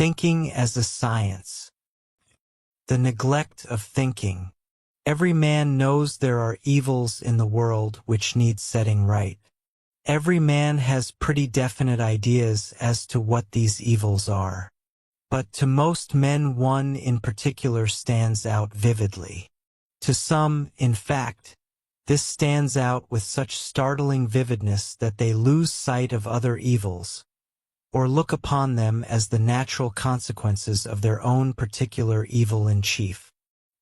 Thinking as a science. The neglect of thinking. Every man knows there are evils in the world which need setting right. Every man has pretty definite ideas as to what these evils are. But to most men one in particular stands out vividly. To some, in fact, this stands out with such startling vividness that they lose sight of other evils, or look upon them as the natural consequences of their own particular evil in chief.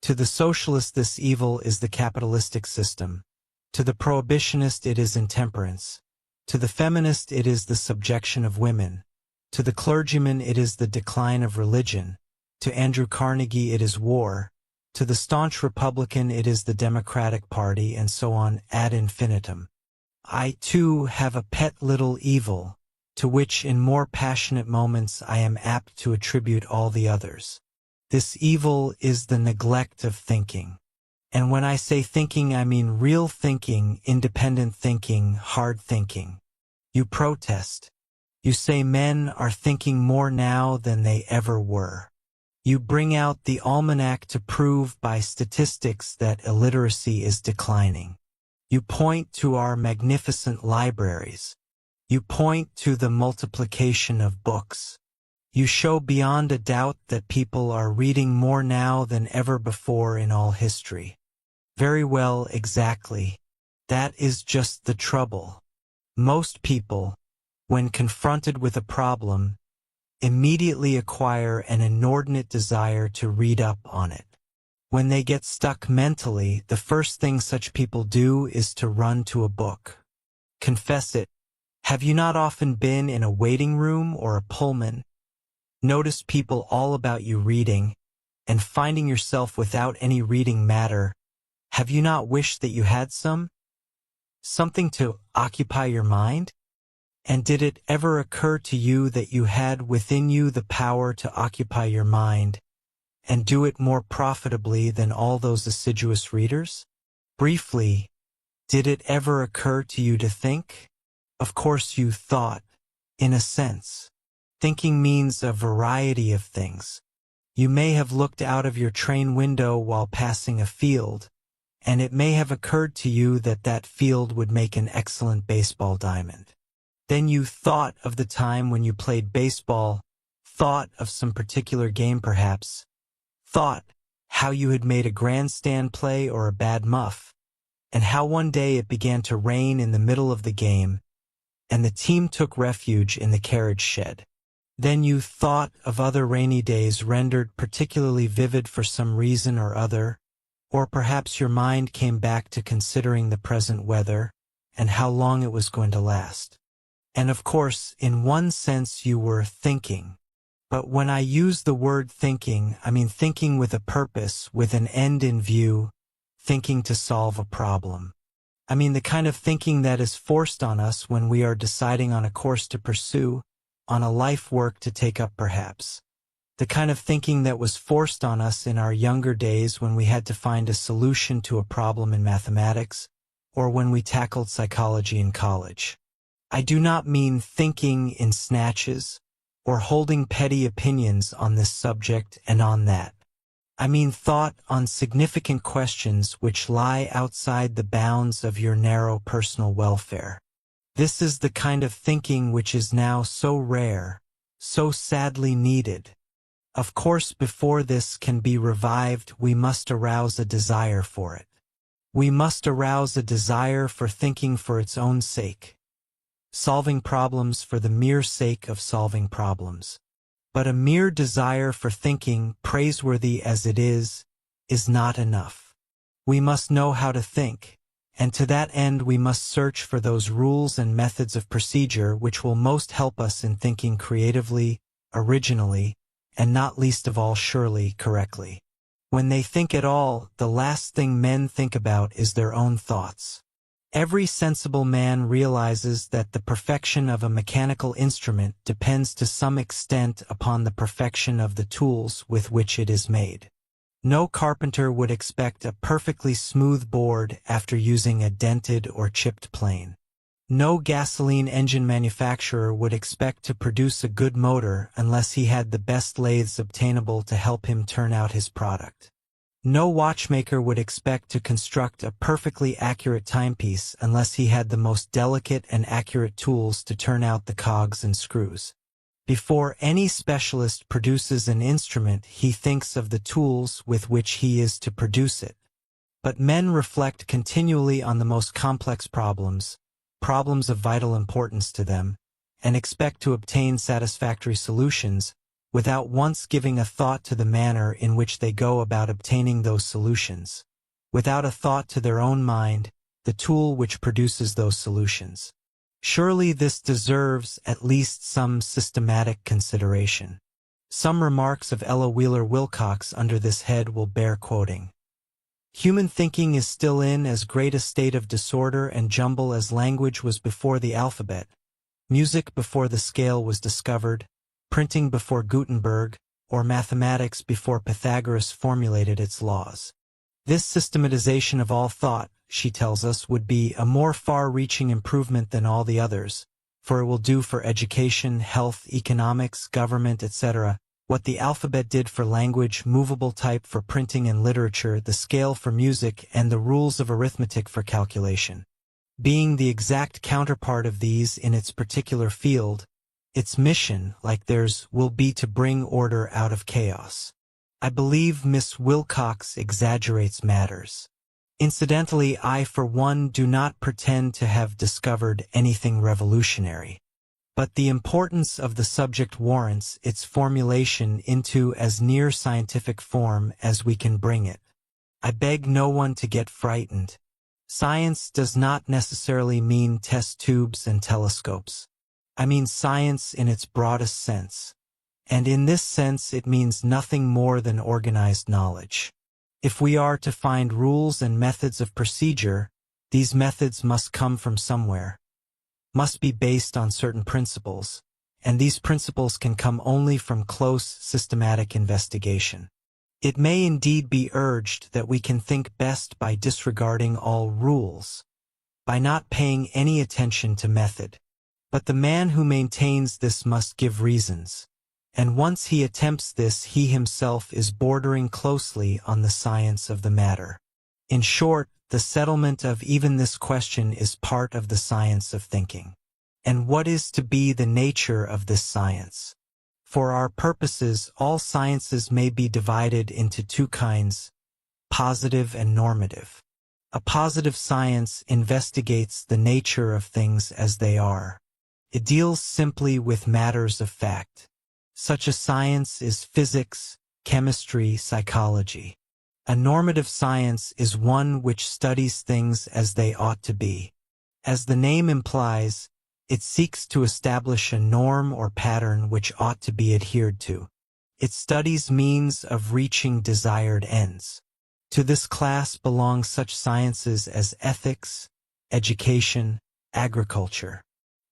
To the socialist this evil is the capitalistic system. To the prohibitionist it is intemperance. To the feminist it is the subjection of women. To the clergyman it is the decline of religion. To Andrew Carnegie it is war. To the staunch Republican it is the Democratic Party, and so on ad infinitum. I, too, have a pet little evil, to which in more passionate moments I am apt to attribute all the others. This evil is the neglect of thinking. And when I say thinking, I mean real thinking, independent thinking, hard thinking. You protest. You say men are thinking more now than they ever were. You bring out the almanac to prove by statistics that illiteracy is declining. You point to our magnificent libraries. You point to the multiplication of books. You show beyond a doubt that people are reading more now than ever before in all history. Very well, exactly. That is just the trouble. Most people, when confronted with a problem, immediately acquire an inordinate desire to read up on it. When they get stuck mentally, the first thing such people do is to run to a book. Confess it. Have you not often been in a waiting room or a Pullman, noticed people all about you reading, and finding yourself without any reading matter? Have you not wished that you had something to occupy your mind? And did it ever occur to you that you had within you the power to occupy your mind, and do it more profitably than all those assiduous readers? Briefly, did it ever occur to you to think? Of course you thought, in a sense. Thinking means a variety of things. You may have looked out of your train window while passing a field, and it may have occurred to you that that field would make an excellent baseball diamond. Then you thought of the time when you played baseball, thought of some particular game perhaps, thought how you had made a grandstand play or a bad muff, and how one day it began to rain in the middle of the game, and the team took refuge in the carriage shed. Then you thought of other rainy days rendered particularly vivid for some reason or other, or perhaps your mind came back to considering the present weather, and how long it was going to last. And of course, in one sense you were thinking. But when I use the word thinking, I mean thinking with a purpose, with an end in view, thinking to solve a problem. I mean the kind of thinking that is forced on us when we are deciding on a course to pursue, on a life work to take up perhaps. The kind of thinking that was forced on us in our younger days when we had to find a solution to a problem in mathematics, or when we tackled psychology in college. I do not mean thinking in snatches, or holding petty opinions on this subject and on that. I mean thought on significant questions which lie outside the bounds of your narrow personal welfare. This is the kind of thinking which is now so rare, so sadly needed. Of course, before this can be revived, we must arouse a desire for it. We must arouse a desire for thinking for its own sake. Solving problems for the mere sake of solving problems. But a mere desire for thinking, praiseworthy as it is not enough. We must know how to think, and to that end we must search for those rules and methods of procedure which will most help us in thinking creatively, originally, and not least of all surely correctly. When they think at all, the last thing men think about is their own thoughts. Every sensible man realizes that the perfection of a mechanical instrument depends to some extent upon the perfection of the tools with which it is made. No carpenter would expect a perfectly smooth board after using a dented or chipped plane. No gasoline engine manufacturer would expect to produce a good motor unless he had the best lathes obtainable to help him turn out his product. No watchmaker would expect to construct a perfectly accurate timepiece unless he had the most delicate and accurate tools to turn out the cogs and screws. Before any specialist produces an instrument, he thinks of the tools with which he is to produce it. But men reflect continually on the most complex problems of vital importance to them, and expect to obtain satisfactory solutions without once giving a thought to the manner in which they go about obtaining those solutions, without a thought to their own mind, the tool which produces those solutions. Surely this deserves at least some systematic consideration. Some remarks of Ella Wheeler Wilcox under this head will bear quoting. Human thinking is still in as great a state of disorder and jumble as language was before the alphabet, music before the scale was discovered, printing before Gutenberg, or mathematics before Pythagoras formulated its laws. This systematization of all thought, she tells us, would be a more far-reaching improvement than all the others, for it will do for education, health, economics, government, etc., what the alphabet did for language, movable type for printing and literature, the scale for music, and the rules of arithmetic for calculation. Being the exact counterpart of these in its particular field, its mission, like theirs, will be to bring order out of chaos. I believe Miss Wilcox exaggerates matters. Incidentally, I for one do not pretend to have discovered anything revolutionary. But the importance of the subject warrants its formulation into as near scientific form as we can bring it. I beg no one to get frightened. Science does not necessarily mean test tubes and telescopes. I mean science in its broadest sense. And in this sense it means nothing more than organized knowledge. If we are to find rules and methods of procedure, these methods must come from somewhere, must be based on certain principles, and these principles can come only from close, systematic investigation. It may indeed be urged that we can think best by disregarding all rules, by not paying any attention to method. But the man who maintains this must give reasons, and once he attempts this, he himself is bordering closely on the science of the matter. In short, the settlement of even this question is part of the science of thinking. And what is to be the nature of this science? For our purposes, all sciences may be divided into two kinds, positive and normative. A positive science investigates the nature of things as they are. It deals simply with matters of fact. Such a science is physics, chemistry, psychology. A normative science is one which studies things as they ought to be. As the name implies, it seeks to establish a norm or pattern which ought to be adhered to. It studies means of reaching desired ends. To this class belong such sciences as ethics, education, agriculture.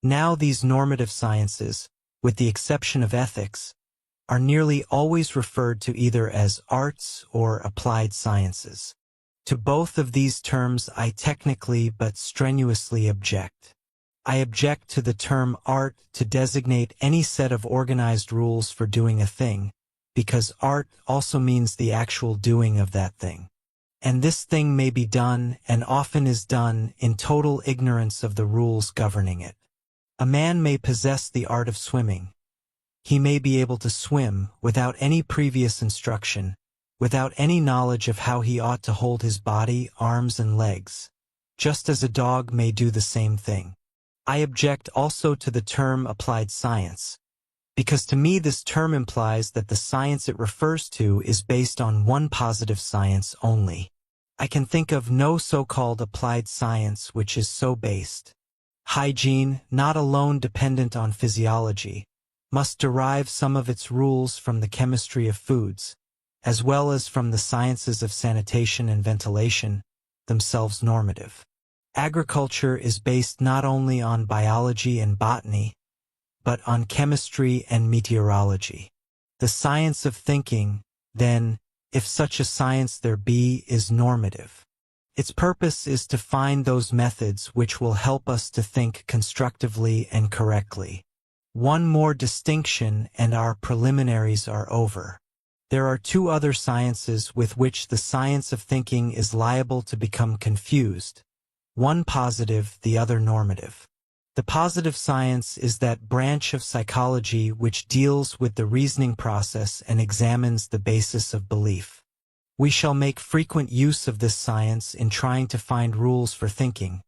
Now these normative sciences, with the exception of ethics, are nearly always referred to either as arts or applied sciences. To both of these terms I technically but strenuously object. I object to the term art to designate any set of organized rules for doing a thing, because art also means the actual doing of that thing. And this thing may be done, and often is done, in total ignorance of the rules governing it. A man may possess the art of swimming. He may be able to swim without any previous instruction, without any knowledge of how he ought to hold his body, arms, and legs, just as a dog may do the same thing. I object also to the term applied science, because to me this term implies that the science it refers to is based on one positive science only. I can think of no so-called applied science which is so based. Hygiene, not alone dependent on physiology, must derive some of its rules from the chemistry of foods, as well as from the sciences of sanitation and ventilation, themselves normative. Agriculture is based not only on biology and botany, but on chemistry and meteorology. The science of thinking, then, if such a science there be, is normative. Its purpose is to find those methods which will help us to think constructively and correctly. One more distinction and our preliminaries are over. There are two other sciences with which the science of thinking is liable to become confused, one positive, the other normative. The positive science is that branch of psychology which deals with the reasoning process and examines the basis of belief. We shall make frequent use of this science in trying to find rules for thinking,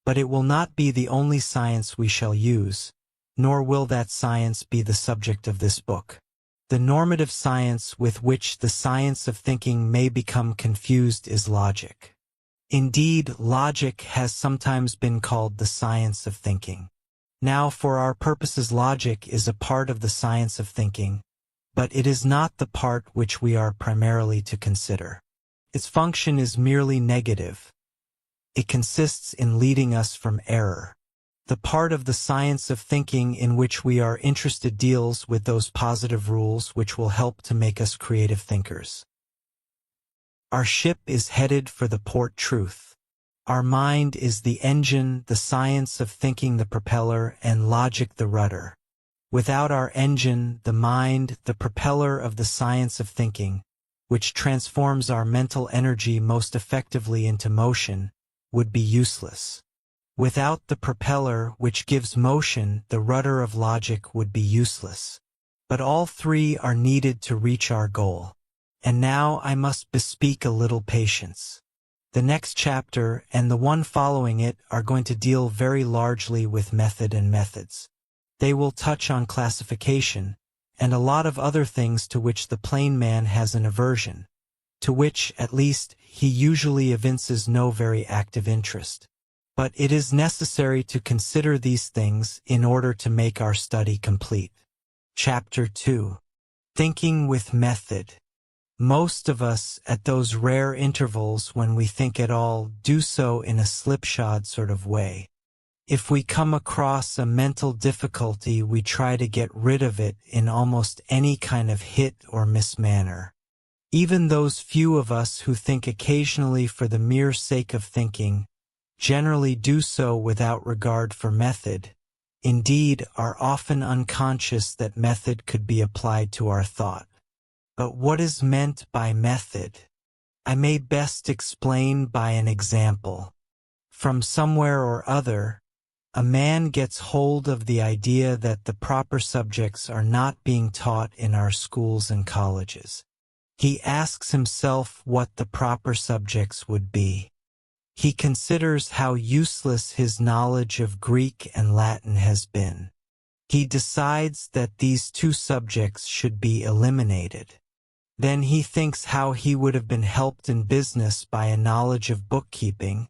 but it will not be the only science we shall use, nor will that science be the subject of this book. The normative science with which the science of thinking may become confused is logic. Indeed, logic has sometimes been called the science of thinking. Now, for our purposes, logic is a part of the science of thinking, but it is not the part which we are primarily to consider. Its function is merely negative. It consists in leading us from error. The part of the science of thinking in which we are interested deals with those positive rules which will help to make us creative thinkers. Our ship is headed for the port truth. Our mind is the engine, the science of thinking the propeller, and logic the rudder. Without our engine, the mind, the propeller of the science of thinking, which transforms our mental energy most effectively into motion, would be useless. Without the propeller which gives motion, the rudder of logic would be useless. But all three are needed to reach our goal. And now I must bespeak a little patience. The next chapter and the one following it are going to deal very largely with method and methods. They will touch on classification, and a lot of other things to which the plain man has an aversion, to which, at least, he usually evinces no very active interest. But it is necessary to consider these things in order to make our study complete. Chapter 2. Thinking with Method. Most of us, at those rare intervals when we think at all, do so in a slipshod sort of way. If we come across a mental difficulty, we try to get rid of it in almost any kind of hit or miss manner. Even those few of us who think occasionally for the mere sake of thinking, generally do so without regard for method, indeed are often unconscious that method could be applied to our thought. But what is meant by method? I may best explain by an example. From somewhere or other, a man gets hold of the idea that the proper subjects are not being taught in our schools and colleges. He asks himself what the proper subjects would be. He considers how useless his knowledge of Greek and Latin has been. He decides that these two subjects should be eliminated. Then he thinks how he would have been helped in business by a knowledge of bookkeeping,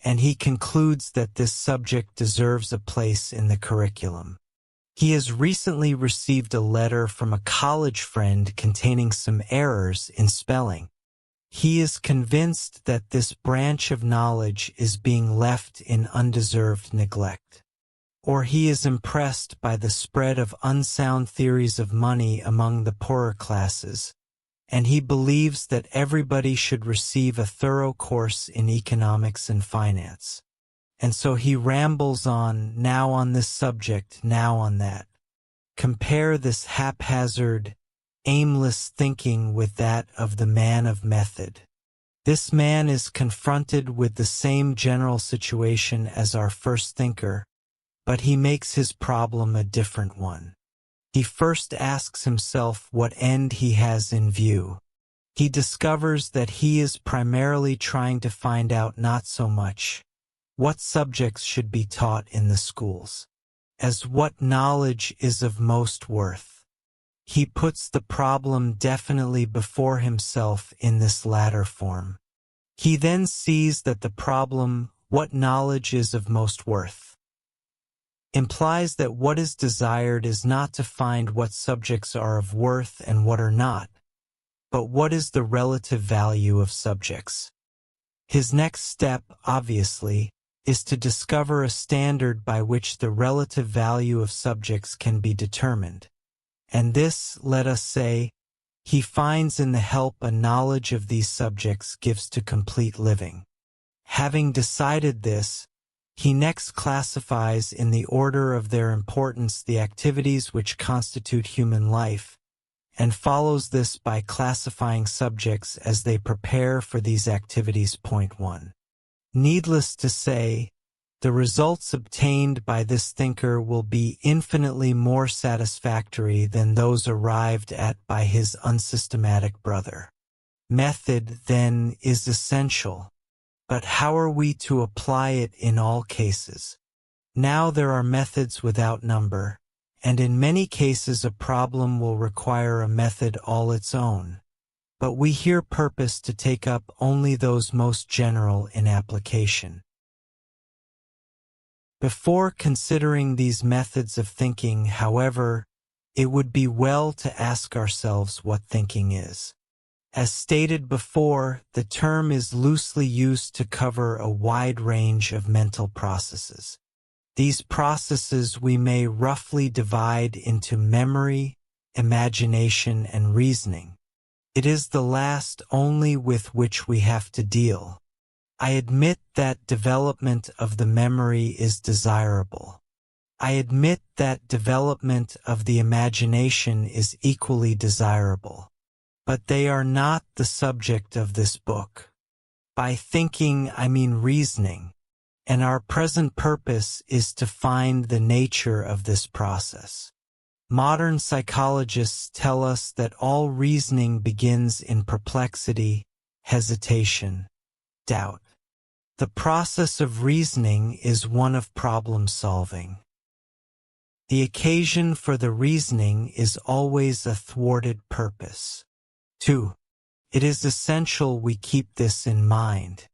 and he concludes that this subject deserves a place in the curriculum. He has recently received a letter from a college friend containing some errors in spelling. He is convinced that this branch of knowledge is being left in undeserved neglect. Or he is impressed by the spread of unsound theories of money among the poorer classes, and he believes that everybody should receive a thorough course in economics and finance. And so he rambles on, now on this subject, now on that. Compare this haphazard, aimless thinking with that of the man of method. This man is confronted with the same general situation as our first thinker, but he makes his problem a different one. He first asks himself what end he has in view. He discovers that he is primarily trying to find out not so much what subjects should be taught in the schools, as what knowledge is of most worth. He puts the problem definitely before himself in this latter form. He then sees that the problem, what knowledge is of most worth, implies that what is desired is not to find what subjects are of worth and what are not, but what is the relative value of subjects. His next step, obviously, is to discover a standard by which the relative value of subjects can be determined. And this, let us say, he finds in the help a knowledge of these subjects gives to complete living. Having decided this, he next classifies in the order of their importance the activities which constitute human life, and follows this by classifying subjects as they prepare for these activities. Point 1. Needless to say, the results obtained by this thinker will be infinitely more satisfactory than those arrived at by his unsystematic brother. Method, then, is essential. But how are we to apply it in all cases? Now there are methods without number, and in many cases a problem will require a method all its own. But we here purpose to take up only those most general in application. Before considering these methods of thinking, however, it would be well to ask ourselves what thinking is. As stated before, the term is loosely used to cover a wide range of mental processes. These processes we may roughly divide into memory, imagination, and reasoning. It is the last only with which we have to deal. I admit that development of the memory is desirable. I admit that development of the imagination is equally desirable. But they are not the subject of this book. By thinking, I mean reasoning, and our present purpose is to find the nature of this process. Modern psychologists tell us that all reasoning begins in perplexity, hesitation, doubt. The process of reasoning is one of problem solving. The occasion for the reasoning is always a thwarted purpose. 2. It is essential we keep this in mind.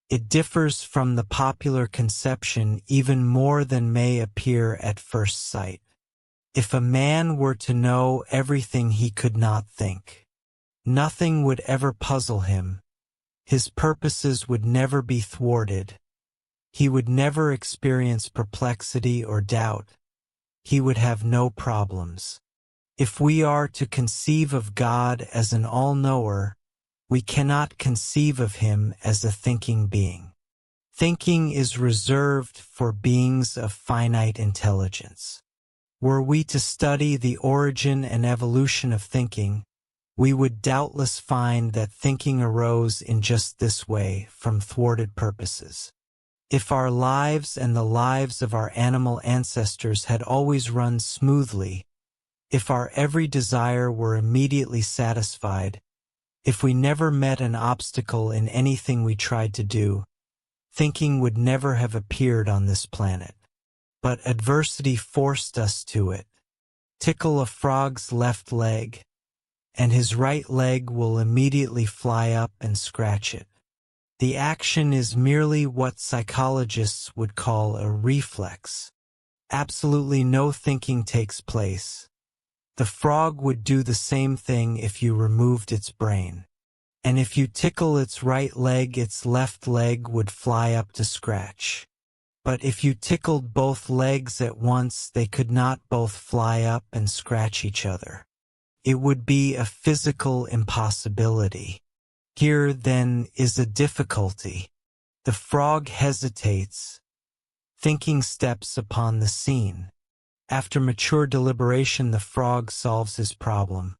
It differs from the popular conception even more than may appear at first sight. If a man were to know everything he could not think, nothing would ever puzzle him. His purposes would never be thwarted. He would never experience perplexity or doubt. He would have no problems. If we are to conceive of God as an all-knower, we cannot conceive of him as a thinking being. Thinking is reserved for beings of finite intelligence. Were we to study the origin and evolution of thinking, we would doubtless find that thinking arose in just this way, from thwarted purposes. If our lives and the lives of our animal ancestors had always run smoothly, if our every desire were immediately satisfied, if we never met an obstacle in anything we tried to do, thinking would never have appeared on this planet. But adversity forced us to it. Tickle a frog's left leg, and his right leg will immediately fly up and scratch it. The action is merely what psychologists would call a reflex. Absolutely no thinking takes place. The frog would do the same thing if you removed its brain. And if you tickle its right leg, its left leg would fly up to scratch. But if you tickled both legs at once, they could not both fly up and scratch each other. It would be a physical impossibility. Here, then, is a difficulty. The frog hesitates. Thinking steps upon the scene. After mature deliberation, the frog solves his problem.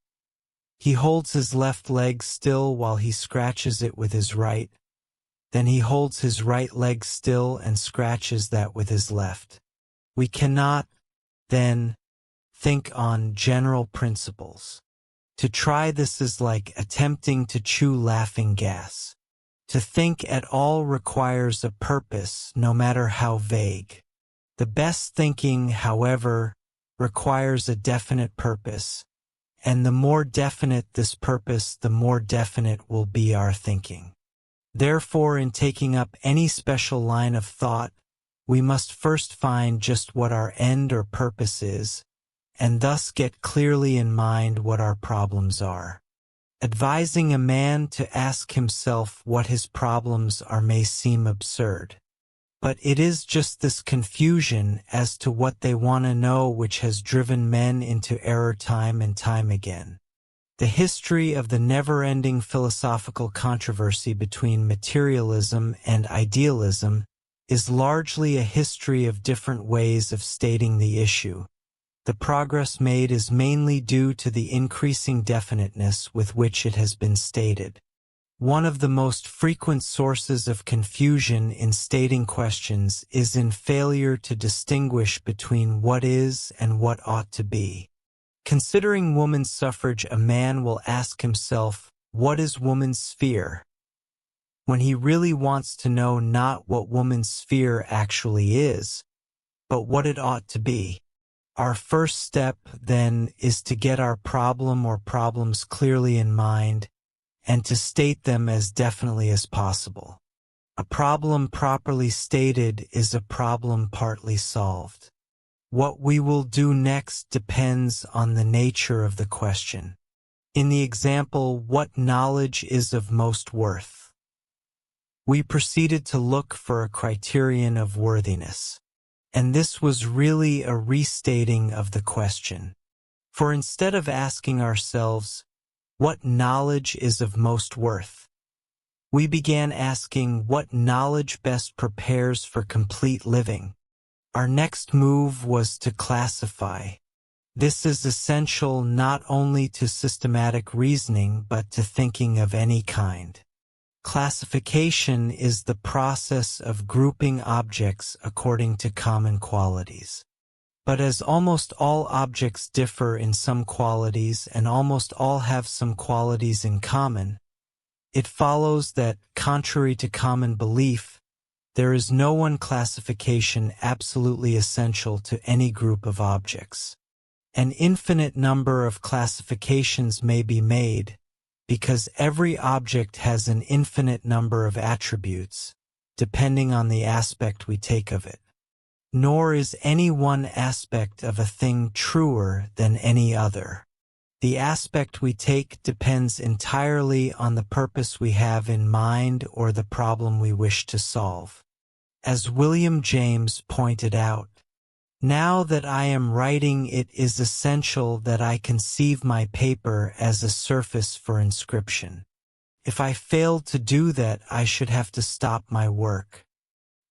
He holds his left leg still while he scratches it with his right. Then he holds his right leg still and scratches that with his left. We cannot, then, think on general principles. To try this is like attempting to chew laughing gas. To think at all requires a purpose, no matter how vague. The best thinking, however, requires a definite purpose, and the more definite this purpose, the more definite will be our thinking. Therefore, in taking up any special line of thought, we must first find just what our end or purpose is, and thus get clearly in mind what our problems are. Advising a man to ask himself what his problems are may seem absurd. But it is just this confusion as to what they want to know which has driven men into error time and time again. The history of the never-ending philosophical controversy between materialism and idealism is largely a history of different ways of stating the issue. The progress made is mainly due to the increasing definiteness with which it has been stated. One of the most frequent sources of confusion in stating questions is in failure to distinguish between what is and what ought to be. Considering woman's suffrage, a man will ask himself, what is woman's sphere? When he really wants to know not what woman's sphere actually is, but what it ought to be. Our first step, then, is to get our problem or problems clearly in mind and to state them as definitely as possible. A problem properly stated is a problem partly solved. What we will do next depends on the nature of the question. In the example, what knowledge is of most worth? We proceeded to look for a criterion of worthiness. And this was really a restating of the question. For instead of asking ourselves, what knowledge is of most worth? We began asking what knowledge best prepares for complete living. Our next move was to classify. This is essential not only to systematic reasoning but to thinking of any kind. Classification is the process of grouping objects according to common qualities. But as almost all objects differ in some qualities and almost all have some qualities in common, it follows that, contrary to common belief, there is no one classification absolutely essential to any group of objects. An infinite number of classifications may be made, because every object has an infinite number of attributes, depending on the aspect we take of it. Nor is any one aspect of a thing truer than any other. The aspect we take depends entirely on the purpose we have in mind or the problem we wish to solve. As William James pointed out, now that I am writing, it is essential that I conceive my paper as a surface for inscription. If I failed to do that, I should have to stop my work.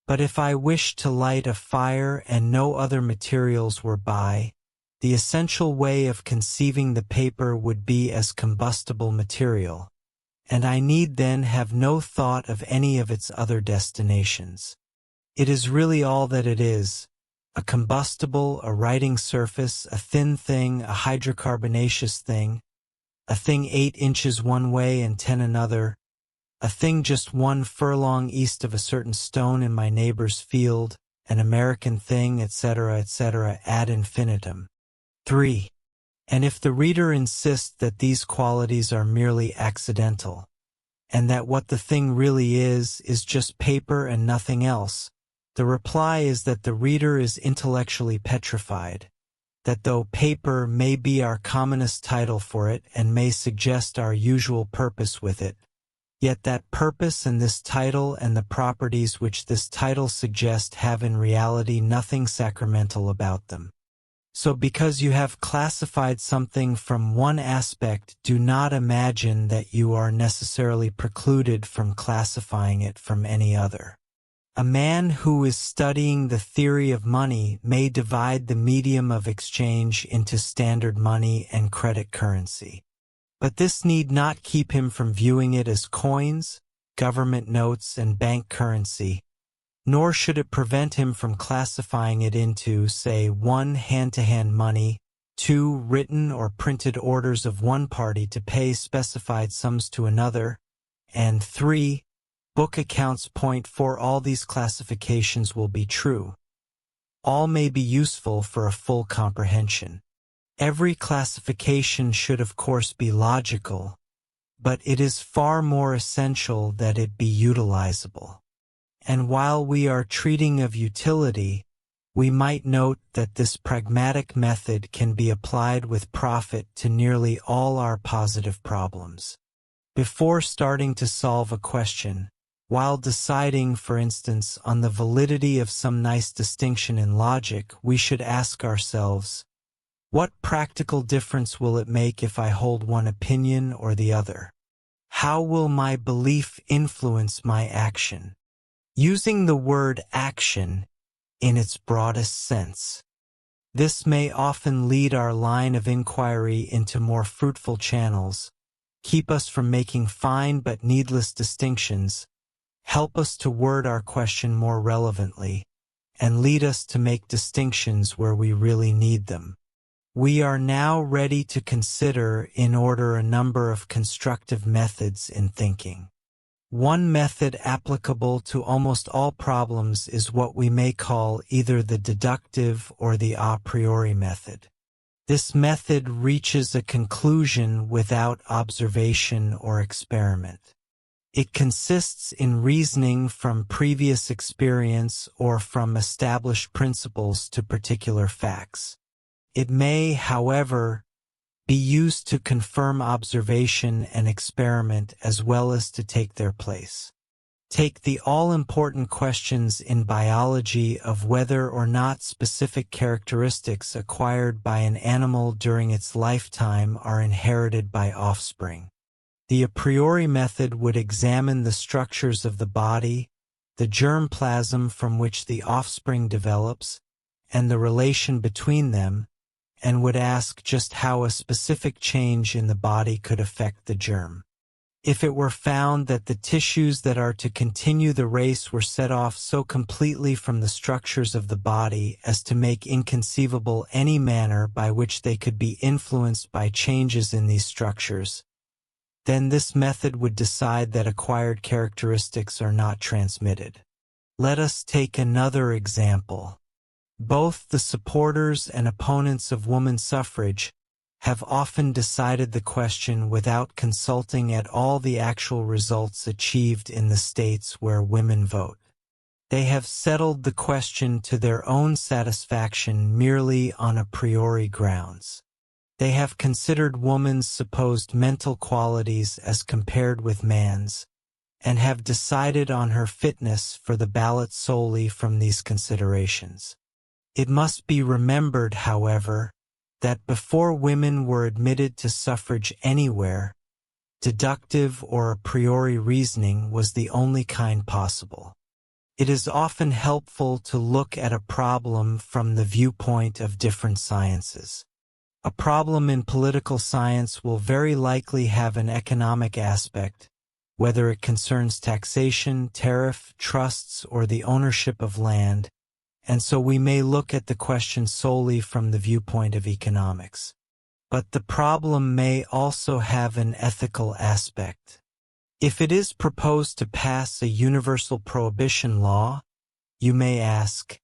But if I wished to light a fire and no other materials were by, the essential way of conceiving the paper would be as combustible material, and I need then have no thought of any of its other destinations. It is really all that it is, a combustible, a writing surface, a thin thing, a hydrocarbonaceous thing, a thing 8 inches one way and 10 another, a thing just 1 furlong east of a certain stone in my neighbor's field, an American thing, etc., ad infinitum. 3. And if the reader insists that these qualities are merely accidental, and that what the thing really is just paper and nothing else, the reply is that the reader is intellectually petrified, that though paper may be our commonest title for it and may suggest our usual purpose with it, yet that purpose and this title and the properties which this title suggests have in reality nothing sacramental about them. So because you have classified something from one aspect, do not imagine that you are necessarily precluded from classifying it from any other. A man who is studying the theory of money may divide the medium of exchange into standard money and credit currency. But this need not keep him from viewing it as coins, government notes, and bank currency, nor should it prevent him from classifying it into, say, 1 hand-to-hand money, 2 written or printed orders of one party to pay specified sums to another, and 3 book accounts. Point 4. All these classifications will be true. All may be useful for a full comprehension. Every classification should of course be logical, but it is far more essential that it be utilizable. And while we are treating of utility, we might note that this pragmatic method can be applied with profit to nearly all our positive problems. Before starting to solve a question, while deciding, for instance, on the validity of some nice distinction in logic, we should ask ourselves, What practical difference will it make if I hold one opinion or the other? How will my belief influence my action? Using the word action in its broadest sense. This may often lead our line of inquiry into more fruitful channels, keep us from making fine but needless distinctions, help us to word our question more relevantly, and lead us to make distinctions where we really need them. We are now ready to consider in order a number of constructive methods in thinking. One method applicable to almost all problems is what we may call either the deductive or the a priori method. This method reaches a conclusion without observation or experiment. It consists in reasoning from previous experience or from established principles to particular facts. It may, however, be used to confirm observation and experiment as well as to take their place. Take the all-important questions in biology of whether or not specific characteristics acquired by an animal during its lifetime are inherited by offspring. The a priori method would examine the structures of the body, the germplasm from which the offspring develops, and the relation between them, and would ask just how a specific change in the body could affect the germ. If it were found that the tissues that are to continue the race were set off so completely from the structures of the body as to make inconceivable any manner by which they could be influenced by changes in these structures, then this method would decide that acquired characteristics are not transmitted. Let us take another example. Both the supporters and opponents of woman suffrage have often decided the question without consulting at all the actual results achieved in the states where women vote. They have settled the question to their own satisfaction merely on a priori grounds. They have considered woman's supposed mental qualities as compared with man's, and have decided on her fitness for the ballot solely from these considerations. It must be remembered, however, that before women were admitted to suffrage anywhere, deductive or a priori reasoning was the only kind possible. It is often helpful to look at a problem from the viewpoint of different sciences. A problem in political science will very likely have an economic aspect, whether it concerns taxation, tariff, trusts, or the ownership of land, and so we may look at the question solely from the viewpoint of economics. But the problem may also have an ethical aspect. If it is proposed to pass a universal prohibition law, you may ask,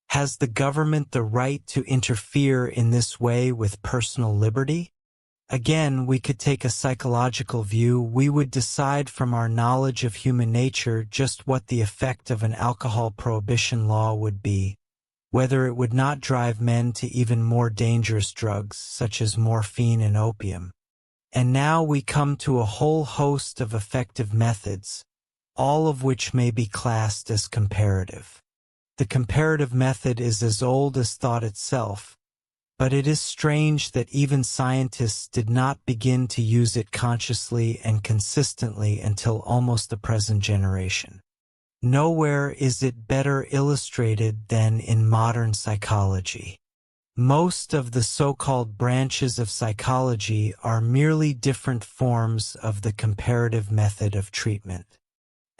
has the government the right to interfere in this way with personal liberty? Again, we could take a psychological view. We would decide from our knowledge of human nature just what the effect of an alcohol prohibition law would be, whether it would not drive men to even more dangerous drugs such as morphine and opium. And now we come to a whole host of effective methods, all of which may be classed as comparative. The comparative method is as old as thought itself, but it is strange that even scientists did not begin to use it consciously and consistently until almost the present generation. Nowhere is it better illustrated than in modern psychology. Most of the so-called branches of psychology are merely different forms of the comparative method of treatment.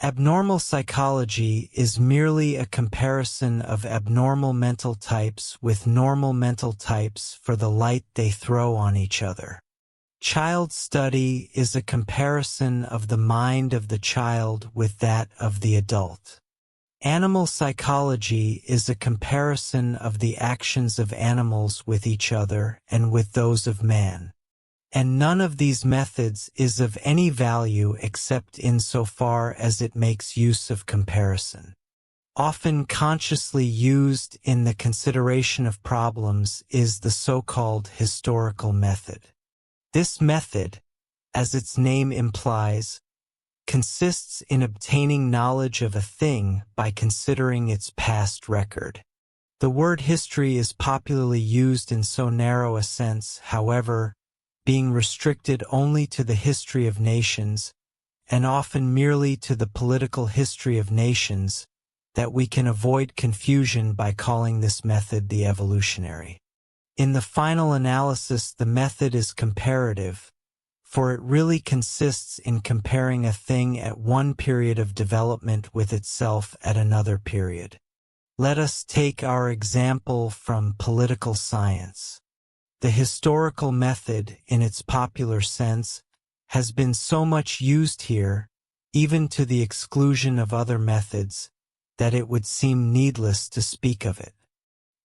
Abnormal psychology is merely a comparison of abnormal mental types with normal mental types for the light they throw on each other. Child study is a comparison of the mind of the child with that of the adult. Animal psychology is a comparison of the actions of animals with each other and with those of man. And none of these methods is of any value except insofar as it makes use of comparison. Often consciously used in the consideration of problems is the so-called historical method. This method, as its name implies, consists in obtaining knowledge of a thing by considering its past record. The word history is popularly used in so narrow a sense, however, being restricted only to the history of nations, and often merely to the political history of nations, that we can avoid confusion by calling this method the evolutionary. In the final analysis, the method is comparative, for it really consists in comparing a thing at one period of development with itself at another period. Let us take our example from political science. The historical method, in its popular sense, has been so much used here, even to the exclusion of other methods, that it would seem needless to speak of it.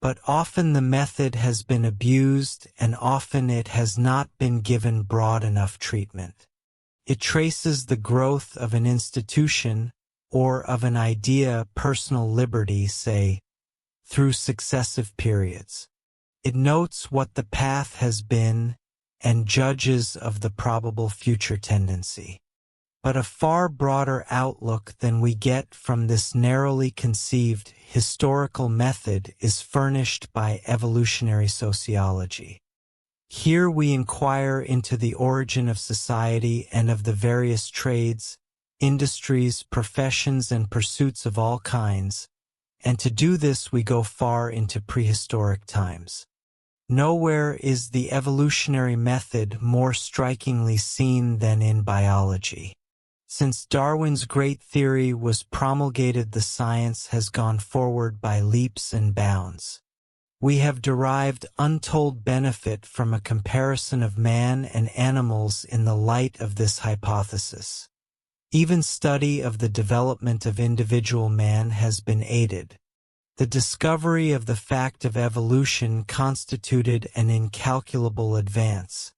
But often the method has been abused, and often it has not been given broad enough treatment. It traces the growth of an institution, or of an idea, personal liberty, say, through successive periods. It notes what the path has been, and judges of the probable future tendency. But a far broader outlook than we get from this narrowly conceived historical method is furnished by evolutionary sociology. Here we inquire into the origin of society and of the various trades, industries, professions, and pursuits of all kinds, and to do this we go far into prehistoric times. Nowhere is the evolutionary method more strikingly seen than in biology. Since Darwin's great theory was promulgated, the science has gone forward by leaps and bounds. We have derived untold benefit from a comparison of man and animals in the light of this hypothesis. Even study of the development of individual man has been aided. The discovery of the fact of evolution constituted an incalculable advance.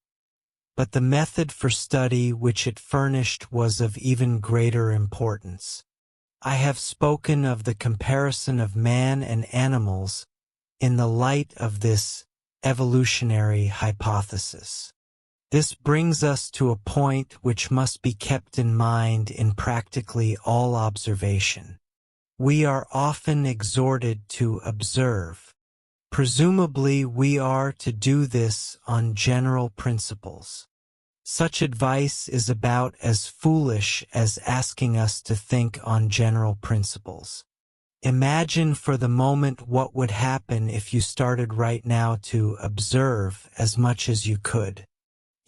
But the method for study which it furnished was of even greater importance. I have spoken of the comparison of man and animals in the light of this evolutionary hypothesis. This brings us to a point which must be kept in mind in practically all observation. We are often exhorted to observe. Presumably we are to do this on general principles. Such advice is about as foolish as asking us to think on general principles. Imagine for the moment what would happen if you started right now to observe as much as you could.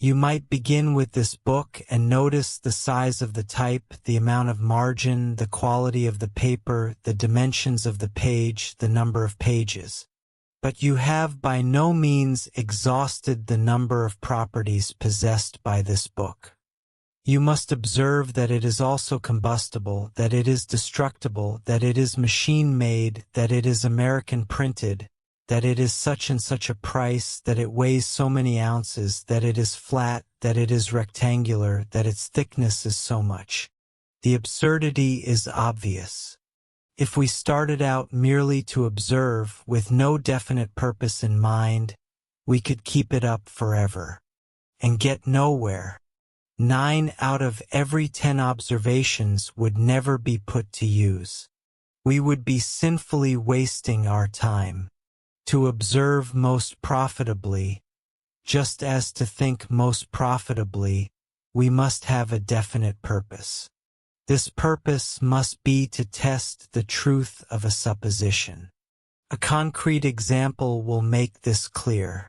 You might begin with this book and notice the size of the type, the amount of margin, the quality of the paper, the dimensions of the page, the number of pages. But you have by no means exhausted the number of properties possessed by this book. You must observe that it is also combustible, that it is destructible, that it is machine-made, that it is American-printed, that it is such and such a price, that it weighs so many ounces, that it is flat, that it is rectangular, that its thickness is so much. The absurdity is obvious. If we started out merely to observe with no definite purpose in mind, we could keep it up forever and get nowhere. 9 out of every 10 observations would never be put to use. We would be sinfully wasting our time. To observe most profitably, just as to think most profitably, we must have a definite purpose. This purpose must be to test the truth of a supposition. A concrete example will make this clear.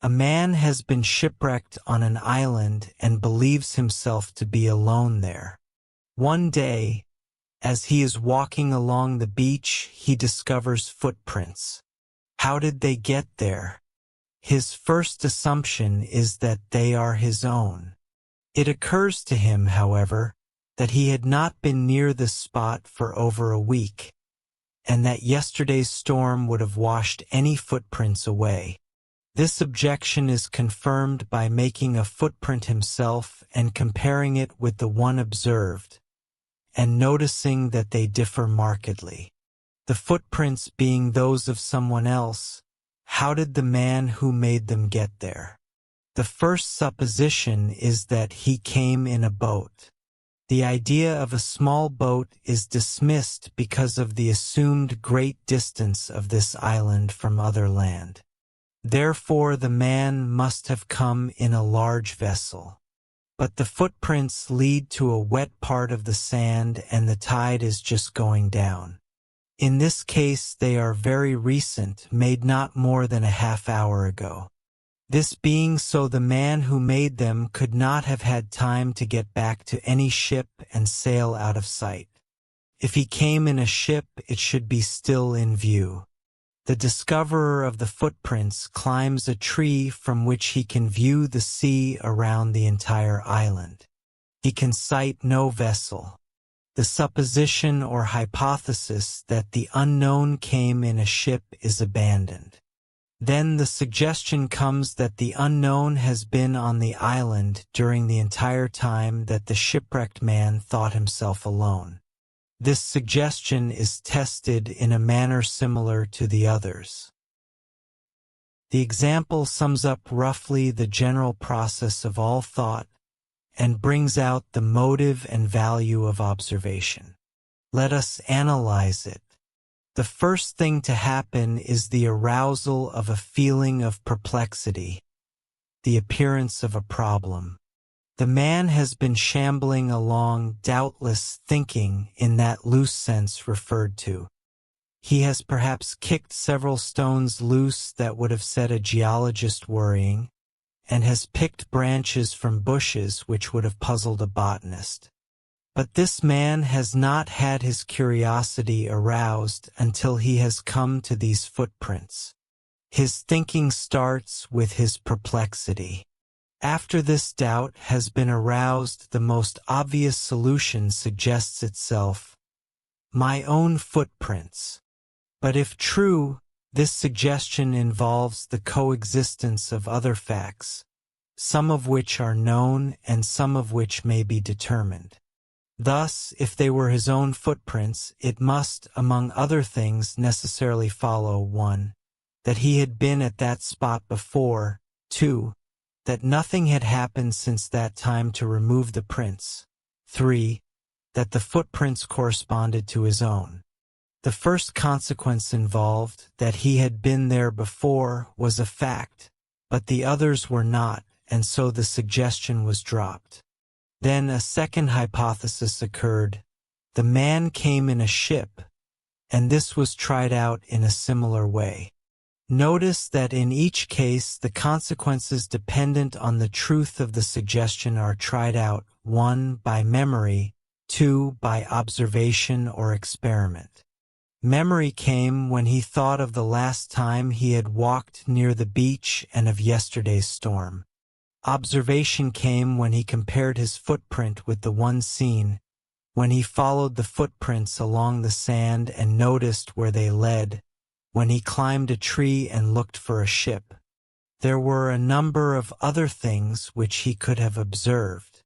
A man has been shipwrecked on an island and believes himself to be alone there. One day, as he is walking along the beach, he discovers footprints. How did they get there? His first assumption is that they are his own. It occurs to him, however, that he had not been near the spot for over a week, and that yesterday's storm would have washed any footprints away. This objection is confirmed by making a footprint himself and comparing it with the one observed, and noticing that they differ markedly. The footprints being those of someone else, how did the man who made them get there? The first supposition is that he came in a boat. The idea of a small boat is dismissed because of the assumed great distance of this island from other land. Therefore the man must have come in a large vessel. But the footprints lead to a wet part of the sand and the tide is just going down. In this case they are very recent, made not more than a half-hour ago. This being so, the man who made them could not have had time to get back to any ship and sail out of sight. If he came in a ship, it should be still in view. The discoverer of the footprints climbs a tree from which he can view the sea around the entire island. He can sight no vessel. The supposition or hypothesis that the unknown came in a ship is abandoned. Then the suggestion comes that the unknown has been on the island during the entire time that the shipwrecked man thought himself alone. This suggestion is tested in a manner similar to the others. The example sums up roughly the general process of all thought and brings out the motive and value of observation. Let us analyze it. The first thing to happen is the arousal of a feeling of perplexity, the appearance of a problem. The man has been shambling along, doubtless thinking in that loose sense referred to. He has perhaps kicked several stones loose that would have set a geologist worrying, and has picked branches from bushes which would have puzzled a botanist. But this man has not had his curiosity aroused until he has come to these footprints. His thinking starts with his perplexity. After this doubt has been aroused, the most obvious solution suggests itself: my own footprints. But if true, this suggestion involves the coexistence of other facts, some of which are known and some of which may be determined. Thus, if they were his own footprints, it must, among other things, necessarily follow: 1. That he had been at that spot before, 2. That nothing had happened since that time to remove the prints, 3. That the footprints corresponded to his own. The first consequence involved, that he had been there before, was a fact, but the others were not, and so the suggestion was dropped. Then a second hypothesis occurred: the man came in a ship, and this was tried out in a similar way. Notice that in each case the consequences dependent on the truth of the suggestion are tried out: 1. By memory, 2. By observation or experiment. Memory came when he thought of the last time he had walked near the beach and of yesterday's storm. Observation came when he compared his footprint with the one seen, when he followed the footprints along the sand and noticed where they led, when he climbed a tree and looked for a ship. There were a number of other things which he could have observed.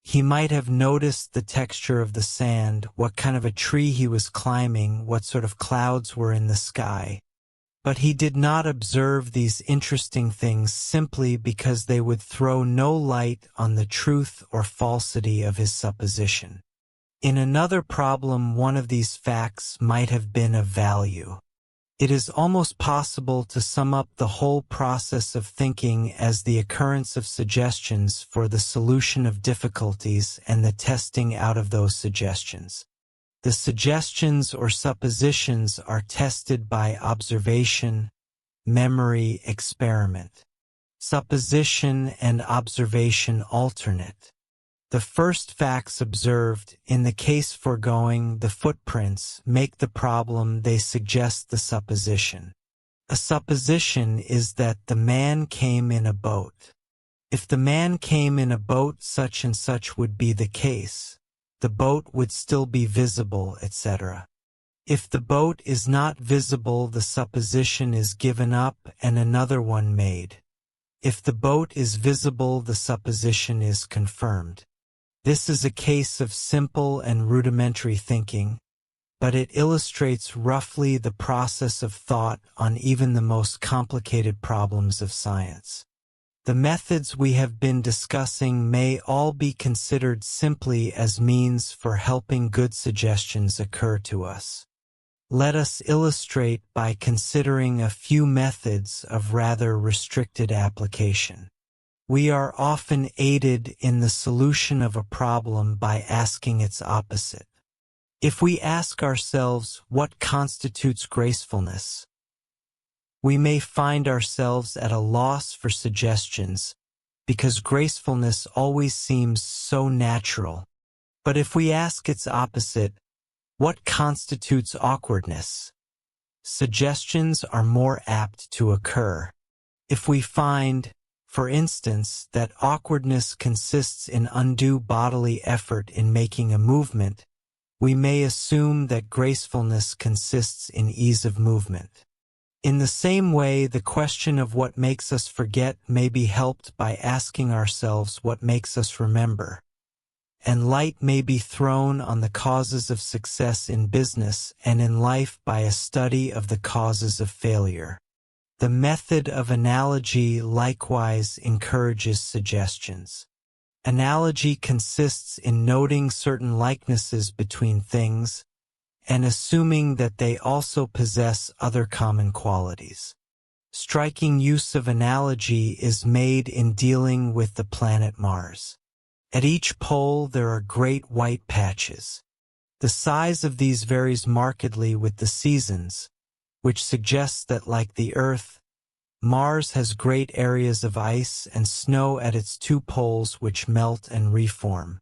He might have noticed the texture of the sand, what kind of a tree he was climbing, what sort of clouds were in the sky. But he did not observe these interesting things simply because they would throw no light on the truth or falsity of his supposition. In another problem, one of these facts might have been of value. It is almost possible to sum up the whole process of thinking as the occurrence of suggestions for the solution of difficulties and the testing out of those suggestions. The suggestions or suppositions are tested by observation, memory, experiment. Supposition and observation alternate. The first facts observed, in the case foregoing, the footprints, make the problem, they suggest the supposition. A supposition is that the man came in a boat. If the man came in a boat, such and such would be the case. The boat would still be visible, etc. If the boat is not visible, the supposition is given up and another one made. If the boat is visible, the supposition is confirmed. This is a case of simple and rudimentary thinking, but it illustrates roughly the process of thought on even the most complicated problems of science. The methods we have been discussing may all be considered simply as means for helping good suggestions occur to us. Let us illustrate by considering a few methods of rather restricted application. We are often aided in the solution of a problem by asking its opposite. If we ask ourselves what constitutes gracefulness, we may find ourselves at a loss for suggestions because gracefulness always seems so natural. But if we ask its opposite, what constitutes awkwardness, suggestions are more apt to occur. If we find, for instance, that awkwardness consists in undue bodily effort in making a movement, we may assume that gracefulness consists in ease of movement. In the same way, the question of what makes us forget may be helped by asking ourselves what makes us remember, and light may be thrown on the causes of success in business and in life by a study of the causes of failure. The method of analogy likewise encourages suggestions. Analogy consists in noting certain likenesses between things and assuming that they also possess other common qualities. Striking use of analogy is made in dealing with the planet Mars. At each pole there are great white patches. The size of these varies markedly with the seasons, which suggests that, like the Earth, Mars has great areas of ice and snow at its two poles which melt and reform.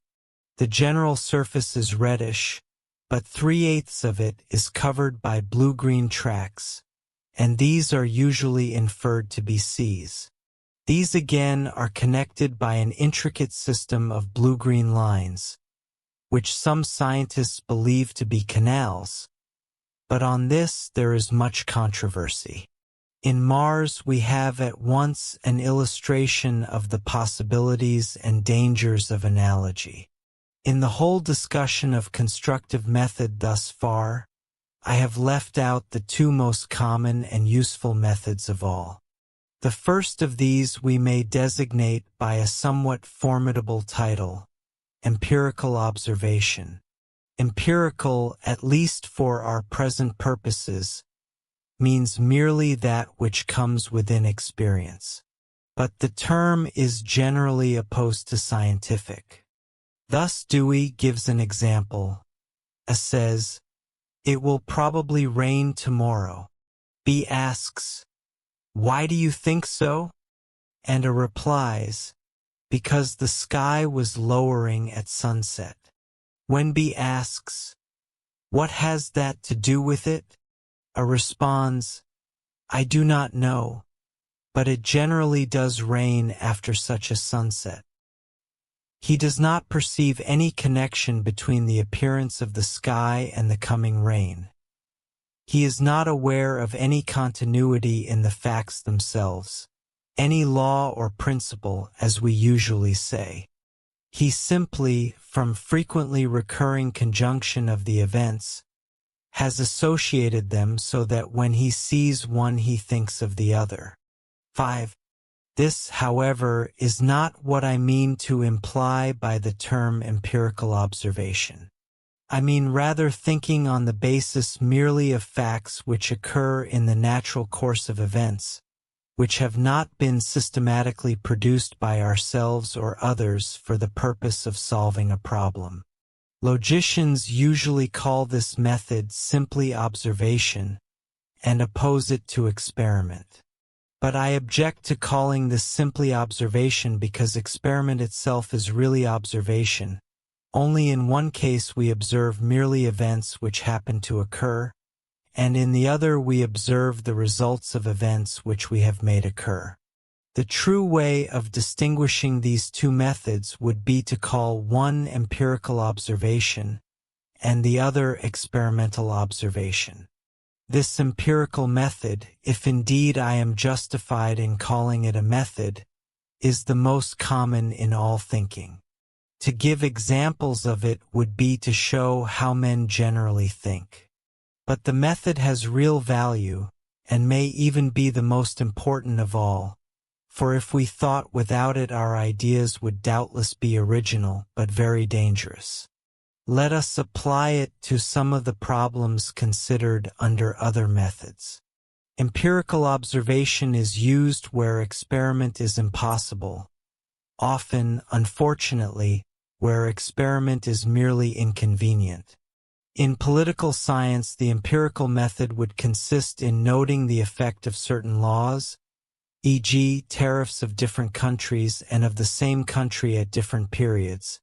The general surface is reddish, but 3/8 of it is covered by blue-green tracks, and these are usually inferred to be seas. These again are connected by an intricate system of blue-green lines, which some scientists believe to be canals, but on this there is much controversy. In Mars we have at once an illustration of the possibilities and dangers of analogy. In the whole discussion of constructive method thus far, I have left out the two most common and useful methods of all. The first of these we may designate by a somewhat formidable title, empirical observation. Empirical, at least for our present purposes, means merely that which comes within experience. But the term is generally opposed to scientific. Thus Dewey gives an example. A says, "It will probably rain tomorrow." B asks, "Why do you think so?" And A replies, "Because the sky was lowering at sunset." When B asks, "What has that to do with it?" A responds, "I do not know, but it generally does rain after such a sunset." He does not perceive any connection between the appearance of the sky and the coming rain. He is not aware of any continuity in the facts themselves, any law or principle, as we usually say. He simply, from frequently recurring conjunction of the events, has associated them so that when he sees one he thinks of the other. 5. This, however, is not what I mean to imply by the term empirical observation. I mean rather thinking on the basis merely of facts which occur in the natural course of events, which have not been systematically produced by ourselves or others for the purpose of solving a problem. Logicians usually call this method simply observation and oppose it to experiment. But I object to calling this simply observation because experiment itself is really observation. Only in one case we observe merely events which happen to occur, and in the other we observe the results of events which we have made occur. The true way of distinguishing these two methods would be to call one empirical observation and the other experimental observation. This empirical method, if indeed I am justified in calling it a method, is the most common in all thinking. To give examples of it would be to show how men generally think. But the method has real value, and may even be the most important of all, for if we thought without it our ideas would doubtless be original but very dangerous. Let us apply it to some of the problems considered under other methods. Empirical observation is used where experiment is impossible, often, unfortunately, where experiment is merely inconvenient. In political science, the empirical method would consist in noting the effect of certain laws, e.g., tariffs of different countries and of the same country at different periods,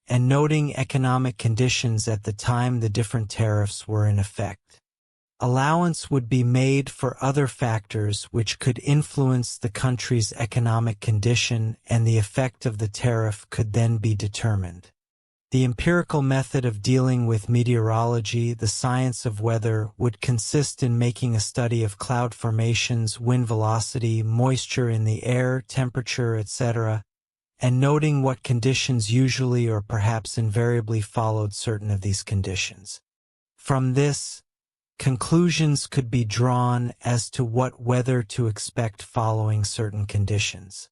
and noting economic conditions at the time the different tariffs were in effect. Allowance would be made for other factors which could influence the country's economic condition, and the effect of the tariff could then be determined. The empirical method of dealing with meteorology, the science of weather, would consist in making a study of cloud formations, wind velocity, moisture in the air, temperature, etc., and noting what conditions usually or perhaps invariably followed certain of these conditions. From this, conclusions could be drawn as to what weather to expect following certain conditions.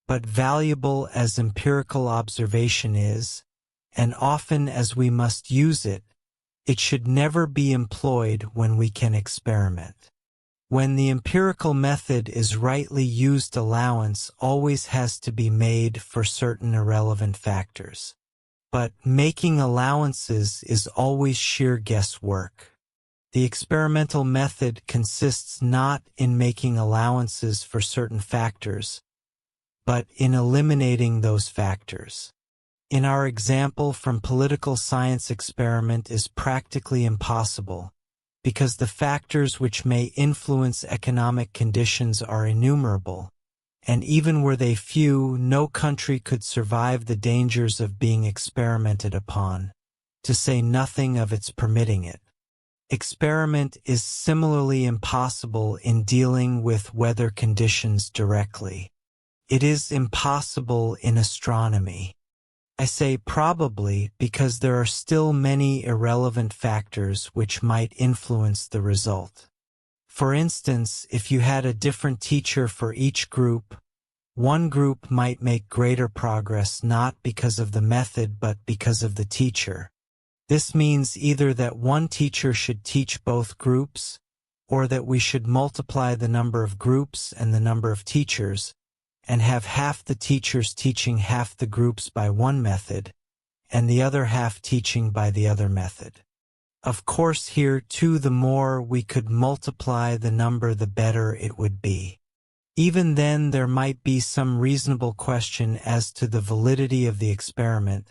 But valuable as empirical observation is, and often as we must use it, it should never be employed when we can experiment. When the empirical method is rightly used, allowance always has to be made for certain irrelevant factors. But making allowances is always sheer guesswork. The experimental method consists not in making allowances for certain factors, but in eliminating those factors. In our example from political science, experiment is practically impossible, because the factors which may influence economic conditions are innumerable, and even were they few, no country could survive the dangers of being experimented upon, to say nothing of its permitting it. Experiment is similarly impossible in dealing with weather conditions directly. It is impossible in astronomy. I say probably because there are still many irrelevant factors which might influence the result. For instance, if you had a different teacher for each group, one group might make greater progress not because of the method but because of the teacher. This means either that one teacher should teach both groups, or that we should multiply the number of groups and the number of teachers, and have half the teachers teaching half the groups by one method, and the other half teaching by the other method. Of course, here too, the more we could multiply the number, the better it would be. Even then, there might be some reasonable question as to the validity of the experiment,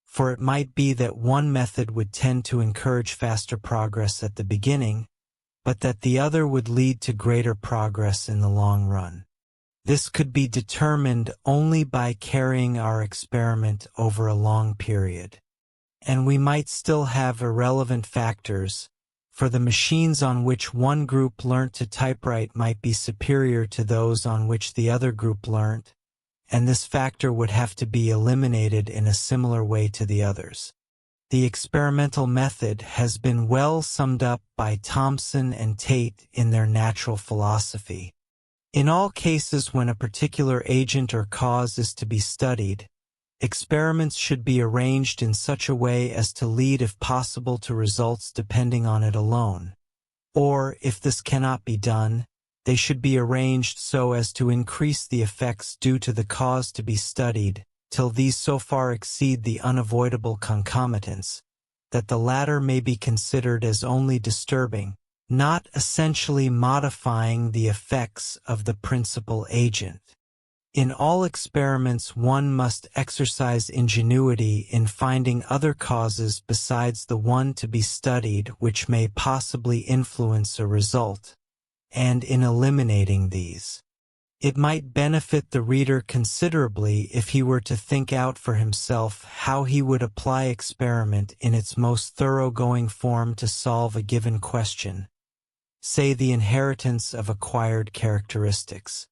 for it might be that one method would tend to encourage faster progress at the beginning, but that the other would lead to greater progress in the long run. This could be determined only by carrying our experiment over a long period. And we might still have irrelevant factors, for the machines on which one group learnt to typewrite might be superior to those on which the other group learnt, and this factor would have to be eliminated in a similar way to the others. The experimental method has been well summed up by Thomson and Tate in their Natural Philosophy. In all cases when a particular agent or cause is to be studied, experiments should be arranged in such a way as to lead, if possible, to results depending on it alone. Or, if this cannot be done, they should be arranged so as to increase the effects due to the cause to be studied, till these so far exceed the unavoidable concomitants, that the latter may be considered as only disturbing, not essentially modifying the effects of the principal agent. In all experiments, one must exercise ingenuity in finding other causes besides the one to be studied which may possibly influence a result, and in eliminating these. It might benefit the reader considerably if he were to think out for himself how he would apply experiment in its most thoroughgoing form to solve a given question, say the inheritance of acquired characteristics.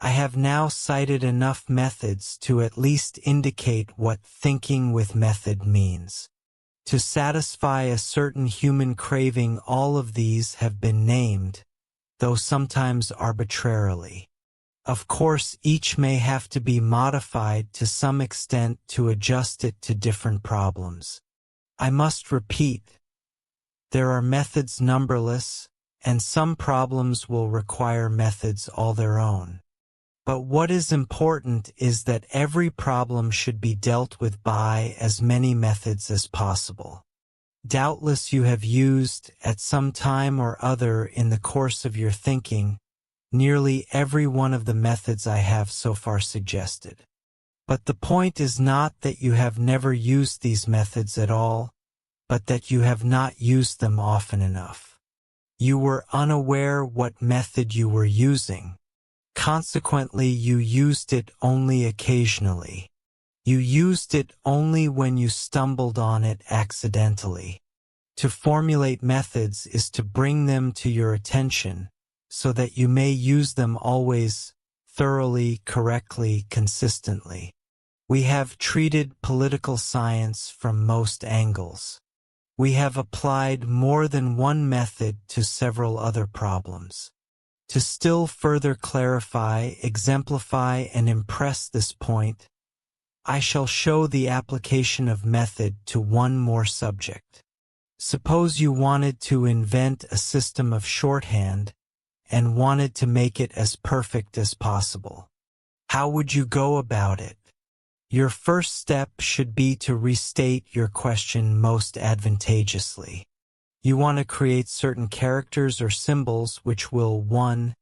I have now cited enough methods to at least indicate what thinking with method means. To satisfy a certain human craving, all of these have been named, though sometimes arbitrarily. Of course, each may have to be modified to some extent to adjust it to different problems. I must repeat, there are methods numberless, and some problems will require methods all their own. But what is important is that every problem should be dealt with by as many methods as possible. Doubtless you have used, at some time or other in the course of your thinking, nearly every one of the methods I have so far suggested. But the point is not that you have never used these methods at all, but that you have not used them often enough. You were unaware what method you were using. Consequently, you used it only occasionally. You used it only when you stumbled on it accidentally. To formulate methods is to bring them to your attention, so that you may use them always, thoroughly, correctly, consistently. We have treated political science from most angles. We have applied more than one method to several other problems. To still further clarify, exemplify, and impress this point, I shall show the application of method to one more subject. Suppose you wanted to invent a system of shorthand and wanted to make it as perfect as possible. How would you go about it? Your first step should be to restate your question most advantageously. You want to create certain characters or symbols which will 1.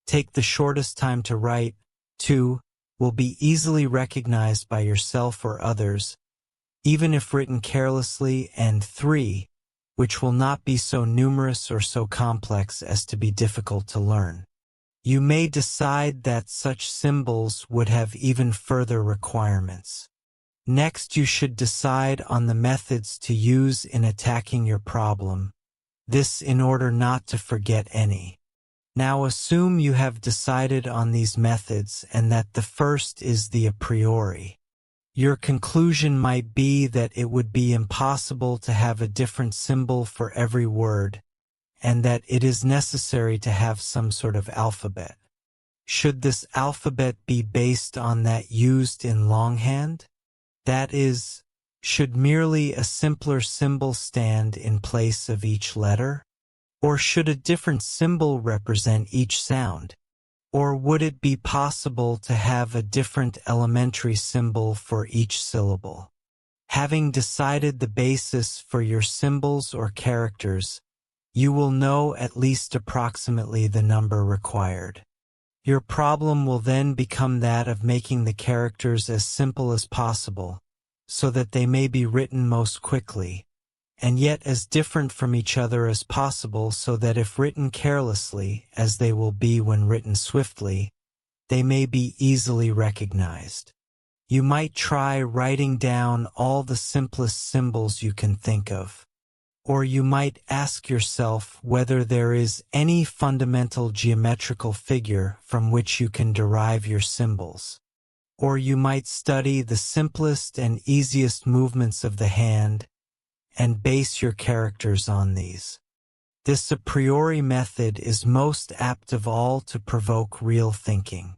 Take the shortest time to write, 2. Will be easily recognized by yourself or others, even if written carelessly, and 3. Which will not be so numerous or so complex as to be difficult to learn. You may decide that such symbols would have even further requirements. Next, you should decide on the methods to use in attacking your problem, this in order not to forget any. Now assume you have decided on these methods and that the first is the a priori. Your conclusion might be that it would be impossible to have a different symbol for every word, and that it is necessary to have some sort of alphabet. Should this alphabet be based on that used in longhand? That is, should merely a simpler symbol stand in place of each letter? Or should a different symbol represent each sound? Or would it be possible to have a different elementary symbol for each syllable? Having decided the basis for your symbols or characters, you will know at least approximately the number required. Your problem will then become that of making the characters as simple as possible, so that they may be written most quickly, and yet as different from each other as possible so that if written carelessly, as they will be when written swiftly, they may be easily recognized. You might try writing down all the simplest symbols you can think of. Or you might ask yourself whether there is any fundamental geometrical figure from which you can derive your symbols. Or you might study the simplest and easiest movements of the hand and base your characters on these. This a priori method is most apt of all to provoke real thinking.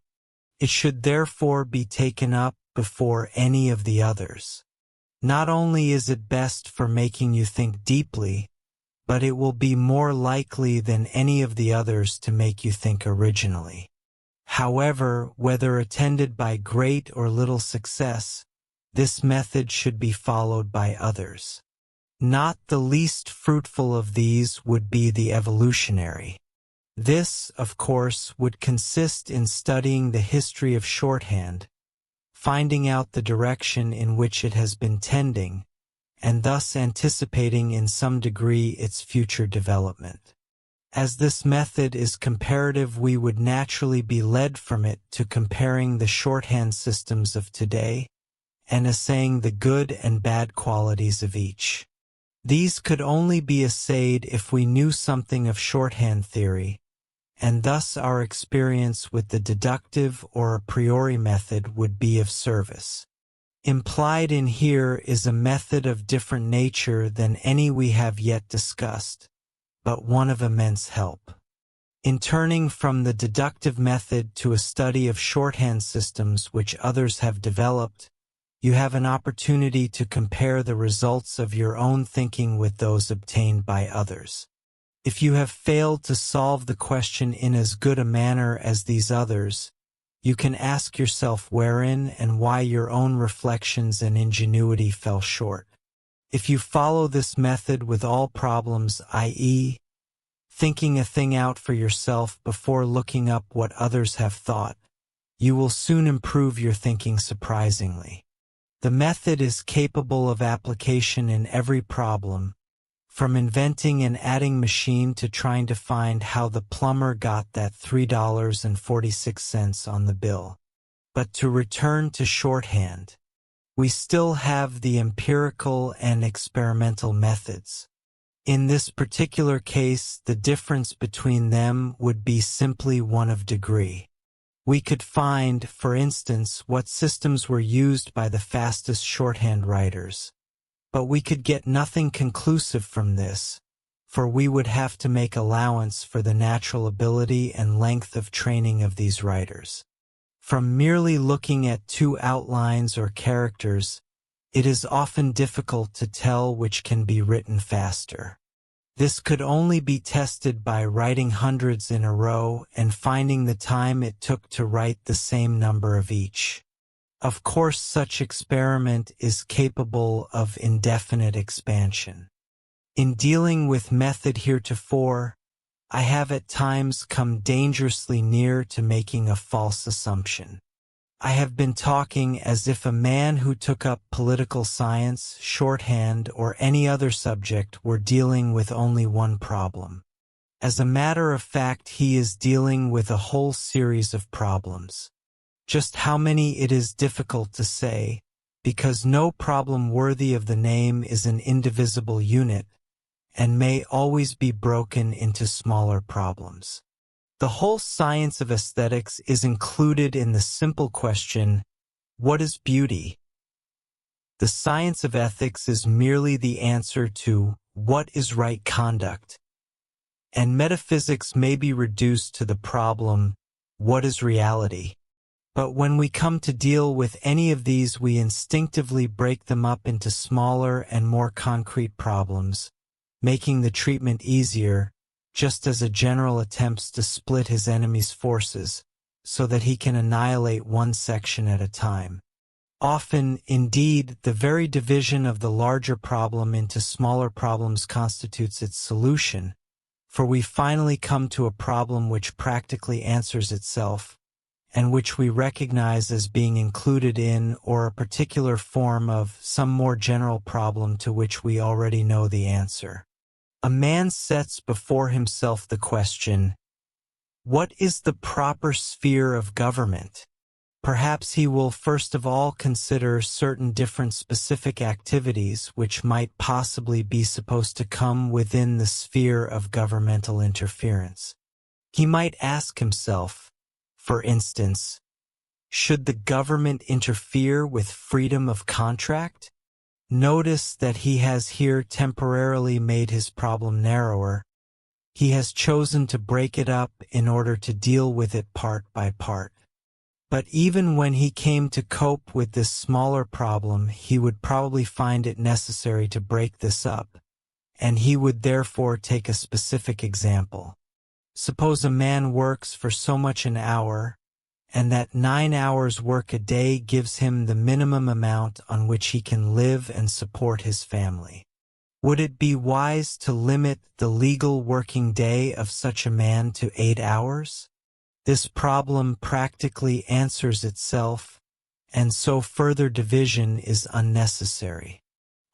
It should therefore be taken up before any of the others. Not only is it best for making you think deeply, but it will be more likely than any of the others to make you think originally. However, whether attended by great or little success, this method should be followed by others. Not the least fruitful of these would be the evolutionary. This, of course, would consist in studying the history of shorthand, finding out the direction in which it has been tending, and thus anticipating in some degree its future development. As this method is comparative, we would naturally be led from it to comparing the shorthand systems of today and assaying the good and bad qualities of each. These could only be assayed if we knew something of shorthand theory, and thus our experience with the deductive or a priori method would be of service. Implied in here is a method of different nature than any we have yet discussed, but one of immense help. In turning from the deductive method to a study of shorthand systems which others have developed, you have an opportunity to compare the results of your own thinking with those obtained by others. If you have failed to solve the question in as good a manner as these others, you can ask yourself wherein and why your own reflections and ingenuity fell short. If you follow this method with all problems, i.e., thinking a thing out for yourself before looking up what others have thought, you will soon improve your thinking surprisingly. The method is capable of application in every problem, from inventing an adding machine to trying to find how the plumber got that $3.46 on the bill. But to return to shorthand, we still have the empirical and experimental methods. In this particular case, the difference between them would be simply one of degree. We could find, for instance, what systems were used by the fastest shorthand writers. But we could get nothing conclusive from this, for we would have to make allowance for the natural ability and length of training of these writers. From merely looking at two outlines or characters, it is often difficult to tell which can be written faster. This could only be tested by writing hundreds in a row and finding the time it took to write the same number of each. Of course, such experiment is capable of indefinite expansion. In dealing with method heretofore, I have at times come dangerously near to making a false assumption. I have been talking as if a man who took up political science, shorthand, or any other subject were dealing with only one problem. As a matter of fact, he is dealing with a whole series of problems. Just how many it is difficult to say, because no problem worthy of the name is an indivisible unit, and may always be broken into smaller problems. The whole science of aesthetics is included in the simple question, what is beauty? The science of ethics is merely the answer to, what is right conduct? And metaphysics may be reduced to the problem, what is reality? But when we come to deal with any of these, we instinctively break them up into smaller and more concrete problems, making the treatment easier, just as a general attempts to split his enemy's forces, so that he can annihilate one section at a time. Often, indeed, the very division of the larger problem into smaller problems constitutes its solution, for we finally come to a problem which practically answers itself, and which we recognize as being included in or a particular form of some more general problem to which we already know the answer. A man sets before himself the question, what is the proper sphere of government? Perhaps he will first of all consider certain different specific activities which might possibly be supposed to come within the sphere of governmental interference. He might ask himself, for instance, should the government interfere with freedom of contract? Notice that he has here temporarily made his problem narrower. He has chosen to break it up in order to deal with it part by part. But even when he came to cope with this smaller problem, he would probably find it necessary to break this up, and he would therefore take a specific example. Suppose a man works for so much an hour, and that 9 hours work a day gives him the minimum amount on which he can live and support his family. Would it be wise to limit the legal working day of such a man to 8 hours? This problem practically answers itself, and so further division is unnecessary.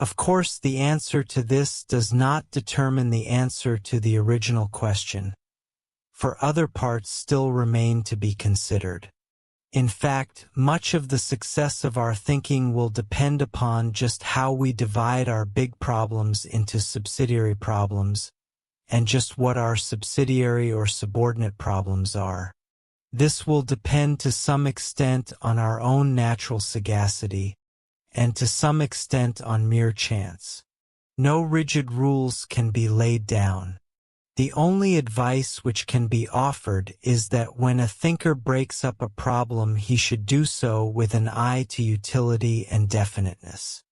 Of course, the answer to this does not determine the answer to the original question, for other parts still remain to be considered. In fact, much of the success of our thinking will depend upon just how we divide our big problems into subsidiary problems, and just what our subsidiary or subordinate problems are. This will depend to some extent on our own natural sagacity, and to some extent on mere chance. No rigid rules can be laid down. The only advice which can be offered is that when a thinker breaks up a problem he should do so with an eye to utility and definiteness.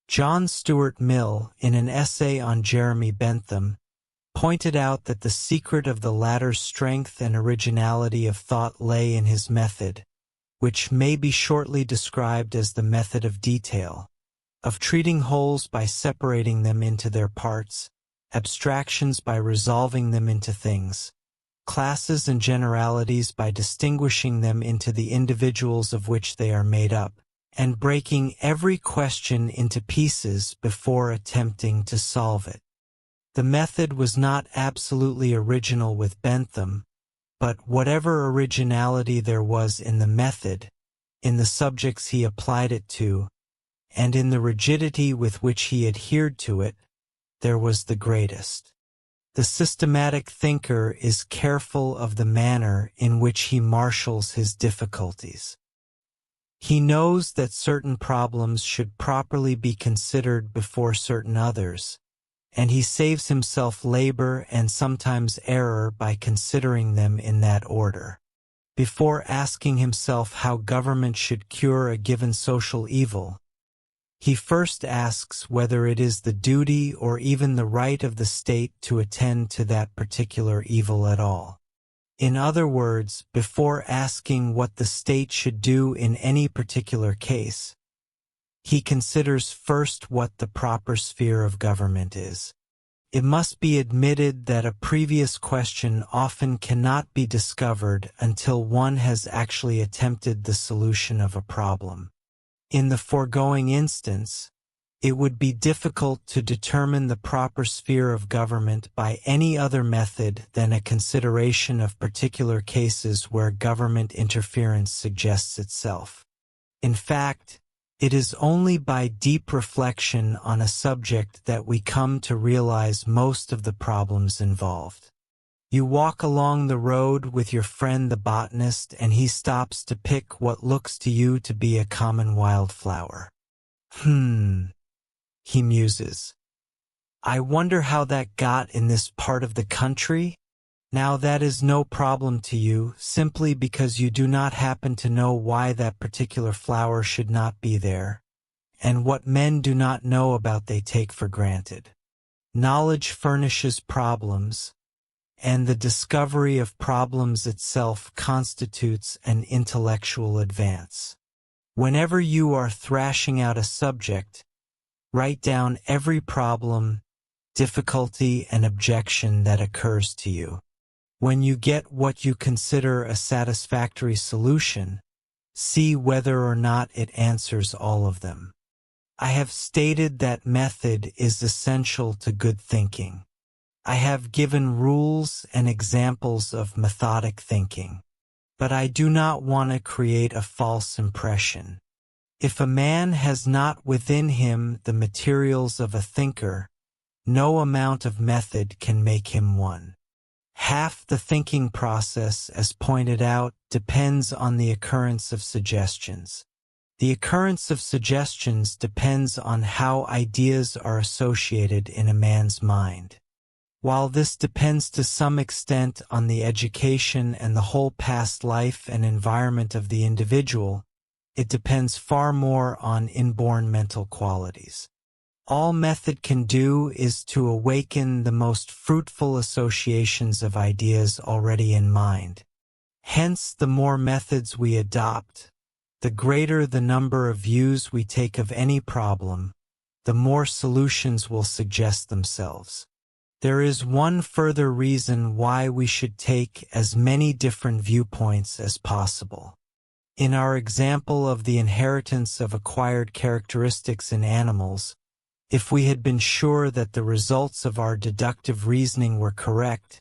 John Stuart Mill, in an essay on Jeremy Bentham, pointed out that the secret of the latter's strength and originality of thought lay in his method, which may be shortly described as the method of detail, of treating wholes by separating them into their parts, abstractions by resolving them into things, classes and generalities by distinguishing them into the individuals of which they are made up, and breaking every question into pieces before attempting to solve it. The method was not absolutely original with Bentham, but whatever originality there was in the method, in the subjects he applied it to, and in the rigidity with which he adhered to it, there was the greatest. The systematic thinker is careful of the manner in which he marshals his difficulties. He knows that certain problems should properly be considered before certain others, and he saves himself labor and sometimes error by considering them in that order. Before asking himself how government should cure a given social evil, he first asks whether it is the duty or even the right of the state to attend to that particular evil at all. In other words, before asking what the state should do in any particular case, he considers first what the proper sphere of government is. It must be admitted that a previous question often cannot be discovered until one has actually attempted the solution of a problem. In the foregoing instance, it would be difficult to determine the proper sphere of government by any other method than a consideration of particular cases where government interference suggests itself. In fact, it is only by deep reflection on a subject that we come to realize most of the problems involved. You walk along the road with your friend the botanist and he stops to pick what looks to you to be a common wildflower. He muses. I wonder how that got in this part of the country? Now that is no problem to you, simply because you do not happen to know why that particular flower should not be there, and what men do not know about they take for granted. Knowledge furnishes problems, and the discovery of problems itself constitutes an intellectual advance. Whenever you are thrashing out a subject, write down every problem, difficulty, and objection that occurs to you. When you get what you consider a satisfactory solution, see whether or not it answers all of them. I have stated that method is essential to good thinking. I have given rules and examples of methodic thinking, but I do not want to create a false impression. If a man has not within him the materials of a thinker, no amount of method can make him one. Half the thinking process, as pointed out, depends on the occurrence of suggestions. The occurrence of suggestions depends on how ideas are associated in a man's mind. While this depends to some extent on the education and the whole past life and environment of the individual, it depends far more on inborn mental qualities. All method can do is to awaken the most fruitful associations of ideas already in mind. Hence, the more methods we adopt, the greater the number of views we take of any problem, the more solutions will suggest themselves. There is one further reason why we should take as many different viewpoints as possible. In our example of the inheritance of acquired characteristics in animals, if we had been sure that the results of our deductive reasoning were correct,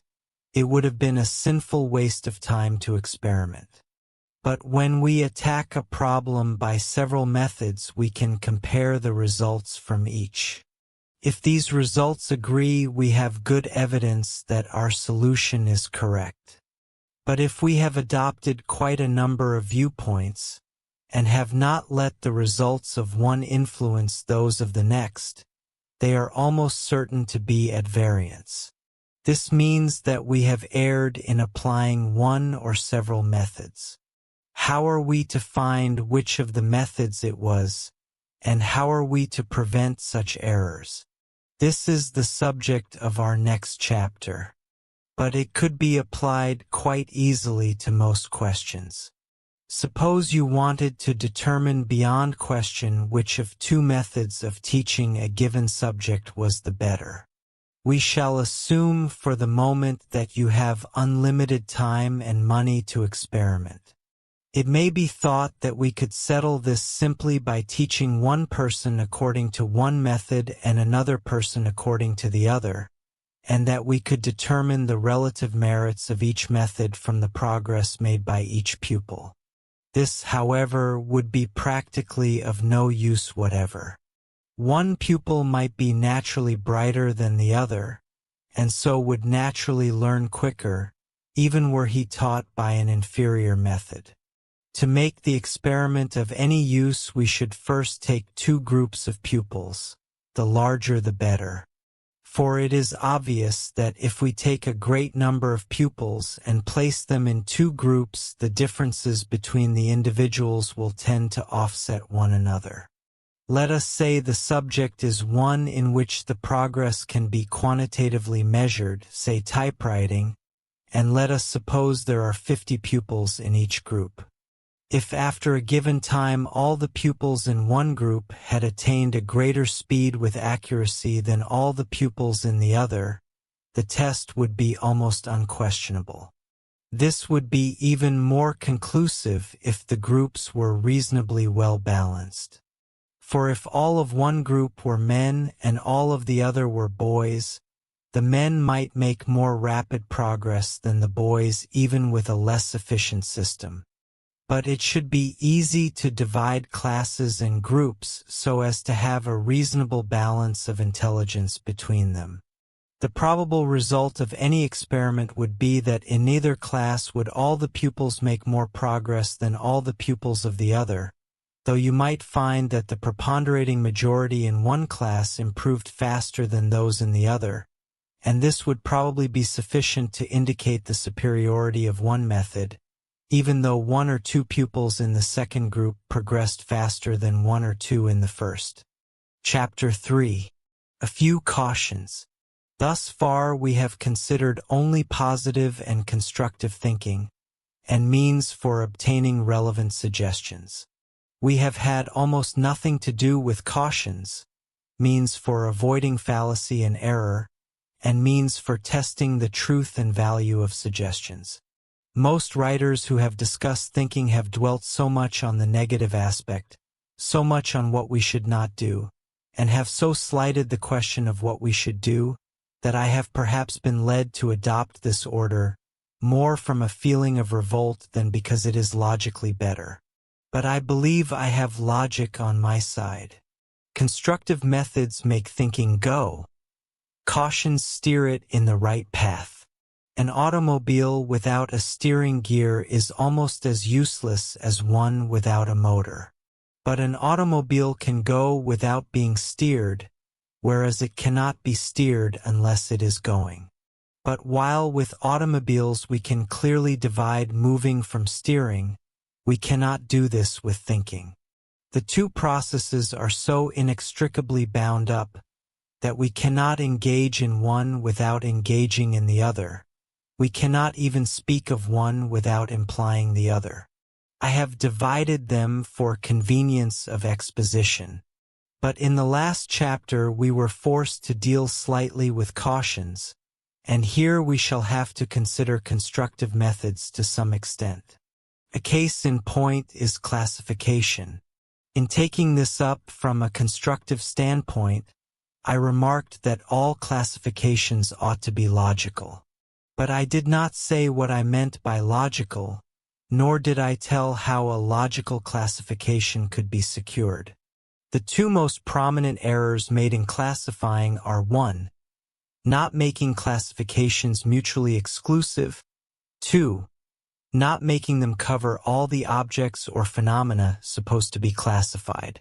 it would have been a sinful waste of time to experiment. But when we attack a problem by several methods, we can compare the results from each. If these results agree, we have good evidence that our solution is correct. But if we have adopted quite a number of viewpoints, and have not let the results of one influence those of the next, they are almost certain to be at variance. This means that we have erred in applying one or several methods. How are we to find which of the methods it was, and how are we to prevent such errors? This is the subject of our next chapter, but it could be applied quite easily to most questions. Suppose you wanted to determine beyond question which of two methods of teaching a given subject was the better. We shall assume for the moment that you have unlimited time and money to experiment. It may be thought that we could settle this simply by teaching one person according to one method and another person according to the other, and that we could determine the relative merits of each method from the progress made by each pupil. This, however, would be practically of no use whatever. One pupil might be naturally brighter than the other, and so would naturally learn quicker, even were he taught by an inferior method. To make the experiment of any use, we should first take two groups of pupils, the larger the better. For it is obvious that if we take a great number of pupils and place them in two groups, the differences between the individuals will tend to offset one another. Let us say the subject is one in which the progress can be quantitatively measured, say typewriting, and let us suppose there are 50 pupils in each group. If after a given time all the pupils in one group had attained a greater speed with accuracy than all the pupils in the other, the test would be almost unquestionable. This would be even more conclusive if the groups were reasonably well balanced. For if all of one group were men and all of the other were boys, the men might make more rapid progress than the boys even with a less efficient system. But it should be easy to divide classes and groups so as to have a reasonable balance of intelligence between them. The probable result of any experiment would be that in neither class would all the pupils make more progress than all the pupils of the other, though you might find that the preponderating majority in one class improved faster than those in the other, and this would probably be sufficient to indicate the superiority of one method, even though one or two pupils in the second group progressed faster than one or two in the first. Chapter 3. A few cautions. Thus far we have considered only positive and constructive thinking, and means for obtaining relevant suggestions. We have had almost nothing to do with cautions, means for avoiding fallacy and error, and means for testing the truth and value of suggestions. Most writers who have discussed thinking have dwelt so much on the negative aspect, so much on what we should not do, and have so slighted the question of what we should do, that I have perhaps been led to adopt this order, more from a feeling of revolt than because it is logically better. But I believe I have logic on my side. Constructive methods make thinking go. Cautions steer it in the right path. An automobile without a steering gear is almost as useless as one without a motor. But an automobile can go without being steered, whereas it cannot be steered unless it is going. But while with automobiles we can clearly divide moving from steering, we cannot do this with thinking. The two processes are so inextricably bound up that we cannot engage in one without engaging in the other. We cannot even speak of one without implying the other. I have divided them for convenience of exposition. But in the last chapter we were forced to deal slightly with cautions, and here we shall have to consider constructive methods to some extent. A case in point is classification. In taking this up from a constructive standpoint, I remarked that all classifications ought to be logical. But I did not say what I meant by logical, nor did I tell how a logical classification could be secured. The two most prominent errors made in classifying are 1. Not making classifications mutually exclusive, 2. Not making them cover all the objects or phenomena supposed to be classified.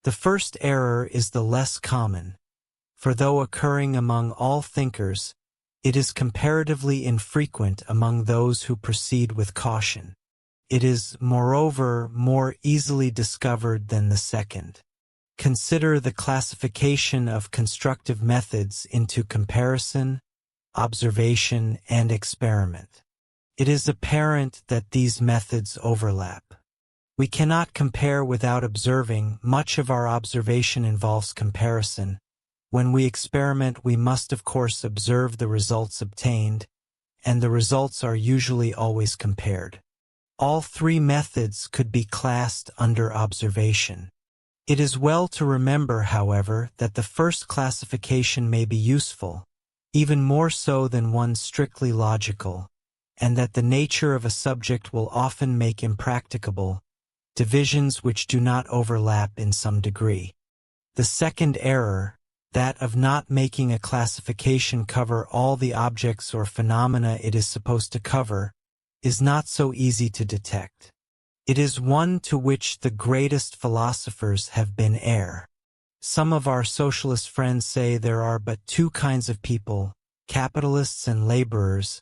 The first error is the less common, for though occurring among all thinkers, It is comparatively infrequent among those who proceed with caution. It is, moreover, more easily discovered than the second. Consider the classification of constructive methods into comparison, observation, and experiment. It is apparent that these methods overlap. We cannot compare without observing. Much of our observation involves comparison. When we experiment, we must of course observe the results obtained, and the results are usually always compared. All three methods could be classed under observation. It is well to remember, however, that the first classification may be useful, even more so than one strictly logical, and that the nature of a subject will often make impracticable divisions which do not overlap in some degree. The second error, that of not making a classification cover all the objects or phenomena it is supposed to cover, is not so easy to detect. It is one to which the greatest philosophers have been heir. Some of our socialist friends say there are but two kinds of people, capitalists and laborers,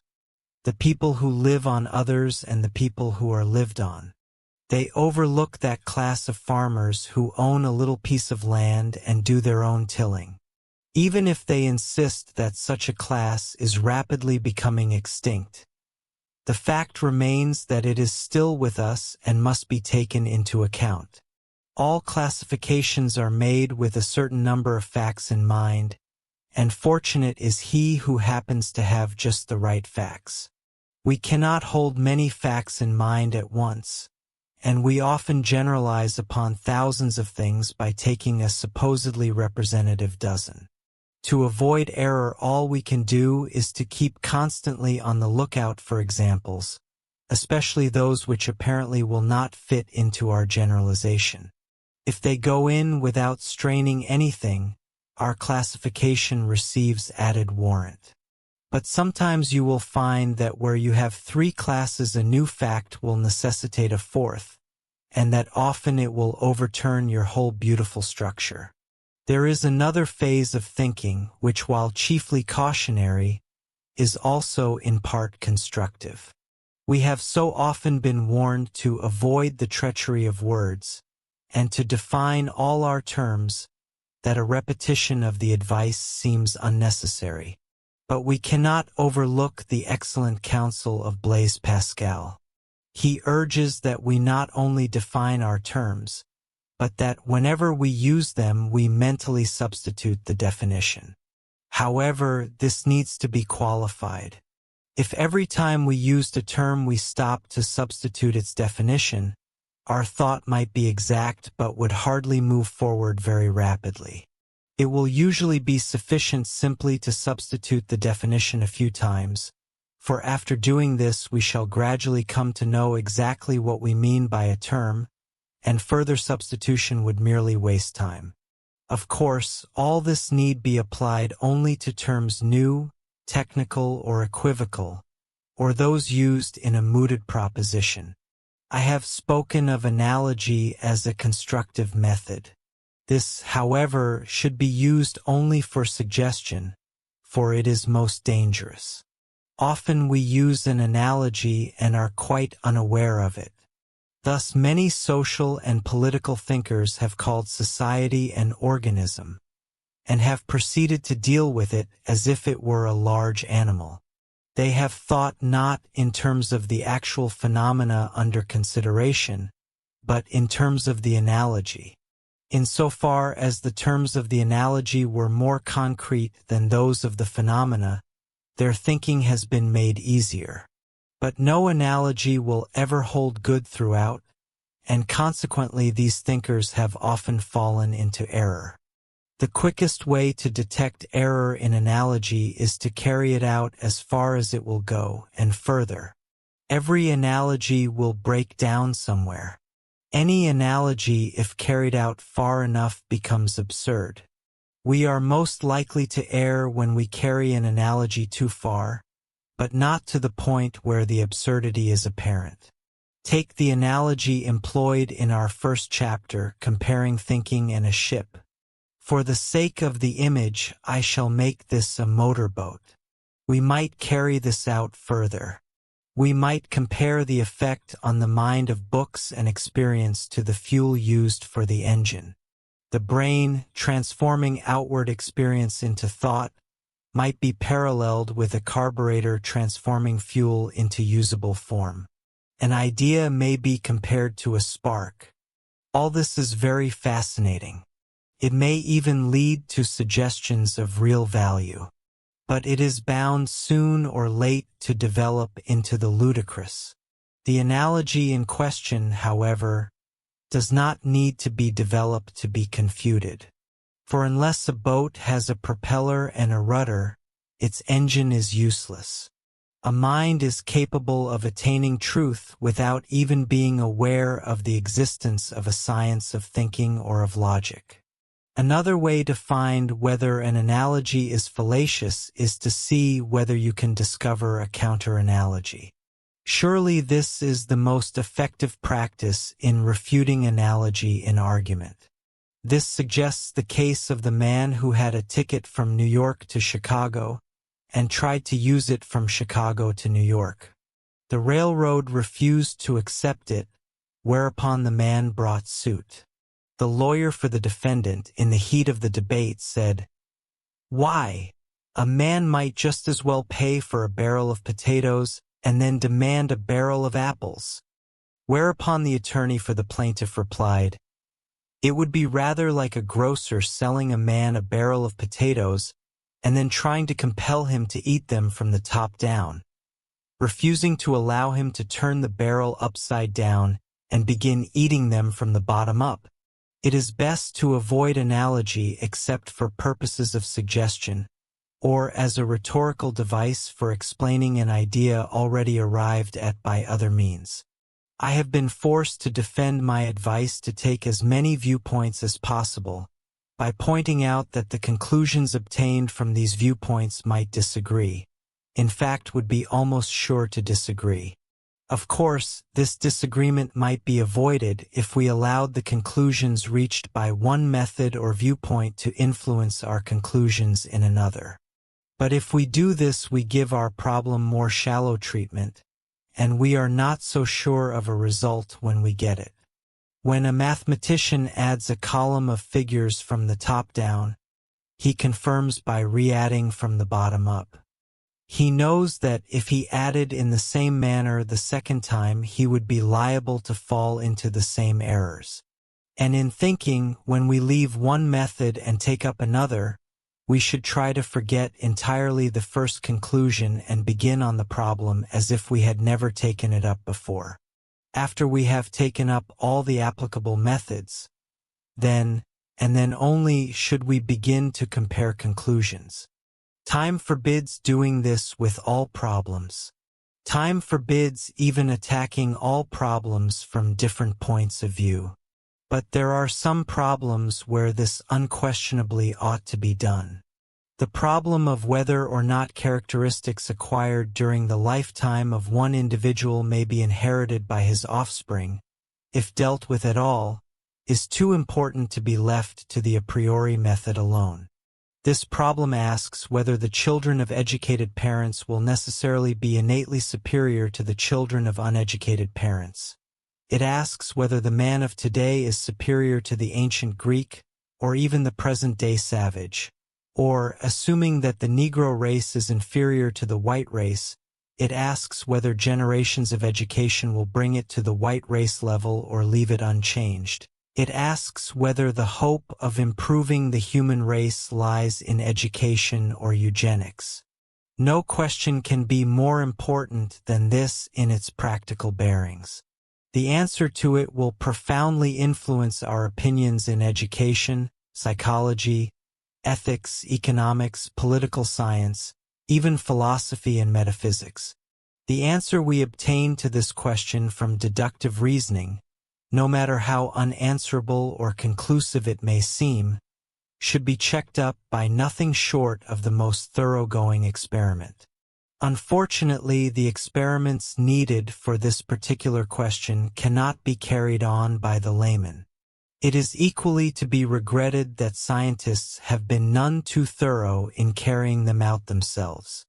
the people who live on others and the people who are lived on. They overlook that class of farmers who own a little piece of land and do their own tilling. Even if they insist that such a class is rapidly becoming extinct, the fact remains that it is still with us and must be taken into account. All classifications are made with a certain number of facts in mind, and fortunate is he who happens to have just the right facts. We cannot hold many facts in mind at once, and we often generalize upon thousands of things by taking a supposedly representative dozen. To avoid error, all we can do is to keep constantly on the lookout for examples, especially those which apparently will not fit into our generalization. If they go in without straining anything, our classification receives added warrant. But sometimes you will find that where you have three classes, a new fact will necessitate a fourth, and that often it will overturn your whole beautiful structure. There is another phase of thinking which, while chiefly cautionary, is also in part constructive. We have so often been warned to avoid the treachery of words, and to define all our terms, that a repetition of the advice seems unnecessary. But we cannot overlook the excellent counsel of Blaise Pascal. He urges that we not only define our terms, but that whenever we use them we mentally substitute the definition. However, this needs to be qualified. If every time we used a term we stopped to substitute its definition, our thought might be exact but would hardly move forward very rapidly. It will usually be sufficient simply to substitute the definition a few times, for after doing this we shall gradually come to know exactly what we mean by a term, and further substitution would merely waste time. Of course, all this need be applied only to terms new, technical, or equivocal, or those used in a mooted proposition. I have spoken of analogy as a constructive method. This, however, should be used only for suggestion, for it is most dangerous. Often we use an analogy and are quite unaware of it. Thus many social and political thinkers have called society an organism, and have proceeded to deal with it as if it were a large animal. They have thought not in terms of the actual phenomena under consideration, but in terms of the analogy. Insofar as the terms of the analogy were more concrete than those of the phenomena, their thinking has been made easier. But no analogy will ever hold good throughout, and consequently these thinkers have often fallen into error. The quickest way to detect error in analogy is to carry it out as far as it will go, and further. Every analogy will break down somewhere. Any analogy, if carried out far enough, becomes absurd. We are most likely to err when we carry an analogy too far, but not to the point where the absurdity is apparent. Take the analogy employed in our first chapter, comparing thinking and a ship. For the sake of the image, I shall make this a motorboat. We might carry this out further. We might compare the effect on the mind of books and experience to the fuel used for the engine. The brain, transforming outward experience into thought, might be paralleled with a carburetor transforming fuel into usable form. An idea may be compared to a spark. All this is very fascinating. It may even lead to suggestions of real value. But it is bound soon or late to develop into the ludicrous. The analogy in question, however, does not need to be developed to be confuted. For unless a boat has a propeller and a rudder, its engine is useless. A mind is capable of attaining truth without even being aware of the existence of a science of thinking or of logic. Another way to find whether an analogy is fallacious is to see whether you can discover a counter-analogy. Surely this is the most effective practice in refuting analogy in argument. This suggests the case of the man who had a ticket from New York to Chicago and tried to use it from Chicago to New York. The railroad refused to accept it, whereupon the man brought suit. The lawyer for the defendant, in the heat of the debate, said, "Why? A man might just as well pay for a barrel of potatoes and then demand a barrel of apples." Whereupon the attorney for the plaintiff replied, "It would be rather like a grocer selling a man a barrel of potatoes and then trying to compel him to eat them from the top down, refusing to allow him to turn the barrel upside down and begin eating them from the bottom up. It is best to avoid analogy except for purposes of suggestion, or as a rhetorical device for explaining an idea already arrived at by other means. I have been forced to defend my advice to take as many viewpoints as possible, by pointing out that the conclusions obtained from these viewpoints might disagree, in fact would be almost sure to disagree. Of course, this disagreement might be avoided if we allowed the conclusions reached by one method or viewpoint to influence our conclusions in another. But if we do this, we give our problem more shallow treatment, and we are not so sure of a result when we get it. When a mathematician adds a column of figures from the top down, he confirms by re-adding from the bottom up. He knows that if he added in the same manner the second time, he would be liable to fall into the same errors. And in thinking, when we leave one method and take up another, we should try to forget entirely the first conclusion and begin on the problem as if we had never taken it up before. After we have taken up all the applicable methods, then, and then only, should we begin to compare conclusions. Time forbids doing this with all problems. Time forbids even attacking all problems from different points of view. But there are some problems where this unquestionably ought to be done. The problem of whether or not characteristics acquired during the lifetime of one individual may be inherited by his offspring, if dealt with at all, is too important to be left to the a priori method alone. This problem asks whether the children of educated parents will necessarily be innately superior to the children of uneducated parents. It asks whether the man of today is superior to the ancient Greek, or even the present-day savage. Or, assuming that the Negro race is inferior to the white race, it asks whether generations of education will bring it to the white race level or leave it unchanged. It asks whether the hope of improving the human race lies in education or eugenics. No question can be more important than this in its practical bearings. The answer to it will profoundly influence our opinions in education, psychology, ethics, economics, political science, even philosophy and metaphysics. The answer we obtain to this question from deductive reasoning, no matter how unanswerable or conclusive it may seem, should be checked up by nothing short of the most thoroughgoing experiment. Unfortunately, the experiments needed for this particular question cannot be carried on by the layman. It is equally to be regretted that scientists have been none too thorough in carrying them out themselves.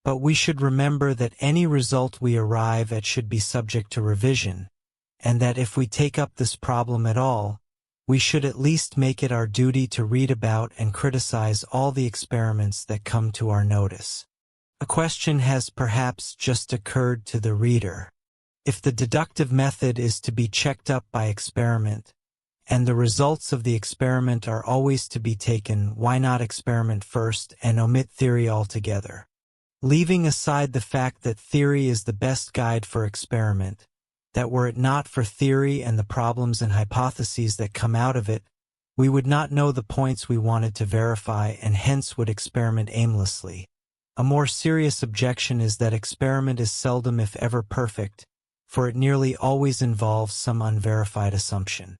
But we should remember that any result we arrive at should be subject to revision, and that if we take up this problem at all, we should at least make it our duty to read about and criticize all the experiments that come to our notice. A question has perhaps just occurred to the reader. If the deductive method is to be checked up by experiment, and the results of the experiment are always to be taken, why not experiment first and omit theory altogether? Leaving aside the fact that theory is the best guide for experiment, that were it not for theory and the problems and hypotheses that come out of it, we would not know the points we wanted to verify and hence would experiment aimlessly. A more serious objection is that experiment is seldom if ever perfect, for it nearly always involves some unverified assumption.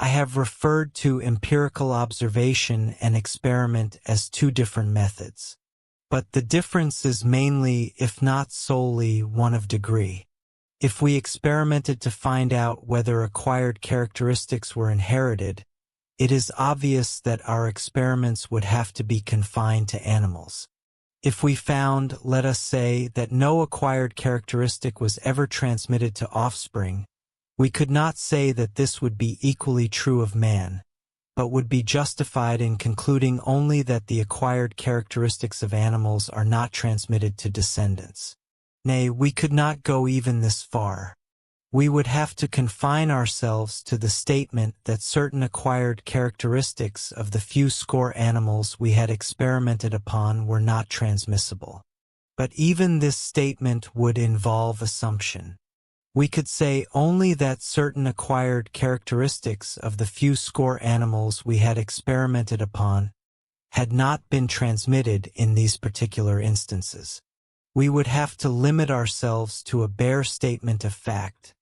I have referred to empirical observation and experiment as two different methods. But the difference is mainly, if not solely, one of degree. If we experimented to find out whether acquired characteristics were inherited, it is obvious that our experiments would have to be confined to animals. If we found, let us say, that no acquired characteristic was ever transmitted to offspring, we could not say that this would be equally true of man, but would be justified in concluding only that the acquired characteristics of animals are not transmitted to descendants. Nay, we could not go even this far. We would have to confine ourselves to the statement that certain acquired characteristics of the few score animals we had experimented upon were not transmissible. But even this statement would involve assumption. We could say only that certain acquired characteristics of the few score animals we had experimented upon had not been transmitted in these particular instances. We would have to limit ourselves to a bare statement of fact.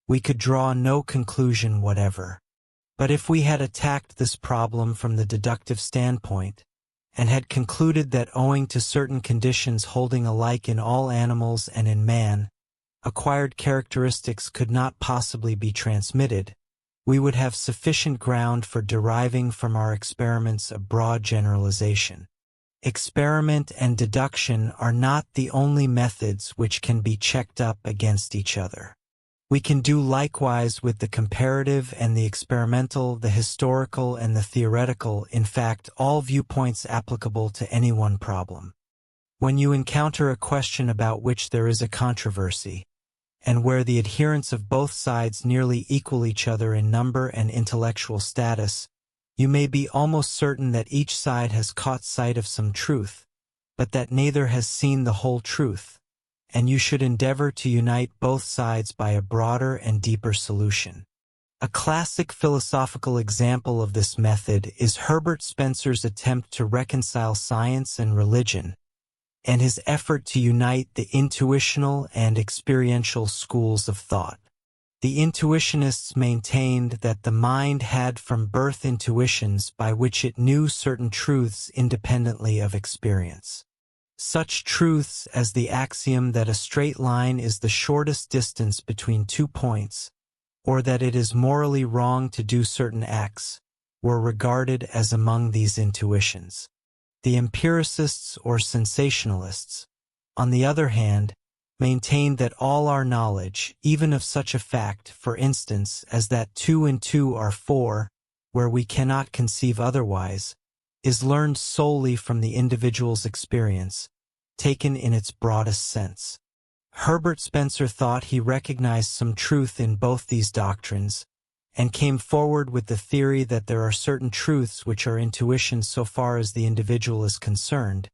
We could draw no conclusion whatever. But if we had attacked this problem from the deductive standpoint, and had concluded that owing to certain conditions holding alike in all animals and in man, acquired characteristics could not possibly be transmitted, we would have sufficient ground for deriving from our experiments a broad generalization. Experiment and deduction are not the only methods which can be checked up against each other. We can do likewise with the comparative and the experimental, the historical and the theoretical, in fact, all viewpoints applicable to any one problem. When you encounter a question about which there is a controversy, and where the adherents of both sides nearly equal each other in number and intellectual status, you may be almost certain that each side has caught sight of some truth, but that neither has seen the whole truth, and you should endeavor to unite both sides by a broader and deeper solution. A classic philosophical example of this method is Herbert Spencer's attempt to reconcile science and religion, and his effort to unite the intuitional and experiential schools of thought. The intuitionists maintained that the mind had from birth intuitions by which it knew certain truths independently of experience. Such truths as the axiom that a straight line is the shortest distance between 2 points, or that it is morally wrong to do certain acts, were regarded as among these intuitions. The empiricists or sensationalists, on the other hand, maintained that all our knowledge, even of such a fact, for instance, as that 2 and 2 are 4, where we cannot conceive otherwise, is learned solely from the individual's experience, taken in its broadest sense. Herbert Spencer thought he recognized some truth in both these doctrines, and came forward with the theory that there are certain truths which are intuitions so far as the individual is concerned,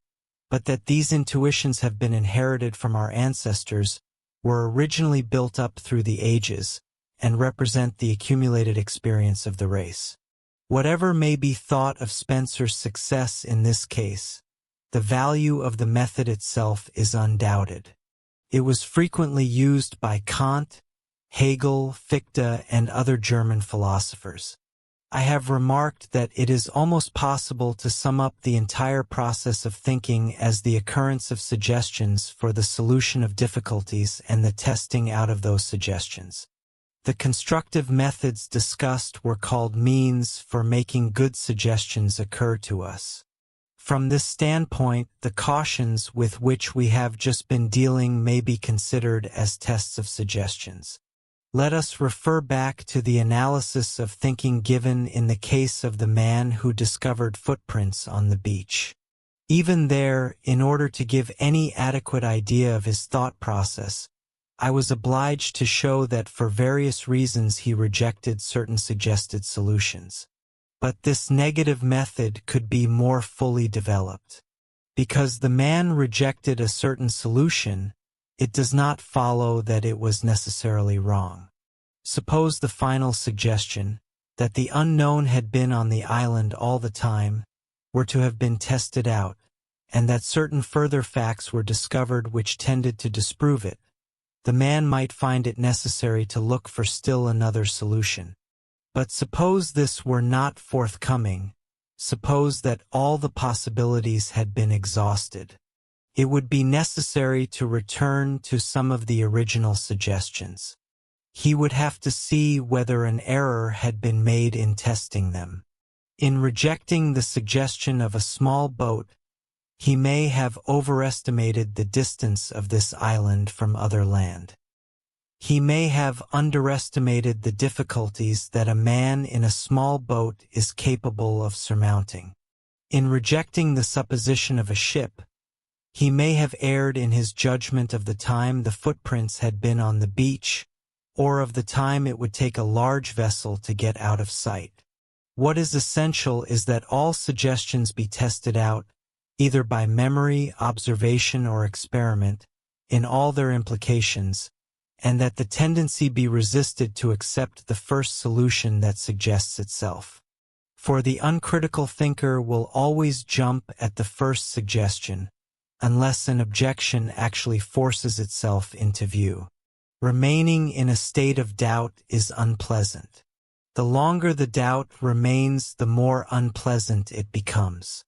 but that these intuitions have been inherited from our ancestors, were originally built up through the ages, and represent the accumulated experience of the race. Whatever may be thought of Spencer's success in this case, the value of the method itself is undoubted. It was frequently used by Kant, Hegel, Fichte, and other German philosophers. I have remarked that it is almost possible to sum up the entire process of thinking as the occurrence of suggestions for the solution of difficulties and the testing out of those suggestions. The constructive methods discussed were called means for making good suggestions occur to us. From this standpoint, the cautions with which we have just been dealing may be considered as tests of suggestions. Let us refer back to the analysis of thinking given in the case of the man who discovered footprints on the beach. Even there, in order to give any adequate idea of his thought process, I was obliged to show that for various reasons he rejected certain suggested solutions. But this negative method could be more fully developed. Because the man rejected a certain solution, it does not follow that it was necessarily wrong. Suppose the final suggestion, that the unknown had been on the island all the time, were to have been tested out, and that certain further facts were discovered which tended to disprove it. The man might find it necessary to look for still another solution. But suppose this were not forthcoming, suppose that all the possibilities had been exhausted. It would be necessary to return to some of the original suggestions. He would have to see whether an error had been made in testing them. In rejecting the suggestion of a small boat, he may have overestimated the distance of this island from other land. He may have underestimated the difficulties that a man in a small boat is capable of surmounting. In rejecting the supposition of a ship, he may have erred in his judgment of the time the footprints had been on the beach, or of the time it would take a large vessel to get out of sight. What is essential is that all suggestions be tested out, either by memory, observation, or experiment, in all their implications, and that the tendency be resisted to accept the first solution that suggests itself. For the uncritical thinker will always jump at the first suggestion, unless an objection actually forces itself into view. Remaining in a state of doubt is unpleasant. The longer the doubt remains, the more unpleasant it becomes.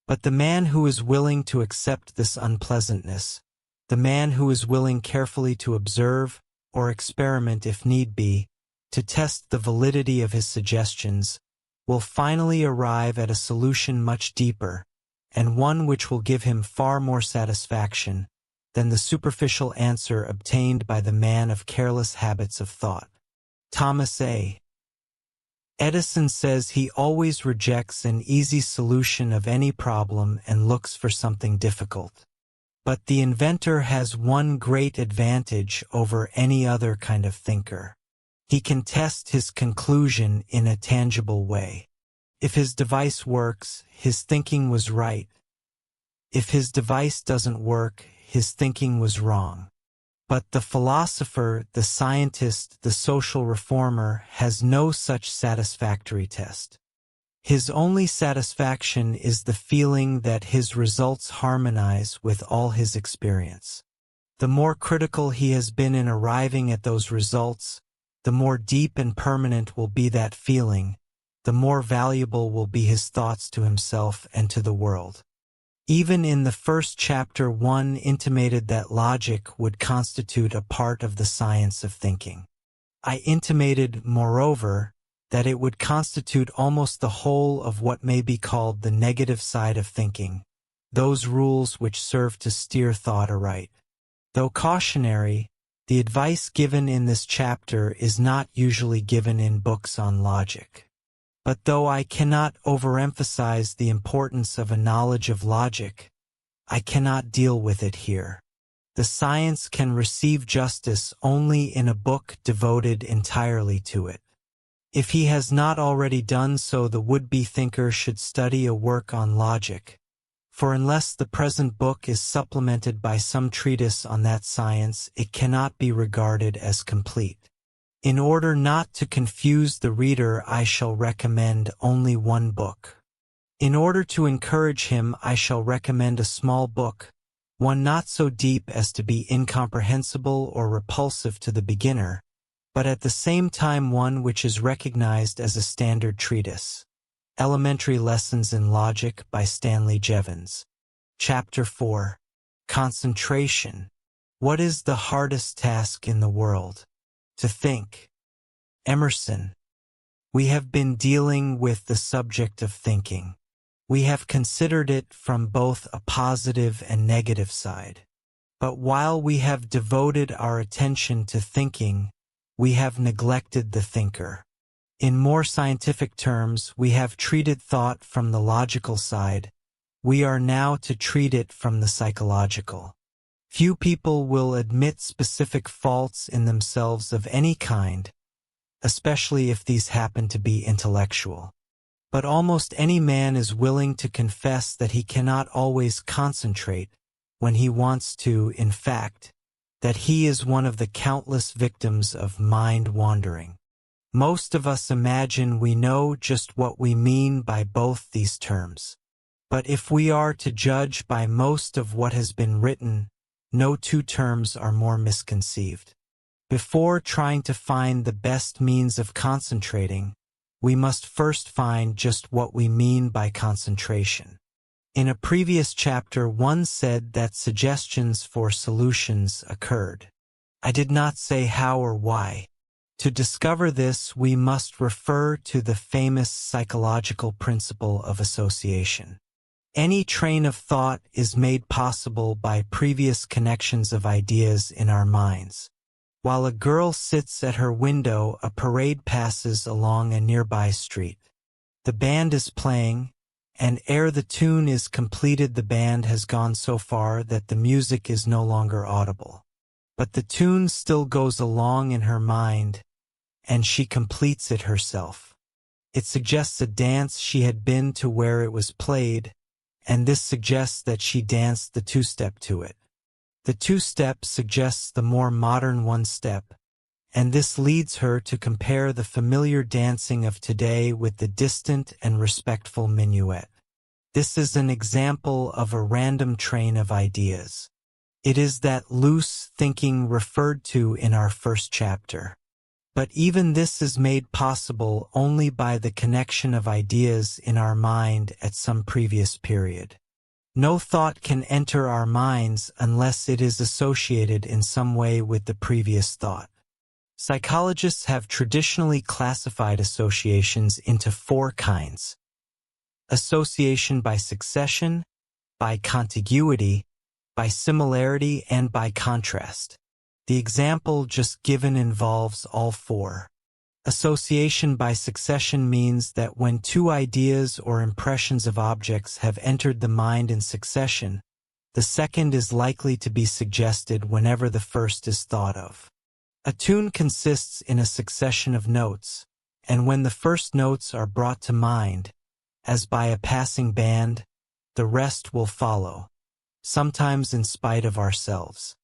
But the man who is willing to accept this unpleasantness, the man who is willing carefully to observe, or experiment if need be, to test the validity of his suggestions, will finally arrive at a solution much deeper, and one which will give him far more satisfaction than the superficial answer obtained by the man of careless habits of thought. Thomas A. Edison says he always rejects an easy solution of any problem and looks for something difficult. But the inventor has one great advantage over any other kind of thinker. He can test his conclusion in a tangible way. If his device works, his thinking was right. If his device doesn't work, his thinking was wrong. But the philosopher, the scientist, the social reformer has no such satisfactory test. His only satisfaction is the feeling that his results harmonize with all his experience. The more critical he has been in arriving at those results, the more deep and permanent will be that feeling, the more valuable will be his thoughts to himself and to the world. Even in the first chapter, one intimated that logic would constitute a part of the science of thinking. I intimated, moreover, that it would constitute almost the whole of what may be called the negative side of thinking, those rules which serve to steer thought aright. Though cautionary, the advice given in this chapter is not usually given in books on logic. But though I cannot overemphasize the importance of a knowledge of logic, I cannot deal with it here. The science can receive justice only in a book devoted entirely to it. If he has not already done so, the would-be thinker should study a work on logic, for unless the present book is supplemented by some treatise on that science, it cannot be regarded as complete. In order not to confuse the reader, I shall recommend only one book. In order to encourage him, I shall recommend a small book, one not so deep as to be incomprehensible or repulsive to the beginner, but at the same time one which is recognized as a standard treatise. Elementary Lessons in Logic by Stanley Jevons. Chapter 4. Concentration. What is the hardest task in the world? To think. Emerson. We have been dealing with the subject of thinking. We have considered it from both a positive and negative side. But while we have devoted our attention to thinking, we have neglected the thinker. In more scientific terms, we have treated thought from the logical side. We are now to treat it from the psychological. Few people will admit specific faults in themselves of any kind, especially if these happen to be intellectual. But almost any man is willing to confess that he cannot always concentrate when he wants to, in fact, that he is one of the countless victims of mind wandering. Most of us imagine we know just what we mean by both these terms. But if we are to judge by most of what has been written, no two terms are more misconceived. Before trying to find the best means of concentrating, we must first find just what we mean by concentration. In a previous chapter, one said that suggestions for solutions occurred. I did not say how or why. To discover this, we must refer to the famous psychological principle of association. Any train of thought is made possible by previous connections of ideas in our minds. While a girl sits at her window, a parade passes along a nearby street. The band is playing, and ere the tune is completed, the band has gone so far that the music is no longer audible. But the tune still goes along in her mind, and she completes it herself. It suggests a dance she had been to where it was played, and this suggests that she danced the two-step to it. The two-step suggests the more modern one-step, and this leads her to compare the familiar dancing of today with the distant and respectful minuet. This is an example of a random train of ideas. It is that loose thinking referred to in our first chapter. But even this is made possible only by the connection of ideas in our mind at some previous period. No thought can enter our minds unless it is associated in some way with the previous thought. Psychologists have traditionally classified associations into four kinds: association by succession, by contiguity, by similarity, and by contrast. The example just given involves all four. Association by succession means that when two ideas or impressions of objects have entered the mind in succession, the second is likely to be suggested whenever the first is thought of. A tune consists in a succession of notes, and when the first notes are brought to mind, as by a passing band, the rest will follow, sometimes in spite of ourselves.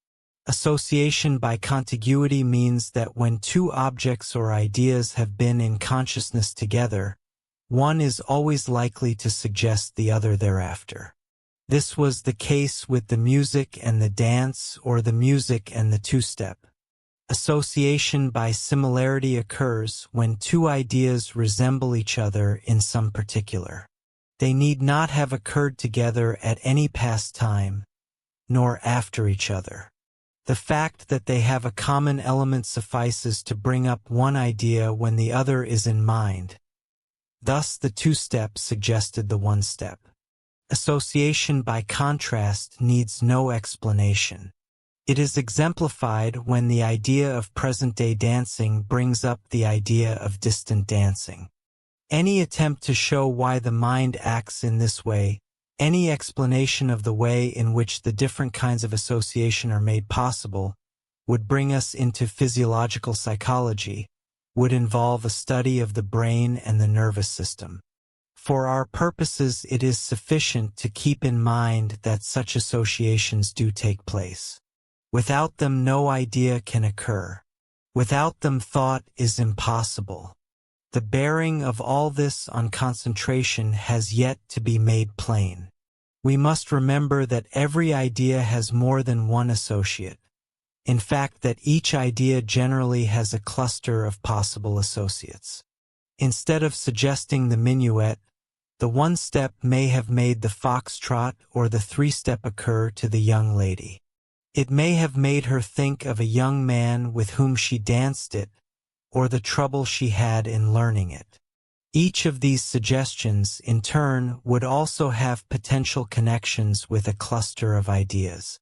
Association by contiguity means that when two objects or ideas have been in consciousness together, one is always likely to suggest the other thereafter. This was the case with the music and the dance, or the music and the two-step. Association by similarity occurs when two ideas resemble each other in some particular. They need not have occurred together at any past time, nor after each other. The fact that they have a common element suffices to bring up one idea when the other is in mind. Thus the two-step suggested the one-step. Association by contrast needs no explanation. It is exemplified when the idea of present-day dancing brings up the idea of distant dancing. Any attempt to show why the mind acts in this way, any explanation of the way in which the different kinds of association are made possible, would bring us into physiological psychology, would involve a study of the brain and the nervous system. For our purposes, it is sufficient to keep in mind that such associations do take place. Without them, no idea can occur. Without them, thought is impossible. The bearing of all this on concentration has yet to be made plain. We must remember that every idea has more than one associate. In fact, that each idea generally has a cluster of possible associates. Instead of suggesting the minuet, the one-step may have made the foxtrot or the three-step occur to the young lady. It may have made her think of a young man with whom she danced it, or the trouble she had in learning it. Each of these suggestions, in turn, would also have potential connections with a cluster of ideas.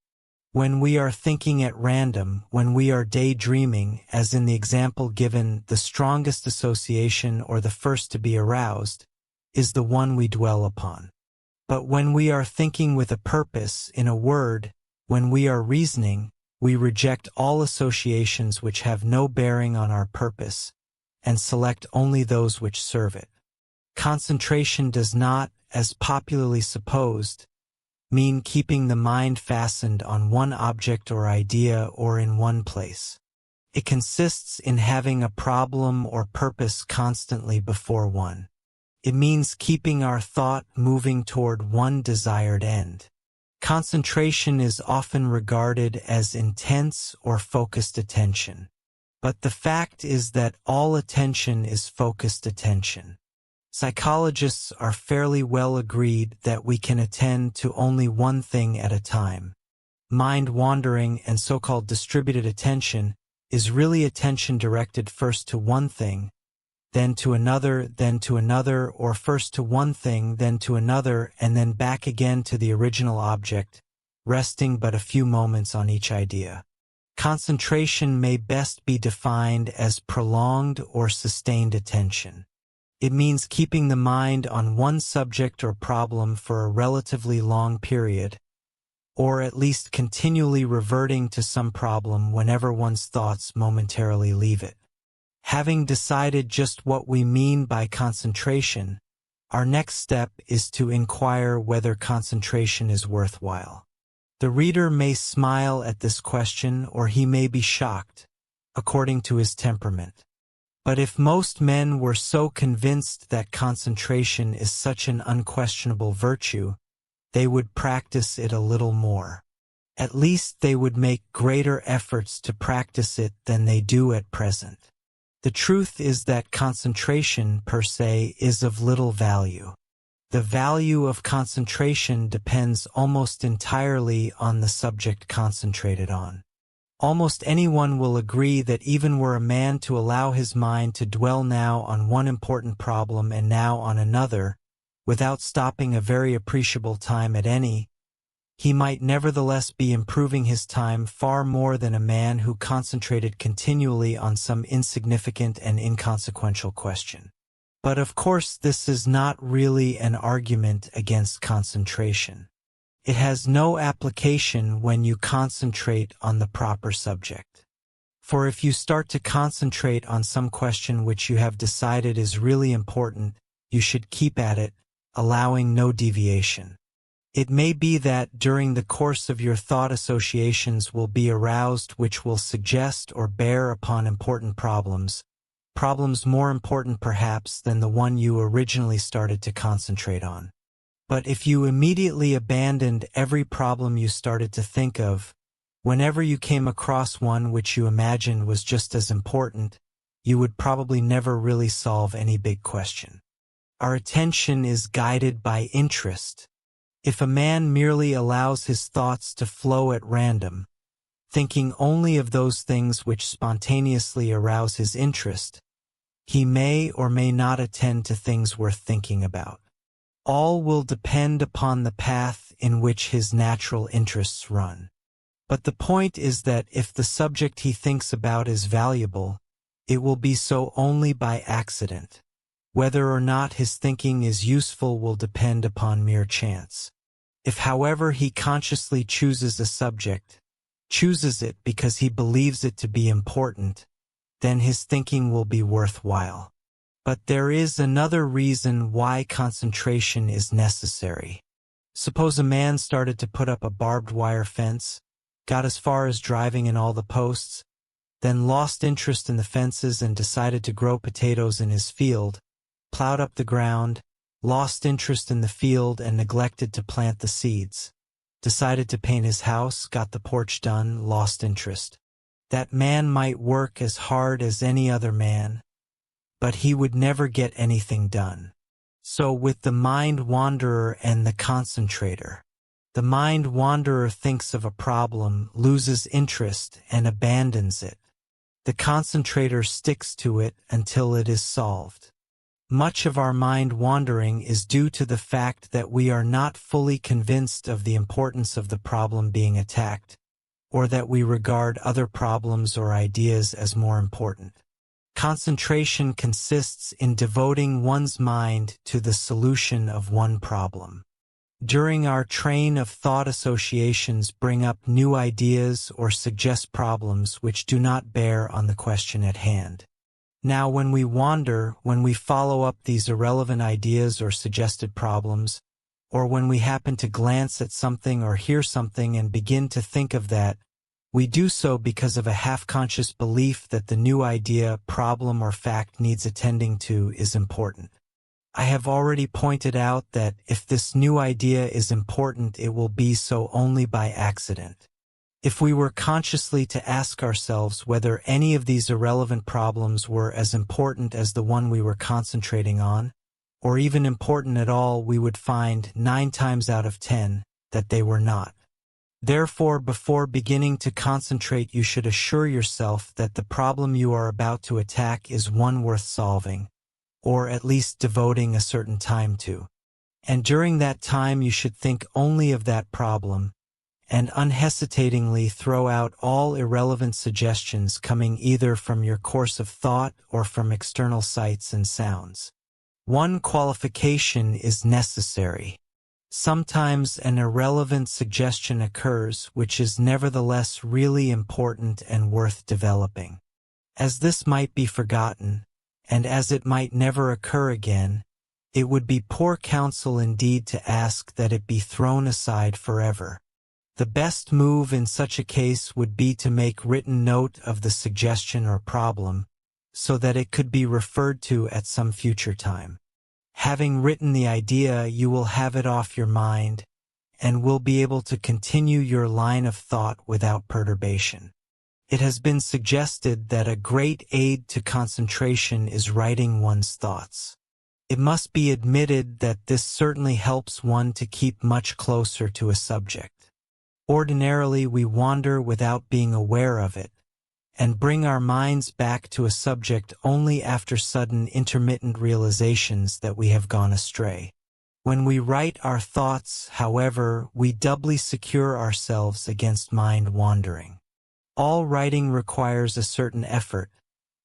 When we are thinking at random, when we are daydreaming, as in the example given, the strongest association or the first to be aroused is the one we dwell upon. But when we are thinking with a purpose, in a word, when we are reasoning, we reject all associations which have no bearing on our purpose, and select only those which serve it. Concentration does not, as popularly supposed, mean keeping the mind fastened on one object or idea or in one place. It consists in having a problem or purpose constantly before one. It means keeping our thought moving toward one desired end. Concentration is often regarded as intense or focused attention. But the fact is that all attention is focused attention. Psychologists are fairly well agreed that we can attend to only one thing at a time. Mind wandering and so-called distributed attention is really attention directed first to one thing, then to another, or first to one thing, then to another, and then back again to the original object, resting but a few moments on each idea. Concentration may best be defined as prolonged or sustained attention. It means keeping the mind on one subject or problem for a relatively long period, or at least continually reverting to some problem whenever one's thoughts momentarily leave it. Having decided just what we mean by concentration, our next step is to inquire whether concentration is worthwhile. The reader may smile at this question, or he may be shocked, according to his temperament. But if most men were so convinced that concentration is such an unquestionable virtue, they would practice it a little more. At least they would make greater efforts to practice it than they do at present. The truth is that concentration, per se, is of little value. The value of concentration depends almost entirely on the subject concentrated on. Almost anyone will agree that even were a man to allow his mind to dwell now on one important problem and now on another, without stopping a very appreciable time at any, he might nevertheless be improving his time far more than a man who concentrated continually on some insignificant and inconsequential question. But of course this is not really an argument against concentration. It has no application when you concentrate on the proper subject. For if you start to concentrate on some question which you have decided is really important, you should keep at it, allowing no deviation. It may be that during the course of your thought associations will be aroused which will suggest or bear upon important problems more important perhaps than the one you originally started to concentrate on. But if you immediately abandoned every problem you started to think of, whenever you came across one which you imagined was just as important, you would probably never really solve any big question. Our attention is guided by interest. If a man merely allows his thoughts to flow at random, thinking only of those things which spontaneously arouse his interest, he may or may not attend to things worth thinking about. All will depend upon the path in which his natural interests run. But the point is that if the subject he thinks about is valuable, it will be so only by accident. Whether or not his thinking is useful will depend upon mere chance. If, however, he consciously chooses a subject, chooses it because he believes it to be important, then his thinking will be worthwhile. But there is another reason why concentration is necessary. Suppose a man started to put up a barbed wire fence, got as far as driving in all the posts, then lost interest in the fences and decided to grow potatoes in his field, plowed up the ground, lost interest in the field and neglected to plant the seeds, decided to paint his house, got the porch done, lost interest. That man might work as hard as any other man, but he would never get anything done. So with the mind wanderer and the concentrator. The mind wanderer thinks of a problem, loses interest, and abandons it. The concentrator sticks to it until it is solved. Much of our mind wandering is due to the fact that we are not fully convinced of the importance of the problem being attacked, or that we regard other problems or ideas as more important. Concentration consists in devoting one's mind to the solution of one problem. During our train of thought, associations bring up new ideas or suggest problems which do not bear on the question at hand. Now, when we wander, when we follow up these irrelevant ideas or suggested problems, or when we happen to glance at something or hear something and begin to think of that, we do so because of a half-conscious belief that the new idea, problem, or fact needs attending to is important. I have already pointed out that if this new idea is important, it will be so only by accident. If we were consciously to ask ourselves whether any of these irrelevant problems were as important as the one we were concentrating on, or even important at all, we would find 9 times out of 10 that they were not. Therefore, before beginning to concentrate, you should assure yourself that the problem you are about to attack is one worth solving, or at least devoting a certain time to. And during that time you should think only of that problem, and unhesitatingly throw out all irrelevant suggestions coming either from your course of thought or from external sights and sounds. One qualification is necessary. Sometimes an irrelevant suggestion occurs which is nevertheless really important and worth developing. As this might be forgotten, and as it might never occur again, it would be poor counsel indeed to ask that it be thrown aside forever. The best move in such a case would be to make written note of the suggestion or problem, so that it could be referred to at some future time. Having written the idea, you will have it off your mind, and will be able to continue your line of thought without perturbation. It has been suggested that a great aid to concentration is writing one's thoughts. It must be admitted that this certainly helps one to keep much closer to a subject. Ordinarily, we wander without being aware of it, and bring our minds back to a subject only after sudden intermittent realizations that we have gone astray. When we write our thoughts, however, we doubly secure ourselves against mind wandering. All writing requires a certain effort,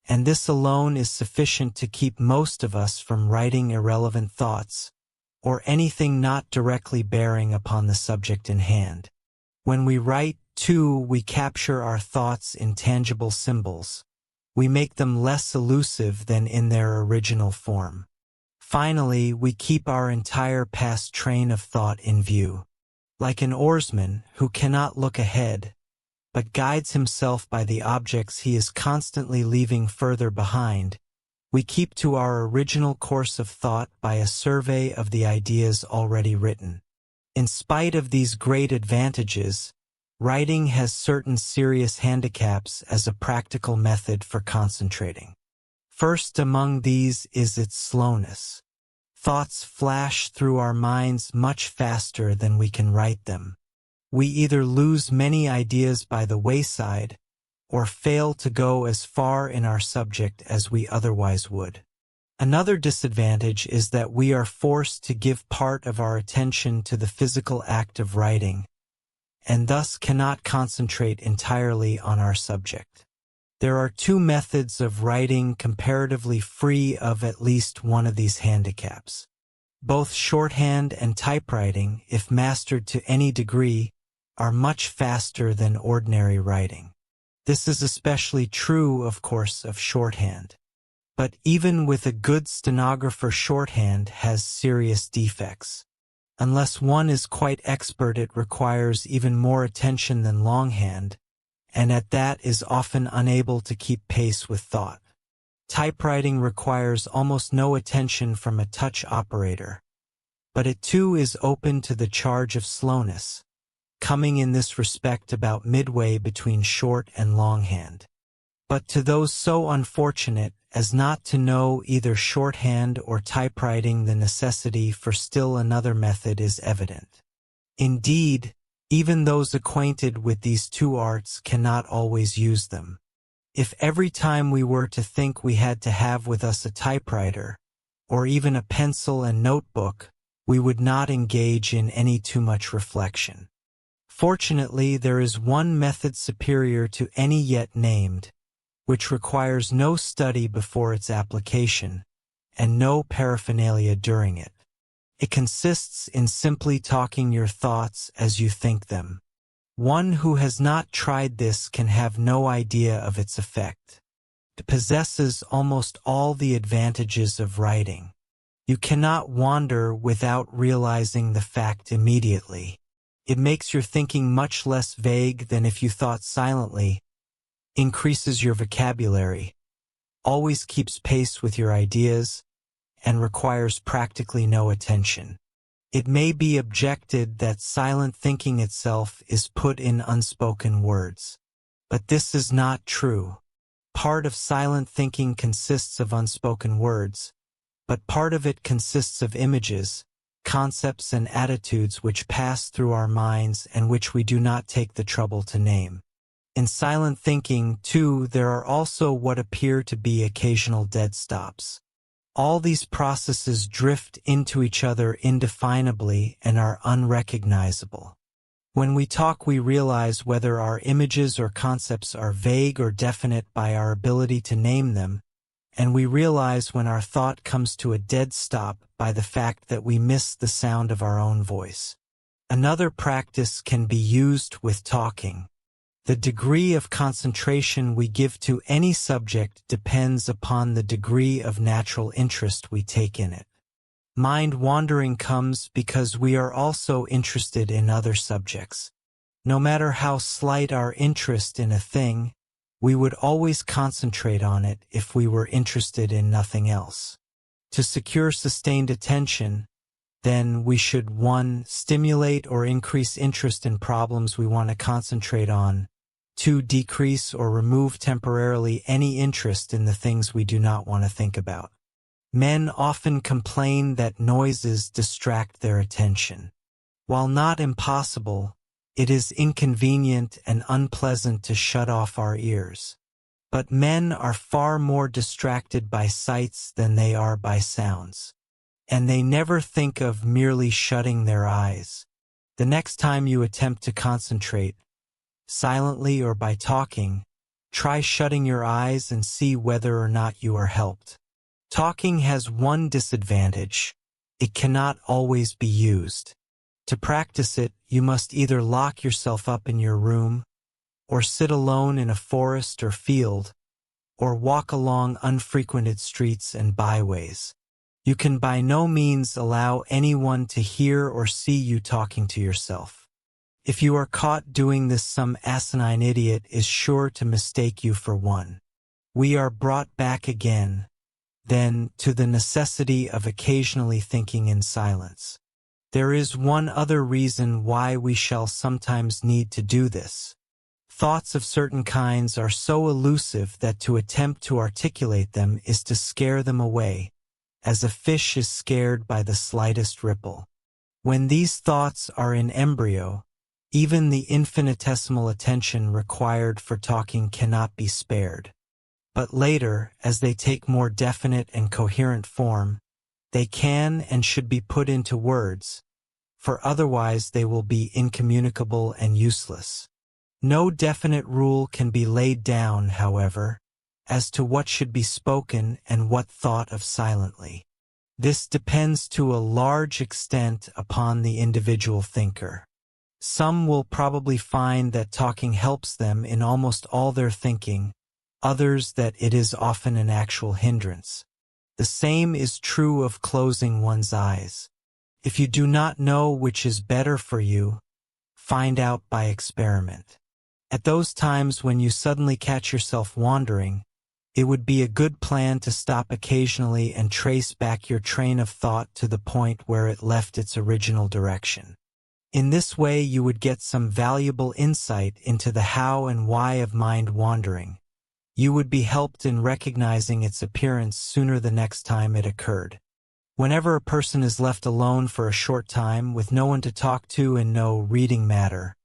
and this alone is sufficient to keep most of us from writing irrelevant thoughts, or anything not directly bearing upon the subject in hand. When we write, too, we capture our thoughts in tangible symbols. We make them less elusive than in their original form. Finally, we keep our entire past train of thought in view. Like an oarsman who cannot look ahead, but guides himself by the objects he is constantly leaving further behind, we keep to our original course of thought by a survey of the ideas already written. In spite of these great advantages, writing has certain serious handicaps as a practical method for concentrating. First among these is its slowness. Thoughts flash through our minds much faster than we can write them. We either lose many ideas by the wayside, or fail to go as far in our subject as we otherwise would. Another disadvantage is that we are forced to give part of our attention to the physical act of writing, and thus cannot concentrate entirely on our subject. There are 2 methods of writing comparatively free of at least one of these handicaps. Both shorthand and typewriting, if mastered to any degree, are much faster than ordinary writing. This is especially true, of course, of shorthand. But even with a good stenographer, shorthand has serious defects. Unless one is quite expert, it requires even more attention than longhand, and at that is often unable to keep pace with thought. Typewriting requires almost no attention from a touch operator, but it too is open to the charge of slowness, coming in this respect about midway between short and longhand. But to those so unfortunate as not to know either shorthand or typewriting, the necessity for still another method is evident. Indeed, even those acquainted with these 2 arts cannot always use them. If every time we were to think we had to have with us a typewriter, or even a pencil and notebook, we would not engage in any too much reflection. Fortunately, there is one method superior to any yet named, which requires no study before its application, and no paraphernalia during it. It consists in simply talking your thoughts as you think them. One who has not tried this can have no idea of its effect. It possesses almost all the advantages of writing. You cannot wander without realizing the fact immediately. It makes your thinking much less vague than if you thought silently, increases your vocabulary, always keeps pace with your ideas, and requires practically no attention. It may be objected that silent thinking itself is put in unspoken words. But this is not true. Part of silent thinking consists of unspoken words, but part of it consists of images, concepts and attitudes which pass through our minds and which we do not take the trouble to name. In silent thinking, too, there are also what appear to be occasional dead stops. All these processes drift into each other indefinably and are unrecognizable. When we talk, we realize whether our images or concepts are vague or definite by our ability to name them, and we realize when our thought comes to a dead stop by the fact that we miss the sound of our own voice. Another practice can be used with talking. The degree of concentration we give to any subject depends upon the degree of natural interest we take in it. Mind wandering comes because we are also interested in other subjects. No matter how slight our interest in a thing, we would always concentrate on it if we were interested in nothing else. To secure sustained attention, then we should 1. Stimulate or increase interest in problems we want to concentrate on, 2. Decrease or remove temporarily any interest in the things we do not want to think about. Men often complain that noises distract their attention. While not impossible, it is inconvenient and unpleasant to shut off our ears. But men are far more distracted by sights than they are by sounds. And they never think of merely shutting their eyes. The next time you attempt to concentrate, silently or by talking, try shutting your eyes and see whether or not you are helped. Talking has one disadvantage: it cannot always be used. To practice it, you must either lock yourself up in your room, or sit alone in a forest or field, or walk along unfrequented streets and byways. You can by no means allow anyone to hear or see you talking to yourself. If you are caught doing this, some asinine idiot is sure to mistake you for one. We are brought back again, then, to the necessity of occasionally thinking in silence. There is one other reason why we shall sometimes need to do this. Thoughts of certain kinds are so elusive that to attempt to articulate them is to scare them away, as a fish is scared by the slightest ripple. When these thoughts are in embryo, even the infinitesimal attention required for talking cannot be spared. But later, as they take more definite and coherent form, they can and should be put into words, for otherwise they will be incommunicable and useless. No definite rule can be laid down, however, as to what should be spoken and what thought of silently. This depends to a large extent upon the individual thinker. Some will probably find that talking helps them in almost all their thinking, others that it is often an actual hindrance. The same is true of closing one's eyes. If you do not know which is better for you, find out by experiment. At those times when you suddenly catch yourself wandering, it would be a good plan to stop occasionally and trace back your train of thought to the point where it left its original direction. In this way you would get some valuable insight into the how and why of mind wandering. You would be helped in recognizing its appearance sooner the next time it occurred. Whenever a person is left alone for a short time with no one to talk to and no reading matter,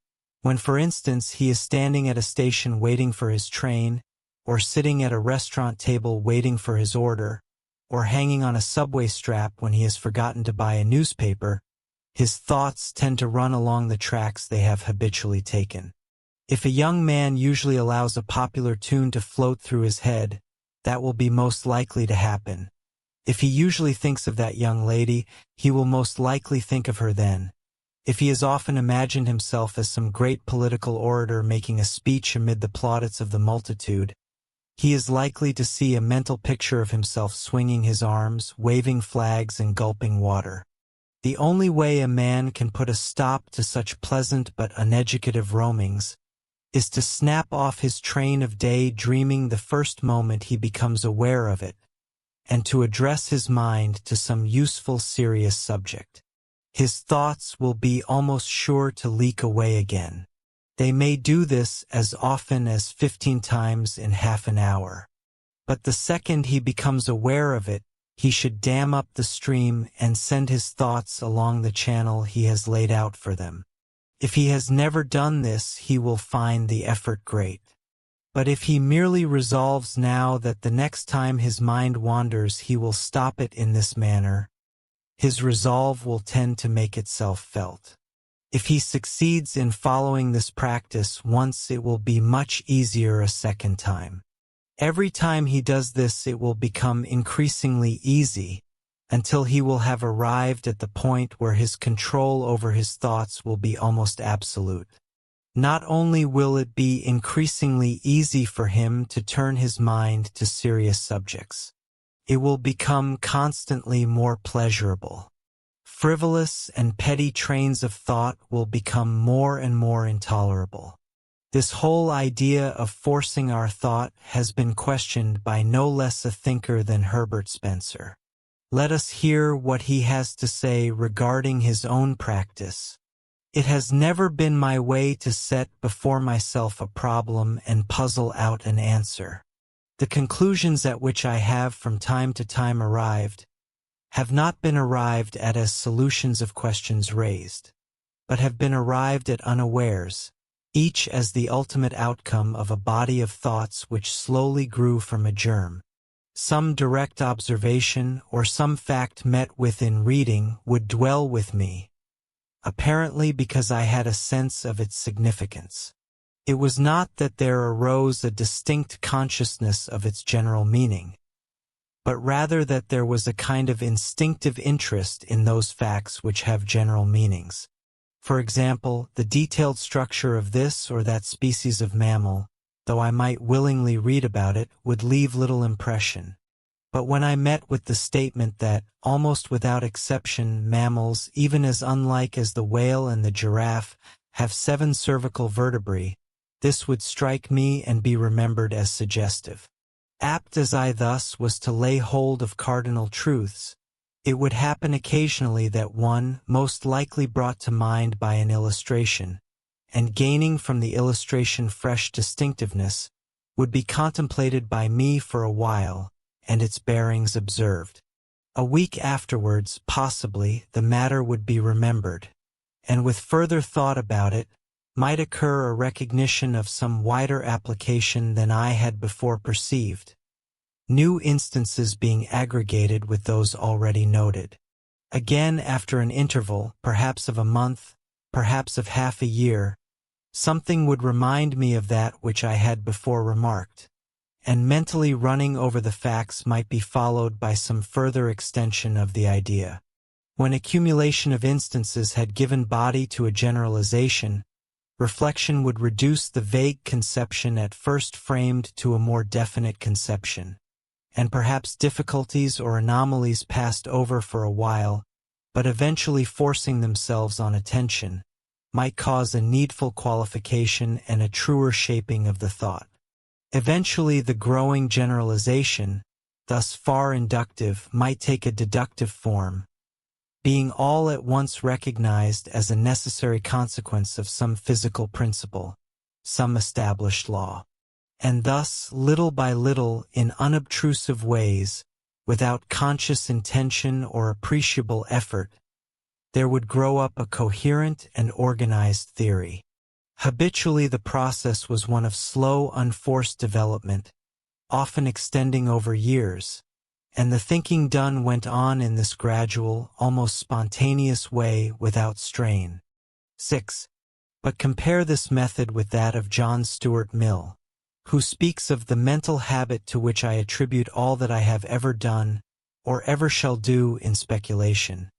when for instance he is standing at a station waiting for his train, or sitting at a restaurant table waiting for his order, or hanging on a subway strap when he has forgotten to buy a newspaper, his thoughts tend to run along the tracks they have habitually taken. If a young man usually allows a popular tune to float through his head, that will be most likely to happen. If he usually thinks of that young lady, he will most likely think of her then. If he has often imagined himself as some great political orator making a speech amid the plaudits of the multitude, he is likely to see a mental picture of himself swinging his arms, waving flags, and gulping water. The only way a man can put a stop to such pleasant but uneducative roamings is to snap off his train of day-dreaming the first moment he becomes aware of it, and to address his mind to some useful, serious subject. His thoughts will be almost sure to leak away again. They may do this as often as 15 times in half an hour. But the second he becomes aware of it, he should dam up the stream and send his thoughts along the channel he has laid out for them. If he has never done this, he will find the effort great. But if he merely resolves now that the next time his mind wanders he will stop it in this manner, his resolve will tend to make itself felt. If he succeeds in following this practice once, it will be much easier a second time. Every time he does this, it will become increasingly easy, until he will have arrived at the point where his control over his thoughts will be almost absolute. Not only will it be increasingly easy for him to turn his mind to serious subjects, it will become constantly more pleasurable. Frivolous and petty trains of thought will become more and more intolerable. This whole idea of forcing our thought has been questioned by no less a thinker than Herbert Spencer. Let us hear what he has to say regarding his own practice. It has never been my way to set before myself a problem and puzzle out an answer. The conclusions at which I have from time to time arrived have not been arrived at as solutions of questions raised, but have been arrived at unawares, each as the ultimate outcome of a body of thoughts which slowly grew from a germ. Some direct observation or some fact met with in reading would dwell with me, apparently because I had a sense of its significance. It was not that there arose a distinct consciousness of its general meaning, but rather that there was a kind of instinctive interest in those facts which have general meanings. For example, the detailed structure of this or that species of mammal, though I might willingly read about it, would leave little impression. But when I met with the statement that, almost without exception, mammals, even as unlike as the whale and the giraffe, have 7 cervical vertebrae, this would strike me and be remembered as suggestive. Apt as I thus was to lay hold of cardinal truths, it would happen occasionally that one, most likely brought to mind by an illustration, and gaining from the illustration fresh distinctiveness, would be contemplated by me for a while, and its bearings observed. A week afterwards, possibly, the matter would be remembered, and with further thought about it, might occur a recognition of some wider application than I had before perceived, new instances being aggregated with those already noted. Again, after an interval, perhaps of a month, perhaps of half a year, something would remind me of that which I had before remarked, and mentally running over the facts might be followed by some further extension of the idea. When accumulation of instances had given body to a generalization, reflection would reduce the vague conception at first framed to a more definite conception, and perhaps difficulties or anomalies passed over for a while, but eventually forcing themselves on attention, might cause a needful qualification and a truer shaping of the thought. Eventually the growing generalization, thus far inductive, might take a deductive form, being all at once recognized as a necessary consequence of some physical principle, some established law. And thus, little by little, in unobtrusive ways, without conscious intention or appreciable effort, there would grow up a coherent and organized theory. Habitually the process was one of slow, unforced development, often extending over years, and the thinking done went on in this gradual, almost spontaneous way without strain. 6. But compare this method with that of John Stuart Mill, who speaks of the mental habit to which I attribute all that I have ever done, or ever shall do in speculation,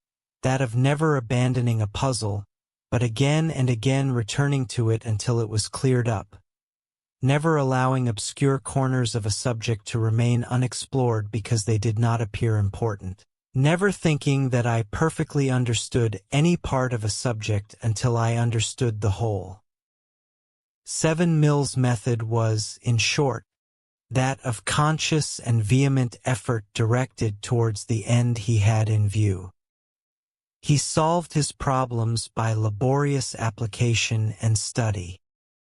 that of never abandoning a puzzle, but again and again returning to it until it was cleared up, never allowing obscure corners of a subject to remain unexplored because they did not appear important, never thinking that I perfectly understood any part of a subject until I understood the whole. 7. Mill's method was, in short, that of conscious and vehement effort directed towards the end he had in view. He solved his problems by laborious application and study.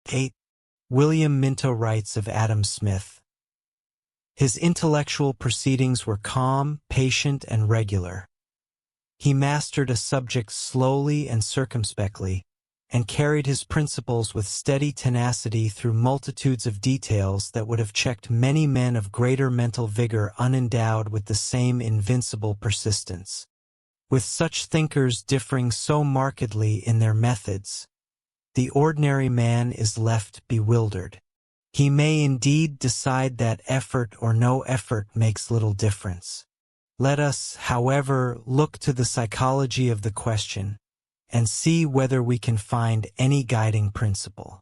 8. William Minto writes of Adam Smith, his intellectual proceedings were calm, patient, and regular. He mastered a subject slowly and circumspectly, and carried his principles with steady tenacity through multitudes of details that would have checked many men of greater mental vigor unendowed with the same invincible persistence. With such thinkers differing so markedly in their methods, the ordinary man is left bewildered. He may indeed decide that effort or no effort makes little difference. Let us, however, look to the psychology of the question, and see whether we can find any guiding principle.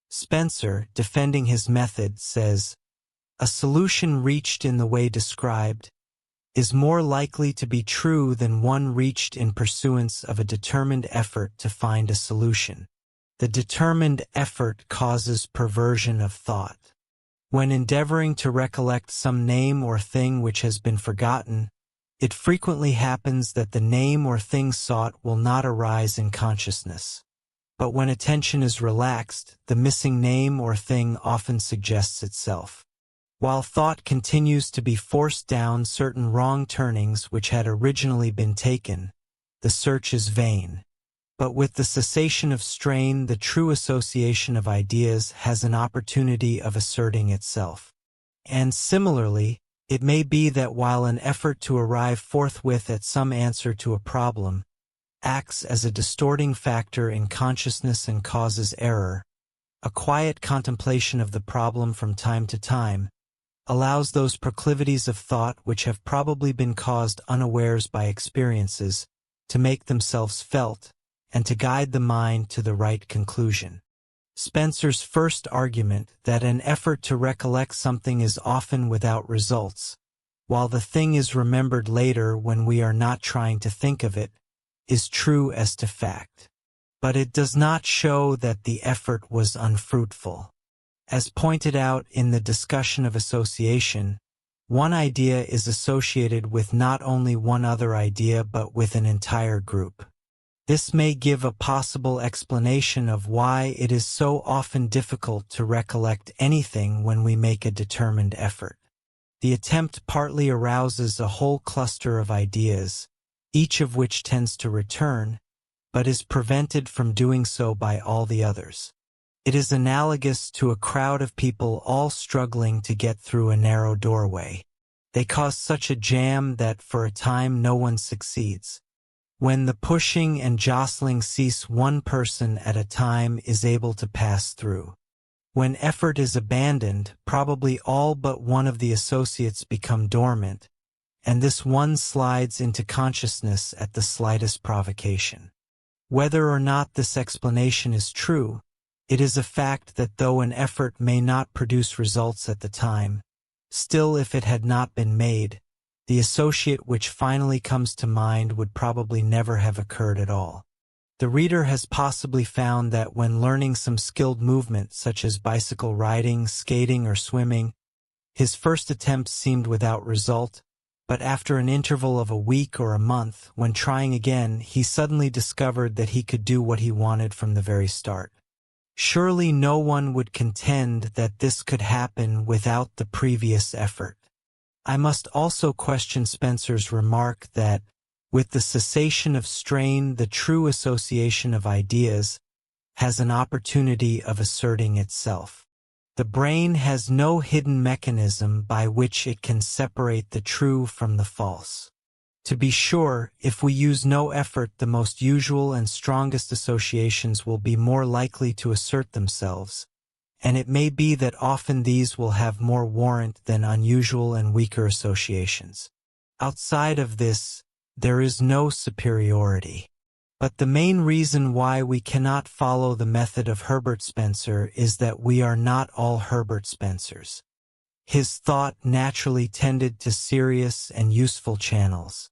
Spencer, defending his method, says, "A solution reached in the way described is more likely to be true than one reached in pursuance of a determined effort to find a solution. The determined effort causes perversion of thought. When endeavoring to recollect some name or thing which has been forgotten, it frequently happens that the name or thing sought will not arise in consciousness. But when attention is relaxed, the missing name or thing often suggests itself. While thought continues to be forced down certain wrong turnings which had originally been taken, the search is vain. But with the cessation of strain, the true association of ideas has an opportunity of asserting itself. And similarly, it may be that while an effort to arrive forthwith at some answer to a problem acts as a distorting factor in consciousness and causes error, a quiet contemplation of the problem from time to time allows those proclivities of thought which have probably been caused unawares by experiences to make themselves felt and to guide the mind to the right conclusion. Spencer's first argument that an effort to recollect something is often without results, while the thing is remembered later when we are not trying to think of it, is true as to fact. But it does not show that the effort was unfruitful. As pointed out in the discussion of association, one idea is associated with not only one other idea but with an entire group. This may give a possible explanation of why it is so often difficult to recollect anything when we make a determined effort. The attempt partly arouses a whole cluster of ideas, each of which tends to return, but is prevented from doing so by all the others. It is analogous to a crowd of people all struggling to get through a narrow doorway. They cause such a jam that for a time no one succeeds. When the pushing and jostling cease, one person at a time is able to pass through. When effort is abandoned, probably all but one of the associates become dormant, and this one slides into consciousness at the slightest provocation. Whether or not this explanation is true, it is a fact that though an effort may not produce results at the time, still if it had not been made, the associate which finally comes to mind would probably never have occurred at all. The reader has possibly found that when learning some skilled movement such as bicycle riding, skating, or swimming, his first attempts seemed without result, but after an interval of a week or a month, when trying again, he suddenly discovered that he could do what he wanted from the very start. Surely no one would contend that this could happen without the previous effort. I must also question Spencer's remark that, with the cessation of strain, the true association of ideas has an opportunity of asserting itself. The brain has no hidden mechanism by which it can separate the true from the false. To be sure, if we use no effort, the most usual and strongest associations will be more likely to assert themselves, and it may be that often these will have more warrant than unusual and weaker associations. Outside of this, there is no superiority. But the main reason why we cannot follow the method of Herbert Spencer is that we are not all Herbert Spencers. His thought naturally tended to serious and useful channels.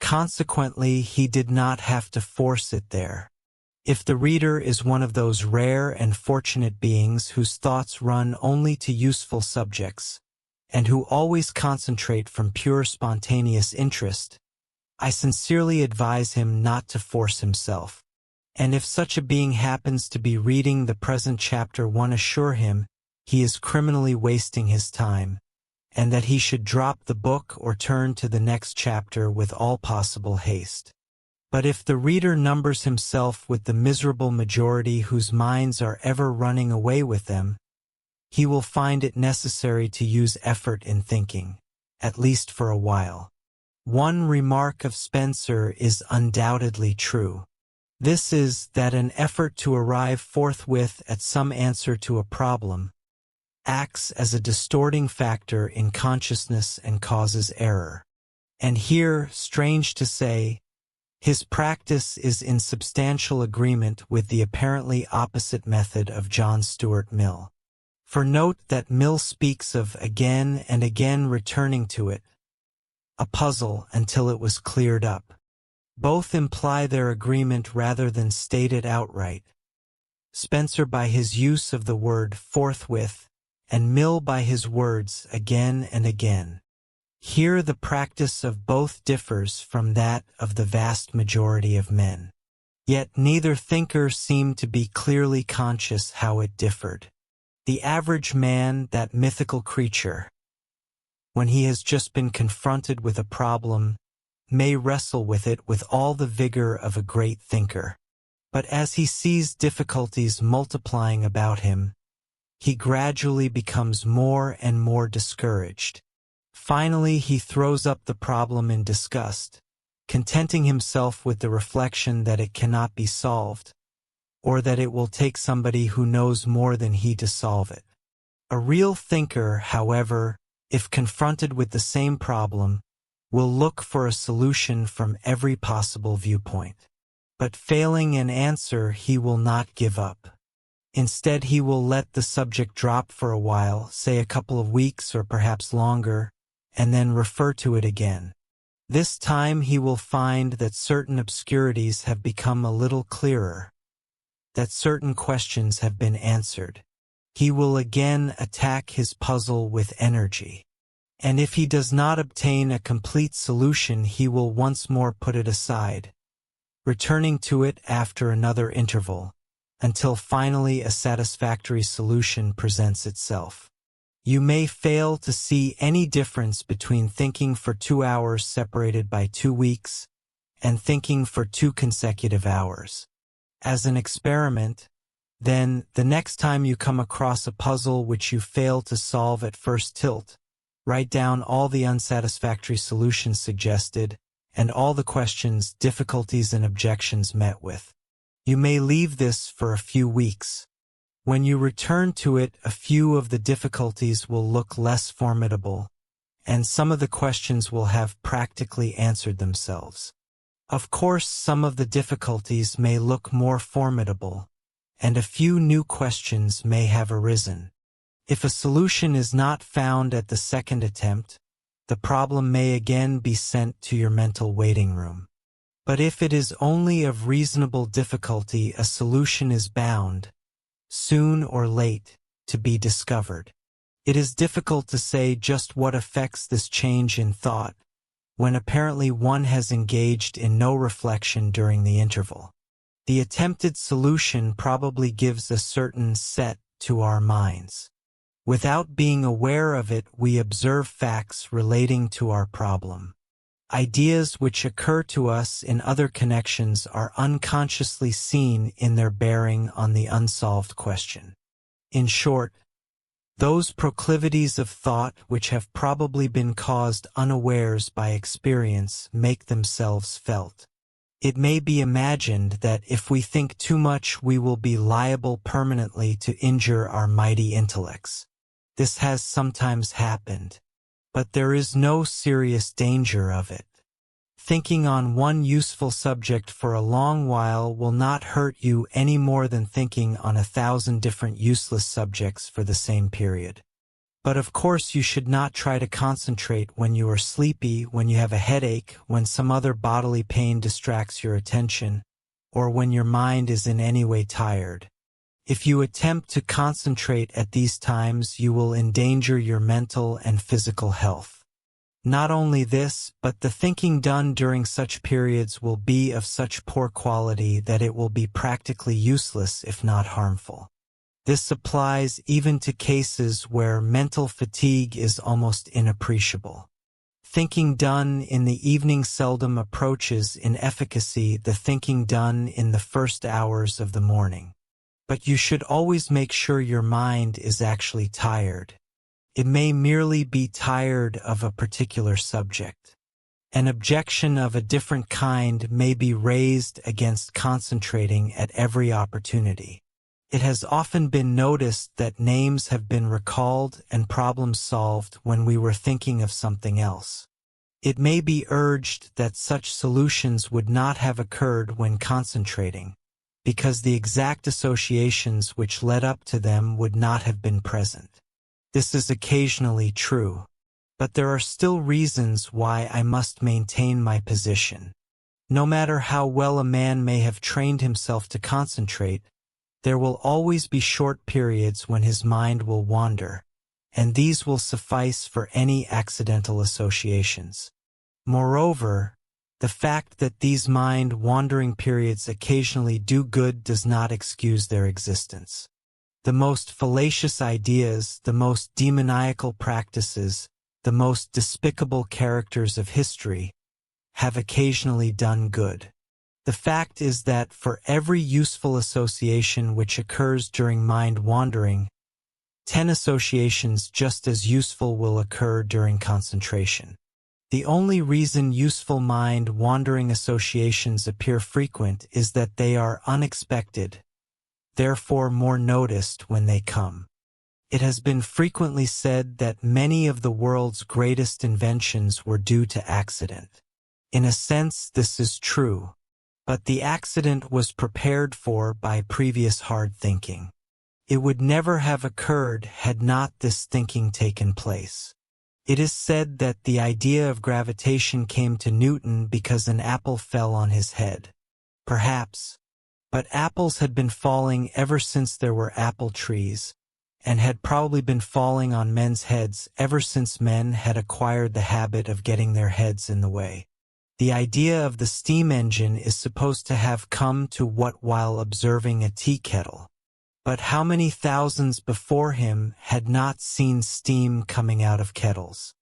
Consequently, he did not have to force it there. If the reader is one of those rare and fortunate beings whose thoughts run only to useful subjects, and who always concentrate from pure spontaneous interest, I sincerely advise him not to force himself. And if such a being happens to be reading the present chapter, one assure him he is criminally wasting his time, and that he should drop the book or turn to the next chapter with all possible haste. But if the reader numbers himself with the miserable majority whose minds are ever running away with them, he will find it necessary to use effort in thinking, at least for a while. One remark of Spencer is undoubtedly true. This is that an effort to arrive forthwith at some answer to a problem acts as a distorting factor in consciousness and causes error. And here, strange to say, his practice is in substantial agreement with the apparently opposite method of John Stuart Mill. For note that Mill speaks of again and again returning to it, a puzzle until it was cleared up. Both imply their agreement rather than state it outright. Spencer by his use of the word forthwith, and Mill by his words again and again. Here the practice of both differs from that of the vast majority of men. Yet neither thinker seemed to be clearly conscious how it differed. The average man, that mythical creature, when he has just been confronted with a problem, may wrestle with it with all the vigor of a great thinker. But as he sees difficulties multiplying about him, he gradually becomes more and more discouraged. Finally, he throws up the problem in disgust, contenting himself with the reflection that it cannot be solved, or that it will take somebody who knows more than he to solve it. A real thinker, however, if confronted with the same problem, will look for a solution from every possible viewpoint. But failing an answer, he will not give up. Instead, he will let the subject drop for a while, say a couple of weeks or perhaps longer, and then refer to it again. This time he will find that certain obscurities have become a little clearer, that certain questions have been answered. He will again attack his puzzle with energy. And if he does not obtain a complete solution, he will once more put it aside, returning to it after another interval, until finally a satisfactory solution presents itself. You may fail to see any difference between thinking for 2 hours separated by 2 weeks and thinking for 2 consecutive hours. As an experiment, then, the next time you come across a puzzle which you fail to solve at first tilt, write down all the unsatisfactory solutions suggested and all the questions, difficulties, and objections met with. You may leave this for a few weeks. When you return to it, a few of the difficulties will look less formidable, and some of the questions will have practically answered themselves. Of course, some of the difficulties may look more formidable, and a few new questions may have arisen. If a solution is not found at the second attempt, the problem may again be sent to your mental waiting room. But if it is only of reasonable difficulty, a solution is bound, soon or late, to be discovered. It is difficult to say just what affects this change in thought, when apparently one has engaged in no reflection during the interval. The attempted solution probably gives a certain set to our minds. Without being aware of it, we observe facts relating to our problem. Ideas which occur to us in other connections are unconsciously seen in their bearing on the unsolved question. In short, Those proclivities of thought which have probably been caused unawares by experience make themselves felt. It may be imagined that if we think too much we will be liable permanently to injure our mighty intellects. This has sometimes happened, but there is no serious danger of it. Thinking on one useful subject for a long while will not hurt you any more than thinking on 1,000 different useless subjects for the same period. But of course you should not try to concentrate when you are sleepy, when you have a headache, when some other bodily pain distracts your attention, or when your mind is in any way tired. If you attempt to concentrate at these times, you will endanger your mental and physical health. Not only this, but the thinking done during such periods will be of such poor quality that it will be practically useless if not harmful. This applies even to cases where mental fatigue is almost inappreciable. Thinking done in the evening seldom approaches in efficacy the thinking done in the first hours of the morning. But you should always make sure your mind is actually tired. It may merely be tired of a particular subject. An objection of a different kind may be raised against concentrating at every opportunity. It has often been noticed that names have been recalled and problems solved when we were thinking of something else. It may be urged that such solutions would not have occurred when concentrating, because the exact associations which led up to them would not have been present. This is occasionally true, but there are still reasons why I must maintain my position. No matter how well a man may have trained himself to concentrate, there will always be short periods when his mind will wander, and these will suffice for any accidental associations. Moreover, the fact that these mind-wandering periods occasionally do good does not excuse their existence. The most fallacious ideas, the most demoniacal practices, the most despicable characters of history have occasionally done good. The fact is that for every useful association which occurs during mind wandering, 10 associations just as useful will occur during concentration. The only reason useful mind-wandering associations appear frequent is that they are unexpected, therefore more noticed when they come. It has been frequently said that many of the world's greatest inventions were due to accident. In a sense, this is true, but the accident was prepared for by previous hard thinking. It would never have occurred had not this thinking taken place. It is said that the idea of gravitation came to Newton because an apple fell on his head. Perhaps. But apples had been falling ever since there were apple trees, and had probably been falling on men's heads ever since men had acquired the habit of getting their heads in the way. The idea of the steam engine is supposed to have come to what while observing a tea kettle. But how many thousands before him had not seen steam coming out of kettles?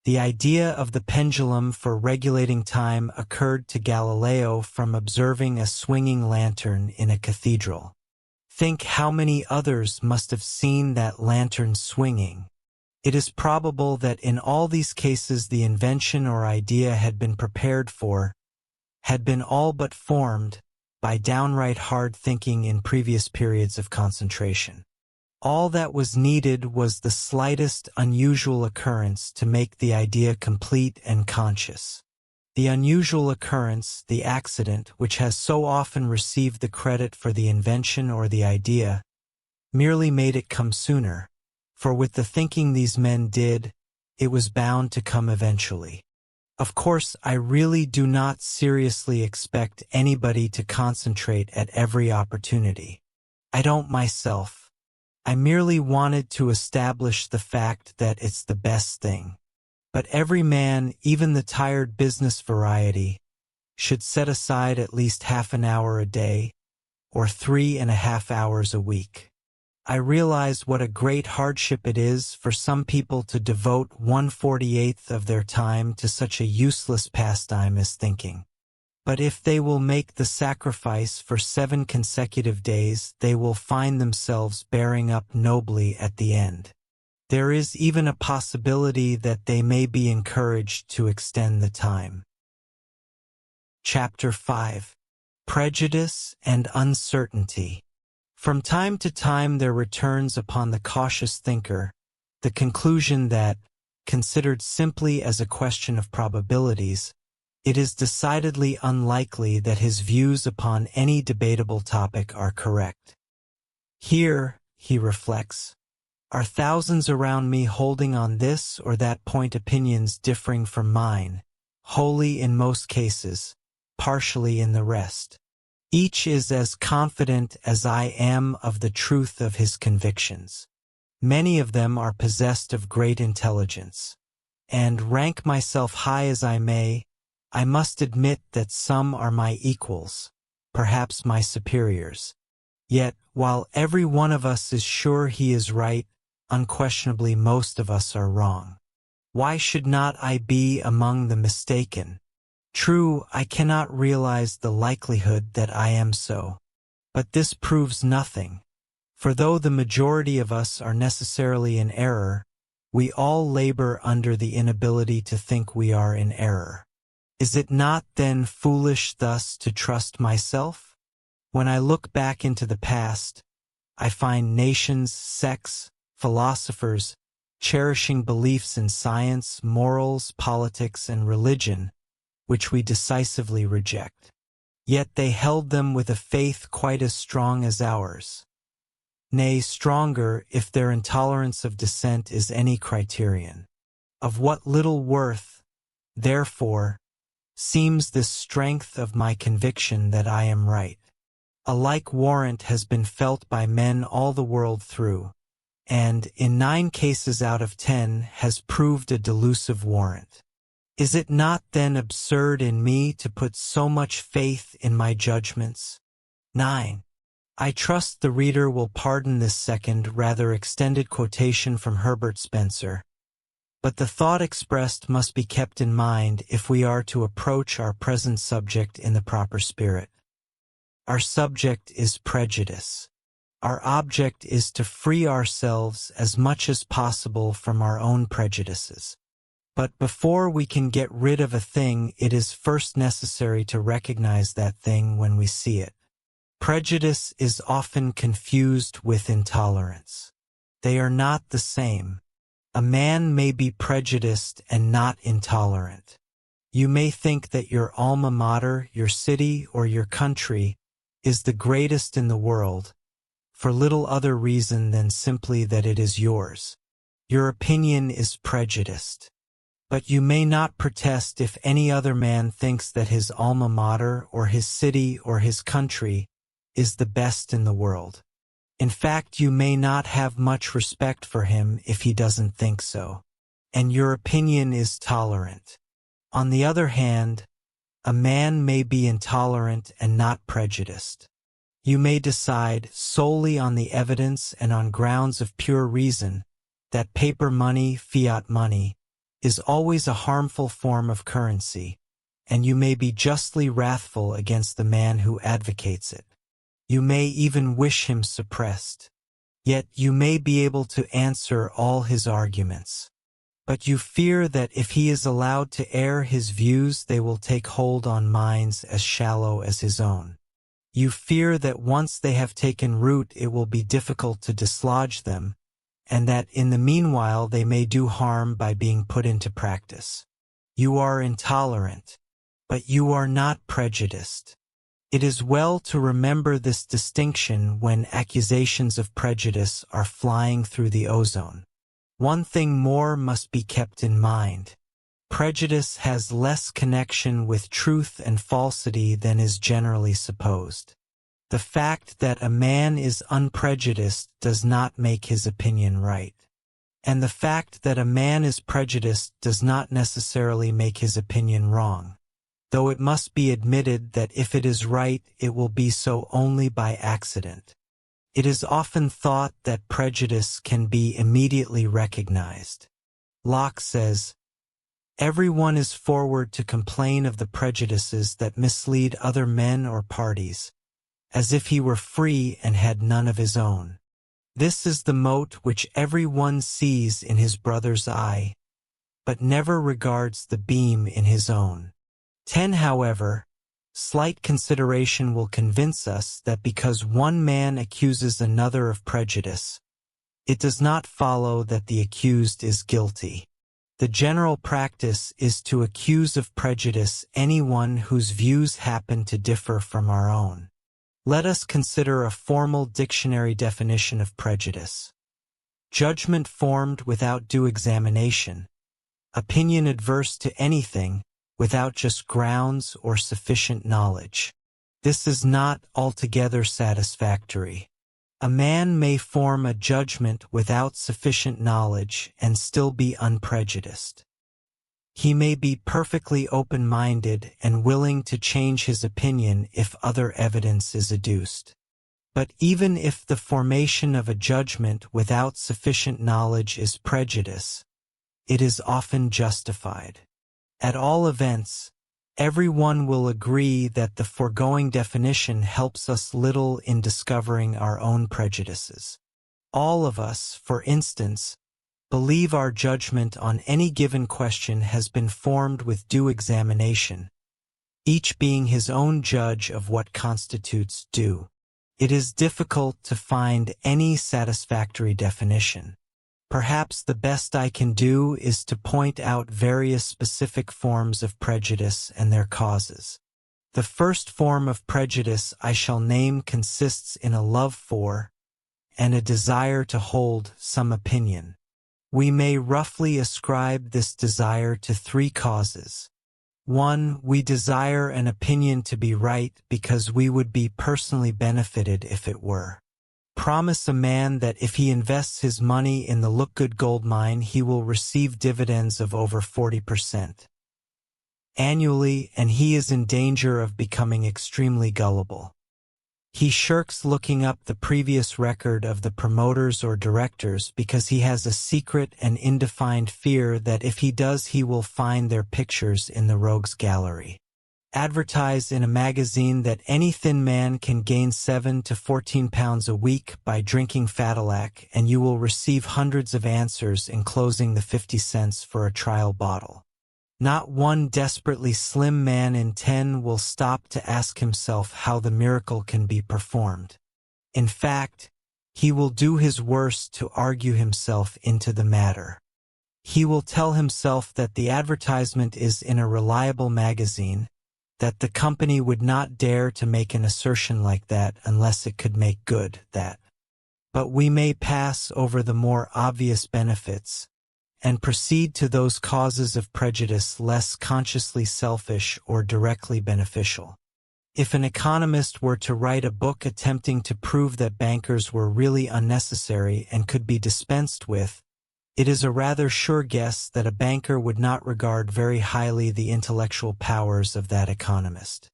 The idea of the pendulum for regulating time occurred to Galileo from observing a swinging lantern in a cathedral. Think how many others must have seen that lantern swinging. It is probable that in all these cases the invention or idea had been prepared for, had been all but formed, by downright hard thinking in previous periods of concentration. All that was needed was the slightest unusual occurrence to make the idea complete and conscious. The unusual occurrence, the accident, which has so often received the credit for the invention or the idea, merely made it come sooner, for with the thinking these men did, it was bound to come eventually. Of course, I really do not seriously expect anybody to concentrate at every opportunity. I don't myself. I merely wanted to establish the fact that it's the best thing. But every man, even the tired business variety, should set aside at least half an hour a day, or 3.5 hours a week. I realize what a great hardship it is for some people to devote 1/48 of their time to such a useless pastime as thinking. But if they will make the sacrifice for 7 consecutive days, they will find themselves bearing up nobly at the end. There is even a possibility that they may be encouraged to extend the time. Chapter 5. Prejudice and Uncertainty. From time to time there returns upon the cautious thinker the conclusion that, considered simply as a question of probabilities, it is decidedly unlikely that his views upon any debatable topic are correct. Here, he reflects, are thousands around me holding on this or that point opinions differing from mine, wholly in most cases, partially in the rest. Each is as confident as I am of the truth of his convictions. Many of them are possessed of great intelligence. And rank myself high as I may, I must admit that some are my equals, perhaps my superiors. Yet, while every one of us is sure he is right, unquestionably most of us are wrong. Why should not I be among the mistaken? True, I cannot realize the likelihood that I am so. But this proves nothing. For though the majority of us are necessarily in error, we all labor under the inability to think we are in error. Is it not then foolish thus to trust myself? When I look back into the past, I find nations, sects, philosophers, cherishing beliefs in science, morals, politics, and religion, which we decisively reject. Yet they held them with a faith quite as strong as ours. Nay, stronger if their intolerance of dissent is any criterion. Of what little worth, therefore, seems this strength of my conviction that I am right. A like warrant has been felt by men all the world through, and, in 9 cases out of 10, has proved a delusive warrant. Is it not then absurd in me to put so much faith in my judgments? 9. I trust the reader will pardon this second, rather extended quotation from Herbert Spencer. But the thought expressed must be kept in mind if we are to approach our present subject in the proper spirit. Our subject is prejudice. Our object is to free ourselves as much as possible from our own prejudices. But before we can get rid of a thing, it is first necessary to recognize that thing when we see it. Prejudice is often confused with intolerance. They are not the same. A man may be prejudiced and not intolerant. You may think that your alma mater, your city, or your country is the greatest in the world, for little other reason than simply that it is yours. Your opinion is prejudiced. But you may not protest if any other man thinks that his alma mater, or his city, or his country is the best in the world. In fact, you may not have much respect for him if he doesn't think so. And your opinion is tolerant. On the other hand, a man may be intolerant and not prejudiced. You may decide, solely on the evidence and on grounds of pure reason, that paper money, fiat money, is always a harmful form of currency, and you may be justly wrathful against the man who advocates it. You may even wish him suppressed. Yet you may be able to answer all his arguments. But you fear that if he is allowed to air his views, they will take hold on minds as shallow as his own. You fear that once they have taken root, it will be difficult to dislodge them, and that in the meanwhile they may do harm by being put into practice. You are intolerant, but you are not prejudiced. It is well to remember this distinction when accusations of prejudice are flying through the ozone. One thing more must be kept in mind. Prejudice has less connection with truth and falsity than is generally supposed. The fact that a man is unprejudiced does not make his opinion right. And the fact that a man is prejudiced does not necessarily make his opinion wrong, though it must be admitted that if it is right, it will be so only by accident. It is often thought that prejudice can be immediately recognized. Locke says, "Everyone is forward to complain of the prejudices that mislead other men or parties, as if he were free and had none of his own. This is the mote which every one sees in his brother's eye, but never regards the beam in his own. 10. However, slight consideration will convince us that because one man accuses another of prejudice, it does not follow that the accused is guilty. The general practice is to accuse of prejudice anyone whose views happen to differ from our own. Let us consider a formal dictionary definition of prejudice. Judgment formed without due examination. Opinion adverse to anything without just grounds or sufficient knowledge. This is not altogether satisfactory. A man may form a judgment without sufficient knowledge and still be unprejudiced. He may be perfectly open-minded and willing to change his opinion if other evidence is adduced. But even if the formation of a judgment without sufficient knowledge is prejudice, it is often justified. At all events, everyone will agree that the foregoing definition helps us little in discovering our own prejudices. All of us, for instance, believe our judgment on any given question has been formed with due examination, each being his own judge of what constitutes due. It is difficult to find any satisfactory definition. Perhaps the best I can do is to point out various specific forms of prejudice and their causes. The first form of prejudice I shall name consists in a love for, and a desire to hold, some opinion. We may roughly ascribe this desire to 3 causes. 1. We desire an opinion to be right because we would be personally benefited if it were. Promise a man that if he invests his money in the look-good gold mine he will receive dividends of over 40% annually, and he is in danger of becoming extremely gullible. He shirks looking up the previous record of the promoters or directors because he has a secret and indefined fear that if he does he will find their pictures in the rogues gallery. Advertise in a magazine that any thin man can gain 7 to 14 pounds a week by drinking Fadilac, and you will receive hundreds of answers enclosing the 50 cents for a trial bottle. Not one desperately slim man in 10 will stop to ask himself how the miracle can be performed. In fact, he will do his worst to argue himself into the matter. He will tell himself that the advertisement is in a reliable magazine, that the company would not dare to make an assertion like that unless it could make good that. But we may pass over the more obvious benefits, and proceed to those causes of prejudice less consciously selfish or directly beneficial. If an economist were to write a book attempting to prove that bankers were really unnecessary and could be dispensed with, it is a rather sure guess that a banker would not regard very highly the intellectual powers of that economist.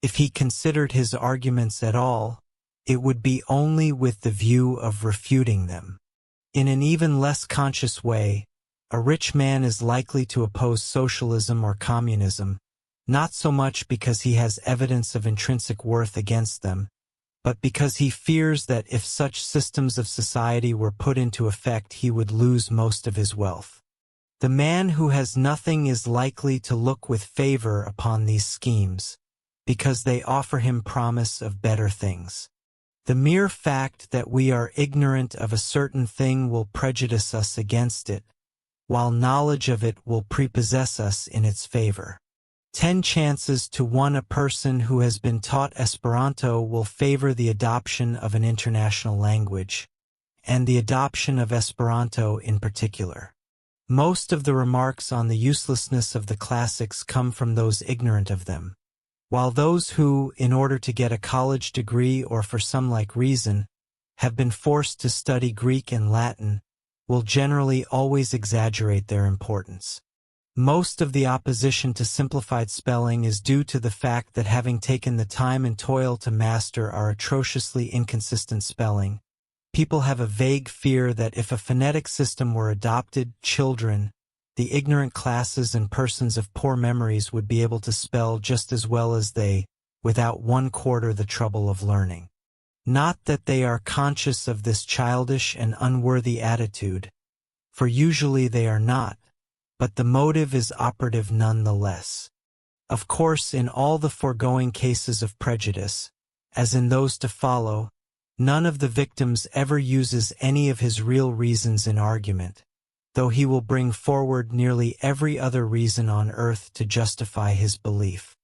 If he considered his arguments at all, it would be only with the view of refuting them. In an even less conscious way, a rich man is likely to oppose socialism or communism, not so much because he has evidence of intrinsic worth against them, but because he fears that if such systems of society were put into effect he would lose most of his wealth. The man who has nothing is likely to look with favor upon these schemes, because they offer him promise of better things. The mere fact that we are ignorant of a certain thing will prejudice us against it, while knowledge of it will prepossess us in its favor. 10 chances to 1 a person who has been taught Esperanto will favor the adoption of an international language, and the adoption of Esperanto in particular. Most of the remarks on the uselessness of the classics come from those ignorant of them, while those who, in order to get a college degree or for some like reason, have been forced to study Greek and Latin, will generally always exaggerate their importance. Most of the opposition to simplified spelling is due to the fact that having taken the time and toil to master our atrociously inconsistent spelling, people have a vague fear that if a phonetic system were adopted, children, the ignorant classes and persons of poor memories would be able to spell just as well as they, without 1/4 the trouble of learning. Not that they are conscious of this childish and unworthy attitude, for usually they are not, but the motive is operative nonetheless. Of course, in all the foregoing cases of prejudice, as in those to follow, none of the victims ever uses any of his real reasons in argument, though he will bring forward nearly every other reason on earth to justify his belief.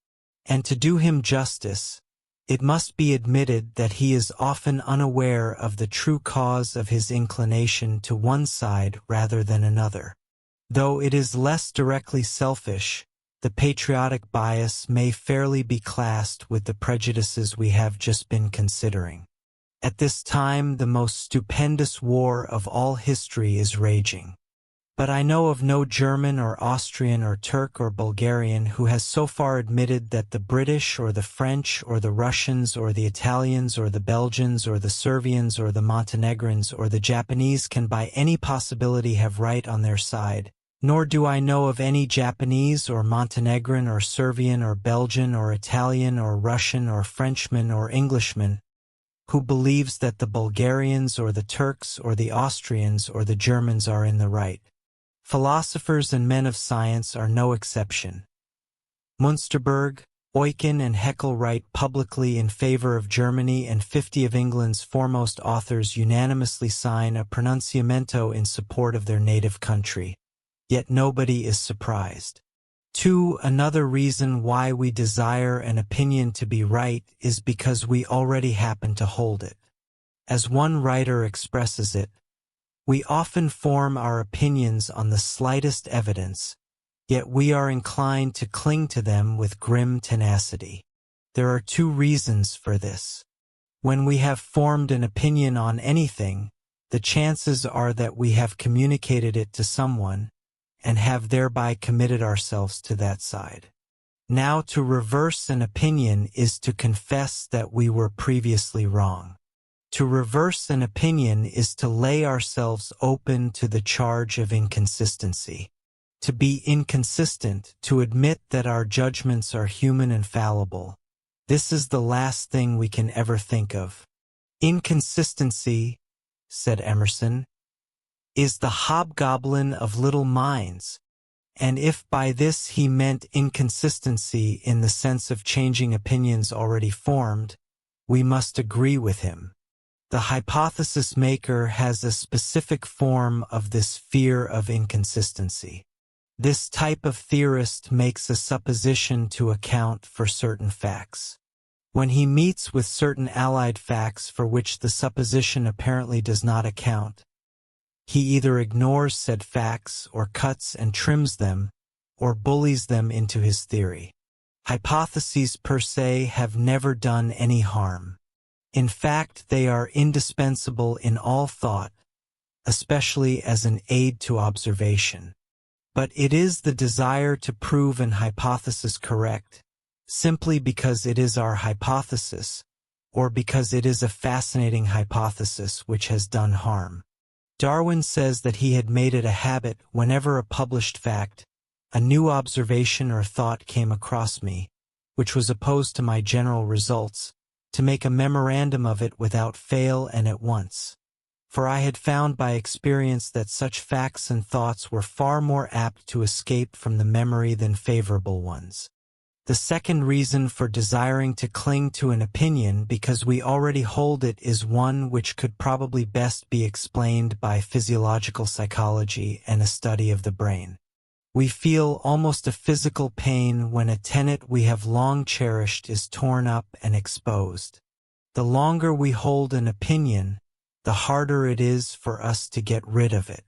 And to do him justice, it must be admitted that he is often unaware of the true cause of his inclination to one side rather than another. Though it is less directly selfish, the patriotic bias may fairly be classed with the prejudices we have just been considering. At this time, the most stupendous war of all history is raging. But I know of no German or Austrian or Turk or Bulgarian who has so far admitted that the British or the French or the Russians or the Italians or the Belgians or the Servians or the Montenegrins or the Japanese can by any possibility have right on their side. Nor do I know of any Japanese or Montenegrin or Servian or Belgian or Italian or Russian or Frenchman or Englishman who believes that the Bulgarians or the Turks or the Austrians or the Germans are in the right. Philosophers and men of science are no exception. Münsterberg, Eucken and Haeckel write publicly in favor of Germany, and 50 of England's foremost authors unanimously sign a pronunciamento in support of their native country. Yet nobody is surprised. 2. Another reason why we desire an opinion to be right is because we already happen to hold it. As one writer expresses it, we often form our opinions on the slightest evidence, yet we are inclined to cling to them with grim tenacity. There are 2 reasons for this. When we have formed an opinion on anything, the chances are that we have communicated it to someone, and have thereby committed ourselves to that side. Now, to reverse an opinion is to confess that we were previously wrong. To reverse an opinion is to lay ourselves open to the charge of inconsistency. To be inconsistent, to admit that our judgments are human and fallible. This is the last thing we can ever think of. Inconsistency, said Emerson, is the hobgoblin of little minds, and if by this he meant inconsistency in the sense of changing opinions already formed, we must agree with him. The hypothesis maker has a specific form of this fear of inconsistency. This type of theorist makes a supposition to account for certain facts. When he meets with certain allied facts for which the supposition apparently does not account, he either ignores said facts or cuts and trims them, or bullies them into his theory. Hypotheses per se have never done any harm. In fact, they are indispensable in all thought, especially as an aid to observation. But it is the desire to prove an hypothesis correct, simply because it is our hypothesis, or because it is a fascinating hypothesis, which has done harm. Darwin says that he had made it a habit, whenever a published fact, a new observation or thought came across me, which was opposed to my general results, to make a memorandum of it without fail and at once. For I had found by experience that such facts and thoughts were far more apt to escape from the memory than favorable ones. The second reason for desiring to cling to an opinion because we already hold it is one which could probably best be explained by physiological psychology and a study of the brain. We feel almost a physical pain when a tenet we have long cherished is torn up and exposed. The longer we hold an opinion, the harder it is for us to get rid of it.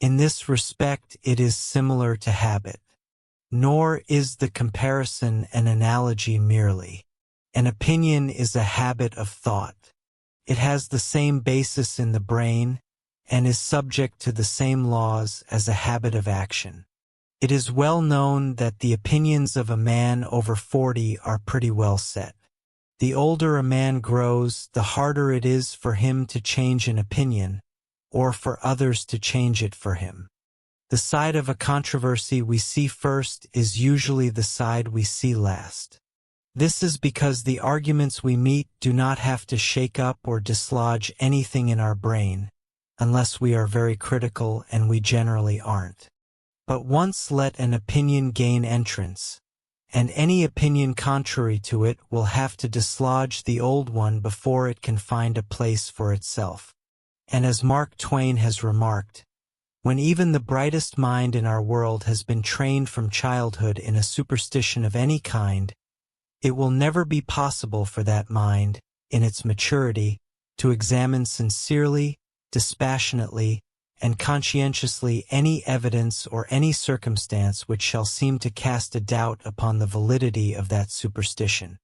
In this respect, it is similar to habit. Nor is the comparison an analogy merely. An opinion is a habit of thought. It has the same basis in the brain and is subject to the same laws as a habit of action. It is well known that the opinions of a man over 40 are pretty well set. The older a man grows, the harder it is for him to change an opinion, or for others to change it for him. The side of a controversy we see first is usually the side we see last. This is because the arguments we meet do not have to shake up or dislodge anything in our brain, unless we are very critical, and we generally aren't. But once let an opinion gain entrance, and any opinion contrary to it will have to dislodge the old one before it can find a place for itself. And as Mark Twain has remarked, when even the brightest mind in our world has been trained from childhood in a superstition of any kind, it will never be possible for that mind, in its maturity, to examine sincerely, dispassionately, and conscientiously any evidence or any circumstance which shall seem to cast a doubt upon the validity of that superstition.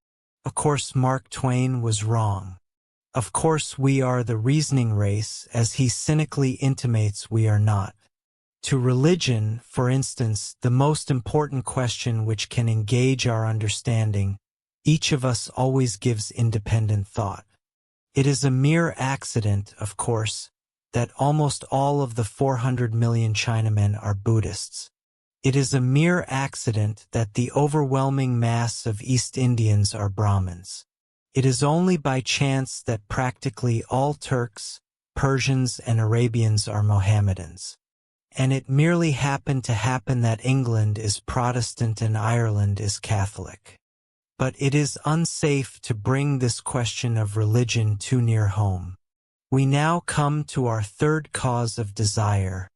Of course, Mark Twain was wrong. Of course, we are the reasoning race, as he cynically intimates we are not. To religion, for instance, the most important question which can engage our understanding, each of us always gives independent thought. It is a mere accident, of course, that almost all of the 400 million Chinamen are Buddhists. It is a mere accident that the overwhelming mass of East Indians are Brahmins. It is only by chance that practically all Turks, Persians, and Arabians are Mohammedans. And it merely happened to happen that England is Protestant and Ireland is Catholic. But it is unsafe to bring this question of religion too near home. We now come to our third cause of desire.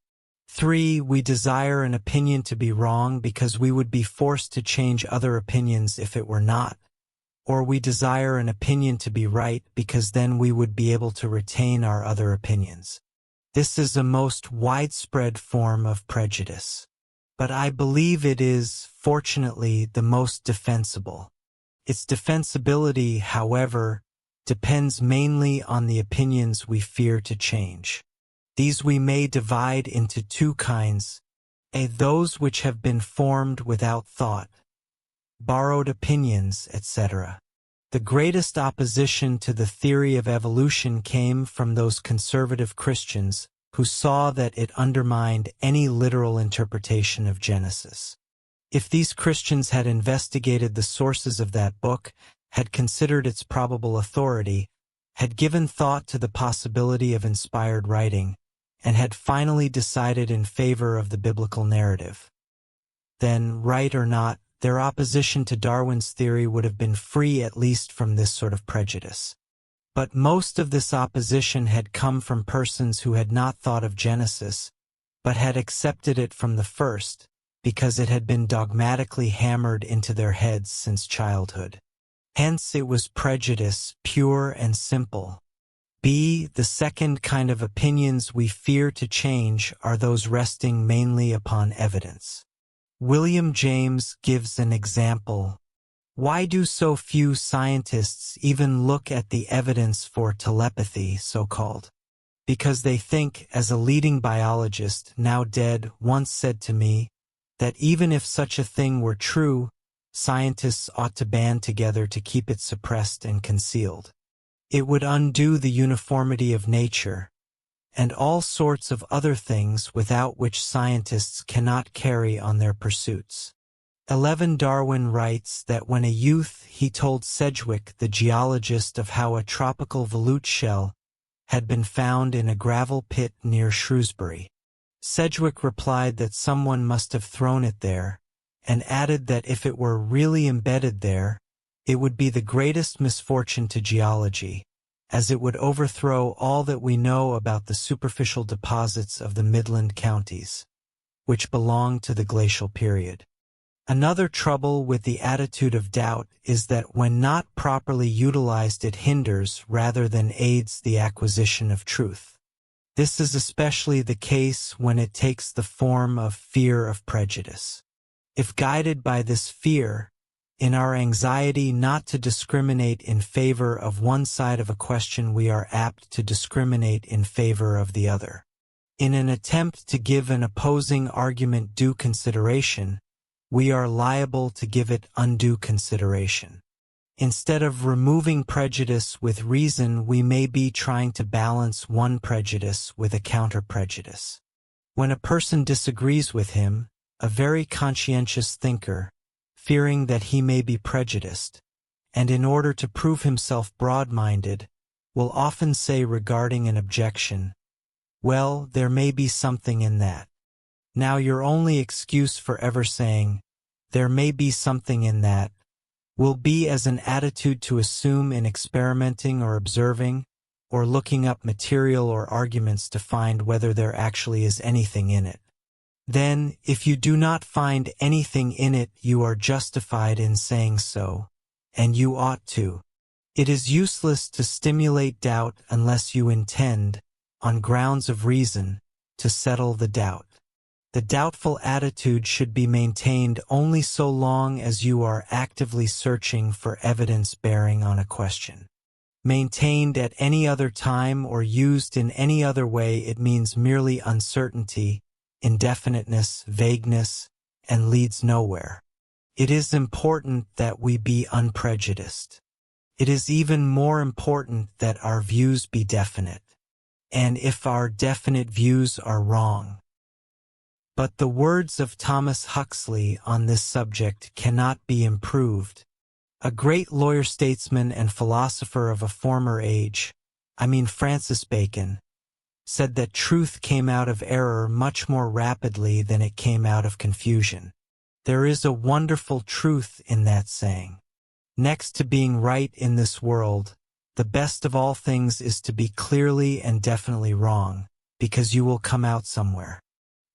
3. We desire an opinion to be wrong because we would be forced to change other opinions if it were not. Or we desire an opinion to be right because then we would be able to retain our other opinions. This is a most widespread form of prejudice. But I believe it is, fortunately, the most defensible. Its defensibility, however, depends mainly on the opinions we fear to change. These we may divide into two kinds: those which have been formed without thought, borrowed opinions, etc. The greatest opposition to the theory of evolution came from those conservative Christians who saw that it undermined any literal interpretation of Genesis. If these Christians had investigated the sources of that book, had considered its probable authority, had given thought to the possibility of inspired writing, and had finally decided in favor of the biblical narrative, then, right or not, their opposition to Darwin's theory would have been free at least from this sort of prejudice. But most of this opposition had come from persons who had not thought of Genesis, but had accepted it from the first, because it had been dogmatically hammered into their heads since childhood. Hence it was prejudice, pure and simple. B. The second kind of opinions we fear to change are those resting mainly upon evidence. William James gives an example. Why do so few scientists even look at the evidence for telepathy, so-called? Because they think, as a leading biologist, now dead, once said to me, that even if such a thing were true, scientists ought to band together to keep it suppressed and concealed. It would undo the uniformity of nature, and all sorts of other things without which scientists cannot carry on their pursuits. 11. Darwin writes that when a youth he told Sedgwick, the geologist, of how a tropical volute shell had been found in a gravel pit near Shrewsbury. Sedgwick replied that someone must have thrown it there, and added that if it were really embedded there, it would be the greatest misfortune to geology, as it would overthrow all that we know about the superficial deposits of the Midland counties, which belong to the glacial period. Another trouble with the attitude of doubt is that when not properly utilized it hinders rather than aids the acquisition of truth. This is especially the case when it takes the form of fear of prejudice. If guided by this fear, in our anxiety not to discriminate in favor of one side of a question, we are apt to discriminate in favor of the other. In an attempt to give an opposing argument due consideration, we are liable to give it undue consideration. Instead of removing prejudice with reason, we may be trying to balance one prejudice with a counter-prejudice. When a person disagrees with him, a very conscientious thinker, fearing that he may be prejudiced, and in order to prove himself broad-minded, will often say regarding an objection, "Well, there may be something in that." Now your only excuse for ever saying, "There may be something in that," will be as an attitude to assume in experimenting or observing, or looking up material or arguments to find whether there actually is anything in it. Then, if you do not find anything in it, you are justified in saying so, and you ought to. It is useless to stimulate doubt unless you intend, on grounds of reason, to settle the doubt. The doubtful attitude should be maintained only so long as you are actively searching for evidence bearing on a question. Maintained at any other time or used in any other way, it means merely uncertainty, indefiniteness, vagueness, and leads nowhere. It is important that we be unprejudiced. It is even more important that our views be definite, and if our definite views are wrong. But the words of Thomas Huxley on this subject cannot be improved. A great lawyer-statesman and philosopher of a former age, Francis Bacon, said that truth came out of error much more rapidly than it came out of confusion. There is a wonderful truth in that saying. Next to being right in this world, the best of all things is to be clearly and definitely wrong, because you will come out somewhere.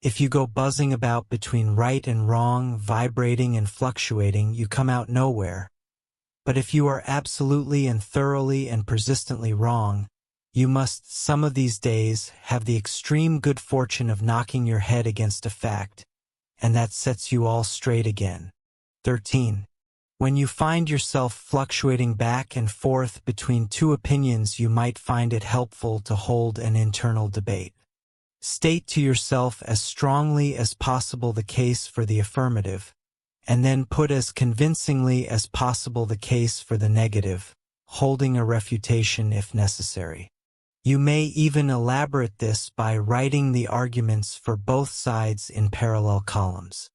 If you go buzzing about between right and wrong, vibrating and fluctuating, you come out nowhere. But if you are absolutely and thoroughly and persistently wrong, you must some of these days have the extreme good fortune of knocking your head against a fact, and that sets you all straight again. 13. When you find yourself fluctuating back and forth between two opinions, you might find it helpful to hold an internal debate. State to yourself as strongly as possible the case for the affirmative, and then put as convincingly as possible the case for the negative, holding a refutation if necessary. You may even elaborate this by writing the arguments for both sides in parallel columns.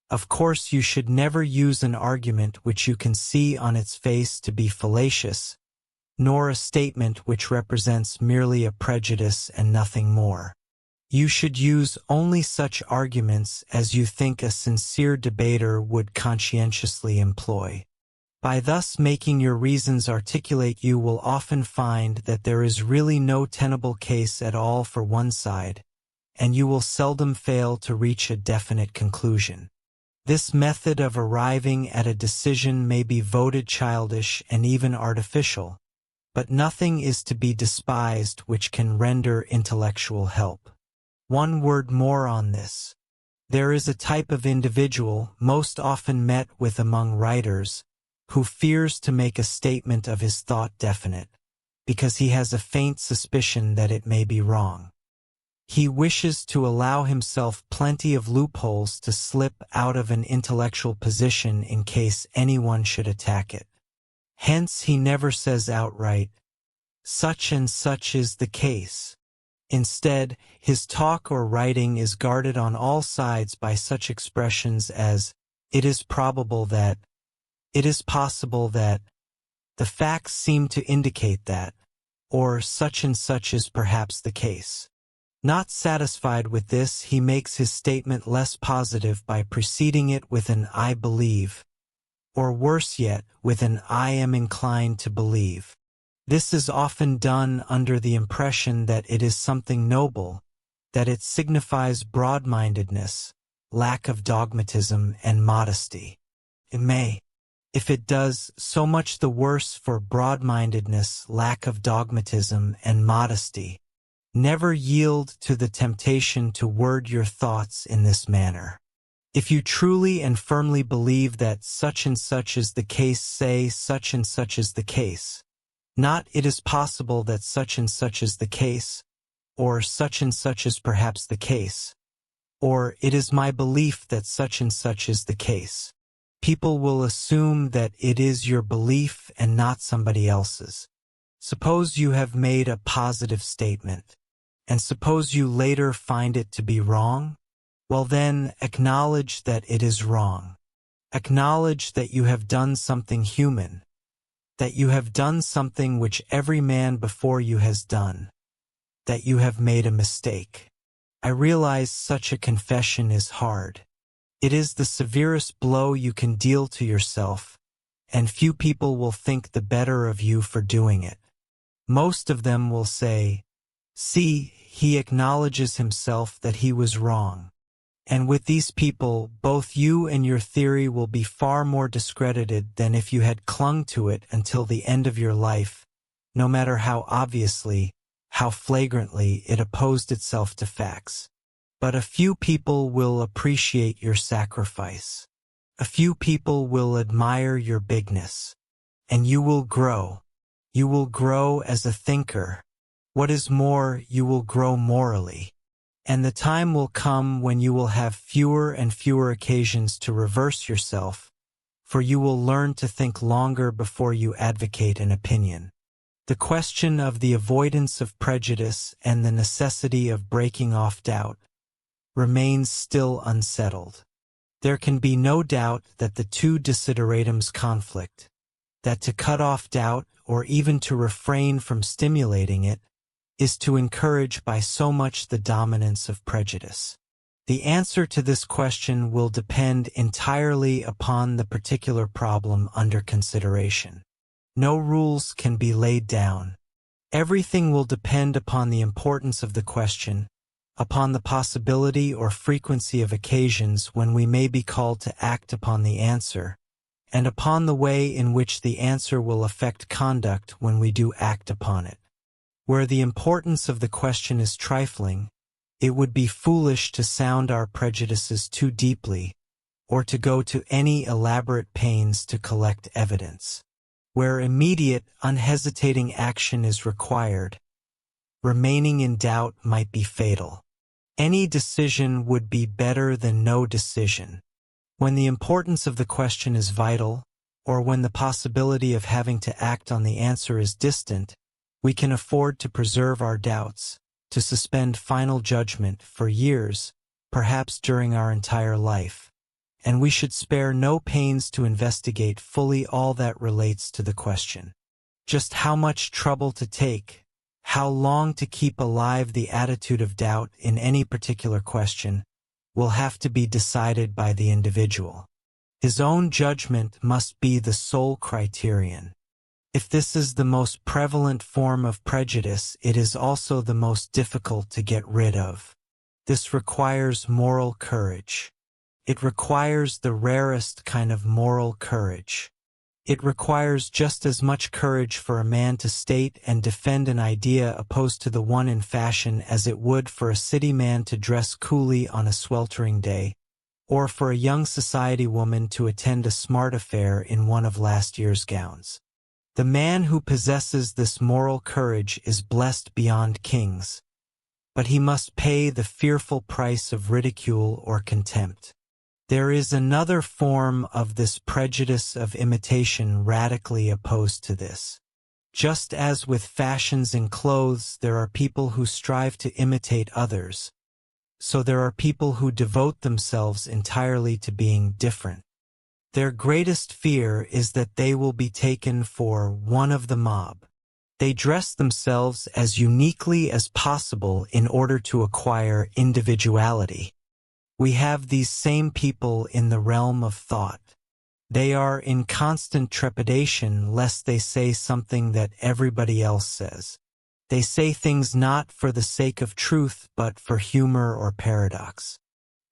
Of course, you should never use an argument which you can see on its face to be fallacious, nor a statement which represents merely a prejudice and nothing more. You should use only such arguments as you think a sincere debater would conscientiously employ. By thus making your reasons articulate, you will often find that there is really no tenable case at all for one side, and you will seldom fail to reach a definite conclusion. This method of arriving at a decision may be voted childish and even artificial, but nothing is to be despised which can render intellectual help. One word more on this. There is a type of individual, most often met with among writers, who fears to make a statement of his thought definite, because he has a faint suspicion that it may be wrong. He wishes to allow himself plenty of loopholes to slip out of an intellectual position in case anyone should attack it. Hence he never says outright, "Such and such is the case." Instead, his talk or writing is guarded on all sides by such expressions as, "It is probable that," "It is possible that," "The facts seem to indicate that," or "Such and such is perhaps the case." Not satisfied with this, he makes his statement less positive by preceding it with an "I believe," or worse yet, with an "I am inclined to believe." This is often done under the impression that it is something noble, that it signifies broad-mindedness, lack of dogmatism, and modesty. It may. If it does, so much the worse for broad-mindedness, lack of dogmatism, and modesty. Never yield to the temptation to word your thoughts in this manner. If you truly and firmly believe that such and such is the case, say such and such is the case. Not "It is possible that such and such is the case," or "Such and such is perhaps the case," or "It is my belief that such and such is the case." People will assume that it is your belief and not somebody else's. Suppose you have made a positive statement, and suppose you later find it to be wrong? Well then, acknowledge that it is wrong. Acknowledge that you have done something human, that you have done something which every man before you has done, that you have made a mistake. I realize such a confession is hard. It is the severest blow you can deal to yourself, and few people will think the better of you for doing it. Most of them will say, "See, he acknowledges himself that he was wrong." And with these people, both you and your theory will be far more discredited than if you had clung to it until the end of your life, no matter how obviously, how flagrantly it opposed itself to facts. But a few people will appreciate your sacrifice. A few people will admire your bigness. And you will grow. You will grow as a thinker. What is more, you will grow morally. And the time will come when you will have fewer and fewer occasions to reverse yourself, for you will learn to think longer before you advocate an opinion. The question of the avoidance of prejudice and the necessity of breaking off doubt remains still unsettled. There can be no doubt that the two desideratums conflict, that to cut off doubt, or even to refrain from stimulating it, is to encourage by so much the dominance of prejudice. The answer to this question will depend entirely upon the particular problem under consideration. No rules can be laid down. Everything will depend upon the importance of the question, upon the possibility or frequency of occasions when we may be called to act upon the answer, and upon the way in which the answer will affect conduct when we do act upon it. Where the importance of the question is trifling, it would be foolish to sound our prejudices too deeply, or to go to any elaborate pains to collect evidence. Where immediate, unhesitating action is required, remaining in doubt might be fatal. Any decision would be better than no decision. When the importance of the question is vital, or when the possibility of having to act on the answer is distant, we can afford to preserve our doubts, to suspend final judgment for years, perhaps during our entire life, and we should spare no pains to investigate fully all that relates to the question. Just how much trouble to take, how long to keep alive the attitude of doubt in any particular question, will have to be decided by the individual. His own judgment must be the sole criterion. If this is the most prevalent form of prejudice, it is also the most difficult to get rid of. This requires moral courage. It requires the rarest kind of moral courage. It requires just as much courage for a man to state and defend an idea opposed to the one in fashion as it would for a city man to dress coolly on a sweltering day, or for a young society woman to attend a smart affair in one of last year's gowns. The man who possesses this moral courage is blessed beyond kings, but he must pay the fearful price of ridicule or contempt. There is another form of this prejudice of imitation radically opposed to this. Just as with fashions in clothes there are people who strive to imitate others, so there are people who devote themselves entirely to being different. Their greatest fear is that they will be taken for one of the mob. They dress themselves as uniquely as possible in order to acquire individuality. We have these same people in the realm of thought. They are in constant trepidation lest they say something that everybody else says. They say things not for the sake of truth but for humor or paradox.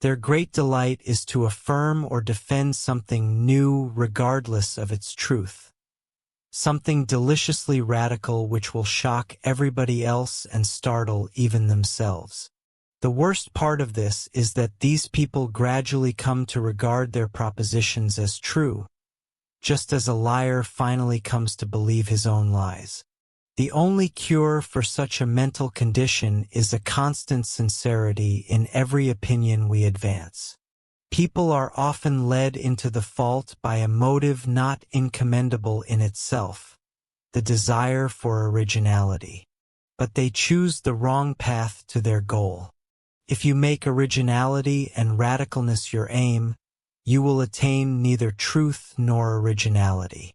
Their great delight is to affirm or defend something new regardless of its truth. Something deliciously radical which will shock everybody else and startle even themselves. The worst part of this is that these people gradually come to regard their propositions as true, just as a liar finally comes to believe his own lies. The only cure for such a mental condition is a constant sincerity in every opinion we advance. People are often led into the fault by a motive not incommendable in itself, the desire for originality. But they choose the wrong path to their goal. If you make originality and radicalness your aim, you will attain neither truth nor originality.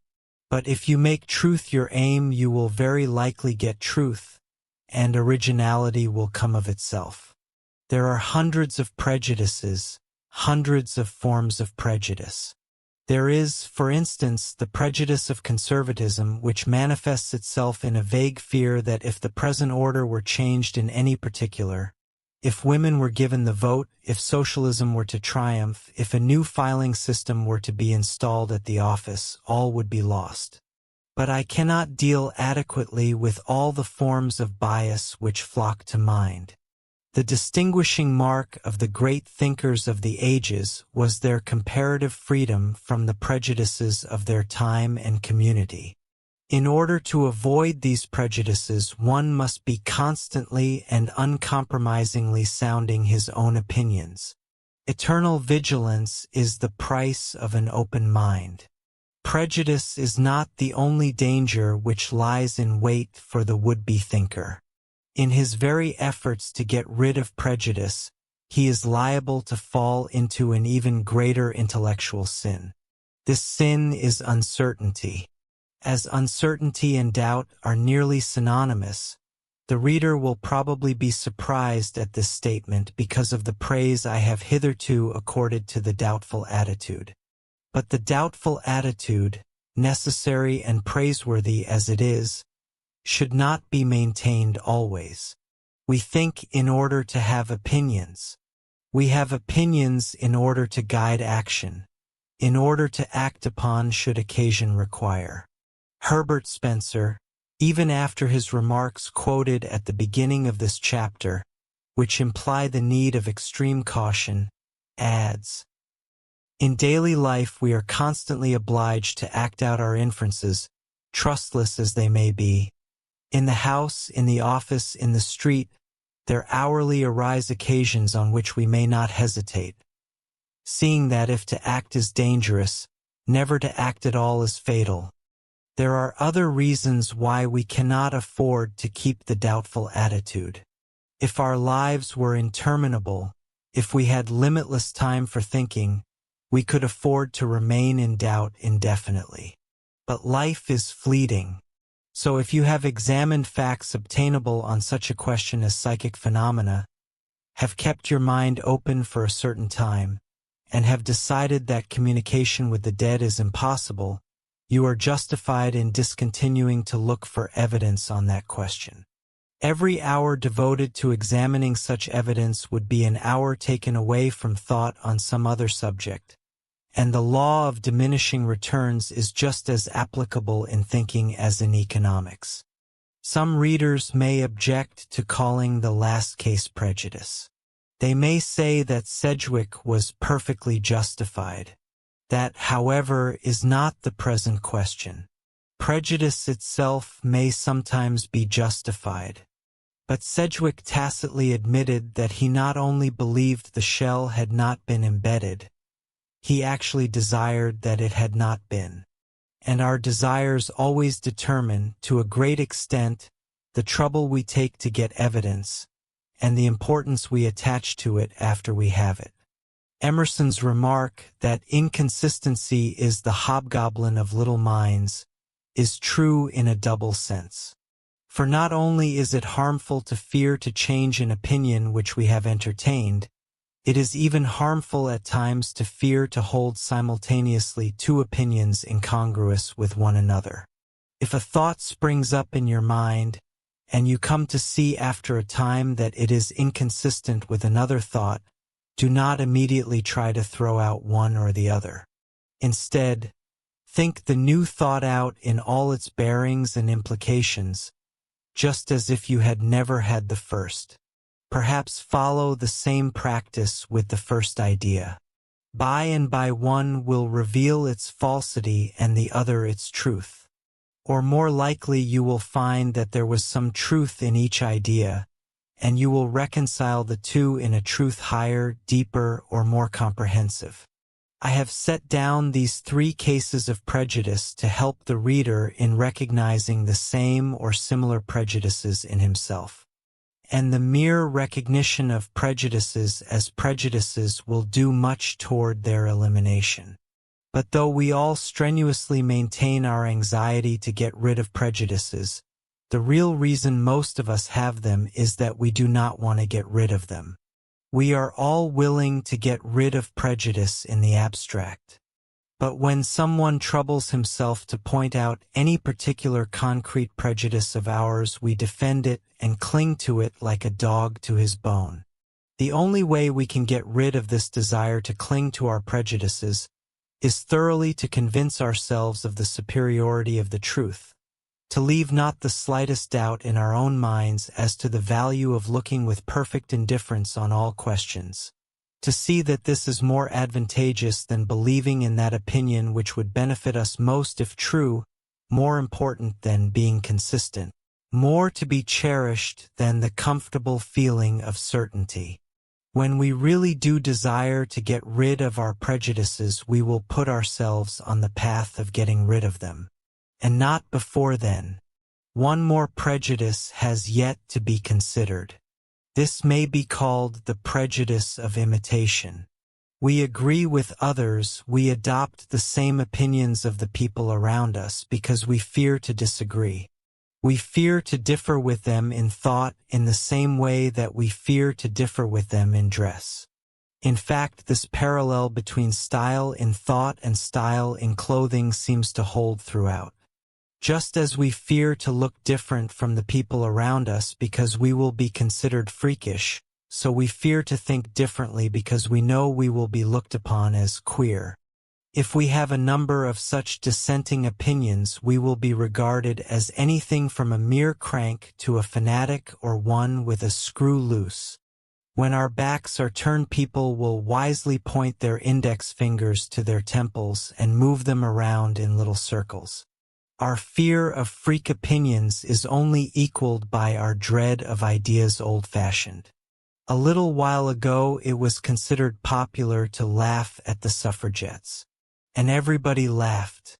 But if you make truth your aim, you will very likely get truth, and originality will come of itself. There are hundreds of prejudices, hundreds of forms of prejudice. There is, for instance, the prejudice of conservatism, which manifests itself in a vague fear that if the present order were changed in any particular, if women were given the vote, if socialism were to triumph, if a new filing system were to be installed at the office, all would be lost. But I cannot deal adequately with all the forms of bias which flock to mind. The distinguishing mark of the great thinkers of the ages was their comparative freedom from the prejudices of their time and community. In order to avoid these prejudices, one must be constantly and uncompromisingly sounding his own opinions. Eternal vigilance is the price of an open mind. Prejudice is not the only danger which lies in wait for the would-be thinker. In his very efforts to get rid of prejudice, he is liable to fall into an even greater intellectual sin. This sin is uncertainty. As uncertainty and doubt are nearly synonymous, the reader will probably be surprised at this statement because of the praise I have hitherto accorded to the doubtful attitude. But the doubtful attitude, necessary and praiseworthy as it is, should not be maintained always. We think in order to have opinions. We have opinions in order to guide action, in order to act upon should occasion require. Herbert Spencer, even after his remarks quoted at the beginning of this chapter, which imply the need of extreme caution, adds, "In daily life we are constantly obliged to act out our inferences, trustless as they may be. In the house, in the office, in the street, there hourly arise occasions on which we may not hesitate. Seeing that if to act is dangerous, never to act at all is fatal. There are other reasons why we cannot afford to keep the doubtful attitude. If our lives were interminable, if we had limitless time for thinking, we could afford to remain in doubt indefinitely. But life is fleeting. So if you have examined facts obtainable on such a question as psychic phenomena, have kept your mind open for a certain time, and have decided that communication with the dead is impossible, you are justified in discontinuing to look for evidence on that question. Every hour devoted to examining such evidence would be an hour taken away from thought on some other subject. And the law of diminishing returns is just as applicable in thinking as in economics. Some readers may object to calling the last case prejudice. They may say that Sedgwick was perfectly justified. That, however, is not the present question. Prejudice itself may sometimes be justified. But Sedgwick tacitly admitted that he not only believed the shell had not been embedded, he actually desired that it had not been. And our desires always determine, to a great extent, the trouble we take to get evidence, and the importance we attach to it after we have it. Emerson's remark that inconsistency is the hobgoblin of little minds is true in a double sense. For not only is it harmful to fear to change an opinion which we have entertained, it is even harmful at times to fear to hold simultaneously two opinions incongruous with one another. If a thought springs up in your mind, and you come to see after a time that it is inconsistent with another thought, do not immediately try to throw out one or the other. Instead, think the new thought out in all its bearings and implications, just as if you had never had the first. Perhaps follow the same practice with the first idea. By and by one will reveal its falsity and the other its truth. Or more likely you will find that there was some truth in each idea, and you will reconcile the two in a truth higher, deeper, or more comprehensive. I have set down these three cases of prejudice to help the reader in recognizing the same or similar prejudices in himself. And the mere recognition of prejudices as prejudices will do much toward their elimination. But though we all strenuously maintain our anxiety to get rid of prejudices, the real reason most of us have them is that we do not want to get rid of them. We are all willing to get rid of prejudice in the abstract. But when someone troubles himself to point out any particular concrete prejudice of ours, we defend it and cling to it like a dog to his bone. The only way we can get rid of this desire to cling to our prejudices is thoroughly to convince ourselves of the superiority of the truth, to leave not the slightest doubt in our own minds as to the value of looking with perfect indifference on all questions, to see that this is more advantageous than believing in that opinion which would benefit us most if true, more important than being consistent, more to be cherished than the comfortable feeling of certainty. When we really do desire to get rid of our prejudices, we will put ourselves on the path of getting rid of them, and not before then. One more prejudice has yet to be considered. This may be called the prejudice of imitation. We agree with others, we adopt the same opinions of the people around us because we fear to disagree. We fear to differ with them in thought in the same way that we fear to differ with them in dress. In fact, this parallel between style in thought and style in clothing seems to hold throughout. Just as we fear to look different from the people around us because we will be considered freakish, so we fear to think differently because we know we will be looked upon as queer. If we have a number of such dissenting opinions, we will be regarded as anything from a mere crank to a fanatic or one with a screw loose. When our backs are turned, people will wisely point their index fingers to their temples and move them around in little circles. Our fear of freak opinions is only equaled by our dread of ideas old-fashioned. A little while ago it was considered popular to laugh at the suffragettes, and everybody laughed.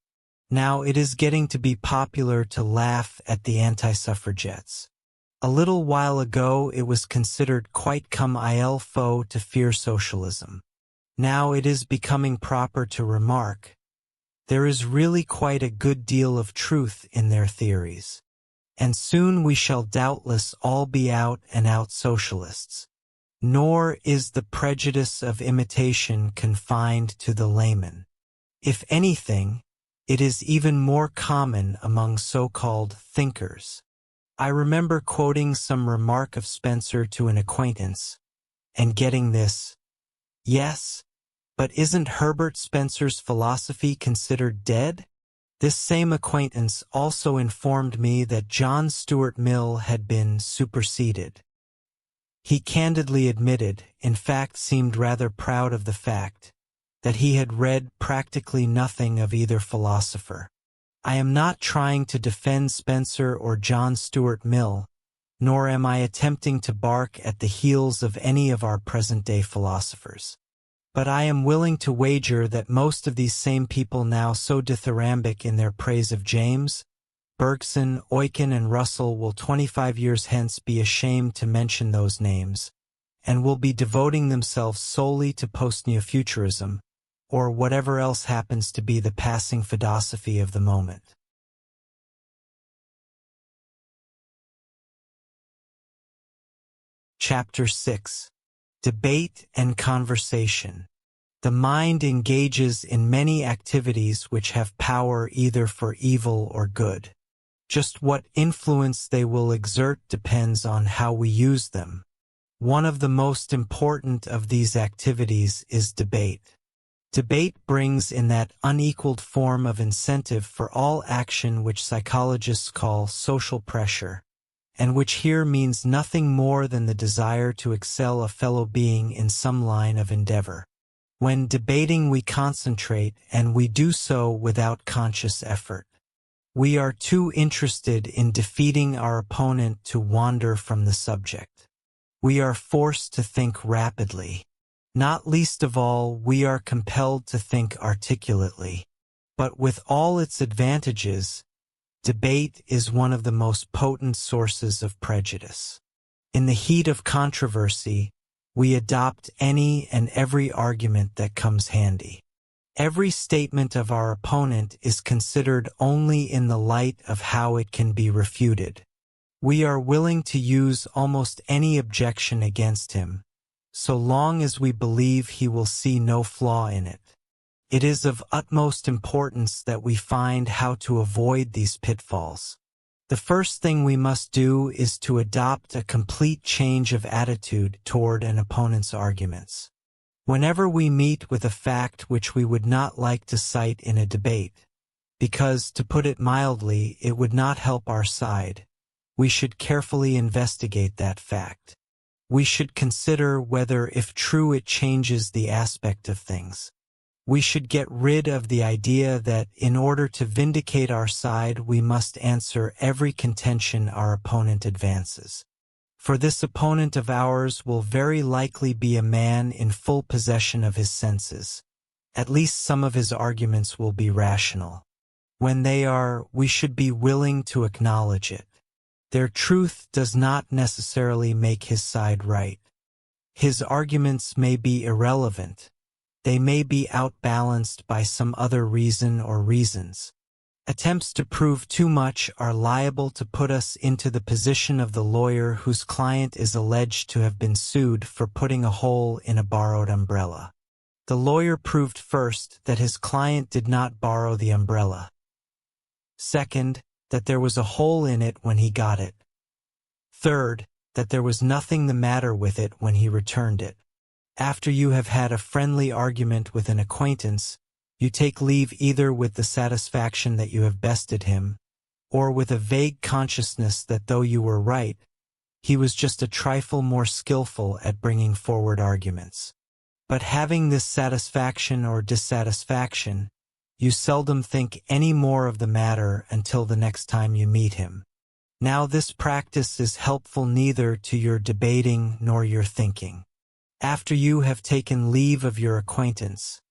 Now it is getting to be popular to laugh at the anti-suffragettes. A little while ago it was considered quite comme il faut to fear socialism. Now it is becoming proper to remark, there is really quite a good deal of truth in their theories. And soon we shall doubtless all be out and out socialists. Nor is the prejudice of imitation confined to the layman. If anything, it is even more common among so-called thinkers. I remember quoting some remark of Spencer to an acquaintance, and getting this, "Yes, but isn't Herbert Spencer's philosophy considered dead?" This same acquaintance also informed me that John Stuart Mill had been superseded. He candidly admitted, in fact seemed rather proud of the fact, that he had read practically nothing of either philosopher. I am not trying to defend Spencer or John Stuart Mill, nor am I attempting to bark at the heels of any of our present-day philosophers. But I am willing to wager that most of these same people now so dithyrambic in their praise of James, Bergson, Eucken and Russell will 25 years hence be ashamed to mention those names, and will be devoting themselves solely to post-neofuturism, or whatever else happens to be the passing philosophy of the moment. Chapter 6. Debate and Conversation. The mind engages in many activities which have power either for evil or good. Just what influence they will exert depends on how we use them. One of the most important of these activities is debate. Debate brings in that unequaled form of incentive for all action which psychologists call social pressure, and which here means nothing more than the desire to excel a fellow being in some line of endeavor. When debating we concentrate, and we do so without conscious effort. We are too interested in defeating our opponent to wander from the subject. We are forced to think rapidly. Not least of all, we are compelled to think articulately. But with all its advantages, debate is one of the most potent sources of prejudice. In the heat of controversy, we adopt any and every argument that comes handy. Every statement of our opponent is considered only in the light of how it can be refuted. We are willing to use almost any objection against him, so long as we believe he will see no flaw in it. It is of utmost importance that we find how to avoid these pitfalls. The first thing we must do is to adopt a complete change of attitude toward an opponent's arguments. Whenever we meet with a fact which we would not like to cite in a debate, because, to put it mildly, it would not help our side, we should carefully investigate that fact. We should consider whether, if true, it changes the aspect of things. We should get rid of the idea that, in order to vindicate our side, we must answer every contention our opponent advances. For this opponent of ours will very likely be a man in full possession of his senses. At least some of his arguments will be rational. When they are, we should be willing to acknowledge it. Their truth does not necessarily make his side right. His arguments may be irrelevant. They may be outbalanced by some other reason or reasons. Attempts to prove too much are liable to put us into the position of the lawyer whose client is alleged to have been sued for putting a hole in a borrowed umbrella. The lawyer proved first that his client did not borrow the umbrella. Second, that there was a hole in it when he got it. Third, that there was nothing the matter with it when he returned it. After you have had a friendly argument with an acquaintance, you take leave either with the satisfaction that you have bested him, or with a vague consciousness that though you were right, he was just a trifle more skillful at bringing forward arguments. But having this satisfaction or dissatisfaction, you seldom think any more of the matter until the next time you meet him. Now this practice is helpful neither to your debating nor your thinking. After you have taken leave of your acquaintance,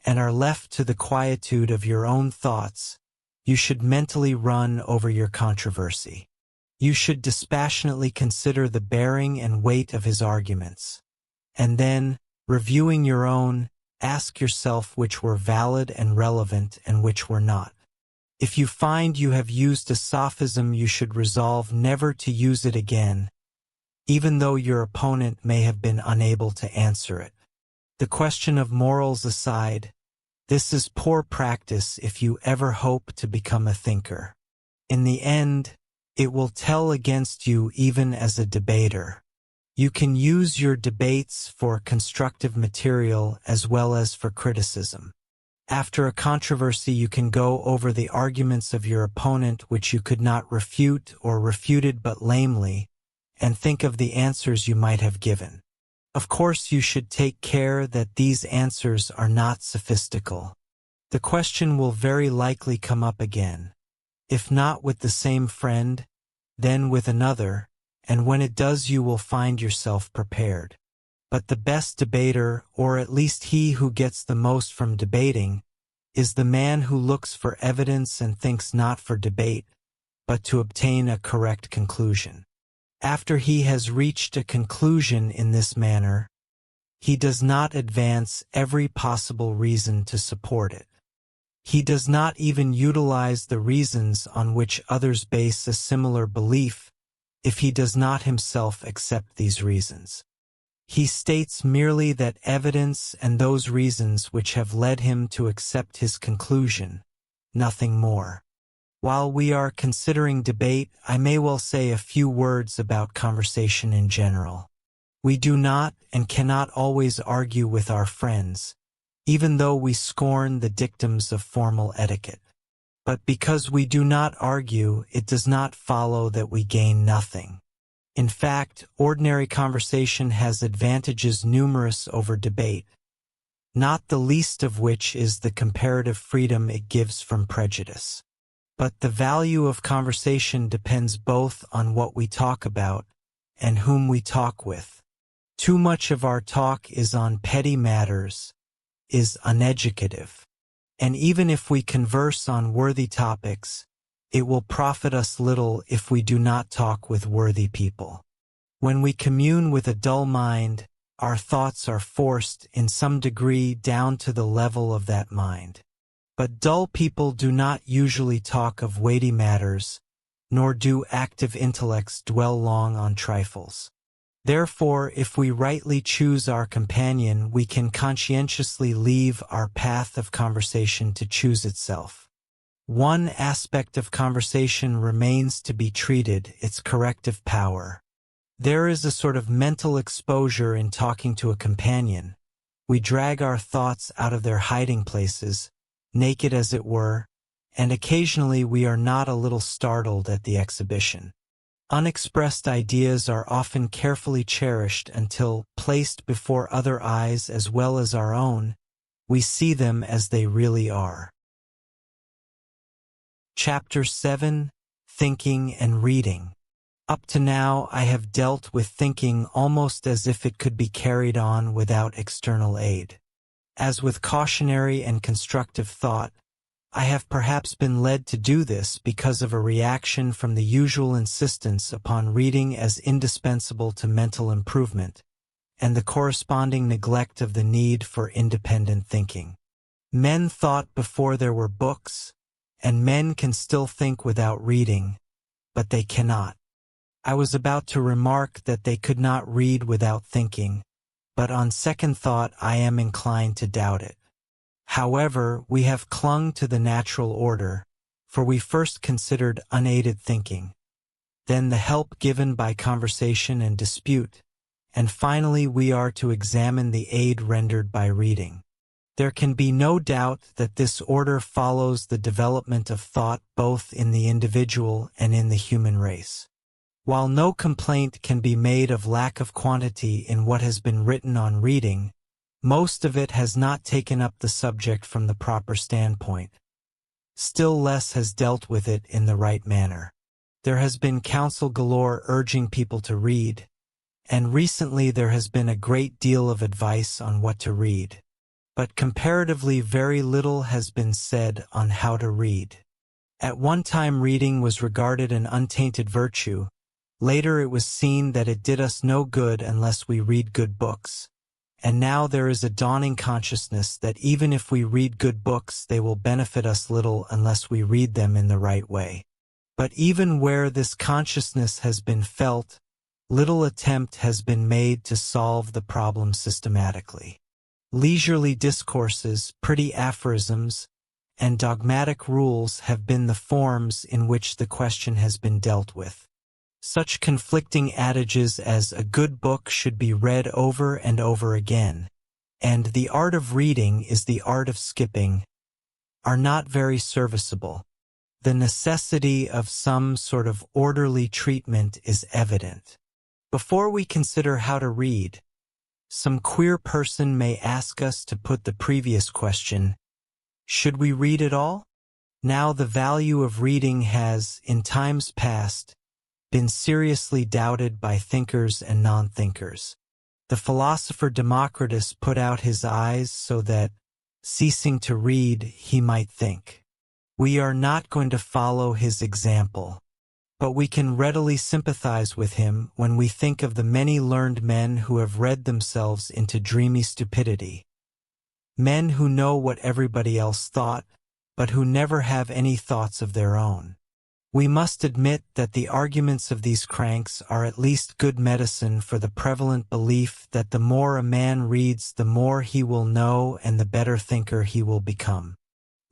and are left to the quietude of your own thoughts, you should mentally run over your controversy. You should dispassionately consider the bearing and weight of his arguments. And then, reviewing your own, ask yourself which were valid and relevant and which were not. If you find you have used a sophism, you should resolve never to use it again, even though your opponent may have been unable to answer it. The question of morals aside, this is poor practice if you ever hope to become a thinker. In the end, it will tell against you even as a debater. You can use your debates for constructive material as well as for criticism. After a controversy, you can go over the arguments of your opponent which you could not refute or refuted but lamely, and think of the answers you might have given. Of course, you should take care that these answers are not sophistical. The question will very likely come up again. If not with the same friend, then with another, and when it does you will find yourself prepared. But the best debater, or at least he who gets the most from debating, is the man who looks for evidence and thinks not for debate, but to obtain a correct conclusion. After he has reached a conclusion in this manner, he does not advance every possible reason to support it. He does not even utilize the reasons on which others base a similar belief if he does not himself accept these reasons. He states merely that evidence and those reasons which have led him to accept his conclusion, nothing more. While we are considering debate, I may well say a few words about conversation in general. We do not and cannot always argue with our friends, even though we scorn the dictums of formal etiquette. But because we do not argue, it does not follow that we gain nothing. In fact, ordinary conversation has advantages numerous over debate, not the least of which is the comparative freedom it gives from prejudice. But the value of conversation depends both on what we talk about and whom we talk with. Too much of our talk is on petty matters, is uneducative. And even if we converse on worthy topics, it will profit us little if we do not talk with worthy people. When we commune with a dull mind, Our thoughts are forced, in some degree, down to the level of that mind. But dull people do not usually talk of weighty matters, nor do active intellects dwell long on trifles. Therefore, if we rightly choose our companion, we can conscientiously leave our path of conversation to choose itself. One aspect of conversation remains to be treated, its corrective power. There is a sort of mental exposure in talking to a companion. We drag our thoughts out of their hiding places, naked as it were, and occasionally we are not a little startled at the exhibition. Unexpressed ideas are often carefully cherished until, placed before other eyes as well as our own, we see them as they really are. Chapter 7: Thinking and Reading. Up to now I have dealt with thinking almost as if it could be carried on without external aid. As with cautionary and constructive thought, I have perhaps been led to do this because of a reaction from the usual insistence upon reading as indispensable to mental improvement, and the corresponding neglect of the need for independent thinking. Men thought before there were books, and men can still think without reading, but they cannot. I was about to remark that they could not read without thinking, but on second thought I am inclined to doubt it. However, we have clung to the natural order, for we first considered unaided thinking, then the help given by conversation and dispute, and finally we are to examine the aid rendered by reading. There can be no doubt that this order follows the development of thought both in the individual and in the human race. While no complaint can be made of lack of quantity in what has been written on reading, most of it has not taken up the subject from the proper standpoint. Still less has dealt with it in the right manner. There has been counsel galore urging people to read, and recently there has been a great deal of advice on what to read. But comparatively very little has been said on how to read. At one time reading was regarded an untainted virtue. Later it was seen that it did us no good unless we read good books. And now there is a dawning consciousness that even if we read good books, they will benefit us little unless we read them in the right way. But even where this consciousness has been felt, little attempt has been made to solve the problem systematically. Leisurely discourses, pretty aphorisms, and dogmatic rules have been the forms in which the question has been dealt with. Such conflicting adages as a good book should be read over and over again, and the art of reading is the art of skipping, are not very serviceable. The necessity of some sort of orderly treatment is evident. Before we consider how to read, some queer person may ask us to put the previous question: should we read at all? Now the value of reading has, in times past, been seriously doubted by thinkers and non-thinkers. The philosopher Democritus put out his eyes so that, ceasing to read, he might think. We are not going to follow his example, but we can readily sympathize with him when we think of the many learned men who have read themselves into dreamy stupidity. Men who know what everybody else thought, but who never have any thoughts of their own. We must admit that the arguments of these cranks are at least good medicine for the prevalent belief that the more a man reads, the more he will know and the better thinker he will become.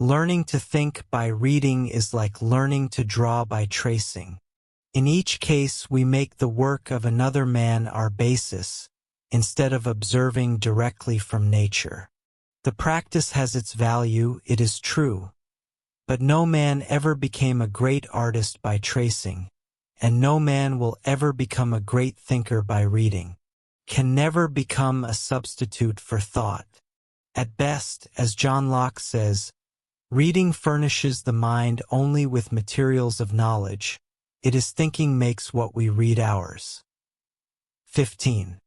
Learning to think by reading is like learning to draw by tracing. In each case, we make the work of another man our basis, instead of observing directly from nature. The practice has its value, it is true. But no man ever became a great artist by tracing, and no man will ever become a great thinker by reading, can never become a substitute for thought. At best, as John Locke says, reading furnishes the mind only with materials of knowledge. It is thinking makes what we read ours. 15.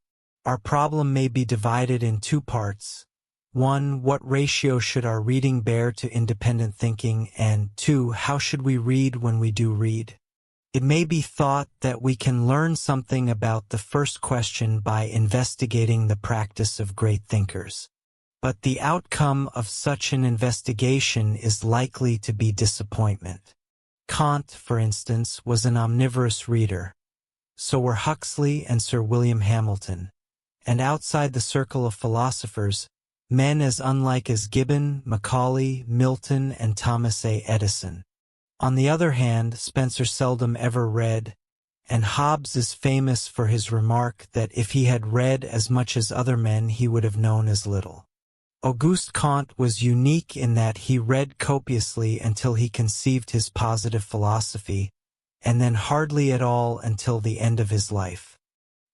Our problem may be divided in two parts. 1. What ratio should our reading bear to independent thinking? And 2. How should we read when we do read? It may be thought that we can learn something about the first question by investigating the practice of great thinkers. But the outcome of such an investigation is likely to be disappointment. Kant, for instance, was an omnivorous reader. So were Huxley and Sir William Hamilton. And outside the circle of philosophers, men as unlike as Gibbon, Macaulay, Milton, and Thomas A. Edison. On the other hand, Spencer seldom ever read, and Hobbes is famous for his remark that if he had read as much as other men he would have known as little. Auguste Comte was unique in that he read copiously until he conceived his positive philosophy, and then hardly at all until the end of his life.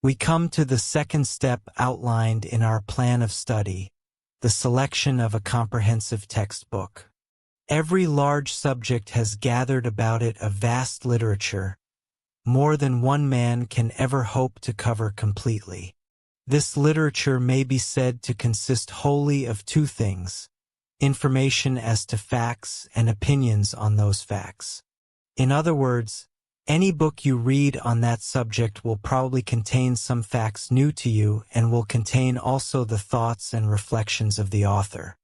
We come to the second step outlined in our plan of study, the selection of a comprehensive textbook. Every large subject has gathered about it a vast literature, more than one man can ever hope to cover completely. This literature may be said to consist wholly of two things: information as to facts and opinions on those facts. In other words, any book you read on that subject will probably contain some facts new to you and will contain also the thoughts and reflections of the author.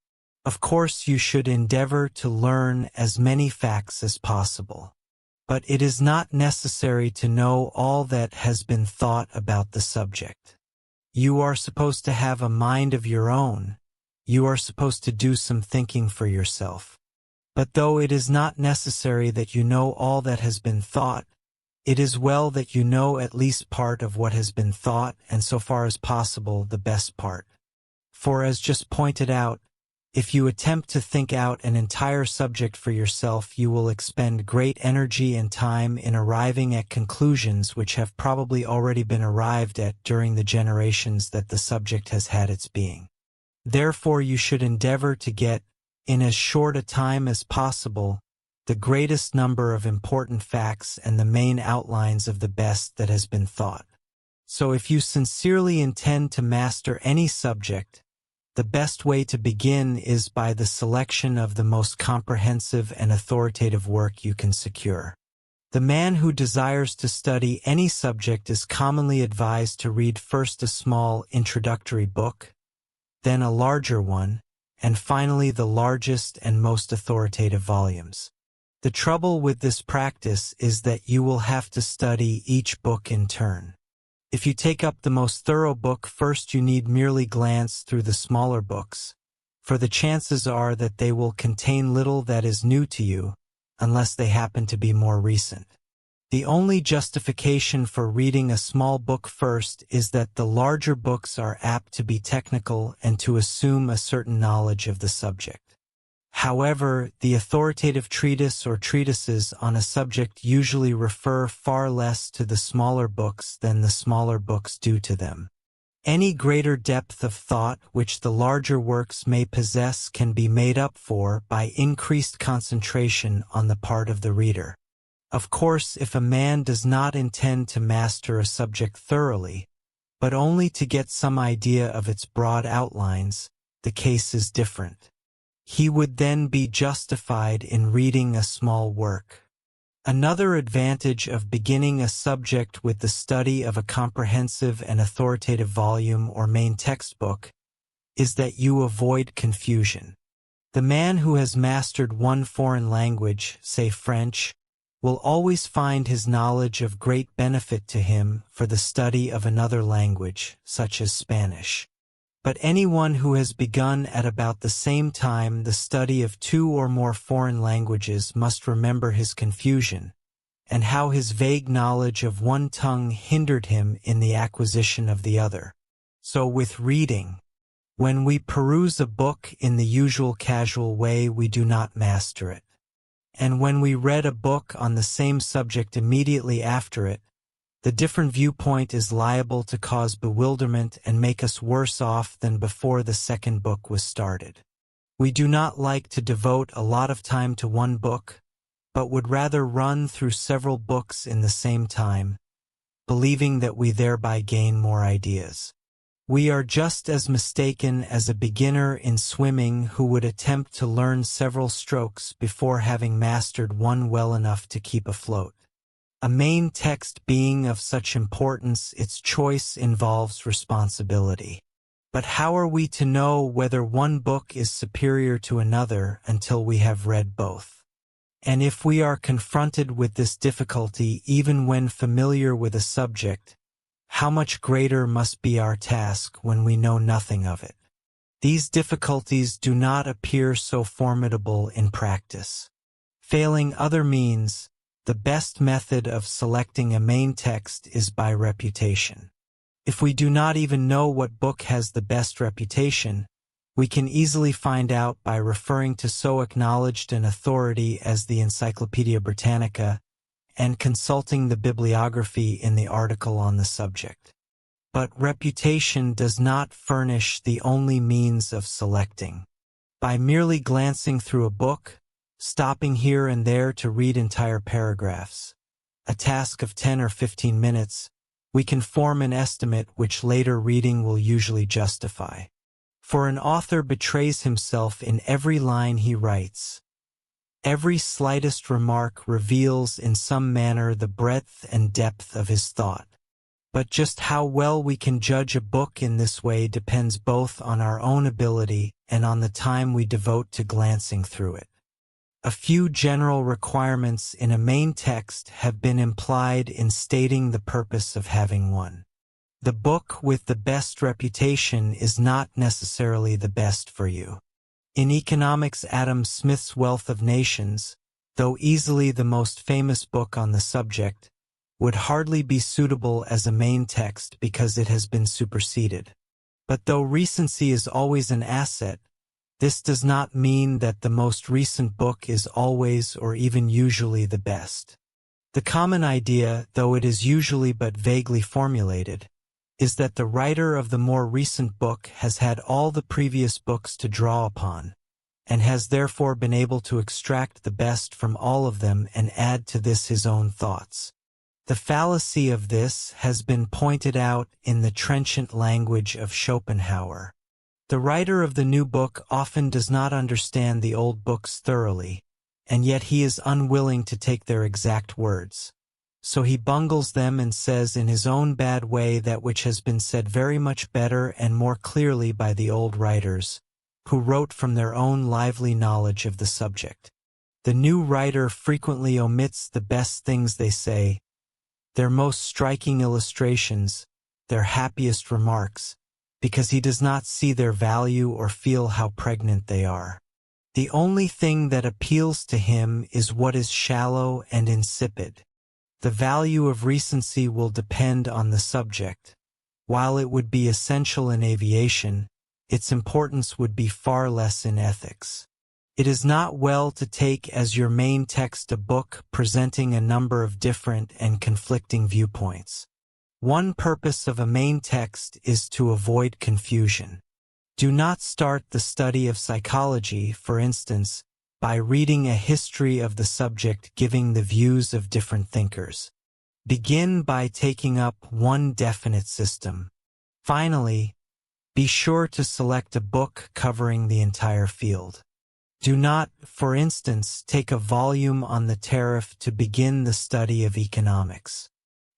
Of course, you should endeavor to learn as many facts as possible. But it is not necessary to know all that has been thought about the subject. You are supposed to have a mind of your own. You are supposed to do some thinking for yourself. But though it is not necessary that you know all that has been thought, it is well that you know at least part of what has been thought, and so far as possible the best part. For as just pointed out, if you attempt to think out an entire subject for yourself, you will expend great energy and time in arriving at conclusions which have probably already been arrived at during the generations that the subject has had its being. Therefore, you should endeavor to get, in as short a time as possible, the greatest number of important facts and the main outlines of the best that has been thought. So if you sincerely intend to master any subject, the best way to begin is by the selection of the most comprehensive and authoritative work you can secure. The man who desires to study any subject is commonly advised to read first a small introductory book, then a larger one, and finally the largest and most authoritative volumes. The trouble with this practice is that you will have to study each book in turn. If you take up the most thorough book first, you need merely glance through the smaller books, for the chances are that they will contain little that is new to you, unless they happen to be more recent. The only justification for reading a small book first is that the larger books are apt to be technical and to assume a certain knowledge of the subject. However, the authoritative treatise or treatises on a subject usually refer far less to the smaller books than the smaller books do to them. Any greater depth of thought which the larger works may possess can be made up for by increased concentration on the part of the reader. Of course, if a man does not intend to master a subject thoroughly, but only to get some idea of its broad outlines, the case is different. He would then be justified in reading a small work. Another advantage of beginning a subject with the study of a comprehensive and authoritative volume or main textbook is that you avoid confusion. The man who has mastered one foreign language, say French, will always find his knowledge of great benefit to him for the study of another language, such as Spanish. But anyone who has begun at about the same time the study of two or more foreign languages must remember his confusion, and how his vague knowledge of one tongue hindered him in the acquisition of the other. So with reading, when we peruse a book in the usual casual way, we do not master it. And when we read a book on the same subject immediately after it, the different viewpoint is liable to cause bewilderment and make us worse off than before the second book was started. We do not like to devote a lot of time to one book, but would rather run through several books in the same time, believing that we thereby gain more ideas. We are just as mistaken as a beginner in swimming who would attempt to learn several strokes before having mastered one well enough to keep afloat. A main text being of such importance, its choice involves responsibility. But how are we to know whether one book is superior to another until we have read both? And if we are confronted with this difficulty even when familiar with a subject, how much greater must be our task when we know nothing of it? These difficulties do not appear so formidable in practice. Failing other means, the best method of selecting a main text is by reputation. If we do not even know what book has the best reputation, we can easily find out by referring to so acknowledged an authority as the Encyclopedia Britannica and consulting the bibliography in the article on the subject. But reputation does not furnish the only means of selecting. By merely glancing through a book, stopping here and there to read entire paragraphs, a task of 10 or 15 minutes, we can form an estimate which later reading will usually justify. For an author betrays himself in every line he writes. Every slightest remark reveals in some manner the breadth and depth of his thought. But just how well we can judge a book in this way depends both on our own ability and on the time we devote to glancing through it. A few general requirements in a main text have been implied in stating the purpose of having one. The book with the best reputation is not necessarily the best for you. In economics, Adam Smith's Wealth of Nations, though easily the most famous book on the subject, would hardly be suitable as a main text because it has been superseded. But though recency is always an asset, this does not mean that the most recent book is always or even usually the best. The common idea, though it is usually but vaguely formulated, is that the writer of the more recent book has had all the previous books to draw upon, and has therefore been able to extract the best from all of them and add to this his own thoughts. The fallacy of this has been pointed out in the trenchant language of Schopenhauer. The writer of the new book often does not understand the old books thoroughly, and yet he is unwilling to take their exact words. So he bungles them and says in his own bad way that which has been said very much better and more clearly by the old writers, who wrote from their own lively knowledge of the subject. The new writer frequently omits the best things they say, their most striking illustrations, their happiest remarks, because he does not see their value or feel how pregnant they are. The only thing that appeals to him is what is shallow and insipid. The value of recency will depend on the subject. While it would be essential in aviation, its importance would be far less in ethics. It is not well to take as your main text a book presenting a number of different and conflicting viewpoints. One purpose of a main text is to avoid confusion. Do not start the study of psychology, for instance, by reading a history of the subject giving the views of different thinkers. Begin by taking up one definite system. Finally, be sure to select a book covering the entire field. Do not, for instance, take a volume on the tariff to begin the study of economics.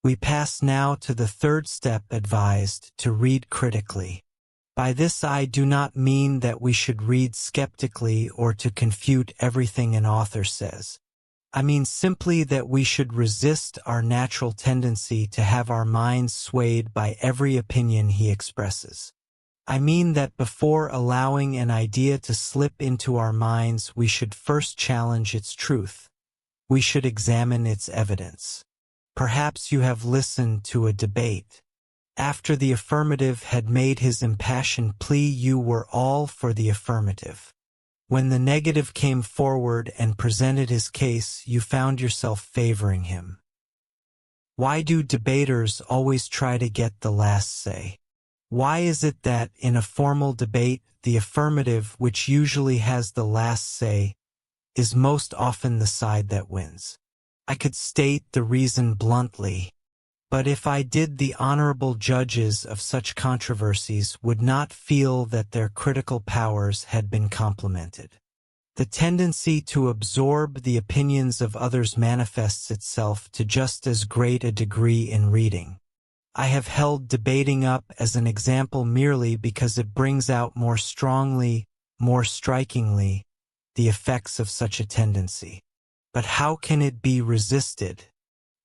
We pass now to the third step advised, to read critically. By this I do not mean that we should read skeptically or to confute everything an author says. I mean simply that we should resist our natural tendency to have our minds swayed by every opinion he expresses. I mean that before allowing an idea to slip into our minds, we should first challenge its truth. We should examine its evidence. Perhaps you have listened to a debate. After the affirmative had made his impassioned plea, you were all for the affirmative. When the negative came forward and presented his case, you found yourself favoring him. Why do debaters always try to get the last say? Why is it that, in a formal debate, the affirmative, which usually has the last say, is most often the side that wins? I could state the reason bluntly, but if I did, the honorable judges of such controversies would not feel that their critical powers had been complimented. The tendency to absorb the opinions of others manifests itself to just as great a degree in reading. I have held debating up as an example merely because it brings out more strongly, more strikingly, the effects of such a tendency. But how can it be resisted?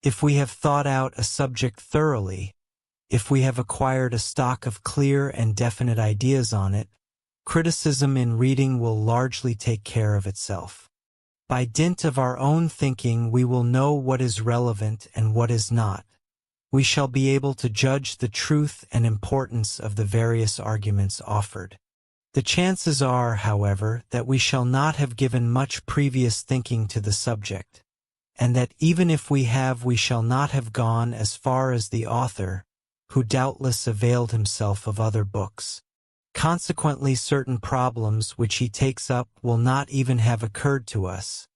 If we have thought out a subject thoroughly, if we have acquired a stock of clear and definite ideas on it, criticism in reading will largely take care of itself. By dint of our own thinking, we will know what is relevant and what is not. We shall be able to judge the truth and importance of the various arguments offered. The chances are, however, that we shall not have given much previous thinking to the subject, and that even if we have, we shall not have gone as far as the author, who doubtless availed himself of other books. Consequently, certain problems which he takes up will not even have occurred to us,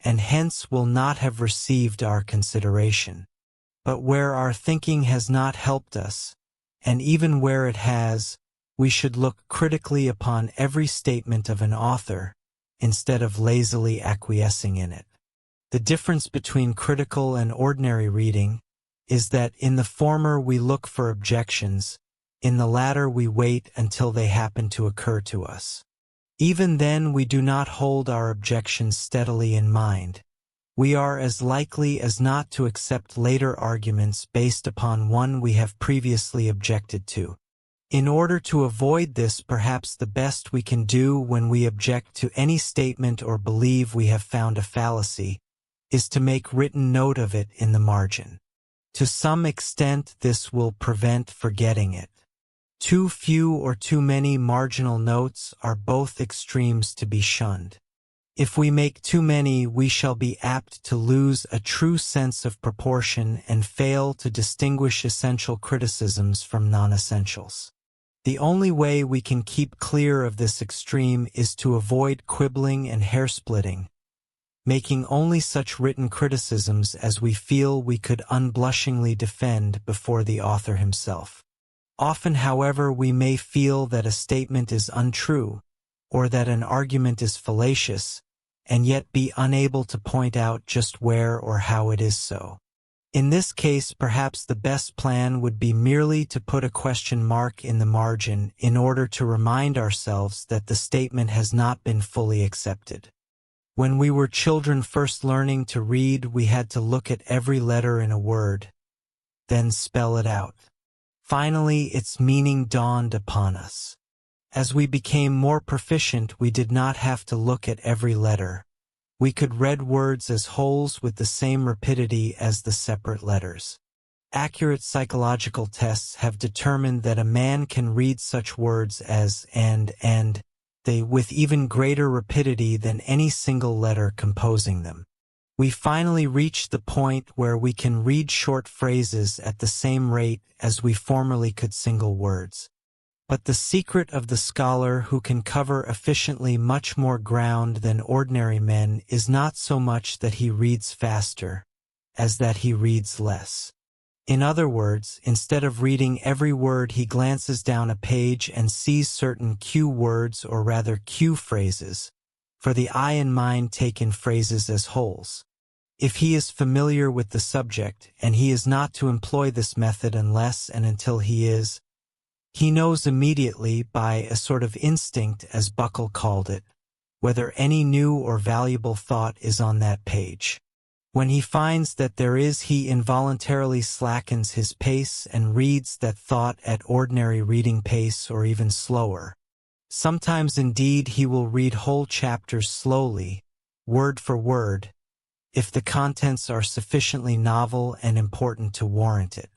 and hence will not have received our consideration. But where our thinking has not helped us, and even where it has, we should look critically upon every statement of an author, instead of lazily acquiescing in it. The difference between critical and ordinary reading is that in the former we look for objections, in the latter we wait until they happen to occur to us. Even then we do not hold our objections steadily in mind. We are as likely as not to accept later arguments based upon one we have previously objected to. In order to avoid this, perhaps the best we can do when we object to any statement or believe we have found a fallacy is to make written note of it in the margin. To some extent this will prevent forgetting it. Too few or too many marginal notes are both extremes to be shunned. If we make too many, we shall be apt to lose a true sense of proportion and fail to distinguish essential criticisms from non-essentials. The only way we can keep clear of this extreme is to avoid quibbling and hair-splitting, making only such written criticisms as we feel we could unblushingly defend before the author himself. Often, however, we may feel that a statement is untrue, or that an argument is fallacious, and yet be unable to point out just where or how it is so. In this case, perhaps the best plan would be merely to put a question mark in the margin in order to remind ourselves that the statement has not been fully accepted. When we were children first learning to read, we had to look at every letter in a word, then spell it out. Finally, its meaning dawned upon us. As we became more proficient, we did not have to look at every letter. We could read words as wholes with the same rapidity as the separate letters. Accurate psychological tests have determined that a man can read such words as and they with even greater rapidity than any single letter composing them. We finally reached the point where we can read short phrases at the same rate as we formerly could single words. But the secret of the scholar who can cover efficiently much more ground than ordinary men is not so much that he reads faster, as that he reads less. In other words, instead of reading every word, he glances down a page and sees certain cue words, or rather cue phrases, for the eye and mind take in phrases as wholes. If he is familiar with the subject, and he is not to employ this method unless and until he is, he knows immediately, by a sort of instinct as Buckle called it, whether any new or valuable thought is on that page. When he finds that there is, he involuntarily slackens his pace and reads that thought at ordinary reading pace or even slower. Sometimes indeed he will read whole chapters slowly, word for word, if the contents are sufficiently novel and important to warrant it.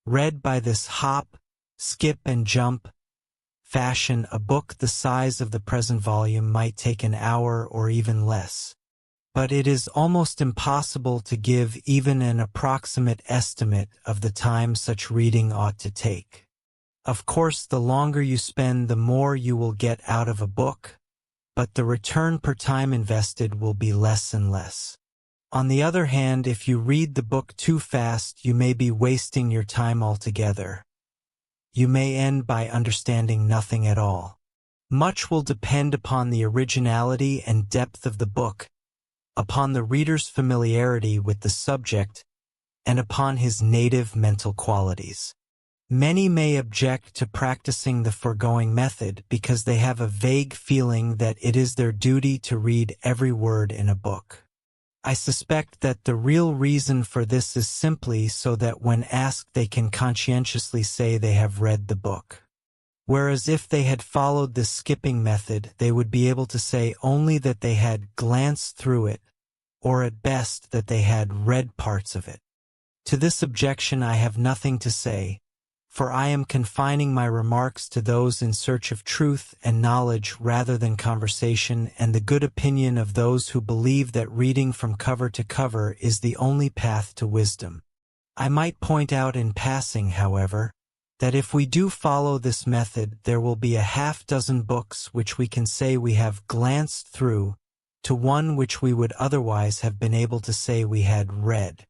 Read by this hop, skip and jump fashion, a book the size of the present volume might take an hour or even less. But it is almost impossible to give even an approximate estimate of the time such reading ought to take. Of course, the longer you spend, the more you will get out of a book, but the return per time invested will be less and less. On the other hand, if you read the book too fast, you may be wasting your time altogether. You may end by understanding nothing at all. Much will depend upon the originality and depth of the book, upon the reader's familiarity with the subject, and upon his native mental qualities. Many may object to practicing the foregoing method because they have a vague feeling that it is their duty to read every word in a book. I suspect that the real reason for this is simply so that when asked they can conscientiously say they have read the book. Whereas if they had followed this skipping method, they would be able to say only that they had glanced through it, or at best that they had read parts of it. To this objection I have nothing to say, for I am confining my remarks to those in search of truth and knowledge rather than conversation and the good opinion of those who believe that reading from cover to cover is the only path to wisdom. I might point out in passing, however, that if we do follow this method, there will be a half-dozen books which we can say we have glanced through, to one which we would otherwise have been able to say we had read.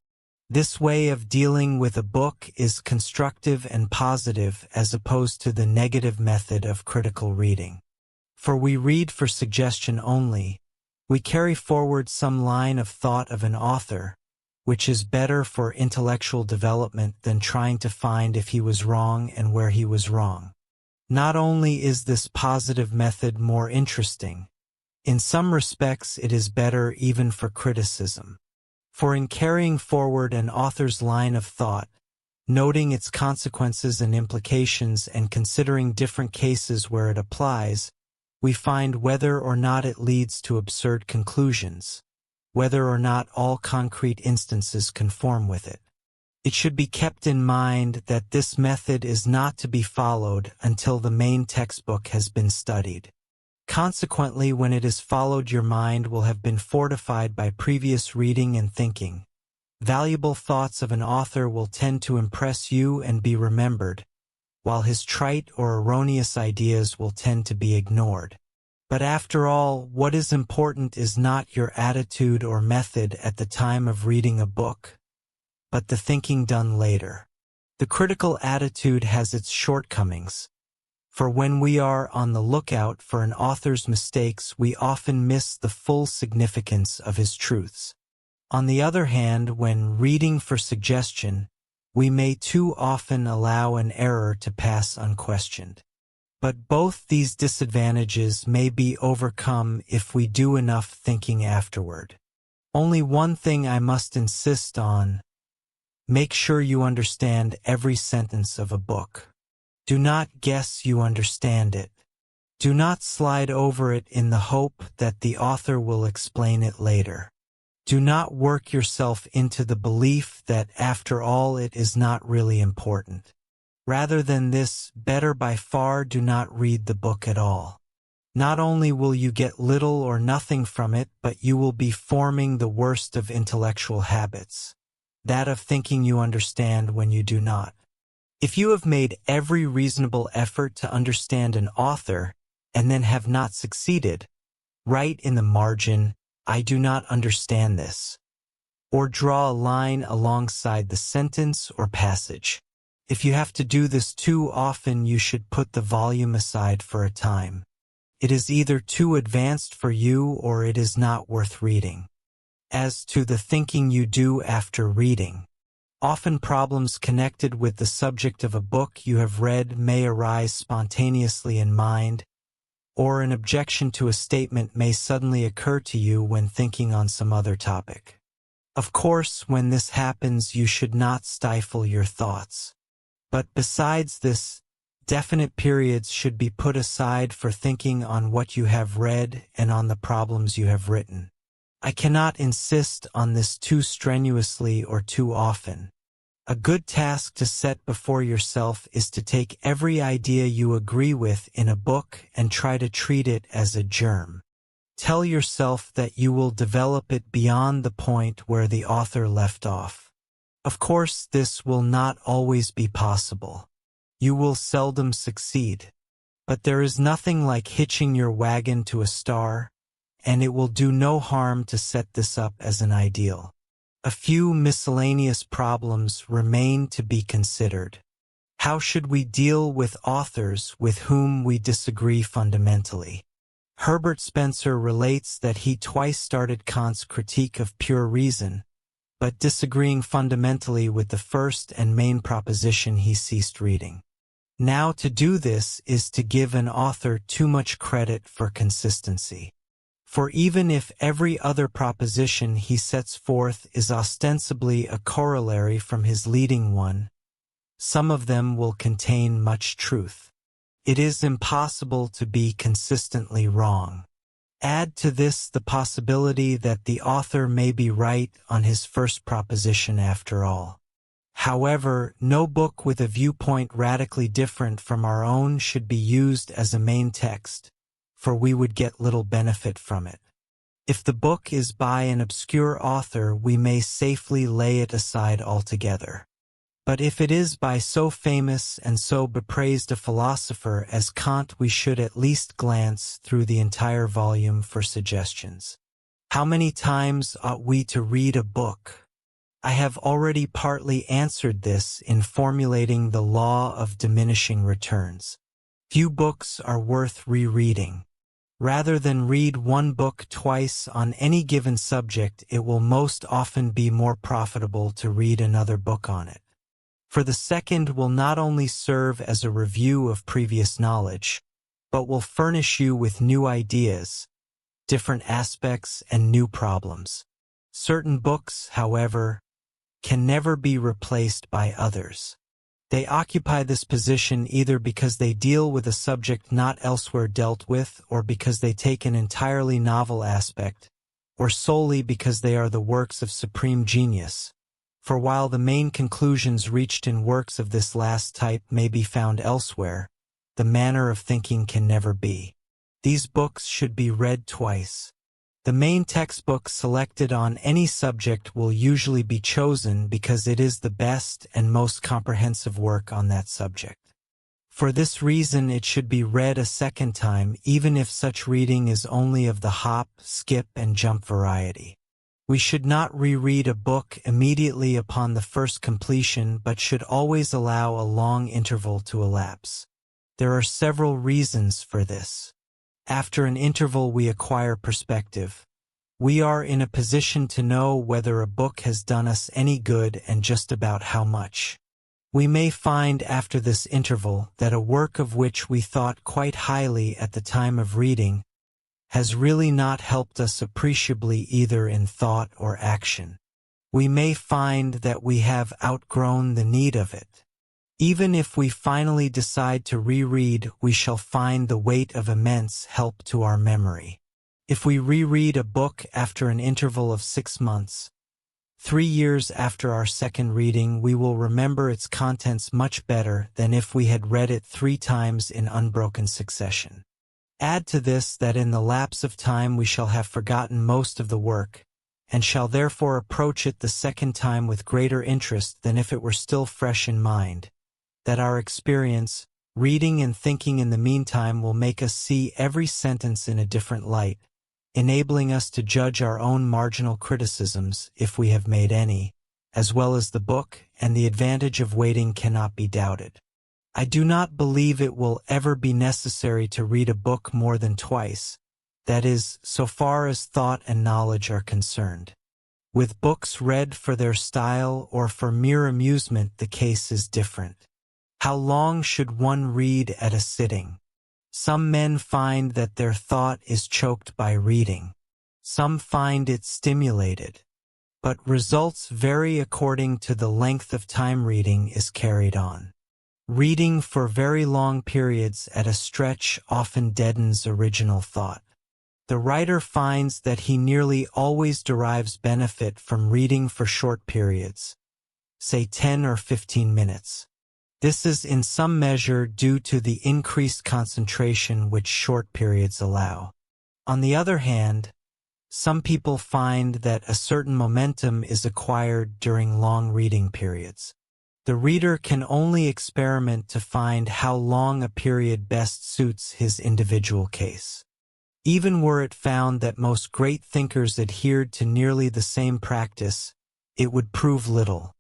This way of dealing with a book is constructive and positive as opposed to the negative method of critical reading. For we read for suggestion only, we carry forward some line of thought of an author, which is better for intellectual development than trying to find if he was wrong and where he was wrong. Not only is this positive method more interesting, in some respects it is better even for criticism. For in carrying forward an author's line of thought, noting its consequences and implications and considering different cases where it applies, we find whether or not it leads to absurd conclusions, whether or not all concrete instances conform with it. It should be kept in mind that this method is not to be followed until the main textbook has been studied. Consequently, when it is followed, your mind will have been fortified by previous reading and thinking. Valuable thoughts of an author will tend to impress you and be remembered, while his trite or erroneous ideas will tend to be ignored. But after all, what is important is not your attitude or method at the time of reading a book, but the thinking done later. The critical attitude has its shortcomings, for when we are on the lookout for an author's mistakes, we often miss the full significance of his truths. On the other hand, when reading for suggestion, we may too often allow an error to pass unquestioned. But both these disadvantages may be overcome if we do enough thinking afterward. Only one thing I must insist on: make sure you understand every sentence of a book. Do not guess you understand it. Do not slide over it in the hope that the author will explain it later. Do not work yourself into the belief that, after all, it is not really important. Rather than this, better by far do not read the book at all. Not only will you get little or nothing from it, but you will be forming the worst of intellectual habits, that of thinking you understand when you do not. If you have made every reasonable effort to understand an author and then have not succeeded, write in the margin, "I do not understand this," or draw a line alongside the sentence or passage. If you have to do this too often, you should put the volume aside for a time. It is either too advanced for you or it is not worth reading. As to the thinking you do after reading, often problems connected with the subject of a book you have read may arise spontaneously in mind, or an objection to a statement may suddenly occur to you when thinking on some other topic. Of course, when this happens, you should not stifle your thoughts. But besides this, definite periods should be put aside for thinking on what you have read and on the problems you have written. I cannot insist on this too strenuously or too often. A good task to set before yourself is to take every idea you agree with in a book and try to treat it as a germ. Tell yourself that you will develop it beyond the point where the author left off. Of course, this will not always be possible. You will seldom succeed. But there is nothing like hitching your wagon to a star, and it will do no harm to set this up as an ideal. A few miscellaneous problems remain to be considered. How should we deal with authors with whom we disagree fundamentally? Herbert Spencer relates that he twice started Kant's Critique of Pure Reason, but disagreeing fundamentally with the first and main proposition he ceased reading. Now to do this is to give an author too much credit for consistency. For even if every other proposition he sets forth is ostensibly a corollary from his leading one, some of them will contain much truth. It is impossible to be consistently wrong. Add to this the possibility that the author may be right on his first proposition after all. However, no book with a viewpoint radically different from our own should be used as a main text, for we would get little benefit from it. If the book is by an obscure author, we may safely lay it aside altogether. But if it is by so famous and so bepraised a philosopher as Kant, we should at least glance through the entire volume for suggestions. How many times ought we to read a book? I have already partly answered this in formulating the law of diminishing returns. Few books are worth rereading. Rather than read one book twice on any given subject, it will most often be more profitable to read another book on it. For the second will not only serve as a review of previous knowledge, but will furnish you with new ideas, different aspects, and new problems. Certain books, however, can never be replaced by others. They occupy this position either because they deal with a subject not elsewhere dealt with, or because they take an entirely novel aspect, or solely because they are the works of supreme genius. For while the main conclusions reached in works of this last type may be found elsewhere, the manner of thinking can never be. These books should be read twice. The main textbook selected on any subject will usually be chosen because it is the best and most comprehensive work on that subject. For this reason, it should be read a second time, even if such reading is only of the hop, skip, and jump variety. We should not reread a book immediately upon the first completion, but should always allow a long interval to elapse. There are several reasons for this. After an interval we acquire perspective. We are in a position to know whether a book has done us any good and just about how much. We may find after this interval that a work of which we thought quite highly at the time of reading has really not helped us appreciably either in thought or action. We may find that we have outgrown the need of it. Even if we finally decide to reread, we shall find the weight of immense help to our memory. If we reread a book after an interval of 6 months, 3 years after our second reading, we will remember its contents much better than if we had read it 3 times in unbroken succession. Add to this that in the lapse of time we shall have forgotten most of the work, and shall therefore approach it the second time with greater interest than if it were still fresh in mind. That our experience, reading and thinking in the meantime, will make us see every sentence in a different light, enabling us to judge our own marginal criticisms, if we have made any, as well as the book, and the advantage of waiting cannot be doubted. I do not believe it will ever be necessary to read a book more than twice, that is, so far as thought and knowledge are concerned. With books read for their style or for mere amusement, the case is different. How long should one read at a sitting? Some men find that their thought is choked by reading. Some find it stimulated. But results vary according to the length of time reading is carried on. Reading for very long periods at a stretch often deadens original thought. The writer finds that he nearly always derives benefit from reading for short periods, say 10 or 15 minutes. This is in some measure due to the increased concentration which short periods allow. On the other hand, some people find that a certain momentum is acquired during long reading periods. The reader can only experiment to find how long a period best suits his individual case. Even were it found that most great thinkers adhered to nearly the same practice, it would prove little.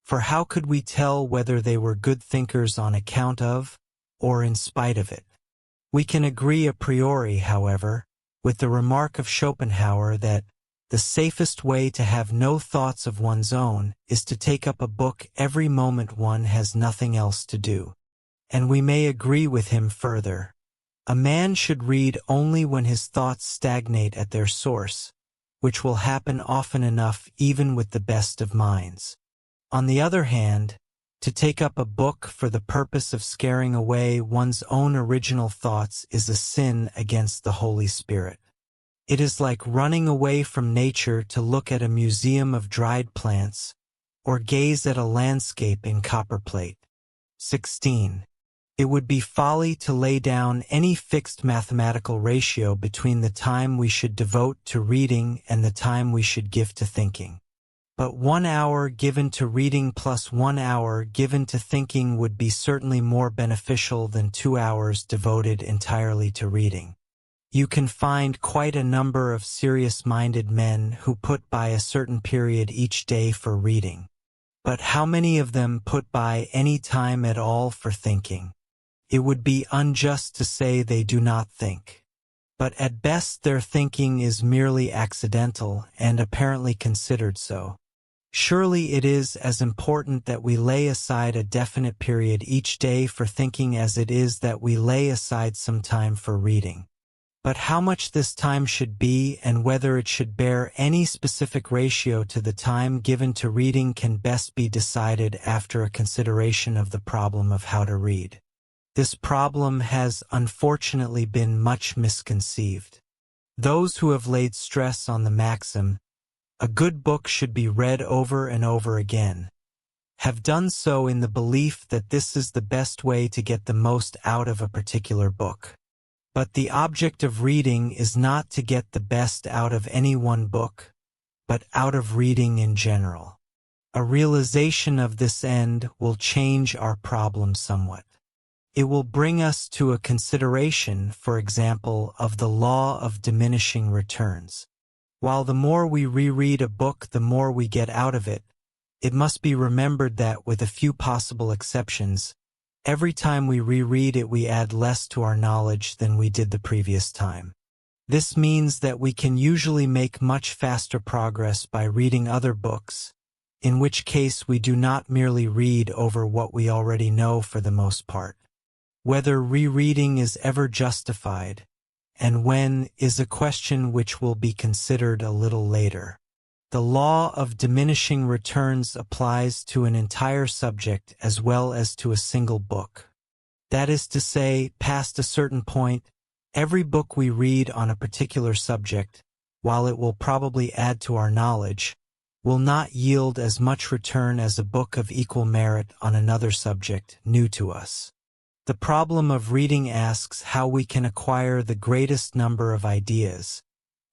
For how could we tell whether they were good thinkers on account of, or in spite of it? We can agree a priori, however, with the remark of Schopenhauer that the safest way to have no thoughts of one's own is to take up a book every moment one has nothing else to do. And we may agree with him further. A man should read only when his thoughts stagnate at their source, which will happen often enough even with the best of minds. On the other hand, to take up a book for the purpose of scaring away one's own original thoughts is a sin against the Holy Spirit. It is like running away from nature to look at a museum of dried plants, or gaze at a landscape in copperplate. 16. It would be folly to lay down any fixed mathematical ratio between the time we should devote to reading and the time we should give to thinking. But 1 hour given to reading plus 1 hour given to thinking would be certainly more beneficial than 2 hours devoted entirely to reading. You can find quite a number of serious-minded men who put by a certain period each day for reading. But how many of them put by any time at all for thinking? It would be unjust to say they do not think. But at best their thinking is merely accidental and apparently considered so. Surely it is as important that we lay aside a definite period each day for thinking as it is that we lay aside some time for reading. But how much this time should be and whether it should bear any specific ratio to the time given to reading can best be decided after a consideration of the problem of how to read. This problem has unfortunately been much misconceived. Those who have laid stress on the maxim, "A good book should be read over and over again," have done so in the belief that this is the best way to get the most out of a particular book. But the object of reading is not to get the best out of any one book, but out of reading in general. A realization of this end will change our problem somewhat. It will bring us to a consideration, for example, of the law of diminishing returns. While the more we reread a book, the more we get out of it, it must be remembered that, with a few possible exceptions, every time we reread it we add less to our knowledge than we did the previous time. This means that we can usually make much faster progress by reading other books, in which case we do not merely read over what we already know for the most part. Whether rereading is ever justified, and when, is a question which will be considered a little later. The law of diminishing returns applies to an entire subject as well as to a single book. That is to say, past a certain point, every book we read on a particular subject, while it will probably add to our knowledge, will not yield as much return as a book of equal merit on another subject new to us. The problem of reading asks how we can acquire the greatest number of ideas,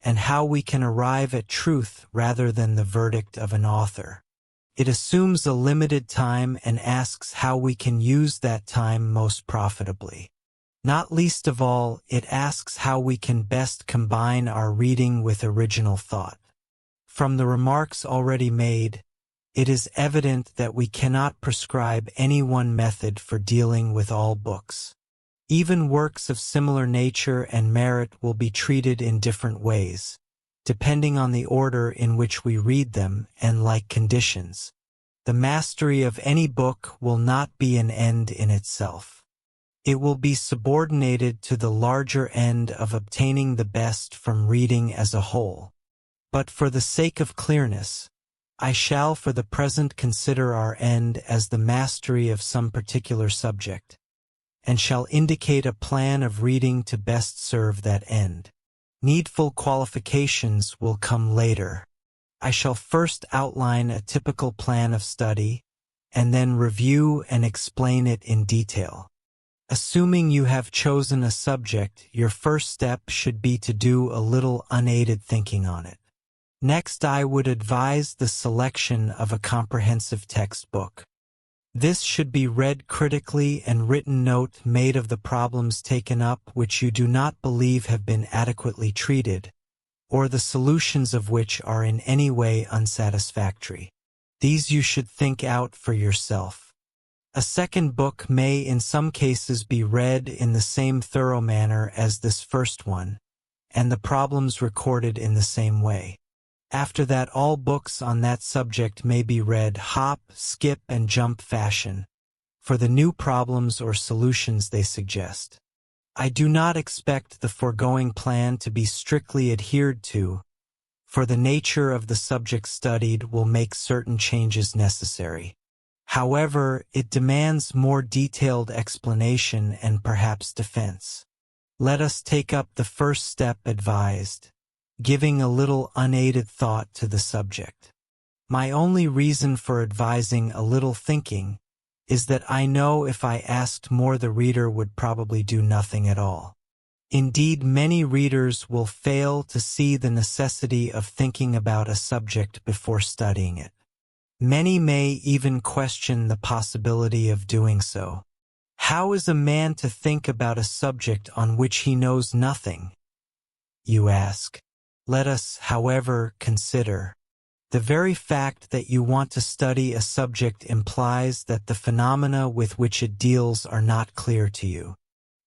and how we can arrive at truth rather than the verdict of an author. It assumes a limited time and asks how we can use that time most profitably. Not least of all, it asks how we can best combine our reading with original thought. From the remarks already made, it is evident that we cannot prescribe any one method for dealing with all books. Even works of similar nature and merit will be treated in different ways, depending on the order in which we read them and like conditions. The mastery of any book will not be an end in itself. It will be subordinated to the larger end of obtaining the best from reading as a whole. But for the sake of clearness, I shall for the present consider our end as the mastery of some particular subject, and shall indicate a plan of reading to best serve that end. Needful qualifications will come later. I shall first outline a typical plan of study, and then review and explain it in detail. Assuming you have chosen a subject, your first step should be to do a little unaided thinking on it. Next, I would advise the selection of a comprehensive textbook. This should be read critically and written note made of the problems taken up which you do not believe have been adequately treated, or the solutions of which are in any way unsatisfactory. These you should think out for yourself. A second book may in some cases be read in the same thorough manner as this first one, and the problems recorded in the same way. After that, all books on that subject may be read hop, skip, and jump fashion, for the new problems or solutions they suggest. I do not expect the foregoing plan to be strictly adhered to, for the nature of the subject studied will make certain changes necessary. However, it demands more detailed explanation and perhaps defense. Let us take up the first step advised, giving a little unaided thought to the subject. My only reason for advising a little thinking is that I know if I asked more the reader would probably do nothing at all. Indeed, many readers will fail to see the necessity of thinking about a subject before studying it. Many may even question the possibility of doing so. How is a man to think about a subject on which he knows nothing? You ask. Let us, however, consider. The very fact that you want to study a subject implies that the phenomena with which it deals are not clear to you.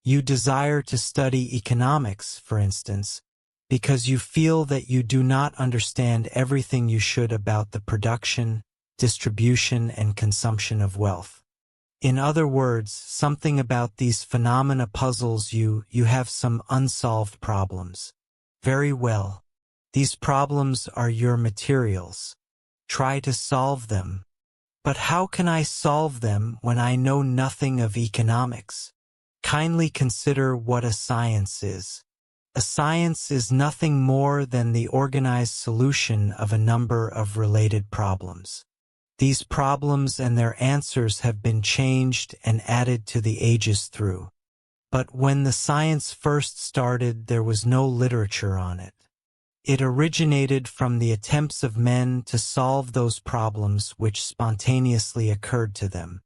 You desire to study economics, for instance, because you feel that you do not understand everything you should about the production, distribution, and consumption of wealth. In other words, something about these phenomena puzzles you have some unsolved problems. Very well. These problems are your materials. Try to solve them. But how can I solve them when I know nothing of economics? Kindly consider what a science is. A science is nothing more than the organized solution of a number of related problems. These problems and their answers have been changed and added to the ages through. But when the science first started, there was no literature on it. It originated from the attempts of men to solve those problems which spontaneously occurred to them.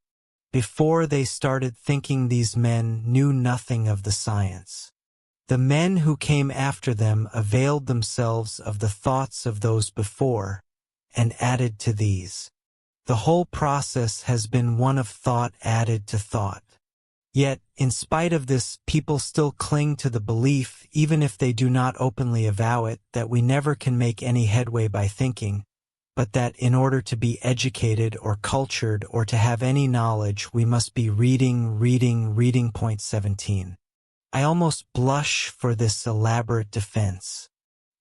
Before they started thinking, these men knew nothing of the science. The men who came after them availed themselves of the thoughts of those before, and added to these. The whole process has been one of thought added to thought. Yet, in spite of this, people still cling to the belief, even if they do not openly avow it, that we never can make any headway by thinking, but that in order to be educated or cultured or to have any knowledge, we must be reading. Point 17. I almost blush for this elaborate defense.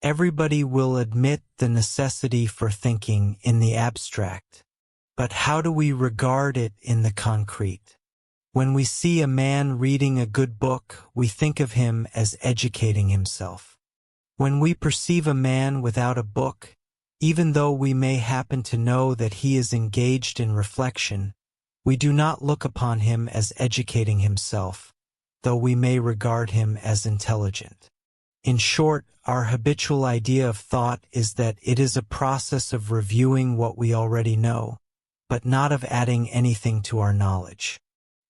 Everybody will admit the necessity for thinking in the abstract. But how do we regard it in the concrete? When we see a man reading a good book, we think of him as educating himself. When we perceive a man without a book, even though we may happen to know that he is engaged in reflection, we do not look upon him as educating himself, though we may regard him as intelligent. In short, our habitual idea of thought is that it is a process of reviewing what we already know, but not of adding anything to our knowledge.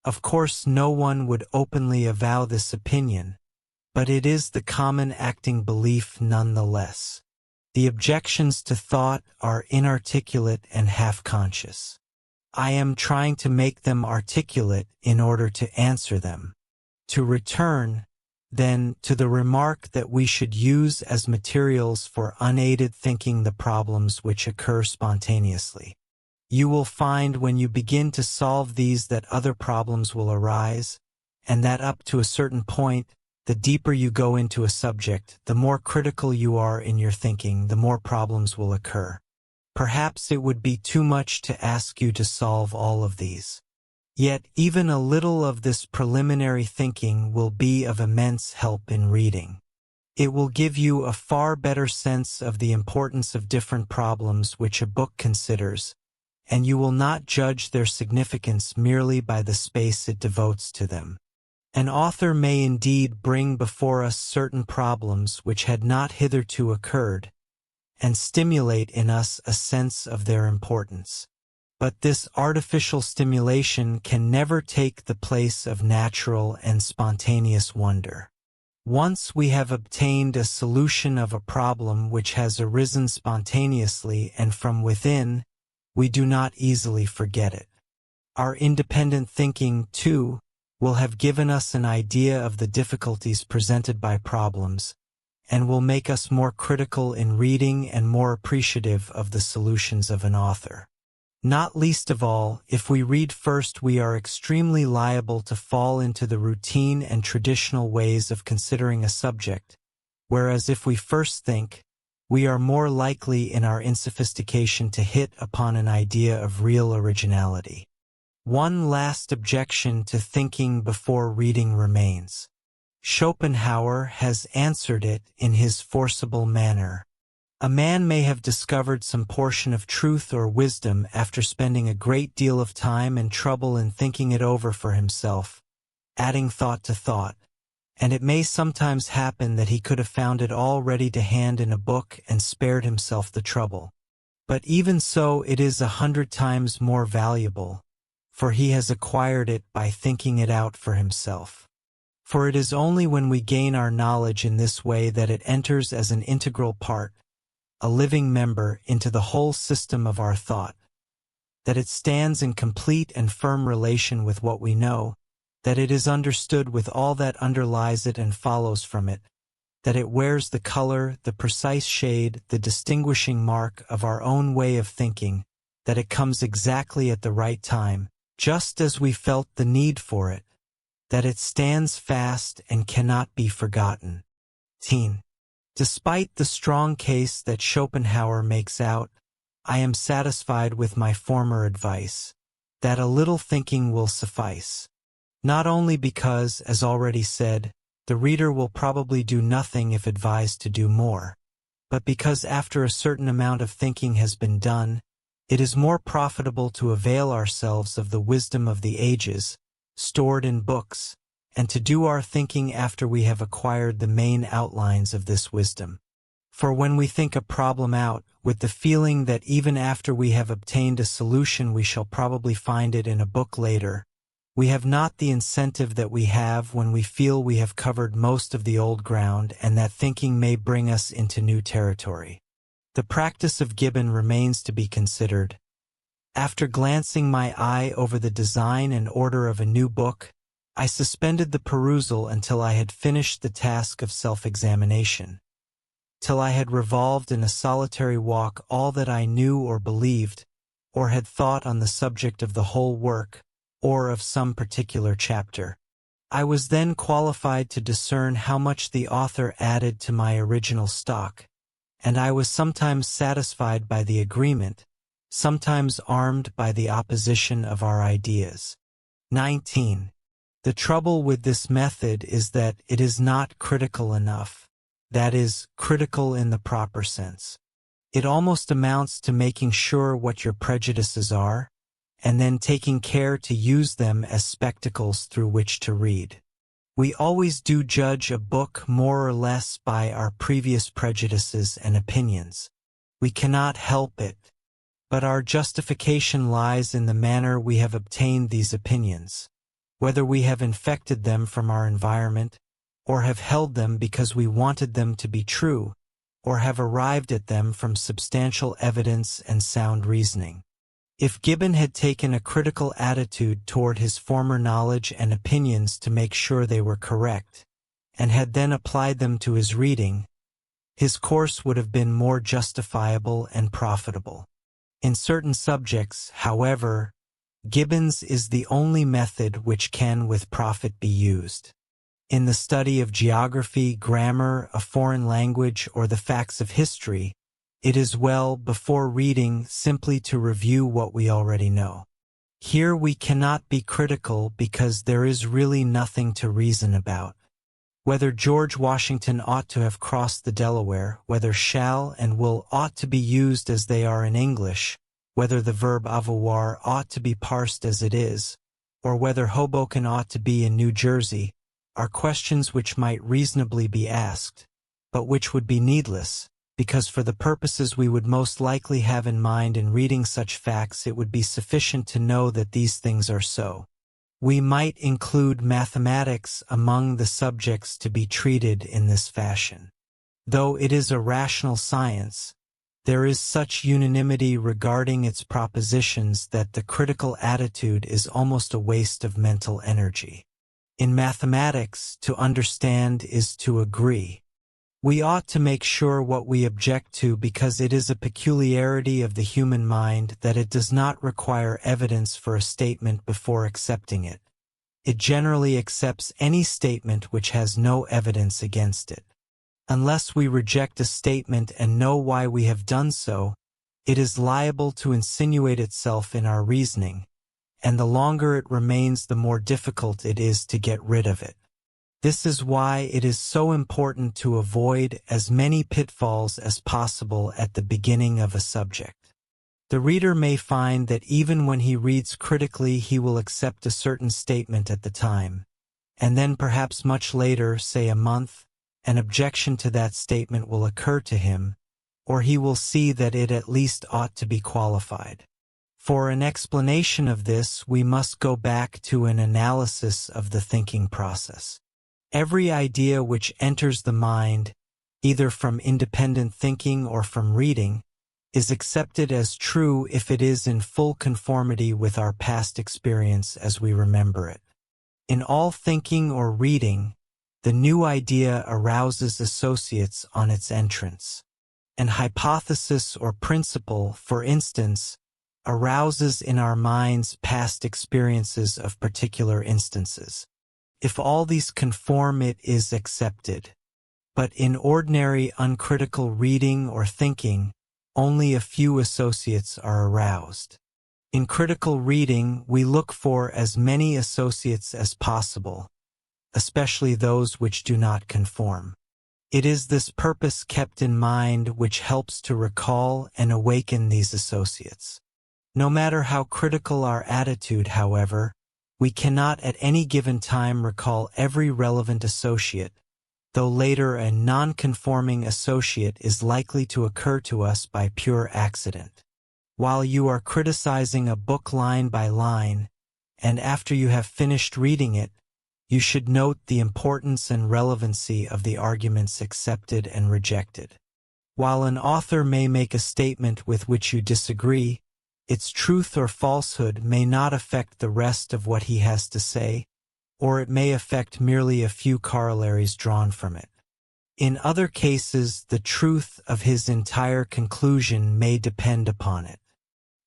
Of course, no one would openly avow this opinion, but it is the common acting belief nonetheless. The objections to thought are inarticulate and half-conscious. I am trying to make them articulate in order to answer them. To return, then, to the remark that we should use as materials for unaided thinking the problems which occur spontaneously. You will find when you begin to solve these that other problems will arise, and that up to a certain point, the deeper you go into a subject, the more critical you are in your thinking, the more problems will occur. Perhaps it would be too much to ask you to solve all of these. Yet even a little of this preliminary thinking will be of immense help in reading. It will give you a far better sense of the importance of different problems which a book considers, and you will not judge their significance merely by the space it devotes to them. An author may indeed bring before us certain problems which had not hitherto occurred, and stimulate in us a sense of their importance. But this artificial stimulation can never take the place of natural and spontaneous wonder. Once we have obtained a solution of a problem which has arisen spontaneously and from within, we do not easily forget it. Our independent thinking, too, will have given us an idea of the difficulties presented by problems, and will make us more critical in reading and more appreciative of the solutions of an author. Not least of all, if we read first, we are extremely liable to fall into the routine and traditional ways of considering a subject, whereas if we first think, we are more likely in our insophistication to hit upon an idea of real originality. One last objection to thinking before reading remains. Schopenhauer has answered it in his forcible manner. A man may have discovered some portion of truth or wisdom after spending a great deal of time and trouble in thinking it over for himself, adding thought to thought, and it may sometimes happen that he could have found it all ready to hand in a book and spared himself the trouble. But even so, it is 100 times more valuable, for he has acquired it by thinking it out for himself. For it is only when we gain our knowledge in this way that it enters as an integral part, a living member, into the whole system of our thought, that it stands in complete and firm relation with what we know, that it is understood with all that underlies it and follows from it, that it wears the color, the precise shade, the distinguishing mark of our own way of thinking, that it comes exactly at the right time, just as we felt the need for it, that it stands fast and cannot be forgotten. 10. Despite the strong case that Schopenhauer makes out, I am satisfied with my former advice, that a little thinking will suffice. Not only because, as already said, the reader will probably do nothing if advised to do more, but because after a certain amount of thinking has been done, it is more profitable to avail ourselves of the wisdom of the ages, stored in books, and to do our thinking after we have acquired the main outlines of this wisdom. For when we think a problem out, with the feeling that even after we have obtained a solution we shall probably find it in a book later, we have not the incentive that we have when we feel we have covered most of the old ground and that thinking may bring us into new territory. The practice of Gibbon remains to be considered. After glancing my eye over the design and order of a new book, I suspended the perusal until I had finished the task of self-examination, till I had revolved in a solitary walk all that I knew or believed, or had thought on the subject of the whole work, or of some particular chapter. I was then qualified to discern how much the author added to my original stock, and I was sometimes satisfied by the agreement, sometimes armed by the opposition of our ideas. 19. The trouble with this method is that it is not critical enough, that is, critical in the proper sense. It almost amounts to making sure what your prejudices are, and then taking care to use them as spectacles through which to read. We always do judge a book more or less by our previous prejudices and opinions. We cannot help it, but our justification lies in the manner we have obtained these opinions, whether we have infected them from our environment, or have held them because we wanted them to be true, or have arrived at them from substantial evidence and sound reasoning. If Gibbon had taken a critical attitude toward his former knowledge and opinions to make sure they were correct, and had then applied them to his reading, his course would have been more justifiable and profitable. In certain subjects, however, Gibbon's is the only method which can with profit be used. In the study of geography, grammar, a foreign language, or the facts of history, it is well, before reading, simply to review what we already know. Here we cannot be critical because there is really nothing to reason about. Whether George Washington ought to have crossed the Delaware, whether shall and will ought to be used as they are in English, whether the verb avoir ought to be parsed as it is, or whether Hoboken ought to be in New Jersey, are questions which might reasonably be asked, but which would be needless, because for the purposes we would most likely have in mind in reading such facts it would be sufficient to know that these things are so. We might include mathematics among the subjects to be treated in this fashion. Though it is a rational science, There is such unanimity regarding its propositions that the critical attitude is almost a waste of mental energy. In mathematics, to understand is to agree. We ought to make sure what we object to because it is a peculiarity of the human mind that it does not require evidence for a statement before accepting it. It generally accepts any statement which has no evidence against it. Unless we reject a statement and know why we have done so, it is liable to insinuate itself in our reasoning, and the longer it remains, the more difficult it is to get rid of it. This is why it is so important to avoid as many pitfalls as possible at the beginning of a subject. The reader may find that even when he reads critically he will accept a certain statement at the time, and then perhaps much later, say a month, an objection to that statement will occur to him, or he will see that it at least ought to be qualified. For an explanation of this, we must go back to an analysis of the thinking process. Every idea which enters the mind, either from independent thinking or from reading, is accepted as true if it is in full conformity with our past experience as we remember it. In all thinking or reading, the new idea arouses associates on its entrance. An hypothesis or principle, for instance, arouses in our minds past experiences of particular instances. If all these conform, it is accepted. But in ordinary uncritical reading or thinking, only a few associates are aroused. In critical reading, we look for as many associates as possible, especially those which do not conform. It is this purpose kept in mind which helps to recall and awaken these associates. No matter how critical our attitude, however, we cannot at any given time recall every relevant associate, though later a non-conforming associate is likely to occur to us by pure accident. While you are criticizing a book line by line, and after you have finished reading it, you should note the importance and relevancy of the arguments accepted and rejected. While an author may make a statement with which you disagree, its truth or falsehood may not affect the rest of what he has to say, or it may affect merely a few corollaries drawn from it. In other cases, the truth of his entire conclusion may depend upon it.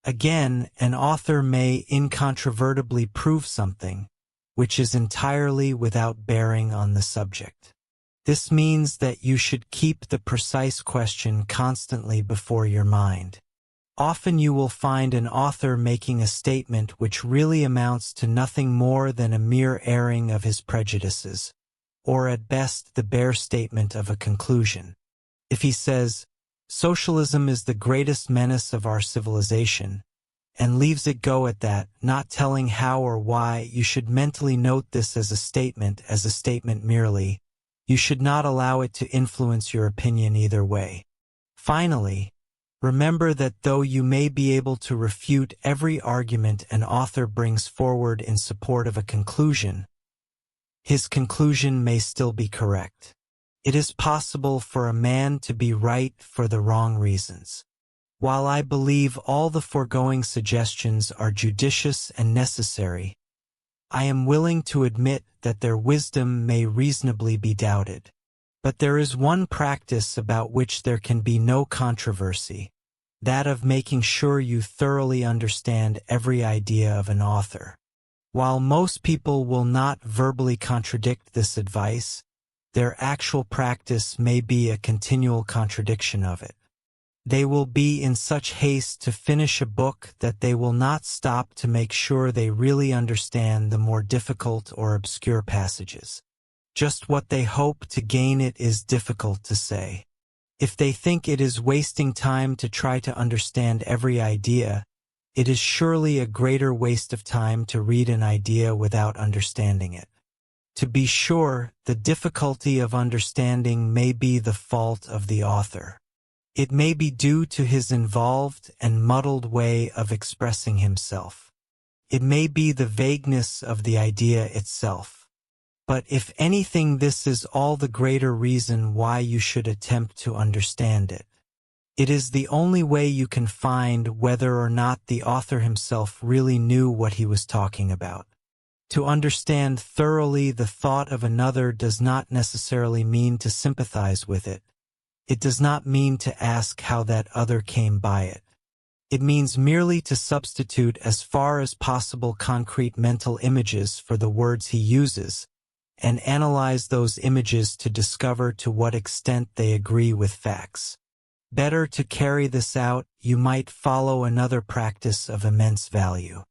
Again, an author may incontrovertibly prove something, which is entirely without bearing on the subject. This means that you should keep the precise question constantly before your mind. Often you will find an author making a statement which really amounts to nothing more than a mere airing of his prejudices, or at best the bare statement of a conclusion. If he says, "Socialism is the greatest menace of our civilization," and leaves it go at that, not telling how or why, you should mentally note this as a statement merely. You should not allow it to influence your opinion either way. Finally, remember that though you may be able to refute every argument an author brings forward in support of a conclusion, his conclusion may still be correct. It is possible for a man to be right for the wrong reasons. While I believe all the foregoing suggestions are judicious and necessary, I am willing to admit that their wisdom may reasonably be doubted. But there is one practice about which there can be no controversy, that of making sure you thoroughly understand every idea of an author. While most people will not verbally contradict this advice, their actual practice may be a continual contradiction of it. They will be in such haste to finish a book that they will not stop to make sure they really understand the more difficult or obscure passages. Just what they hope to gain it is difficult to say. If they think it is wasting time to try to understand every idea, it is surely a greater waste of time to read an idea without understanding it. To be sure, the difficulty of understanding may be the fault of the author. It may be due to his involved and muddled way of expressing himself. It may be the vagueness of the idea itself. But if anything, this is all the greater reason why you should attempt to understand it. It is the only way you can find whether or not the author himself really knew what he was talking about. To understand thoroughly the thought of another does not necessarily mean to sympathize with it. It does not mean to ask how that other came by it. It means merely to substitute as far as possible concrete mental images for the words he uses, and analyze those images to discover to what extent they agree with facts. Better to carry this out, you might follow another practice of immense value.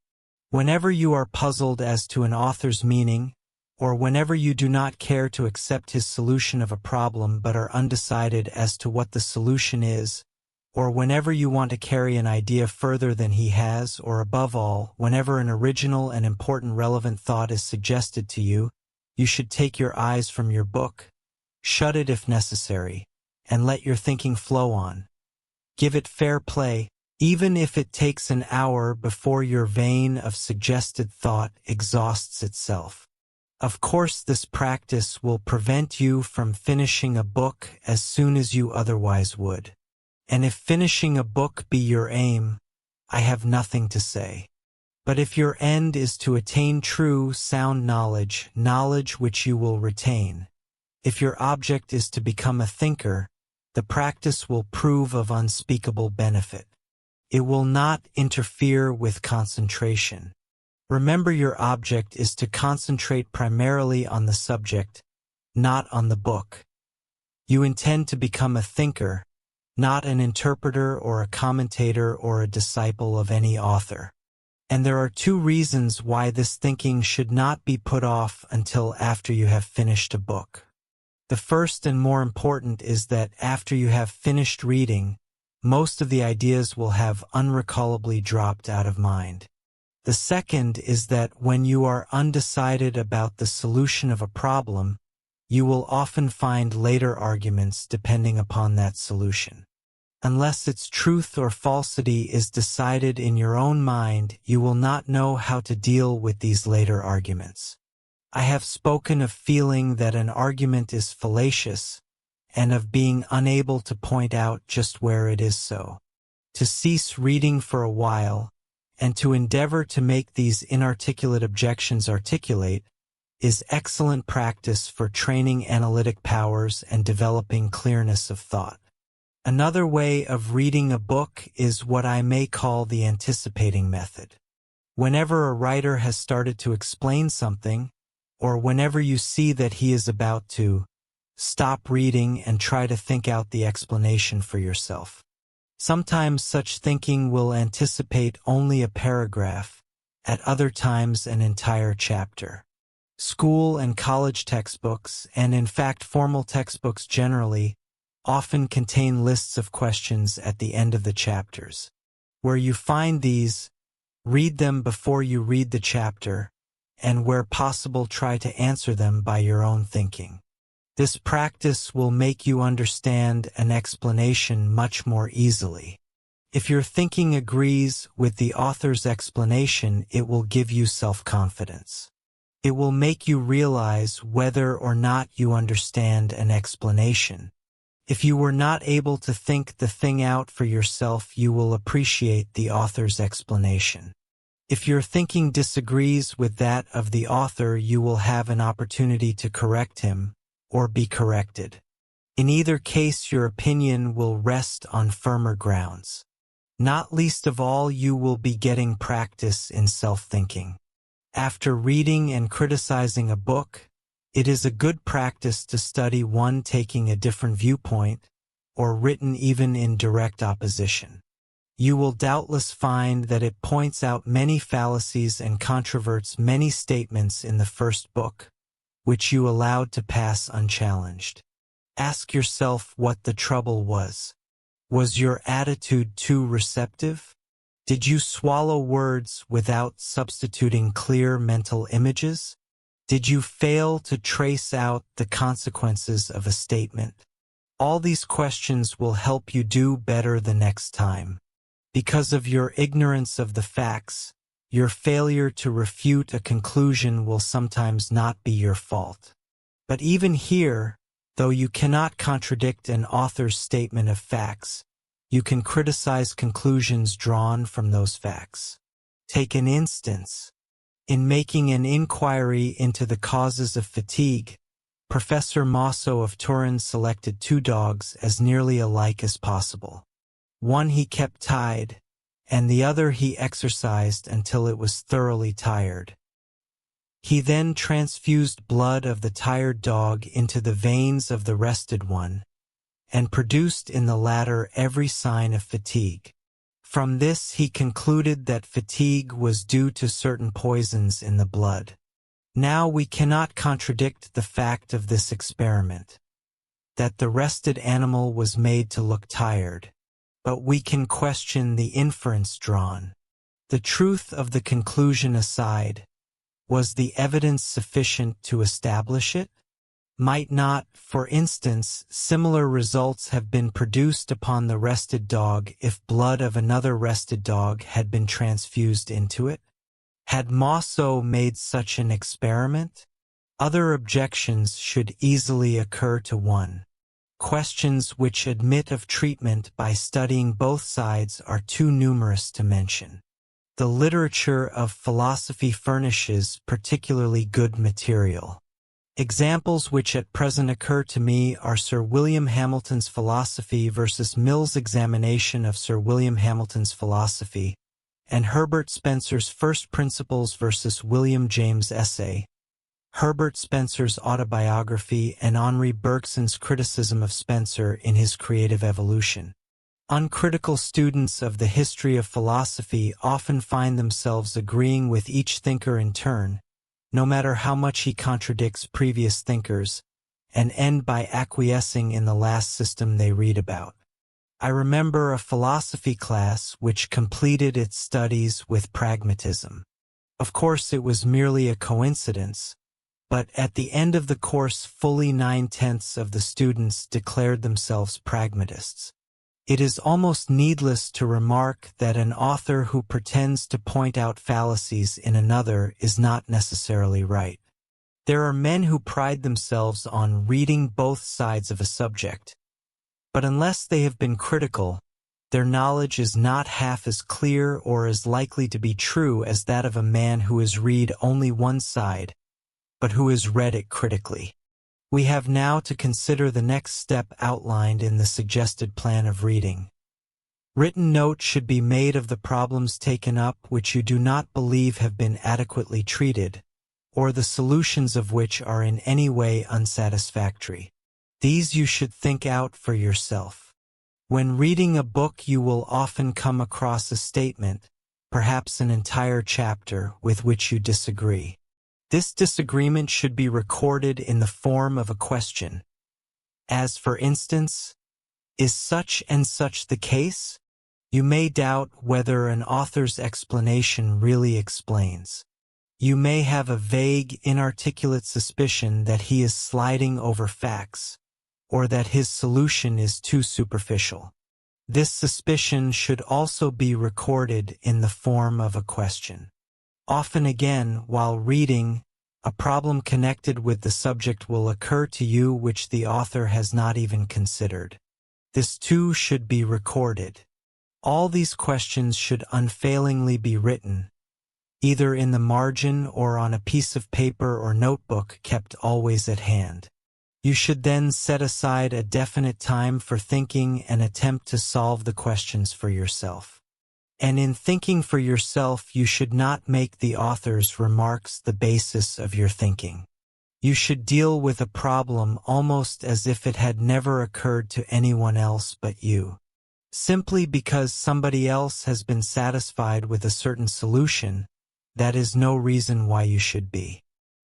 Whenever you are puzzled as to an author's meaning, or whenever you do not care to accept his solution of a problem but are undecided as to what the solution is, or whenever you want to carry an idea further than he has, or above all, whenever an original and important relevant thought is suggested to you, you should take your eyes from your book, shut it if necessary, and let your thinking flow on. Give it fair play, even if it takes an hour before your vein of suggested thought exhausts itself. Of course, this practice will prevent you from finishing a book as soon as you otherwise would. And if finishing a book be your aim, I have nothing to say. But if your end is to attain true, sound knowledge, knowledge which you will retain, if your object is to become a thinker, the practice will prove of unspeakable benefit. It will not interfere with concentration. Remember, your object is to concentrate primarily on the subject, not on the book. You intend to become a thinker, not an interpreter or a commentator or a disciple of any author. And there are two reasons why this thinking should not be put off until after you have finished a book. The first and more important is that after you have finished reading, most of the ideas will have unrecallably dropped out of mind. The second is that when you are undecided about the solution of a problem, you will often find later arguments depending upon that solution. Unless its truth or falsity is decided in your own mind, you will not know how to deal with these later arguments. I have spoken of feeling that an argument is fallacious, and of being unable to point out just where it is so. To cease reading for a while, and to endeavor to make these inarticulate objections articulate, is excellent practice for training analytic powers and developing clearness of thought. Another way of reading a book is what I may call the anticipating method. Whenever a writer has started to explain something, or whenever you see that he is about to, stop reading and try to think out the explanation for yourself. Sometimes such thinking will anticipate only a paragraph, at other times an entire chapter. School and college textbooks, and in fact formal textbooks generally, often contain lists of questions at the end of the chapters. Where you find these, read them before you read the chapter, and where possible try to answer them by your own thinking. This practice will make you understand an explanation much more easily. If your thinking agrees with the author's explanation, it will give you self-confidence. It will make you realize whether or not you understand an explanation. If you were not able to think the thing out for yourself, you will appreciate the author's explanation. If your thinking disagrees with that of the author, you will have an opportunity to correct him, or be corrected. In either case, your opinion will rest on firmer grounds. Not least of all, you will be getting practice in self-thinking. After reading and criticizing a book, it is a good practice to study one taking a different viewpoint, or written even in direct opposition. You will doubtless find that it points out many fallacies and controverts many statements in the first book, which you allowed to pass unchallenged. Ask yourself what the trouble was. Was your attitude too receptive? Did you swallow words without substituting clear mental images? Did you fail to trace out the consequences of a statement? All these questions will help you do better the next time. Because of your ignorance of the facts, your failure to refute a conclusion will sometimes not be your fault. But even here, though you cannot contradict an author's statement of facts, you can criticize conclusions drawn from those facts. Take an instance. In making an inquiry into the causes of fatigue, Professor Mosso of Turin selected 2 dogs as nearly alike as possible. One he kept tied, and the other he exercised until it was thoroughly tired. He then transfused blood of the tired dog into the veins of the rested one, and produced in the latter every sign of fatigue. From this he concluded that fatigue was due to certain poisons in the blood. Now we cannot contradict the fact of this experiment, that the rested animal was made to look tired, but we can question the inference drawn. The truth of the conclusion aside, was the evidence sufficient to establish it? Might not, for instance, similar results have been produced upon the rested dog if blood of another rested dog had been transfused into it? Had Mosso made such an experiment? Other objections should easily occur to one. Questions which admit of treatment by studying both sides are too numerous to mention. The literature of philosophy furnishes particularly good material. Examples which at present occur to me are Sir William Hamilton's Philosophy versus Mill's Examination of Sir William Hamilton's Philosophy, and Herbert Spencer's First Principles versus William James' Essay, Herbert Spencer's Autobiography, and Henri Bergson's criticism of Spencer in his Creative Evolution. Uncritical students of the history of philosophy often find themselves agreeing with each thinker in turn, no matter how much he contradicts previous thinkers, and end by acquiescing in the last system they read about. I remember a philosophy class which completed its studies with pragmatism. Of course, it was merely a coincidence, but at the end of the course fully 9/10 of the students declared themselves pragmatists. It is almost needless to remark that an author who pretends to point out fallacies in another is not necessarily right. There are men who pride themselves on reading both sides of a subject, but unless they have been critical, their knowledge is not half as clear or as likely to be true as that of a man who has read only one side, but who has read it critically. We have now to consider the next step outlined in the suggested plan of reading. Written note should be made of the problems taken up which you do not believe have been adequately treated, or the solutions of which are in any way unsatisfactory. These you should think out for yourself. When reading a book you will often come across a statement, perhaps an entire chapter, with which you disagree. This disagreement should be recorded in the form of a question. As for instance, is such and such the case? You may doubt whether an author's explanation really explains. You may have a vague, inarticulate suspicion that he is sliding over facts, or that his solution is too superficial. This suspicion should also be recorded in the form of a question. Often again, while reading, a problem connected with the subject will occur to you which the author has not even considered. This too should be recorded. All these questions should unfailingly be written, either in the margin or on a piece of paper or notebook kept always at hand. You should then set aside a definite time for thinking and attempt to solve the questions for yourself. And in thinking for yourself, you should not make the author's remarks the basis of your thinking. You should deal with a problem almost as if it had never occurred to anyone else but you. Simply because somebody else has been satisfied with a certain solution, that is no reason why you should be.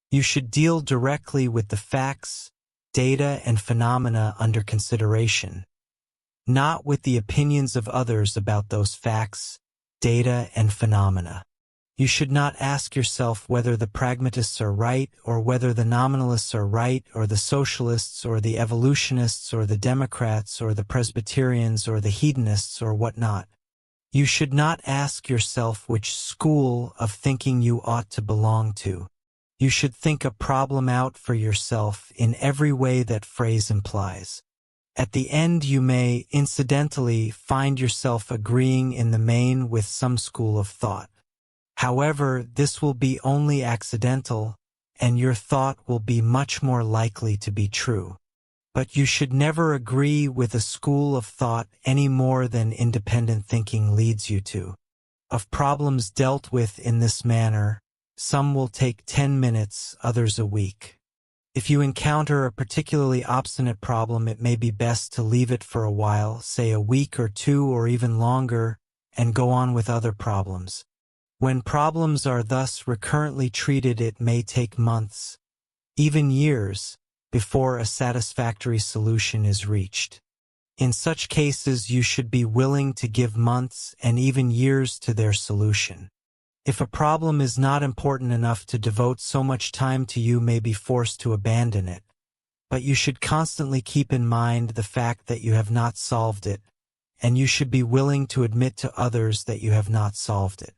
You should deal directly with the facts, data, and phenomena under consideration, not with the opinions of others about those facts, data, and phenomena. You should not ask yourself whether the pragmatists are right, or whether the nominalists are right, or the socialists, or the evolutionists, or the Democrats, or the Presbyterians, or the hedonists, or whatnot. You should not ask yourself which school of thinking you ought to belong to. You should think a problem out for yourself in every way that phrase implies. At the end you may, incidentally, find yourself agreeing in the main with some school of thought. However, this will be only accidental, and your thought will be much more likely to be true. But you should never agree with a school of thought any more than independent thinking leads you to. Of problems dealt with in this manner, some will take 10 minutes, others a week. If you encounter a particularly obstinate problem, it may be best to leave it for a while, say a week or two or even longer, and go on with other problems. When problems are thus recurrently treated, it may take months, even years, before a satisfactory solution is reached. In such cases, you should be willing to give months and even years to their solution. If a problem is not important enough to devote so much time to, you may be forced to abandon it. But you should constantly keep in mind the fact that you have not solved it, and you should be willing to admit to others that you have not solved it.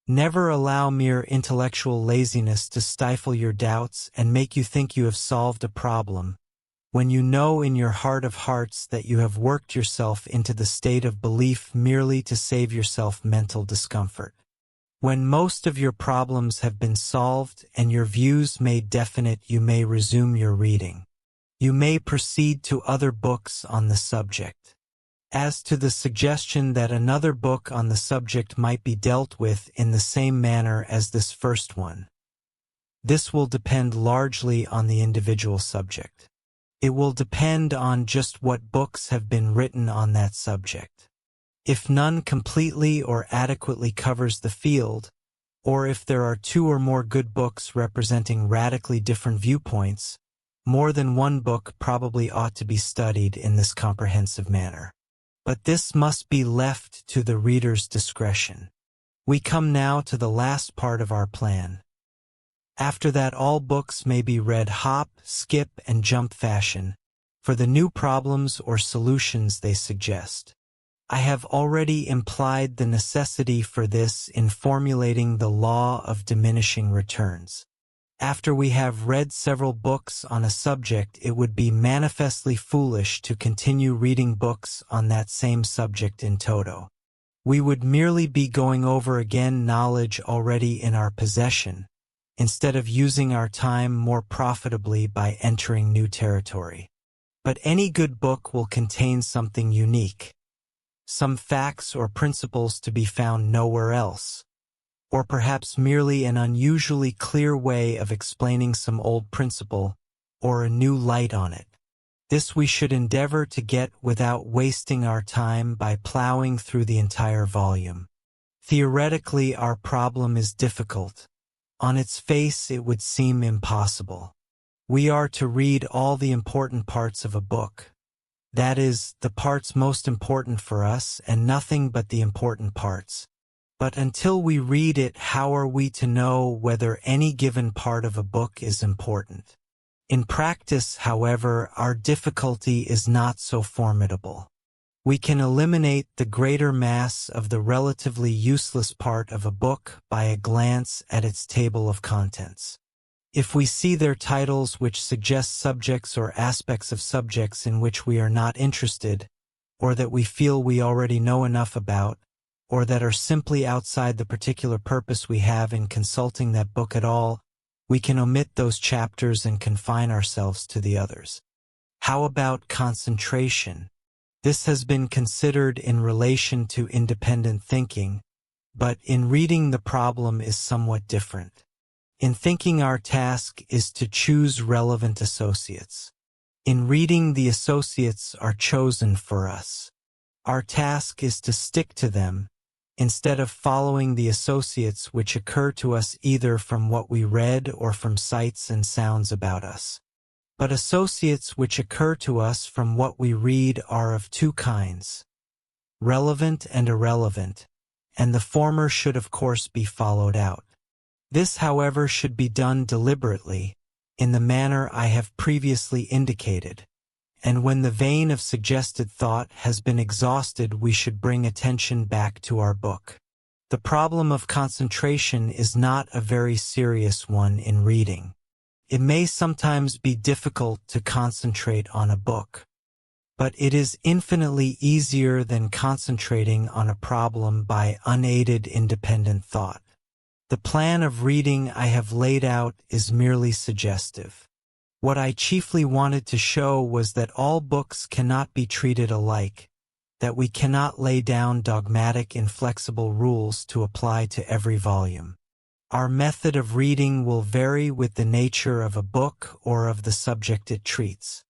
Never allow mere intellectual laziness to stifle your doubts and make you think you have solved a problem, when you know in your heart of hearts that you have worked yourself into the state of belief merely to save yourself mental discomfort. When most of your problems have been solved and your views made definite, you may resume your reading. You may proceed to other books on the subject. As to the suggestion that another book on the subject might be dealt with in the same manner as this first one, this will depend largely on the individual subject. It will depend on just what books have been written on that subject. If none completely or adequately covers the field, or if there are two or more good books representing radically different viewpoints, more than one book probably ought to be studied in this comprehensive manner. But this must be left to the reader's discretion. We come now to the last part of our plan. After that, all books may be read hop, skip, and jump fashion, for the new problems or solutions they suggest. I have already implied the necessity for this in formulating the law of diminishing returns. After we have read several books on a subject, it would be manifestly foolish to continue reading books on that same subject in toto. We would merely be going over again knowledge already in our possession, instead of using our time more profitably by entering new territory. But any good book will contain something unique, some facts or principles to be found nowhere else, or perhaps merely an unusually clear way of explaining some old principle, or a new light on it. This we should endeavor to get without wasting our time by plowing through the entire volume. Theoretically, our problem is difficult. On its face, it would seem impossible. We are to read all the important parts of a book. That is, the parts most important for us, and nothing but the important parts. But until we read it, how are we to know whether any given part of a book is important? In practice, however, our difficulty is not so formidable. We can eliminate the greater mass of the relatively useless part of a book by a glance at its table of contents. If we see their titles which suggest subjects or aspects of subjects in which we are not interested, or that we feel we already know enough about, or that are simply outside the particular purpose we have in consulting that book at all, we can omit those chapters and confine ourselves to the others. How about concentration? This has been considered in relation to independent thinking, but in reading the problem is somewhat different. In thinking, our task is to choose relevant associates. In reading, the associates are chosen for us. Our task is to stick to them, instead of following the associates which occur to us either from what we read or from sights and sounds about us. But associates which occur to us from what we read are of two kinds, relevant and irrelevant, and the former should of course be followed out. This, however, should be done deliberately, in the manner I have previously indicated, and when the vein of suggested thought has been exhausted, we should bring attention back to our book. The problem of concentration is not a very serious one in reading. It may sometimes be difficult to concentrate on a book. but it is infinitely easier than concentrating on a problem by unaided independent thought. The plan of reading I have laid out is merely suggestive. What I chiefly wanted to show was that all books cannot be treated alike, that we cannot lay down dogmatic, inflexible rules to apply to every volume. Our method of reading will vary with the nature of a book or of the subject it treats.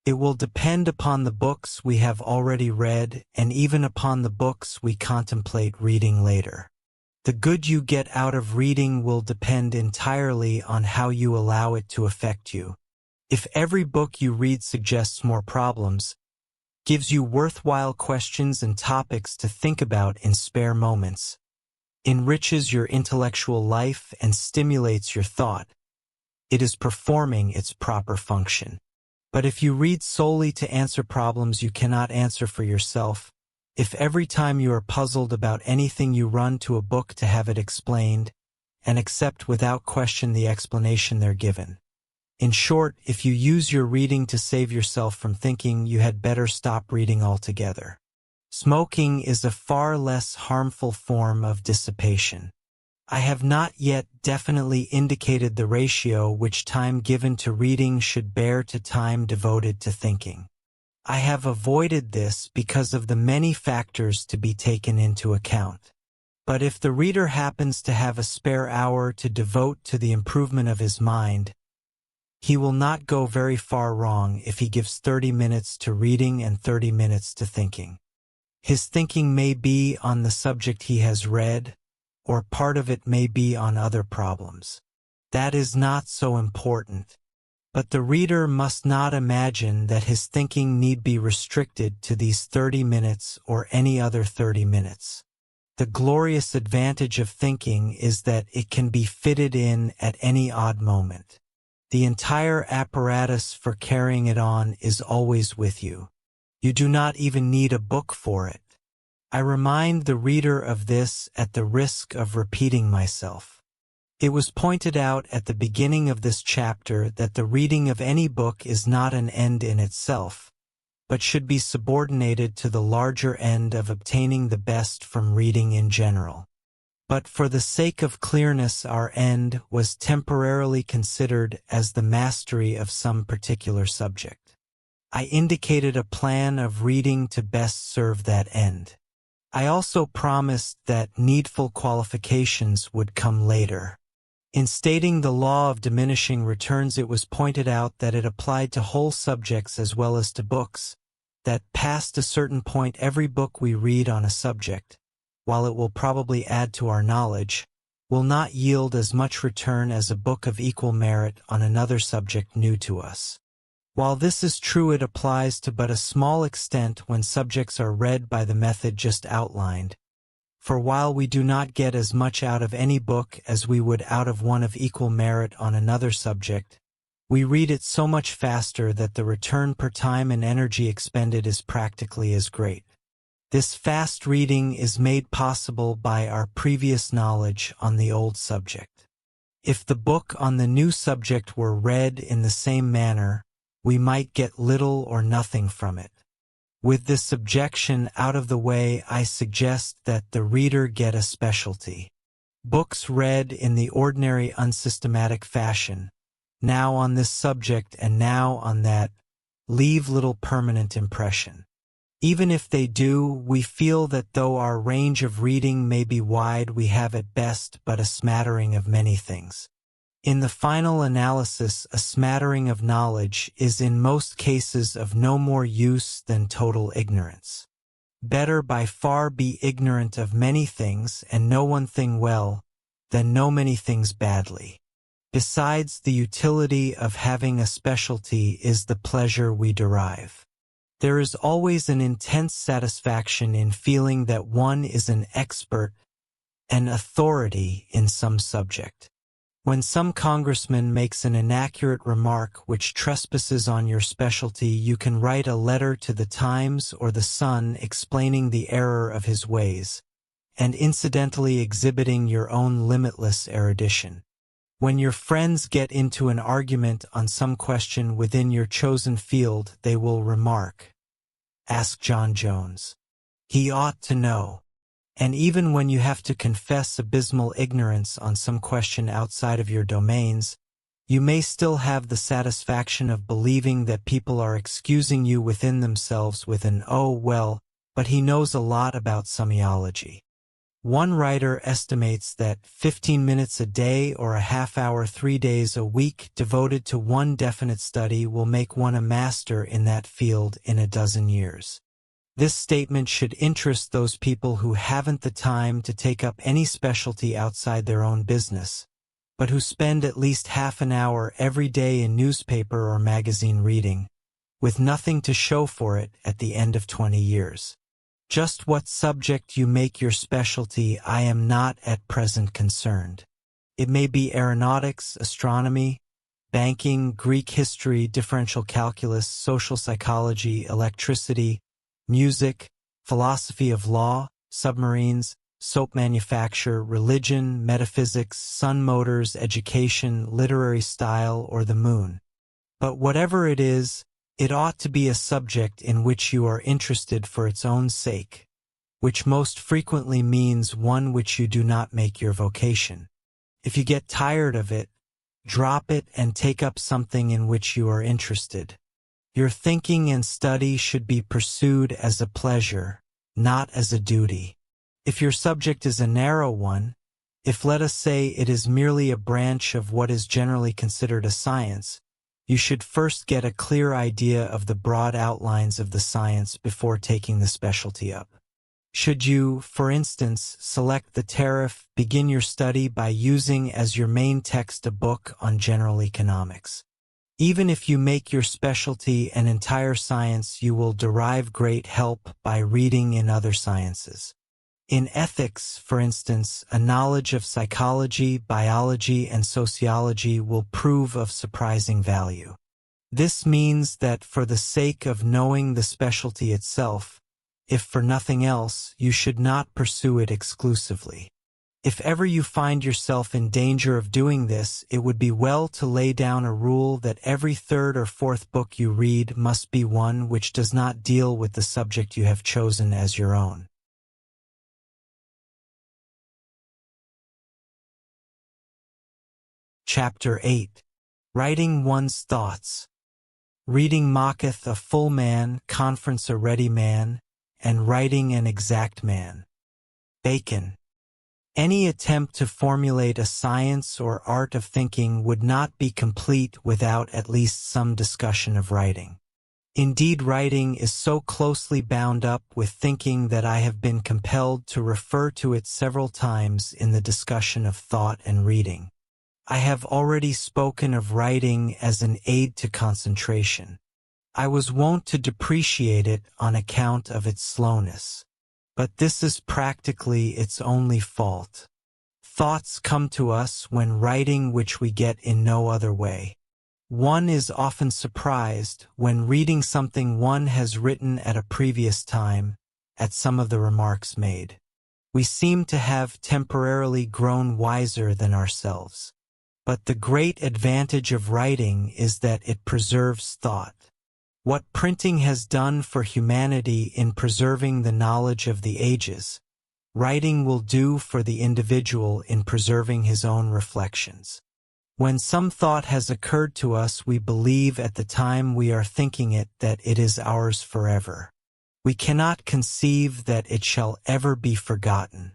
It will depend upon the books we have already read and even upon the books we contemplate reading later. The good you get out of reading will depend entirely on how you allow it to affect you. If every book you read suggests more problems, gives you worthwhile questions and topics to think about in spare moments, enriches your intellectual life and stimulates your thought, it is performing its proper function. But if you read solely to answer problems you cannot answer for yourself, if every time you are puzzled about anything you run to a book to have it explained, and accept without question the explanation they're given. In short, if you use your reading to save yourself from thinking, you had better stop reading altogether. Smoking is a far less harmful form of dissipation. I have not yet definitely indicated the ratio which time given to reading should bear to time devoted to thinking. I have avoided this because of the many factors to be taken into account. But if the reader happens to have a spare hour to devote to the improvement of his mind, he will not go very far wrong if he gives 30 minutes to reading and 30 minutes to thinking. His thinking may be on the subject he has read, or part of it may be on other problems. That is not so important. But the reader must not imagine that his thinking need be restricted to these 30 minutes or any other 30 minutes. The glorious advantage of thinking is that it can be fitted in at any odd moment. The entire apparatus for carrying it on is always with you. You do not even need a book for it. I remind the reader of this at the risk of repeating myself. It was pointed out at the beginning of this chapter that the reading of any book is not an end in itself, but should be subordinated to the larger end of obtaining the best from reading in general. But for the sake of clearness, our end was temporarily considered as the mastery of some particular subject. I indicated a plan of reading to best serve that end. I also promised that needful qualifications would come later. In stating the law of diminishing returns, it was pointed out that it applied to whole subjects as well as to books, that past a certain point every book we read on a subject, while it will probably add to our knowledge, will not yield as much return as a book of equal merit on another subject new to us. While this is true, it applies to but a small extent when subjects are read by the method just outlined. For while we do not get as much out of any book as we would out of one of equal merit on another subject, we read it so much faster that the return per time and energy expended is practically as great. This fast reading is made possible by our previous knowledge on the old subject. If the book on the new subject were read in the same manner, we might get little or nothing from it. With this objection out of the way, I suggest that the reader get a specialty. Books read in the ordinary unsystematic fashion, now on this subject and now on that, leave little permanent impression. Even if they do, we feel that though our range of reading may be wide, we have at best but a smattering of many things. In the final analysis, a smattering of knowledge is in most cases of no more use than total ignorance. Better by far be ignorant of many things and know one thing well, than know many things badly. Besides, the utility of having a specialty is the pleasure we derive. There is always an intense satisfaction in feeling that one is an expert, an authority in some subject. When some congressman makes an inaccurate remark which trespasses on your specialty, you can write a letter to the Times or the Sun explaining the error of his ways, and incidentally exhibiting your own limitless erudition. When your friends get into an argument on some question within your chosen field, they will remark, Ask John Jones. He ought to know. And even when you have to confess abysmal ignorance on some question outside of your domains, you may still have the satisfaction of believing that people are excusing you within themselves with an "oh well, but he knows a lot about semiology." One writer estimates that 15 minutes a day or a half hour 3 days a week devoted to one definite study will make one a master in that field in a dozen years. This statement should interest those people who haven't the time to take up any specialty outside their own business, but who spend at least half an hour every day in newspaper or magazine reading, with nothing to show for it at the end of 20 years. Just what subject you make your specialty, I am not at present concerned. It may be aeronautics, astronomy, banking, Greek history, differential calculus, social psychology, electricity, music, philosophy of law, submarines, soap manufacture, religion, metaphysics, sun motors, education, literary style, or the moon. But whatever it is, it ought to be a subject in which you are interested for its own sake, which most frequently means one which you do not make your vocation. If you get tired of it, drop it and take up something in which you are interested. Your thinking and study should be pursued as a pleasure, not as a duty. If your subject is a narrow one, if let us say it is merely a branch of what is generally considered a science, you should first get a clear idea of the broad outlines of the science before taking the specialty up. Should you, for instance, select the tariff, begin your study by using as your main text a book on general economics. Even if you make your specialty an entire science, you will derive great help by reading in other sciences. In ethics, for instance, a knowledge of psychology, biology, and sociology will prove of surprising value. This means that for the sake of knowing the specialty itself, if for nothing else, you should not pursue it exclusively. If ever you find yourself in danger of doing this, it would be well to lay down a rule that every third or fourth book you read must be one which does not deal with the subject you have chosen as your own. Chapter 8. Writing One's Thoughts. Reading maketh a full man, conference a ready man, and writing an exact man. Bacon. Any attempt to formulate a science or art of thinking would not be complete without at least some discussion of writing. Indeed, writing is so closely bound up with thinking that I have been compelled to refer to it several times in the discussion of thought and reading. I have already spoken of writing as an aid to concentration. I was wont to depreciate it on account of its slowness. But this is practically its only fault. Thoughts come to us when writing which we get in no other way. One is often surprised, when reading something one has written at a previous time, at some of the remarks made. We seem to have temporarily grown wiser than ourselves. But the great advantage of writing is that it preserves thought. What printing has done for humanity in preserving the knowledge of the ages, writing will do for the individual in preserving his own reflections. When some thought has occurred to us, we believe at the time we are thinking it that it is ours forever. We cannot conceive that it shall ever be forgotten.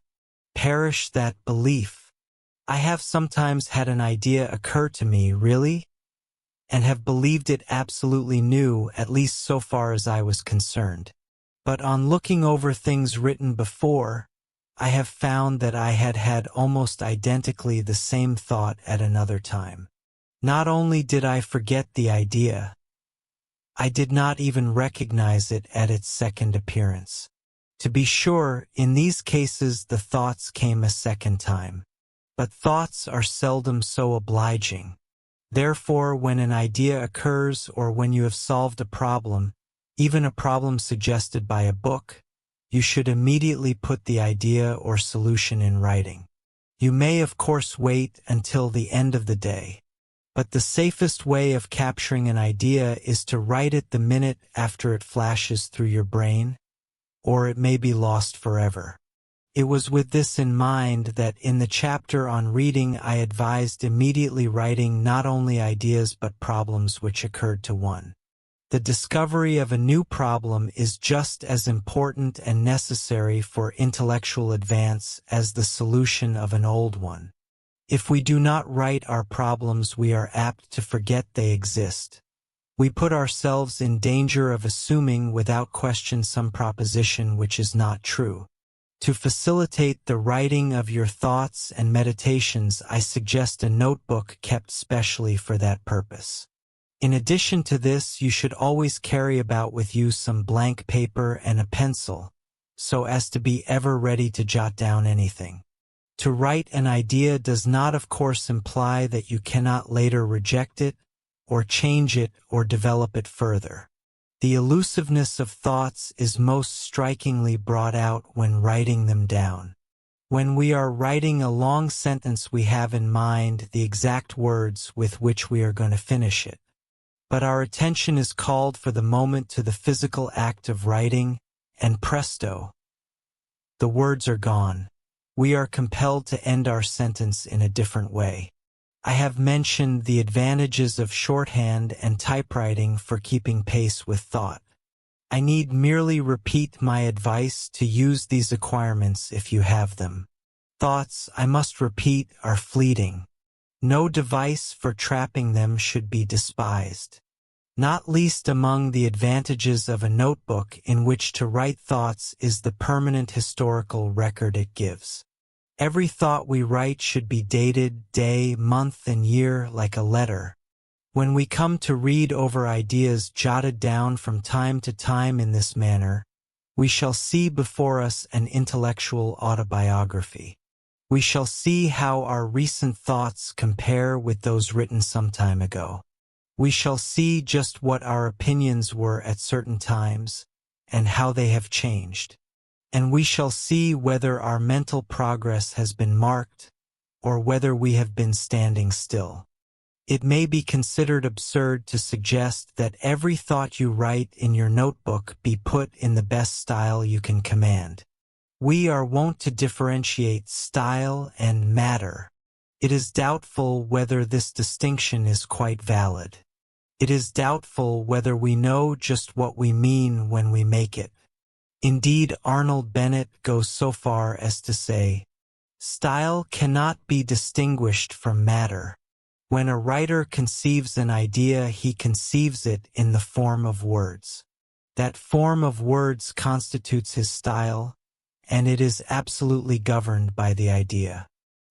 Perish that belief. I have sometimes had an idea occur to me, really, and have believed it absolutely new, at least so far as I was concerned. But on looking over things written before, I have found that I had had almost identically the same thought at another time. Not only did I forget the idea, I did not even recognize it at its second appearance. To be sure, in these cases the thoughts came a second time. But thoughts are seldom so obliging. Therefore, when an idea occurs or when you have solved a problem, even a problem suggested by a book, you should immediately put the idea or solution in writing. You may, of course, wait until the end of the day, But the safest way of capturing an idea is to write it the minute after it flashes through your brain, or it may be lost forever. It was with this in mind that in the chapter on reading I advised immediately writing not only ideas but problems which occurred to one. The discovery of a new problem is just as important and necessary for intellectual advance as the solution of an old one. If we do not write our problems, we are apt to forget they exist. We put ourselves in danger of assuming without question some proposition which is not true. To facilitate the writing of your thoughts and meditations, I suggest a notebook kept specially for that purpose. In addition to this, you should always carry about with you some blank paper and a pencil, so as to be ever ready to jot down anything. To write an idea does not, of course, imply that you cannot later reject it, or change it, or develop it further. The elusiveness of thoughts is most strikingly brought out when writing them down. When we are writing a long sentence, we have in mind the exact words with which we are going to finish it. But our attention is called for the moment to the physical act of writing, and presto, the words are gone. We are compelled to end our sentence in a different way. I have mentioned the advantages of shorthand and typewriting for keeping pace with thought. I need merely repeat my advice to use these acquirements if you have them. Thoughts, I must repeat, are fleeting. No device for trapping them should be despised. Not least among the advantages of a notebook in which to write thoughts is the permanent historical record it gives. Every thought we write should be dated day, month, and year like a letter. When we come to read over ideas jotted down from time to time in this manner, we shall see before us an intellectual autobiography. We shall see how our recent thoughts compare with those written some time ago. We shall see just what our opinions were at certain times, and how they have changed. And we shall see whether our mental progress has been marked, or whether we have been standing still. It may be considered absurd to suggest that every thought you write in your notebook be put in the best style you can command. We are wont to differentiate style and matter. It is doubtful whether this distinction is quite valid. It is doubtful whether we know just what we mean when we make it. Indeed, Arnold Bennett goes so far as to say, "Style cannot be distinguished from matter. When a writer conceives an idea, he conceives it in the form of words. That form of words constitutes his style, and it is absolutely governed by the idea.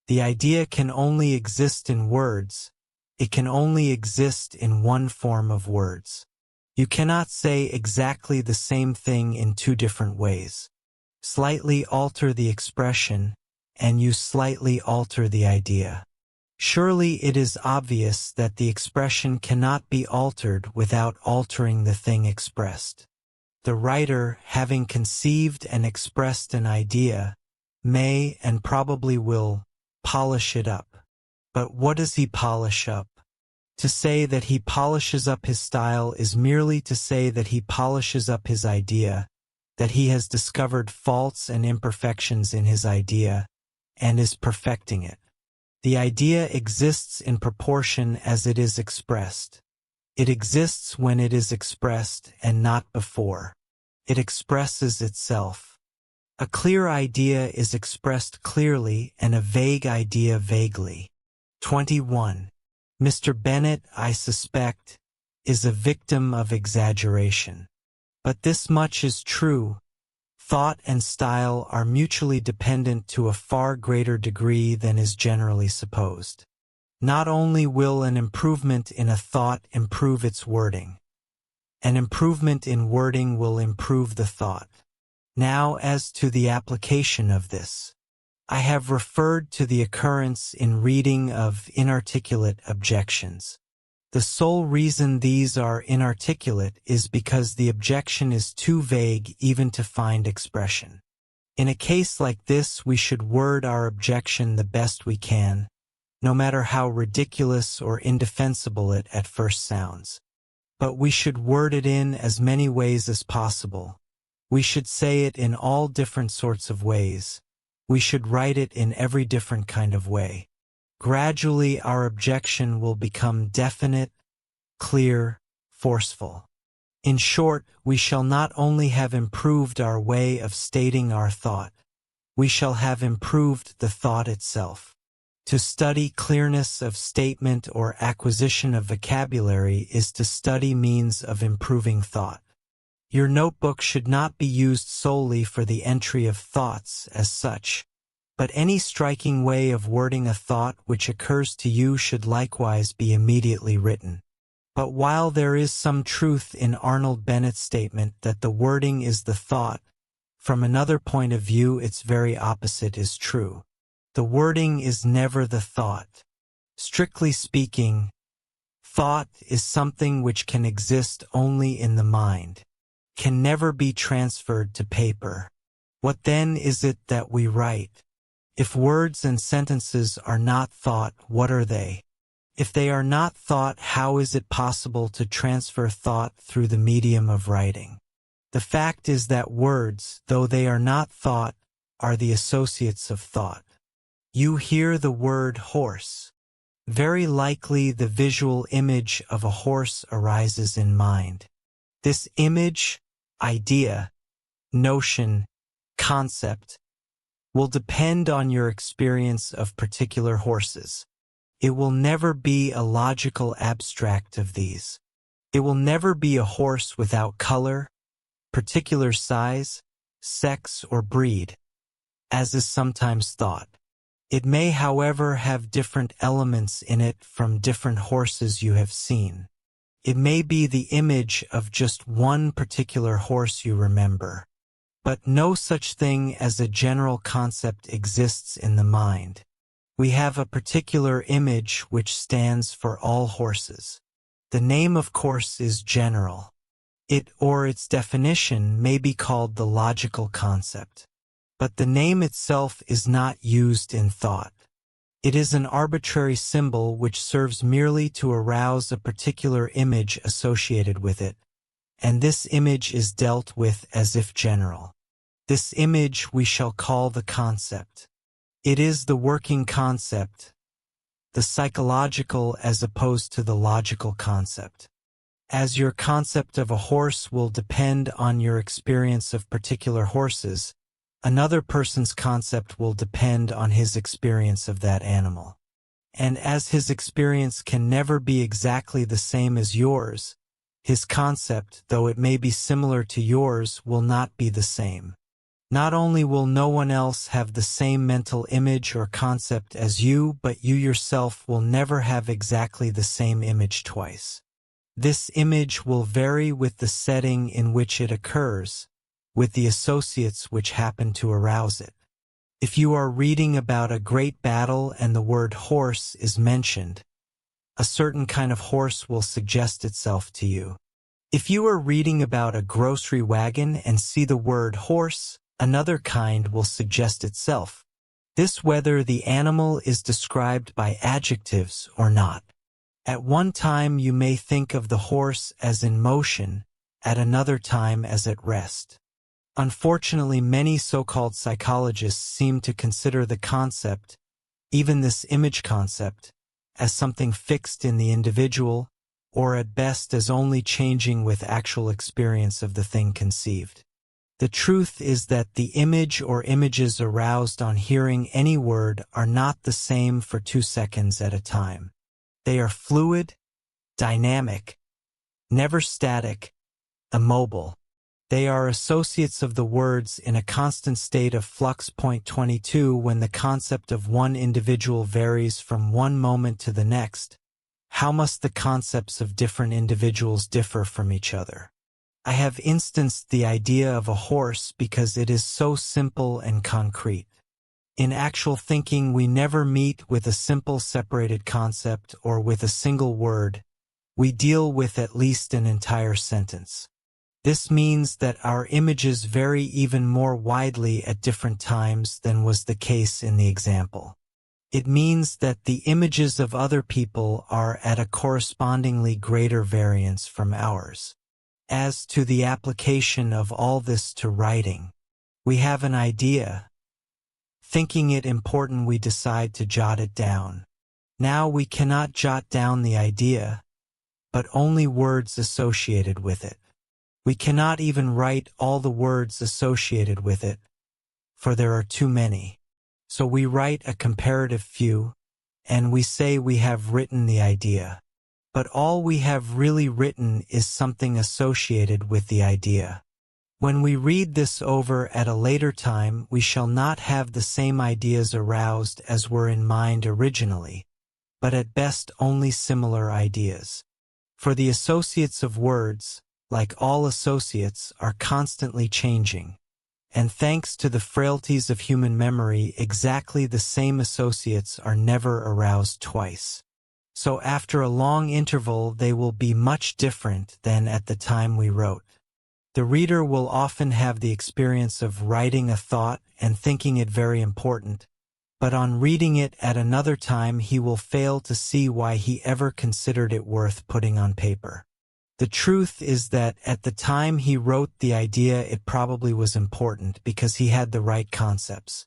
The idea can only exist in words. It can only exist in one form of words. You cannot say exactly the same thing in two different ways. Slightly alter the expression, and you slightly alter the idea. Surely it is obvious that the expression cannot be altered without altering the thing expressed. The writer, having conceived and expressed an idea, may and probably will polish it up. But what does he polish up? To say that he polishes up his style is merely to say that he polishes up his idea, that he has discovered faults and imperfections in his idea, and is perfecting it. The idea exists in proportion as it is expressed. It exists when it is expressed and not before. It expresses itself. A clear idea is expressed clearly and a vague idea vaguely. 21. Mr. Bennett, I suspect, is a victim of exaggeration. But this much is true. Thought and style are mutually dependent to a far greater degree than is generally supposed. Not only will an improvement in a thought improve its wording. An improvement in wording will improve the thought. Now, as to the application of this. I have referred to the occurrence in reading of inarticulate objections. The sole reason these are inarticulate is because the objection is too vague even to find expression. In a case like this, we should word our objection the best we can, no matter how ridiculous or indefensible it at first sounds. But we should word it in as many ways as possible. We should say it in all different sorts of ways. We should write it in every different kind of way. Gradually our objection will become definite, clear, forceful. In short, we shall not only have improved our way of stating our thought, we shall have improved the thought itself. To study clearness of statement or acquisition of vocabulary is to study means of improving thought. Your notebook should not be used solely for the entry of thoughts as such, but any striking way of wording a thought which occurs to you should likewise be immediately written. But while there is some truth in Arnold Bennett's statement that the wording is the thought, from another point of view its very opposite is true. The wording is never the thought. Strictly speaking, thought is something which can exist only in the mind, can never be transferred to paper. What then is it that we write? If words and sentences are not thought, what are they? If they are not thought, how is it possible to transfer thought through the medium of writing? The fact is that words, though they are not thought, are the associates of thought. You hear the word horse. Very likely the visual image of a horse arises in mind. This image, idea, notion, concept, will depend on your experience of particular horses. It will never be a logical abstract of these. It will never be a horse without color, particular size, sex, or breed, as is sometimes thought. It may, however, have different elements in it from different horses you have seen. It may be the image of just one particular horse you remember. But no such thing as a general concept exists in the mind. We have a particular image which stands for all horses. The name, of course, is general. It or its definition may be called the logical concept. But the name itself is not used in thought. It is an arbitrary symbol which serves merely to arouse a particular image associated with it, and this image is dealt with as if general. This image we shall call the concept. It is the working concept, the psychological as opposed to the logical concept. As your concept of a horse will depend on your experience of particular horses, another person's concept will depend on his experience of that animal. And as his experience can never be exactly the same as yours, his concept, though it may be similar to yours, will not be the same. Not only will no one else have the same mental image or concept as you, but you yourself will never have exactly the same image twice. This image will vary with the setting in which it occurs, with the associates which happen to arouse it. If you are reading about a great battle and the word horse is mentioned, a certain kind of horse will suggest itself to you. If you are reading about a grocery wagon and see the word horse, another kind will suggest itself. This whether the animal is described by adjectives or not. At one time you may think of the horse as in motion, at another time as at rest. Unfortunately, many so-called psychologists seem to consider the concept, even this image concept, as something fixed in the individual, or at best as only changing with actual experience of the thing conceived. The truth is that the image or images aroused on hearing any word are not the same for 2 seconds at a time. They are fluid, dynamic, never static, immobile. They are associates of the words in a constant state of flux. 22 When the concept of one individual varies from one moment to the next, how must the concepts of different individuals differ from each other? I have instanced the idea of a horse because it is so simple and concrete. In actual thinking, we never meet with a simple separated concept or with a single word. We deal with at least an entire sentence. This means that our images vary even more widely at different times than was the case in the example. It means that the images of other people are at a correspondingly greater variance from ours. As to the application of all this to writing, we have an idea. Thinking it important, we decide to jot it down. Now we cannot jot down the idea, but only words associated with it. We cannot even write all the words associated with it, for there are too many. So we write a comparative few, and we say we have written the idea. But all we have really written is something associated with the idea. When we read this over at a later time, we shall not have the same ideas aroused as were in mind originally, but at best only similar ideas. For the associates of words, like all associates, are constantly changing. And thanks to the frailties of human memory, exactly the same associates are never aroused twice. So after a long interval, they will be much different than at the time we wrote. The reader will often have the experience of writing a thought and thinking it very important, but on reading it at another time he will fail to see why he ever considered it worth putting on paper. The truth is that at the time he wrote the idea, it probably was important because he had the right concepts.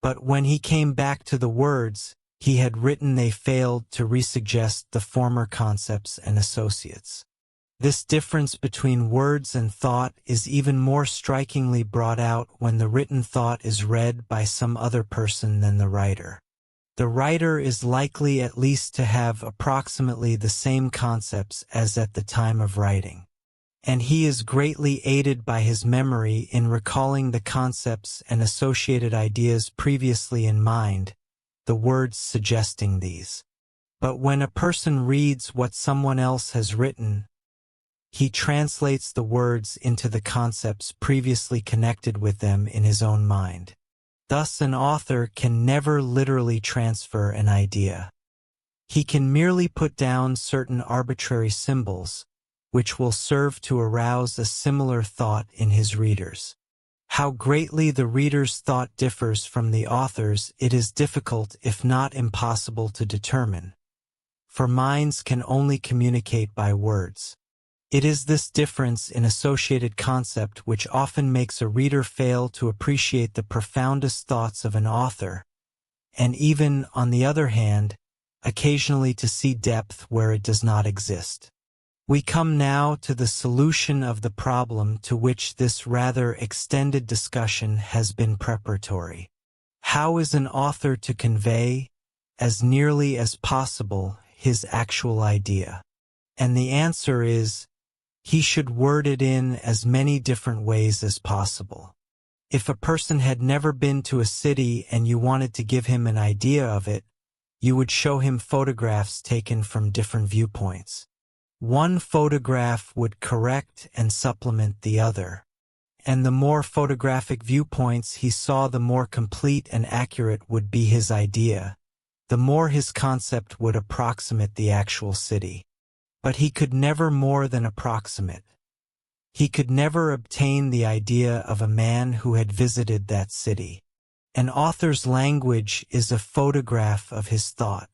But when he came back to the words he had written, they failed to resuggest the former concepts and associates. This difference between words and thought is even more strikingly brought out when the written thought is read by some other person than the writer. The writer is likely at least to have approximately the same concepts as at the time of writing, and he is greatly aided by his memory in recalling the concepts and associated ideas previously in mind, the words suggesting these. But when a person reads what someone else has written, he translates the words into the concepts previously connected with them in his own mind. Thus, an author can never literally transfer an idea. He can merely put down certain arbitrary symbols, which will serve to arouse a similar thought in his readers. How greatly the reader's thought differs from the author's, it is difficult, if not impossible, to determine, for minds can only communicate by words. It is this difference in associated concept which often makes a reader fail to appreciate the profoundest thoughts of an author, and even, on the other hand, occasionally to see depth where it does not exist. We come now to the solution of the problem to which this rather extended discussion has been preparatory. How is an author to convey, as nearly as possible, his actual idea? And the answer is, he should word it in as many different ways as possible. If a person had never been to a city and you wanted to give him an idea of it, you would show him photographs taken from different viewpoints. One photograph would correct and supplement the other, and the more photographic viewpoints he saw, the more complete and accurate would be his idea, the more his concept would approximate the actual city. But he could never more than approximate. He could never obtain the idea of a man who had visited that city. An author's language is a photograph of his thought.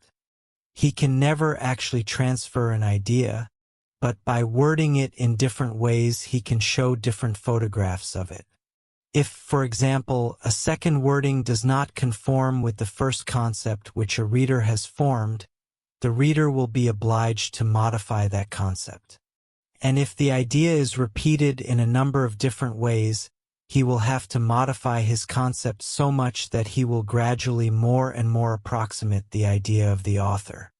He can never actually transfer an idea, but by wording it in different ways he can show different photographs of it. If, for example, a second wording does not conform with the first concept which a reader has formed, the reader will be obliged to modify that concept. And if the idea is repeated in a number of different ways, he will have to modify his concept so much that he will gradually more and more approximate the idea of the author.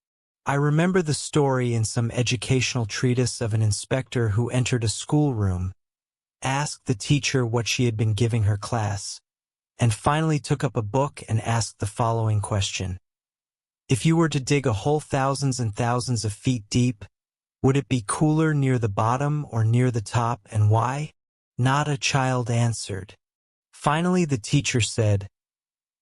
I remember the story in some educational treatise of an inspector who entered a schoolroom, asked the teacher what she had been giving her class, and finally took up a book and asked the following question. If you were to dig a hole thousands and thousands of feet deep, would it be cooler near the bottom or near the top, and why? Not a child answered. Finally the teacher said,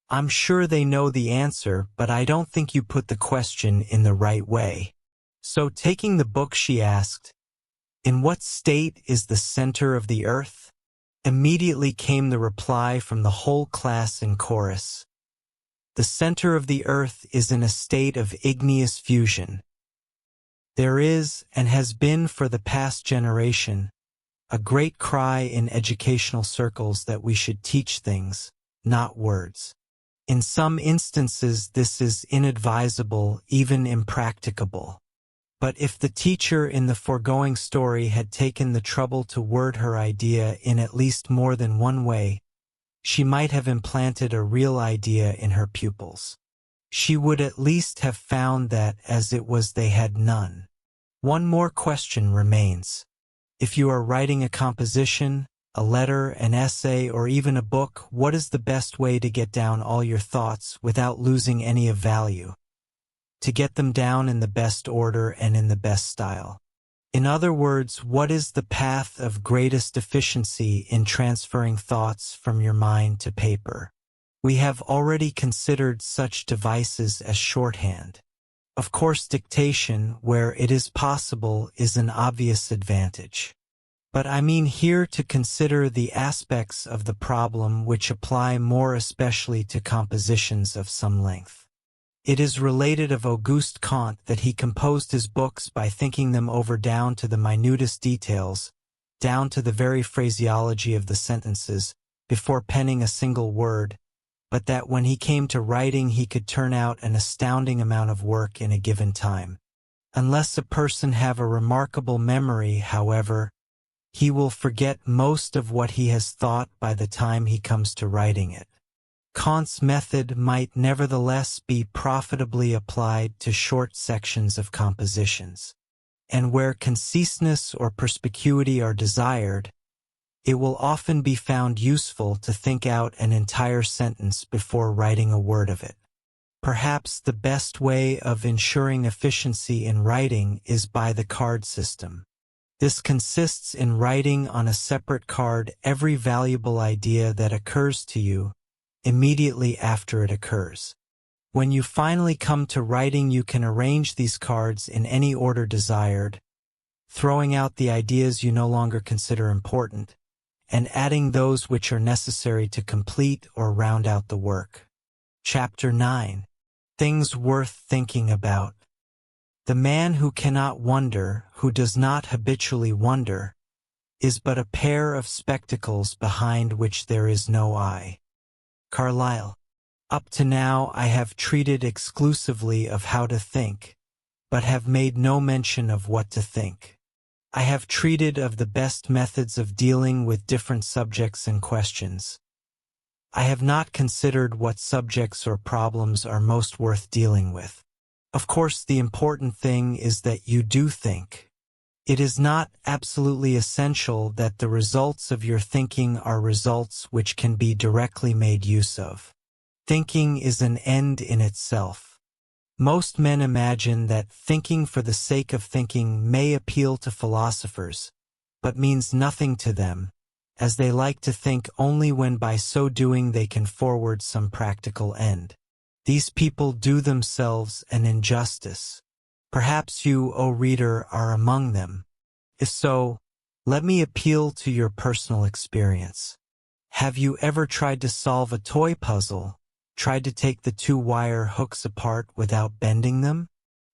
I'm sure they know the answer, but I don't think you put the question in the right way. So taking the book she asked, in what state is the center of the earth? Immediately came the reply from the whole class in chorus. The center of the earth is in a state of igneous fusion. There is, and has been for the past generation, a great cry in educational circles that we should teach things, not words. In some instances this is inadvisable, even impracticable. But if the teacher in the foregoing story had taken the trouble to word her idea in at least more than one way, she might have implanted a real idea in her pupils. She would at least have found that, as it was, they had none. One more question remains. If you are writing a composition, a letter, an essay, or even a book, what is the best way to get down all your thoughts without losing any of value? To get them down in the best order and in the best style. In other words, what is the path of greatest efficiency in transferring thoughts from your mind to paper? We have already considered such devices as shorthand. Of course, dictation, where it is possible, is an obvious advantage. But I mean here to consider the aspects of the problem which apply more especially to compositions of some length. It is related of Auguste Comte that he composed his books by thinking them over down to the minutest details, down to the very phraseology of the sentences, before penning a single word, but that when he came to writing he could turn out an astounding amount of work in a given time. Unless a person have a remarkable memory, however, he will forget most of what he has thought by the time he comes to writing it. Comte's method might nevertheless be profitably applied to short sections of compositions, and where conciseness or perspicuity are desired, it will often be found useful to think out an entire sentence before writing a word of it. Perhaps the best way of ensuring efficiency in writing is by the card system. This consists in writing on a separate card every valuable idea that occurs to you immediately after it occurs. When you finally come to writing, you can arrange these cards in any order desired, throwing out the ideas you no longer consider important, and adding those which are necessary to complete or round out the work. Chapter 9. Things Worth Thinking About. The man who cannot wonder, who does not habitually wonder, is but a pair of spectacles behind which there is no eye. Carlyle. Up to now I have treated exclusively of how to think, but have made no mention of what to think. I have treated of the best methods of dealing with different subjects and questions. I have not considered what subjects or problems are most worth dealing with. Of course, the important thing is that you do think. It is not absolutely essential that the results of your thinking are results which can be directly made use of. Thinking is an end in itself. Most men imagine that thinking for the sake of thinking may appeal to philosophers, but means nothing to them, as they like to think only when by so doing they can forward some practical end. These people do themselves an injustice. Perhaps you, O reader, are among them. If so, let me appeal to your personal experience. Have you ever tried to solve a toy puzzle, tried to take the two wire hooks apart without bending them?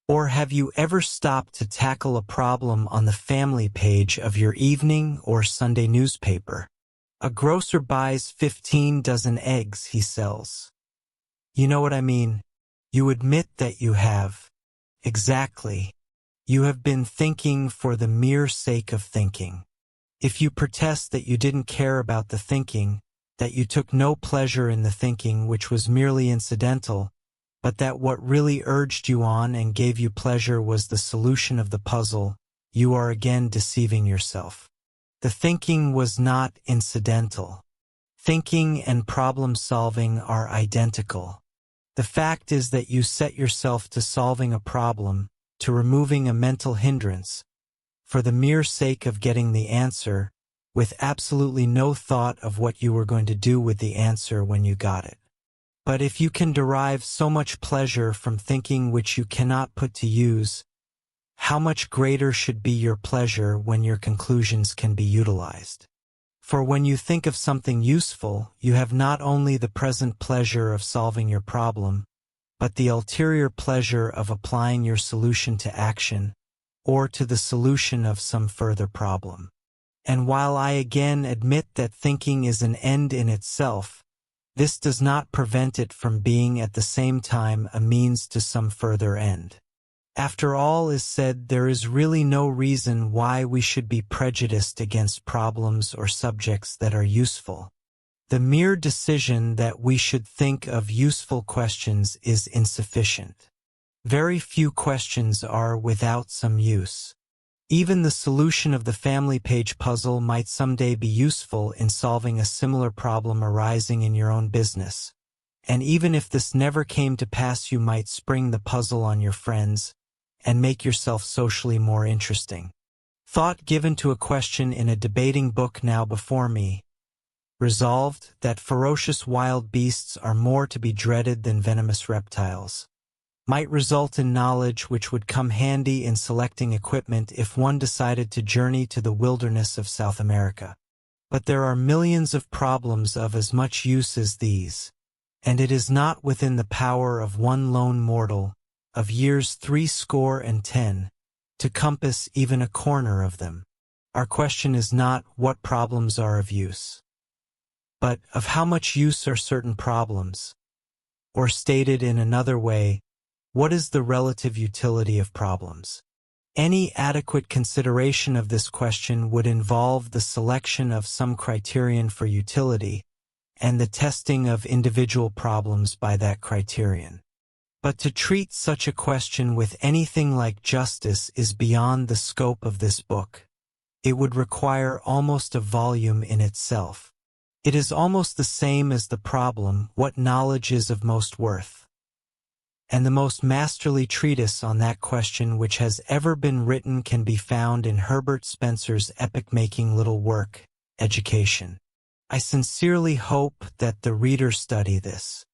Or have you ever stopped to tackle a problem on the family page of your evening or Sunday newspaper? A grocer buys 15 dozen eggs he sells. You know what I mean? You admit that you have. Exactly. You have been thinking for the mere sake of thinking. If you protest that you didn't care about the thinking, that you took no pleasure in the thinking which was merely incidental, but that what really urged you on and gave you pleasure was the solution of the puzzle, you are again deceiving yourself. The thinking was not incidental. Thinking and problem-solving are identical. The fact is that you set yourself to solving a problem, to removing a mental hindrance, for the mere sake of getting the answer, with absolutely no thought of what you were going to do with the answer when you got it. But if you can derive so much pleasure from thinking which you cannot put to use, how much greater should be your pleasure when your conclusions can be utilized? For when you think of something useful, you have not only the present pleasure of solving your problem, but the ulterior pleasure of applying your solution to action, or to the solution of some further problem. And while I again admit that thinking is an end in itself, this does not prevent it from being at the same time a means to some further end. After all is said, there is really no reason why we should be prejudiced against problems or subjects that are useful. The mere decision that we should think of useful questions is insufficient. Very few questions are without some use. Even the solution of the family page puzzle might someday be useful in solving a similar problem arising in your own business. And even if this never came to pass, you might spring the puzzle on your friends and make yourself socially more interesting. Thought given to a question in a debating book now before me. Resolved that ferocious wild beasts are more to be dreaded than venomous reptiles. Might result in knowledge which would come handy in selecting equipment if one decided to journey to the wilderness of South America. But there are millions of problems of as much use as these, and it is not within the power of one lone mortal, of years 70, to compass even a corner of them. Our question is not what problems are of use, but of how much use are certain problems, or stated in another way, what is the relative utility of problems? Any adequate consideration of this question would involve the selection of some criterion for utility and the testing of individual problems by that criterion. But to treat such a question with anything like justice is beyond the scope of this book. It would require almost a volume in itself. It is almost the same as the problem, what knowledge is of most worth. And the most masterly treatise on that question which has ever been written can be found in Herbert Spencer's epoch-making little work, Education. I sincerely hope that the reader study this.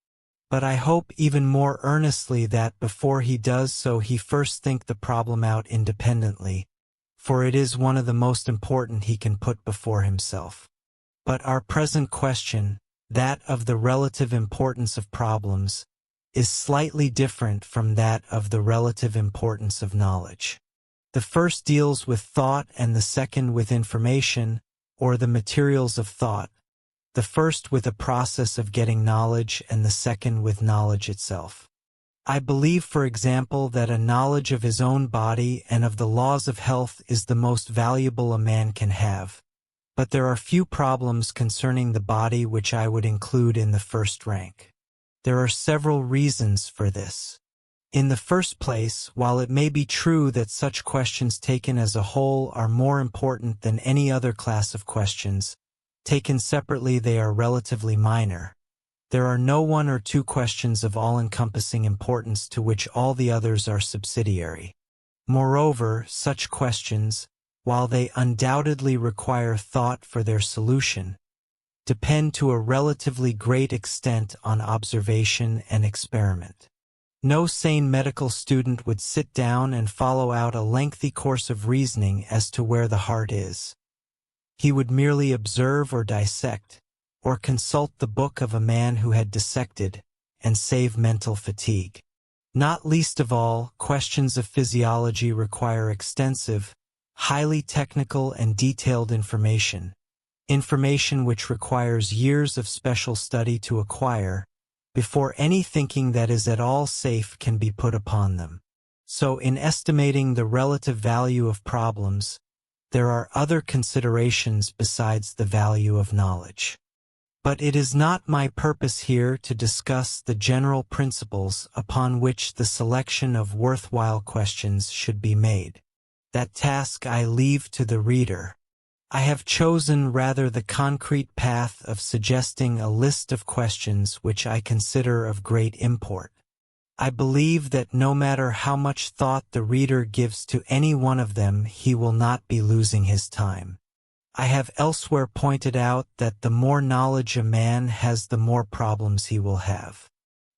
But I hope even more earnestly that before he does so he first think the problem out independently, for it is one of the most important he can put before himself. But our present question, that of the relative importance of problems, is slightly different from that of the relative importance of knowledge. The first deals with thought and the second with information, or the materials of thought, the first with a process of getting knowledge and the second with knowledge itself. I believe, for example, that a knowledge of his own body and of the laws of health is the most valuable a man can have, but there are few problems concerning the body which I would include in the first rank. There are several reasons for this. In the first place, while it may be true that such questions taken as a whole are more important than any other class of questions, taken separately they are relatively minor. There are no one or two questions of all-encompassing importance to which all the others are subsidiary. Moreover, such questions, while they undoubtedly require thought for their solution, depend to a relatively great extent on observation and experiment. No sane medical student would sit down and follow out a lengthy course of reasoning as to where the heart is. He would merely observe or dissect, or consult the book of a man who had dissected, and save mental fatigue. Not least of all, questions of physiology require extensive, highly technical and detailed information which requires years of special study to acquire, before any thinking that is at all safe can be put upon them. So in estimating the relative value of problems, there are other considerations besides the value of knowledge. But it is not my purpose here to discuss the general principles upon which the selection of worthwhile questions should be made. That task I leave to the reader. I have chosen rather the concrete path of suggesting a list of questions which I consider of great import. I believe that no matter how much thought the reader gives to any one of them, he will not be losing his time. I have elsewhere pointed out that the more knowledge a man has, the more problems he will have.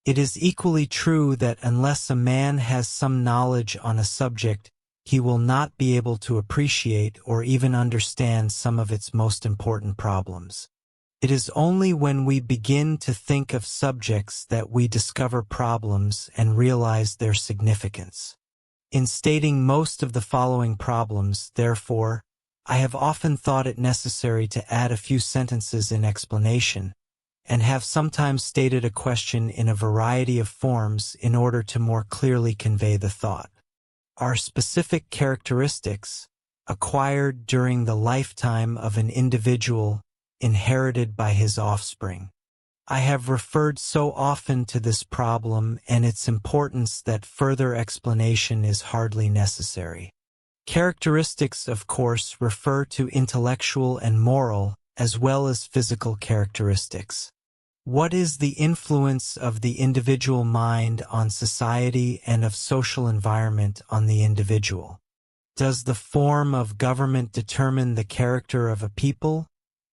It is equally true that unless a man has some knowledge on a subject, he will not be able to appreciate or even understand some of its most important problems. It is only when we begin to think of subjects that we discover problems and realize their significance. In stating most of the following problems, therefore, I have often thought it necessary to add a few sentences in explanation, and have sometimes stated a question in a variety of forms in order to more clearly convey the thought. Are specific characteristics, acquired during the lifetime of an individual, inherited by his offspring? I have referred so often to this problem and its importance that further explanation is hardly necessary. Characteristics, of course, refer to intellectual and moral, as well as physical characteristics. What is the influence of the individual mind on society and of social environment on the individual? Does the form of government determine the character of a people,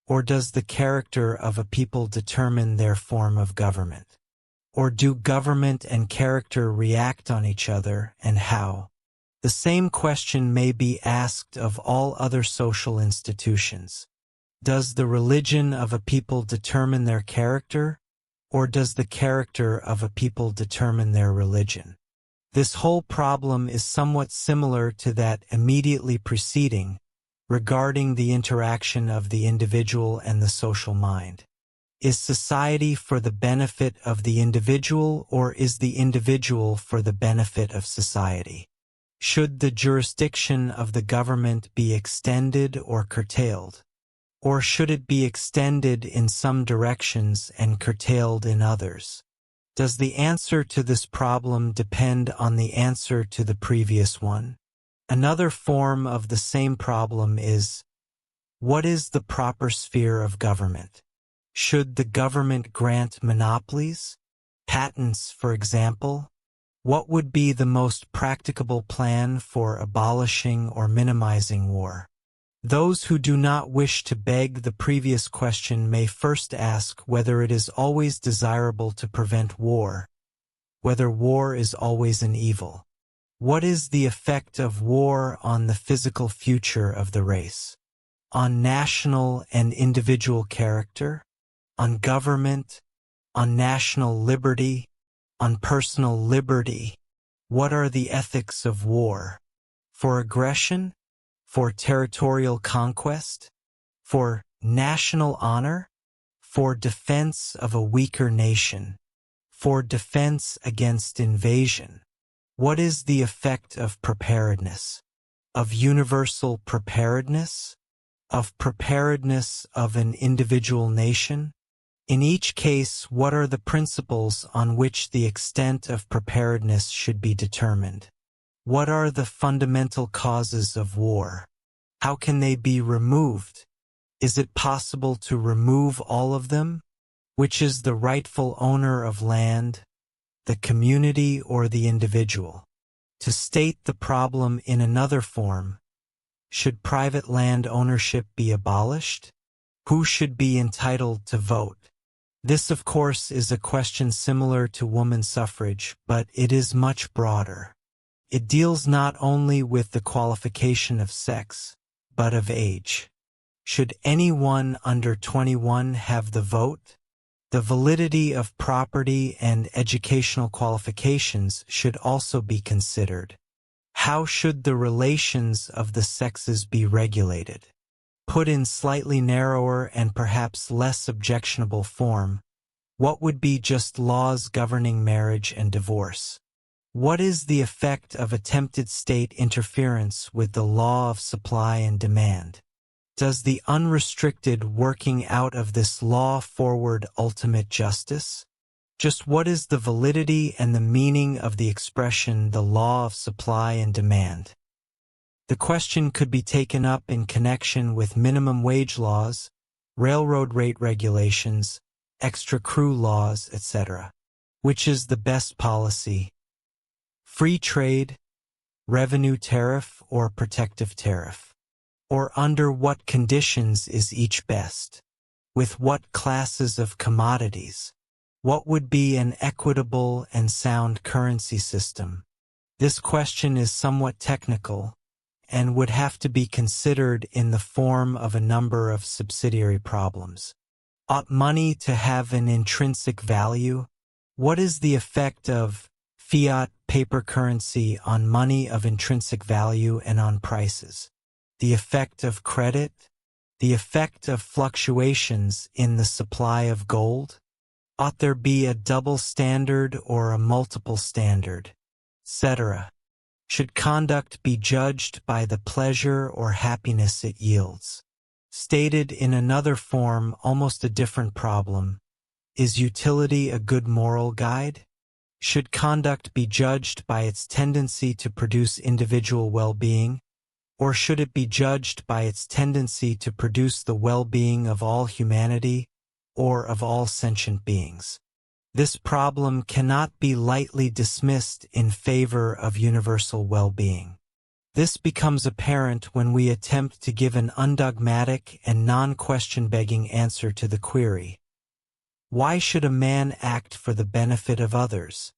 or does the character of a people determine their form of government? Or do government and character react on each other, and how? The same question may be asked of all other social institutions. Does the religion of a people determine their character, or does the character of a people determine their religion? This whole problem is somewhat similar to that immediately preceding, regarding the interaction of the individual and the social mind. Is society for the benefit of the individual, or is the individual for the benefit of society? Should the jurisdiction of the government be extended or curtailed? Or should it be extended in some directions and curtailed in others? Does the answer to this problem depend on the answer to the previous one? Another form of the same problem is, what is the proper sphere of government? Should the government grant monopolies? Patents, for example? What would be the most practicable plan for abolishing or minimizing war? Those who do not wish to beg the previous question may first ask whether it is always desirable to prevent war, whether war is always an evil. What is the effect of war on the physical future of the race? On national and individual character? On government? On national liberty? On personal liberty? What are the ethics of war? For aggression? For territorial conquest? For national honor? For defense of a weaker nation? For defense against invasion? What is the effect of preparedness? Of universal preparedness? Of preparedness of an individual nation? In each case, what are the principles on which the extent of preparedness should be determined? What are the fundamental causes of war? How can they be removed? Is it possible to remove all of them? Which is the rightful owner of land, the community or the individual? To state the problem in another form, should private land ownership be abolished? Who should be entitled to vote? This, of course, is a question similar to woman suffrage, but it is much broader. It deals not only with the qualification of sex, but of age. Should anyone under 21 have the vote? The validity of property and educational qualifications should also be considered. How should the relations of the sexes be regulated? Put in slightly narrower and perhaps less objectionable form, what would be just laws governing marriage and divorce? What is the effect of attempted state interference with the law of supply and demand? Does the unrestricted working out of this law forward ultimate justice? Just what is the validity and the meaning of the expression the law of supply and demand? The question could be taken up in connection with minimum wage laws, railroad rate regulations, extra crew laws, etc. Which is the best policy? Free trade, revenue tariff, or protective tariff? Or under what conditions is each best? With what classes of commodities? What would be an equitable and sound currency system? This question is somewhat technical, and would have to be considered in the form of a number of subsidiary problems. Ought money to have an intrinsic value? What is the effect of fiat paper currency on money of intrinsic value and on prices? The effect of credit? The effect of fluctuations in the supply of gold? Ought there be a double standard or a multiple standard, etc.? Should conduct be judged by the pleasure or happiness it yields? Stated in another form, almost a different problem, is utility a good moral guide? Should conduct be judged by its tendency to produce individual well-being, or should it be judged by its tendency to produce the well-being of all humanity or of all sentient beings? This problem cannot be lightly dismissed in favor of universal well-being. This becomes apparent when we attempt to give an undogmatic and non-question-begging answer to the query, why should a man act for the benefit of others?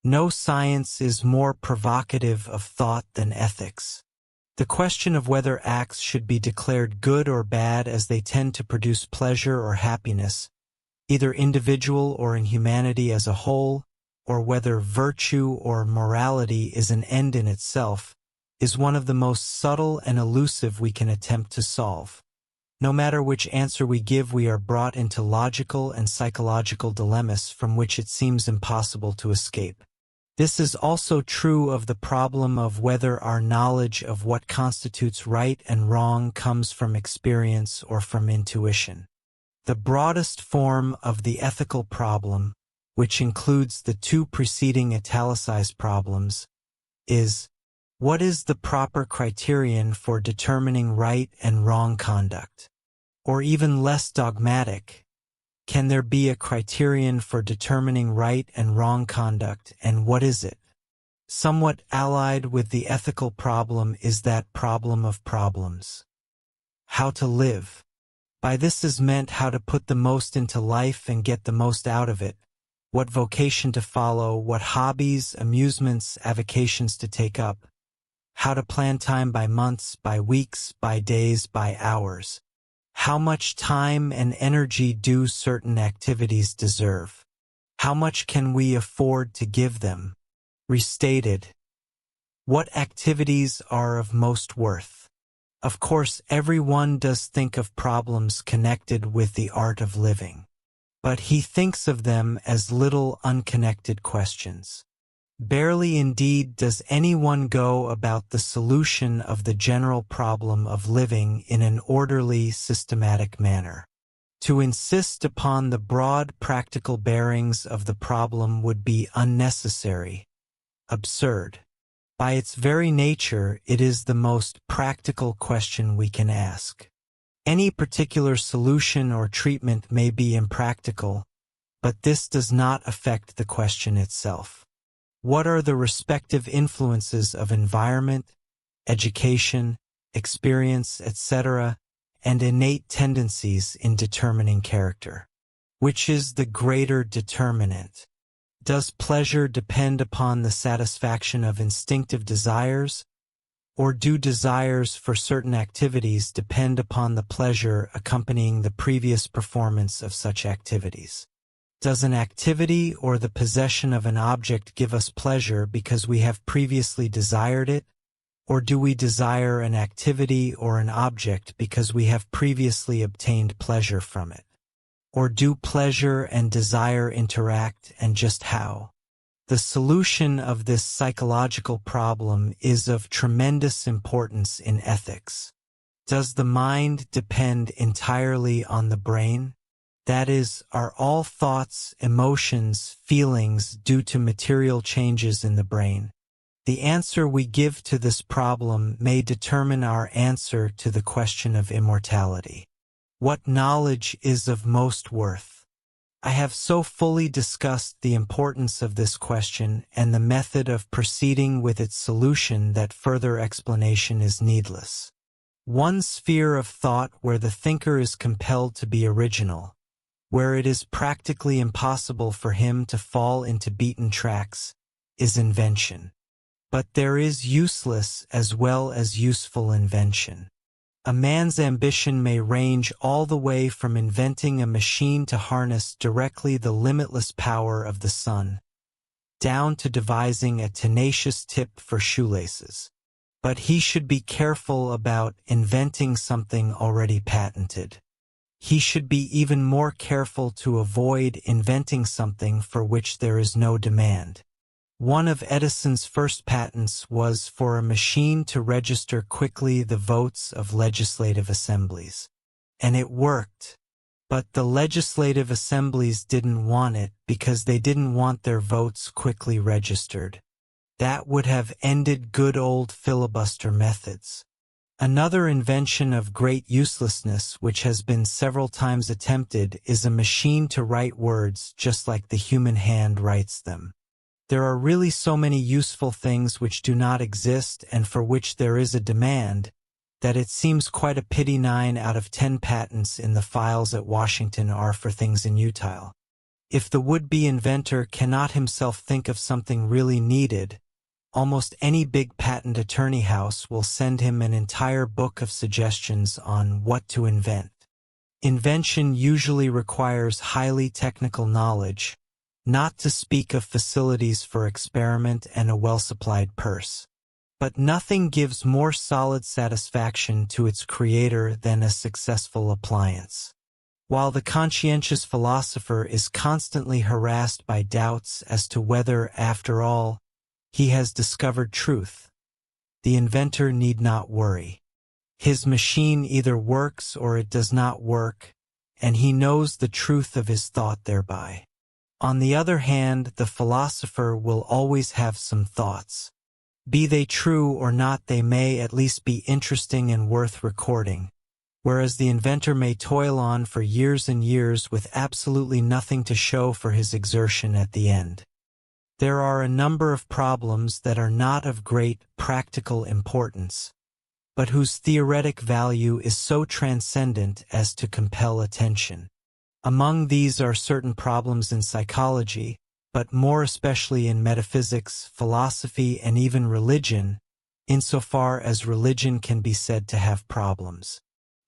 No science is more provocative of thought than ethics. The question of whether acts should be declared good or bad as they tend to produce pleasure or happiness, either individual or in humanity as a whole, or whether virtue or morality is an end in itself, is one of the most subtle and elusive we can attempt to solve. No matter which answer we give, we are brought into logical and psychological dilemmas from which it seems impossible to escape. This is also true of the problem of whether our knowledge of what constitutes right and wrong comes from experience or from intuition. The broadest form of the ethical problem, which includes the two preceding italicized problems, is, what is the proper criterion for determining right and wrong conduct? Or even less dogmatic, can there be a criterion for determining right and wrong conduct, and what is it? Somewhat allied with the ethical problem is that problem of problems. How to live. By this is meant how to put the most into life and get the most out of it, what vocation to follow, what hobbies, amusements, avocations to take up, how to plan time by months, by weeks, by days, by hours. How much time and energy do certain activities deserve? How much can we afford to give them? Restated, what activities are of most worth? Of course, everyone does think of problems connected with the art of living, but he thinks of them as little unconnected questions. Barely indeed does anyone go about the solution of the general problem of living in an orderly, systematic manner. To insist upon the broad practical bearings of the problem would be unnecessary, absurd. By its very nature, it is the most practical question we can ask. Any particular solution or treatment may be impractical, but this does not affect the question itself. What are the respective influences of environment, education, experience, etc., and innate tendencies in determining character? Which is the greater determinant? Does pleasure depend upon the satisfaction of instinctive desires, or do desires for certain activities depend upon the pleasure accompanying the previous performance of such activities? Does an activity or the possession of an object give us pleasure because we have previously desired it, or do we desire an activity or an object because we have previously obtained pleasure from it? Or do pleasure and desire interact, and just how? The solution of this psychological problem is of tremendous importance in ethics. Does the mind depend entirely on the brain? That is, are all thoughts, emotions, feelings due to material changes in the brain? The answer we give to this problem may determine our answer to the question of immortality. What knowledge is of most worth? I have so fully discussed the importance of this question and the method of proceeding with its solution that further explanation is needless. One sphere of thought where the thinker is compelled to be original, where it is practically impossible for him to fall into beaten tracks, is invention. But there is useless as well as useful invention. A man's ambition may range all the way from inventing a machine to harness directly the limitless power of the sun, down to devising a tenacious tip for shoelaces. But he should be careful about inventing something already patented. He should be even more careful to avoid inventing something for which there is no demand. One of Edison's first patents was for a machine to register quickly the votes of legislative assemblies. And it worked. But the legislative assemblies didn't want it because they didn't want their votes quickly registered. That would have ended good old filibuster methods. Another invention of great uselessness which has been several times attempted is a machine to write words just like the human hand writes them. There are really so many useful things which do not exist and for which there is a demand, that it seems quite a pity 9 out of 10 patents in the files at Washington are for things inutile. If the would-be inventor cannot himself think of something really needed, almost any big patent attorney house will send him an entire book of suggestions on what to invent. Invention usually requires highly technical knowledge, not to speak of facilities for experiment and a well-supplied purse. But nothing gives more solid satisfaction to its creator than a successful appliance. While the conscientious philosopher is constantly harassed by doubts as to whether, after all, he has discovered truth, the inventor need not worry. His machine either works or it does not work, and he knows the truth of his thought thereby. On the other hand, the philosopher will always have some thoughts. Be they true or not, they may at least be interesting and worth recording, whereas the inventor may toil on for years and years with absolutely nothing to show for his exertion at the end. There are a number of problems that are not of great practical importance, but whose theoretic value is so transcendent as to compel attention. Among these are certain problems in psychology, but more especially in metaphysics, philosophy, and even religion, insofar as religion can be said to have problems.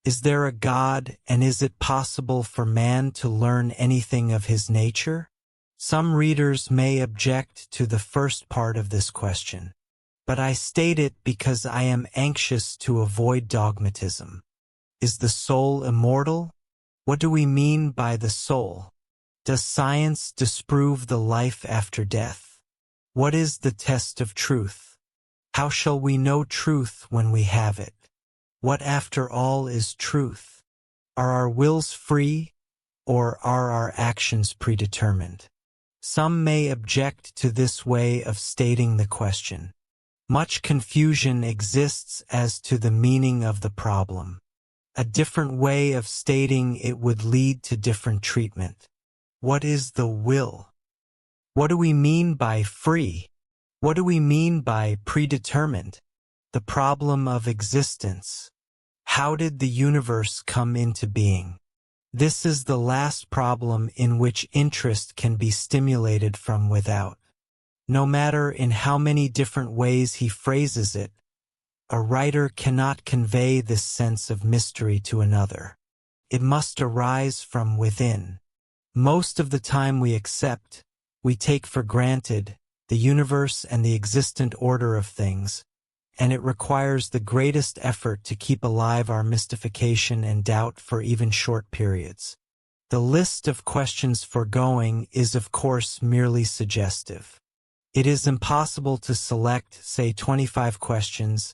Is there a God, and is it possible for man to learn anything of his nature? Some readers may object to the first part of this question, but I state it because I am anxious to avoid dogmatism. Is the soul immortal? What do we mean by the soul? Does science disprove the life after death? What is the test of truth? How shall we know truth when we have it? What after all is truth? Are our wills free, or are our actions predetermined? Some may object to this way of stating the question. Much confusion exists as to the meaning of the problem. A different way of stating it would lead to different treatment. What is the will? What do we mean by free? What do we mean by predetermined? The problem of existence. How did the universe come into being? This is the last problem in which interest can be stimulated from without. No matter in how many different ways he phrases it, a writer cannot convey this sense of mystery to another. It must arise from within. Most of the time we accept, we take for granted, the universe and the existent order of things, and it requires the greatest effort to keep alive our mystification and doubt for even short periods. The list of questions foregoing is of course merely suggestive. It is impossible to select, say, 25 questions,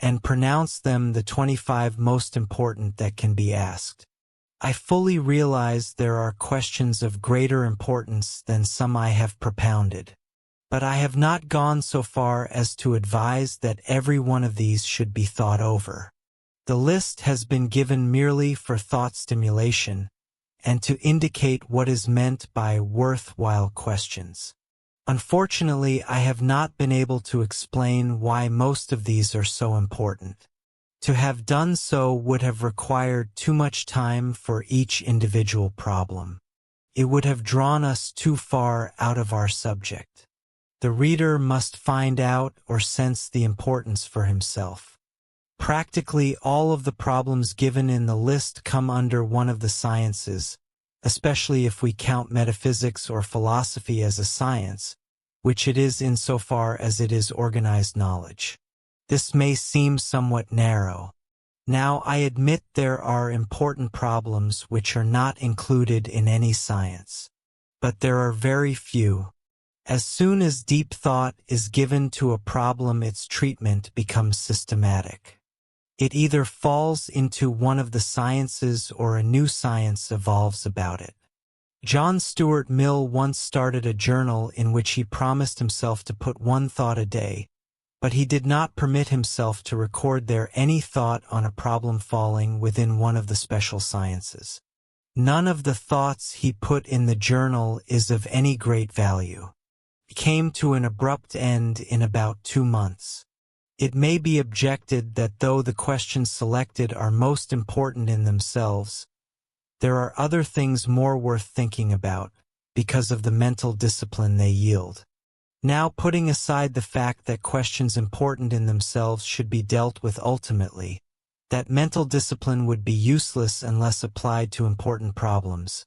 and pronounce them the 25 most important that can be asked. I fully realize there are questions of greater importance than some I have propounded, but I have not gone so far as to advise that every one of these should be thought over. The list has been given merely for thought stimulation, and to indicate what is meant by worthwhile questions. Unfortunately, I have not been able to explain why most of these are so important. To have done so would have required too much time for each individual problem. It would have drawn us too far out of our subject. The reader must find out or sense the importance for himself. Practically all of the problems given in the list come under one of the sciences, especially if we count metaphysics or philosophy as a science, which it is insofar as it is organized knowledge. This may seem somewhat narrow. Now, I admit there are important problems which are not included in any science. But there are very few. As soon as deep thought is given to a problem, its treatment becomes systematic. It either falls into one of the sciences or a new science evolves about it. John Stuart Mill once started a journal in which he promised himself to put one thought a day, but he did not permit himself to record there any thought on a problem falling within one of the special sciences. None of the thoughts he put in the journal is of any great value. It came to an abrupt end in about 2 months. It may be objected that though the questions selected are most important in themselves, there are other things more worth thinking about, because of the mental discipline they yield. Now, putting aside the fact that questions important in themselves should be dealt with ultimately, that mental discipline would be useless unless applied to important problems,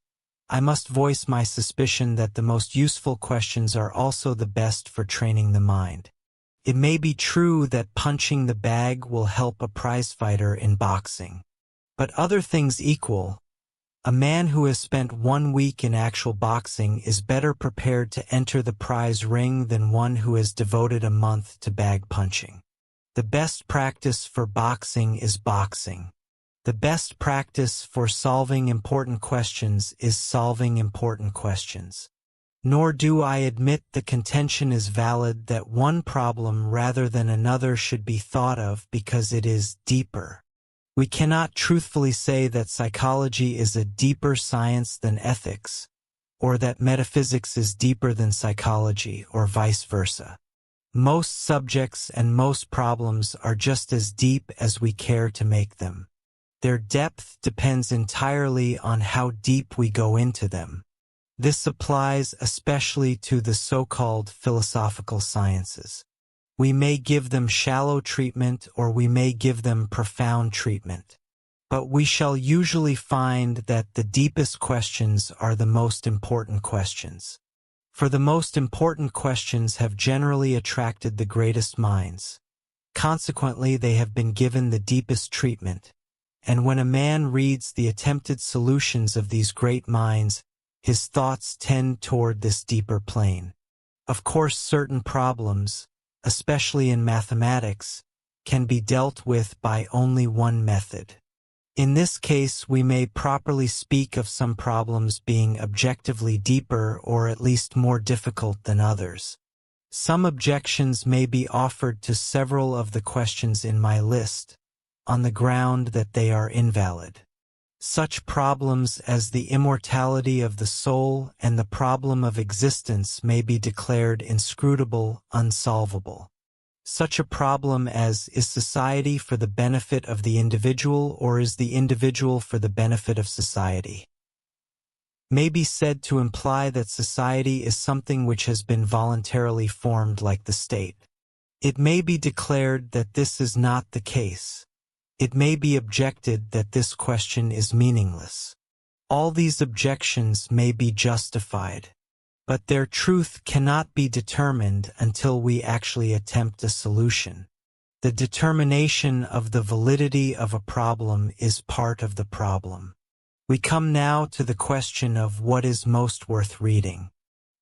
I must voice my suspicion that the most useful questions are also the best for training the mind. It may be true that punching the bag will help a prizefighter in boxing. But other things equal, a man who has spent 1 week in actual boxing is better prepared to enter the prize ring than one who has devoted a month to bag punching. The best practice for boxing is boxing. The best practice for solving important questions is solving important questions. Nor do I admit the contention is valid that one problem rather than another should be thought of because it is deeper. We cannot truthfully say that psychology is a deeper science than ethics, or that metaphysics is deeper than psychology, or vice versa. Most subjects and most problems are just as deep as we care to make them. Their depth depends entirely on how deep we go into them. This applies especially to the so-called philosophical sciences. We may give them shallow treatment or we may give them profound treatment. But we shall usually find that the deepest questions are the most important questions. For the most important questions have generally attracted the greatest minds. Consequently, they have been given the deepest treatment. And when a man reads the attempted solutions of these great minds, his thoughts tend toward this deeper plane. Of course, certain problems, especially in mathematics, can be dealt with by only one method. In this case, we may properly speak of some problems being objectively deeper or at least more difficult than others. Some objections may be offered to several of the questions in my list, on the ground that they are invalid. Such problems as the immortality of the soul and the problem of existence may be declared inscrutable, unsolvable. Such a problem as, is society for the benefit of the individual or is the individual for the benefit of society, may be said to imply that society is something which has been voluntarily formed like the state. It may be declared that this is not the case. It may be objected that this question is meaningless. All these objections may be justified, but their truth cannot be determined until we actually attempt a solution. The determination of the validity of a problem is part of the problem. We come now to the question of what is most worth reading.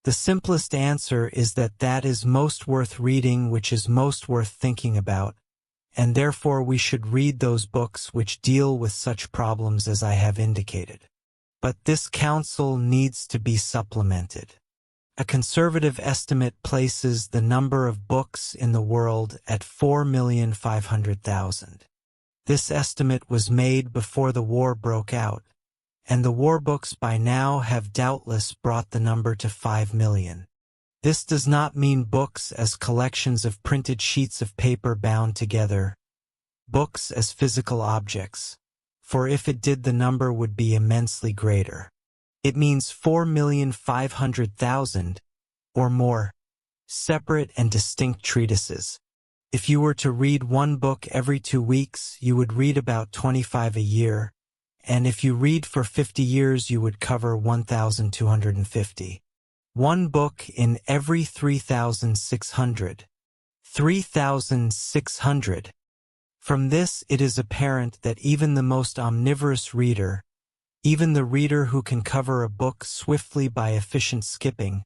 The simplest answer is that that is most worth reading which is most worth thinking about, and therefore we should read those books which deal with such problems as I have indicated. But this counsel needs to be supplemented. A conservative estimate places the number of books in the world at 4,500,000. This estimate was made before the war broke out, and the war books by now have doubtless brought the number to 5 million. This does not mean books as collections of printed sheets of paper bound together, books as physical objects, for if it did the number would be immensely greater. It means 4,500,000 or more. separate and distinct treatises. If you were to read one book every 2 weeks, you would read about 25 a year, and if you read for 50 years, you would cover 1,250. One book in every 3,600. 3,600. From this, it is apparent that even the most omnivorous reader, even the reader who can cover a book swiftly by efficient skipping,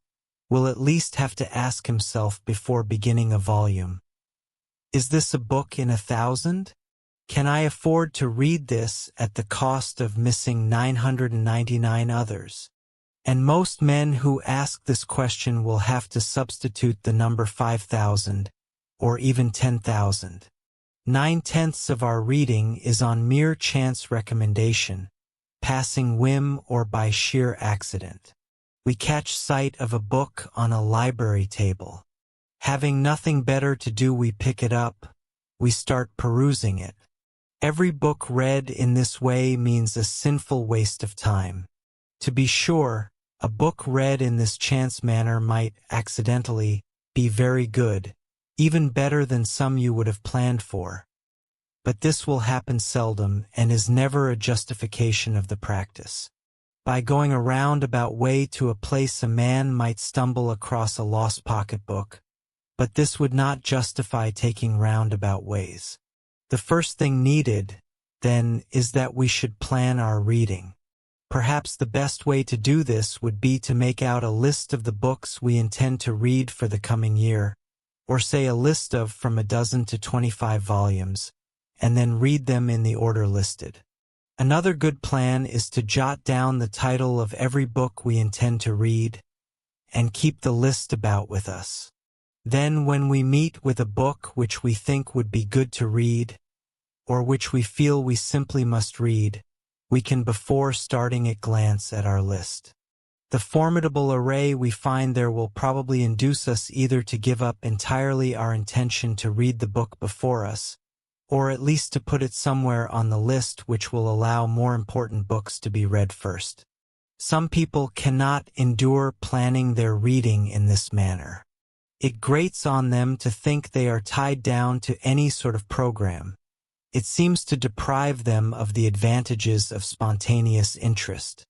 will at least have to ask himself before beginning a volume, is this a book in 1,000? Can I afford to read this at the cost of missing 999 others? And most men who ask this question will have to substitute the number 5,000, or even 10,000. 9/10 of our reading is on mere chance recommendation, passing whim or by sheer accident. We catch sight of a book on a library table. Having nothing better to do, we pick it up. We start perusing it. Every book read in this way means a sinful waste of time. To be sure, a book read in this chance manner might, accidentally, be very good, even better than some you would have planned for. But this will happen seldom and is never a justification of the practice. By going a roundabout way to a place, a man might stumble across a lost pocketbook, but this would not justify taking roundabout ways. The first thing needed, then, is that we should plan our reading. Perhaps the best way to do this would be to make out a list of the books we intend to read for the coming year, or say a list of from 12 to 25 volumes, and then read them in the order listed. Another good plan is to jot down the title of every book we intend to read, and keep the list about with us. Then when we meet with a book which we think would be good to read, or which we feel we simply must read, we can before starting it glance at our list. The formidable array we find there will probably induce us either to give up entirely our intention to read the book before us, or at least to put it somewhere on the list which will allow more important books to be read first. Some people cannot endure planning their reading in this manner. It grates on them to think they are tied down to any sort of program. It seems to deprive them of the advantages of spontaneous interest.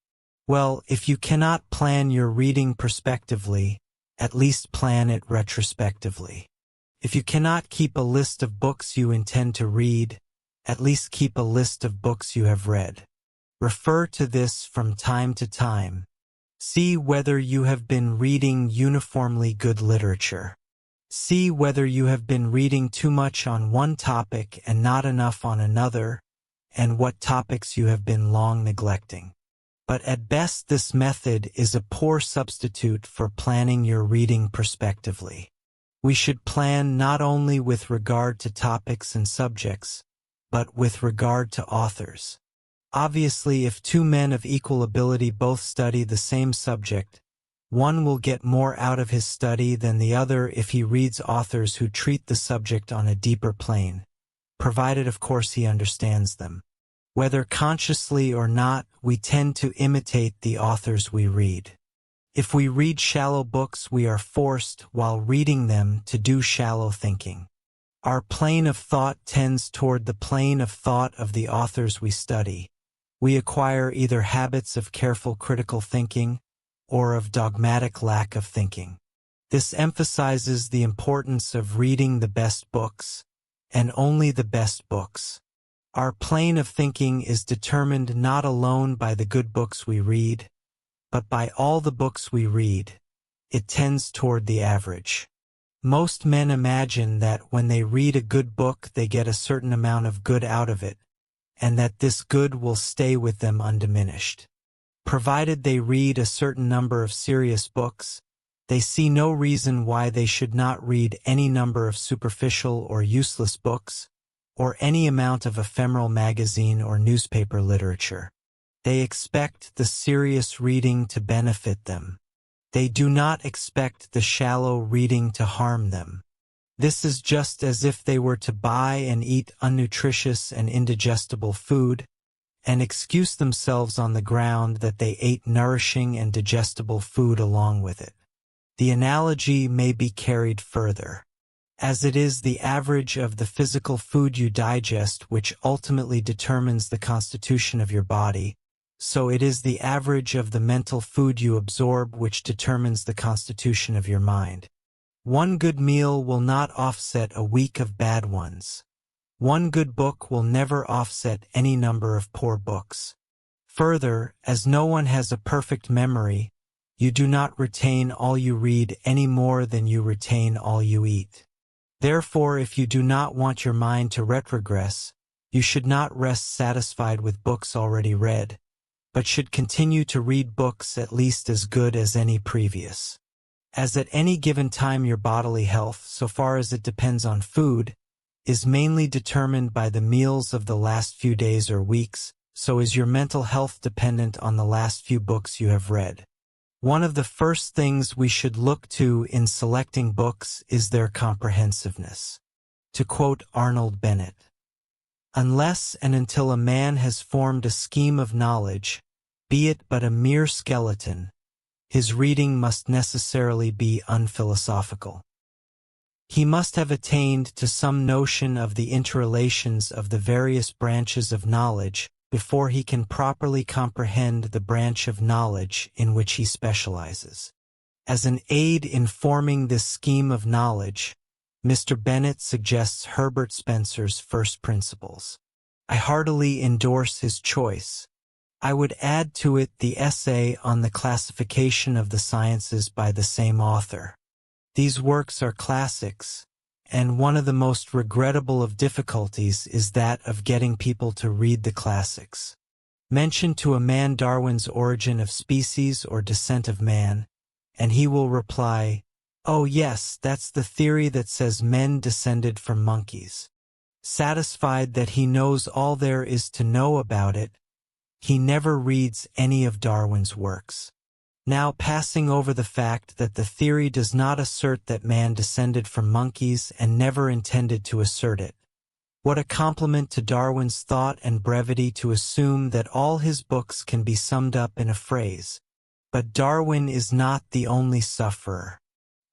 Well, if you cannot plan your reading prospectively, at least plan it retrospectively. If you cannot keep a list of books you intend to read, at least keep a list of books you have read. Refer to this from time to time. See whether you have been reading uniformly good literature. See whether you have been reading too much on one topic and not enough on another, and what topics you have been long neglecting. But at best this method is a poor substitute for planning your reading prospectively. We should plan not only with regard to topics and subjects, but with regard to authors. Obviously, if two men of equal ability both study the same subject, one will get more out of his study than the other if he reads authors who treat the subject on a deeper plane, provided of course he understands them. Whether consciously or not, we tend to imitate the authors we read. If we read shallow books, we are forced, while reading them, to do shallow thinking. Our plane of thought tends toward the plane of thought of the authors we study. We acquire either habits of careful critical thinking or of dogmatic lack of thinking. This emphasizes the importance of reading the best books, and only the best books. Our plane of thinking is determined not alone by the good books we read, but by all the books we read. It tends toward the average. Most men imagine that when they read a good book they get a certain amount of good out of it, and that this good will stay with them undiminished. Provided they read a certain number of serious books, they see no reason why they should not read any number of superficial or useless books, or any amount of ephemeral magazine or newspaper literature. They expect the serious reading to benefit them. They do not expect the shallow reading to harm them. This is just as if they were to buy and eat unnutritious and indigestible food, and excuse themselves on the ground that they ate nourishing and digestible food along with it. The analogy may be carried further. As it is the average of the physical food you digest which ultimately determines the constitution of your body, so it is the average of the mental food you absorb which determines the constitution of your mind. One good meal will not offset a week of bad ones. One good book will never offset any number of poor books. Further, as no one has a perfect memory, you do not retain all you read any more than you retain all you eat. Therefore, if you do not want your mind to retrogress, you should not rest satisfied with books already read, but should continue to read books at least as good as any previous. As at any given time your bodily health, so far as it depends on food, is mainly determined by the meals of the last few days or weeks, so is your mental health dependent on the last few books you have read. One of the first things we should look to in selecting books is their comprehensiveness. To quote Arnold Bennett, "Unless and until a man has formed a scheme of knowledge, be it but a mere skeleton, his reading must necessarily be unphilosophical. He must have attained to some notion of the interrelations of the various branches of knowledge before he can properly comprehend the branch of knowledge in which he specializes. As an aid in forming this scheme of knowledge, Mr. Bennett suggests Herbert Spencer's First Principles. I heartily endorse his choice. I would add to it the essay on the classification of the sciences by the same author. These works are classics, and one of the most regrettable of difficulties is that of getting people to read the classics. Mention to a man Darwin's Origin of Species or Descent of Man, and he will reply, "Oh yes, that's the theory that says men descended from monkeys." Satisfied that he knows all there is to know about it, he never reads any of Darwin's works. Now, passing over the fact that the theory does not assert that man descended from monkeys and never intended to assert it. What a compliment to Darwin's thought and brevity to assume that all his books can be summed up in a phrase. But Darwin is not the only sufferer.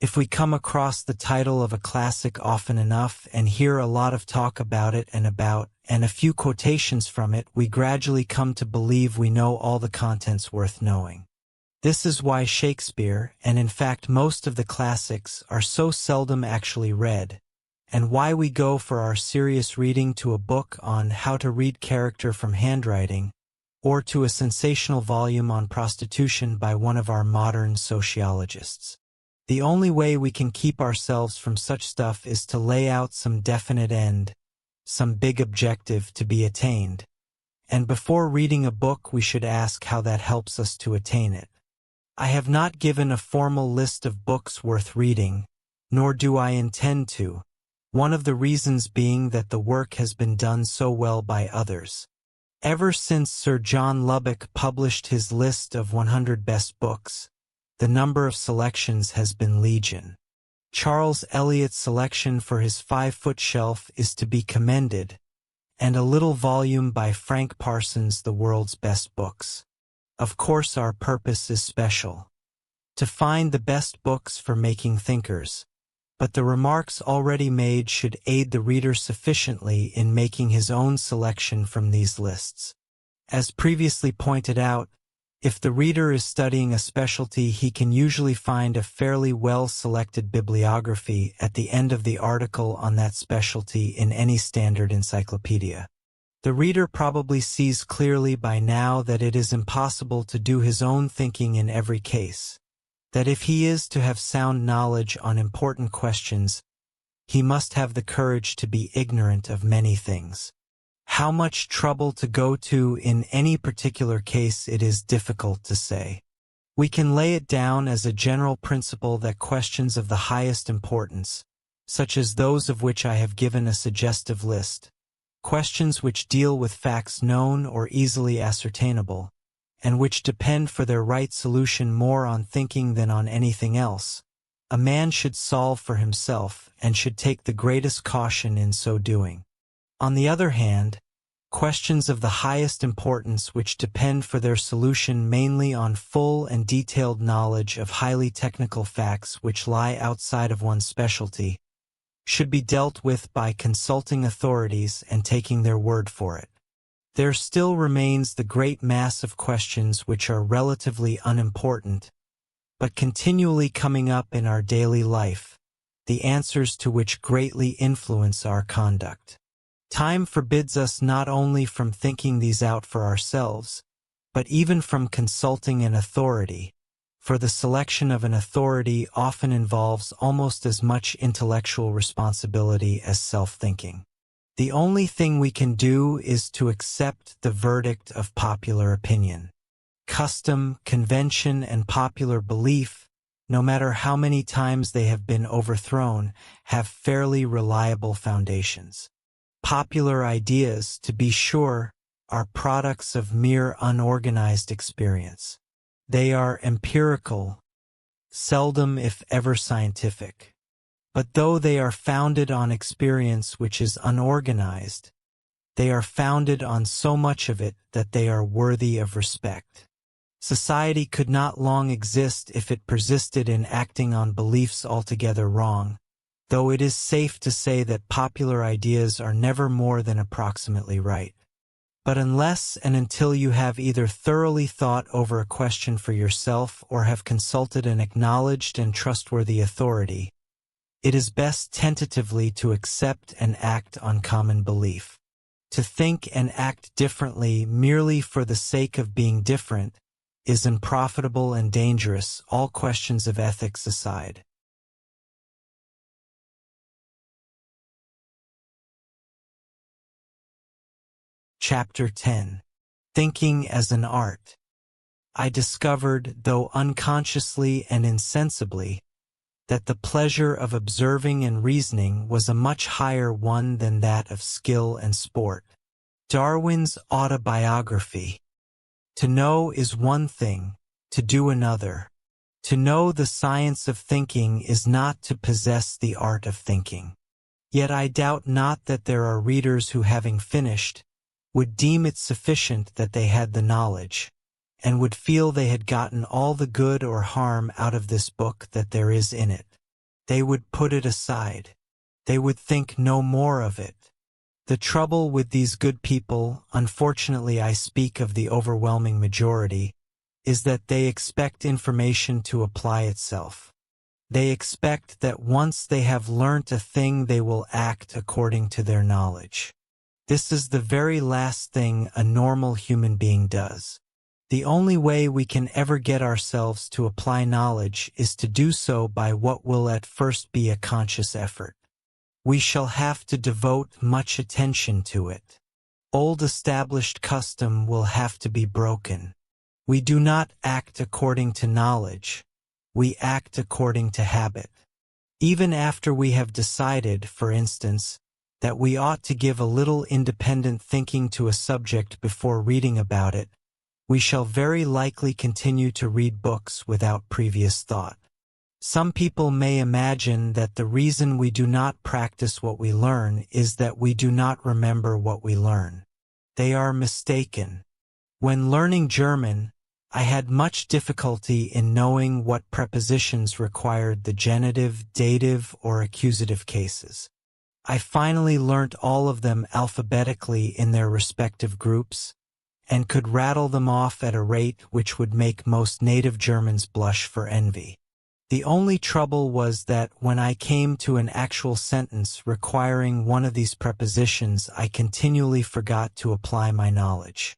If we come across the title of a classic often enough and hear a lot of talk about it and a few quotations from it, we gradually come to believe we know all the contents worth knowing. This is why Shakespeare, and in fact most of the classics, are so seldom actually read, and why we go for our serious reading to a book on how to read character from handwriting, or to a sensational volume on prostitution by one of our modern sociologists. The only way we can keep ourselves from such stuff is to lay out some definite end, some big objective to be attained, and before reading a book we should ask how that helps us to attain it. I have not given a formal list of books worth reading, nor do I intend to, one of the reasons being that the work has been done so well by others. Ever since Sir John Lubbock published his list of 100 best books, the number of selections has been legion. Charles Eliot's selection for his 5-foot shelf is to be commended, and a little volume by Frank Parsons, The World's Best Books. Of course our purpose is special, to find the best books for making thinkers, but the remarks already made should aid the reader sufficiently in making his own selection from these lists. As previously pointed out, if the reader is studying a specialty, he can usually find a fairly well-selected bibliography at the end of the article on that specialty in any standard encyclopedia. The reader probably sees clearly by now that it is impossible to do his own thinking in every case, that if he is to have sound knowledge on important questions, he must have the courage to be ignorant of many things. How much trouble to go to in any particular case it is difficult to say. We can lay it down as a general principle that questions of the highest importance, such as those of which I have given a suggestive list, questions which deal with facts known or easily ascertainable, and which depend for their right solution more on thinking than on anything else, a man should solve for himself and should take the greatest caution in so doing. On the other hand, questions of the highest importance which depend for their solution mainly on full and detailed knowledge of highly technical facts which lie outside of one's specialty, should be dealt with by consulting authorities and taking their word for it. There still remains the great mass of questions which are relatively unimportant, but continually coming up in our daily life, the answers to which greatly influence our conduct. Time forbids us not only from thinking these out for ourselves, but even from consulting an authority, for the selection of an authority often involves almost as much intellectual responsibility as self-thinking. The only thing we can do is to accept the verdict of popular opinion. Custom, convention, and popular belief, no matter how many times they have been overthrown, have fairly reliable foundations. Popular ideas, to be sure, are products of mere unorganized experience. They are empirical, seldom if ever scientific. But though they are founded on experience which is unorganized, they are founded on so much of it that they are worthy of respect. Society could not long exist if it persisted in acting on beliefs altogether wrong, though it is safe to say that popular ideas are never more than approximately right. But unless and until you have either thoroughly thought over a question for yourself or have consulted an acknowledged and trustworthy authority, it is best tentatively to accept and act on common belief. To think and act differently merely for the sake of being different is unprofitable and dangerous, all questions of ethics aside. Chapter 10. Thinking as an Art. I discovered, though unconsciously and insensibly, that the pleasure of observing and reasoning was a much higher one than that of skill and sport. Darwin's autobiography. To know is one thing, to do another. To know the science of thinking is not to possess the art of thinking. Yet I doubt not that there are readers who, having finished, would deem it sufficient that they had the knowledge, and would feel they had gotten all the good or harm out of this book that there is in it. They would put it aside. They would think no more of it. The trouble with these good people, unfortunately I speak of the overwhelming majority, is that they expect information to apply itself. They expect that once they have learnt a thing they will act according to their knowledge. This is the very last thing a normal human being does. The only way we can ever get ourselves to apply knowledge is to do so by what will at first be a conscious effort. We shall have to devote much attention to it. Old established custom will have to be broken. We do not act according to knowledge. We act according to habit. Even after we have decided, for instance, that we ought to give a little independent thinking to a subject before reading about it, we shall very likely continue to read books without previous thought. Some people may imagine that the reason we do not practice what we learn is that we do not remember what we learn. They are mistaken. When learning German, I had much difficulty in knowing what prepositions required the genitive, dative, or accusative cases. I finally learnt all of them alphabetically in their respective groups, and could rattle them off at a rate which would make most native Germans blush for envy. The only trouble was that when I came to an actual sentence requiring one of these prepositions, I continually forgot to apply my knowledge.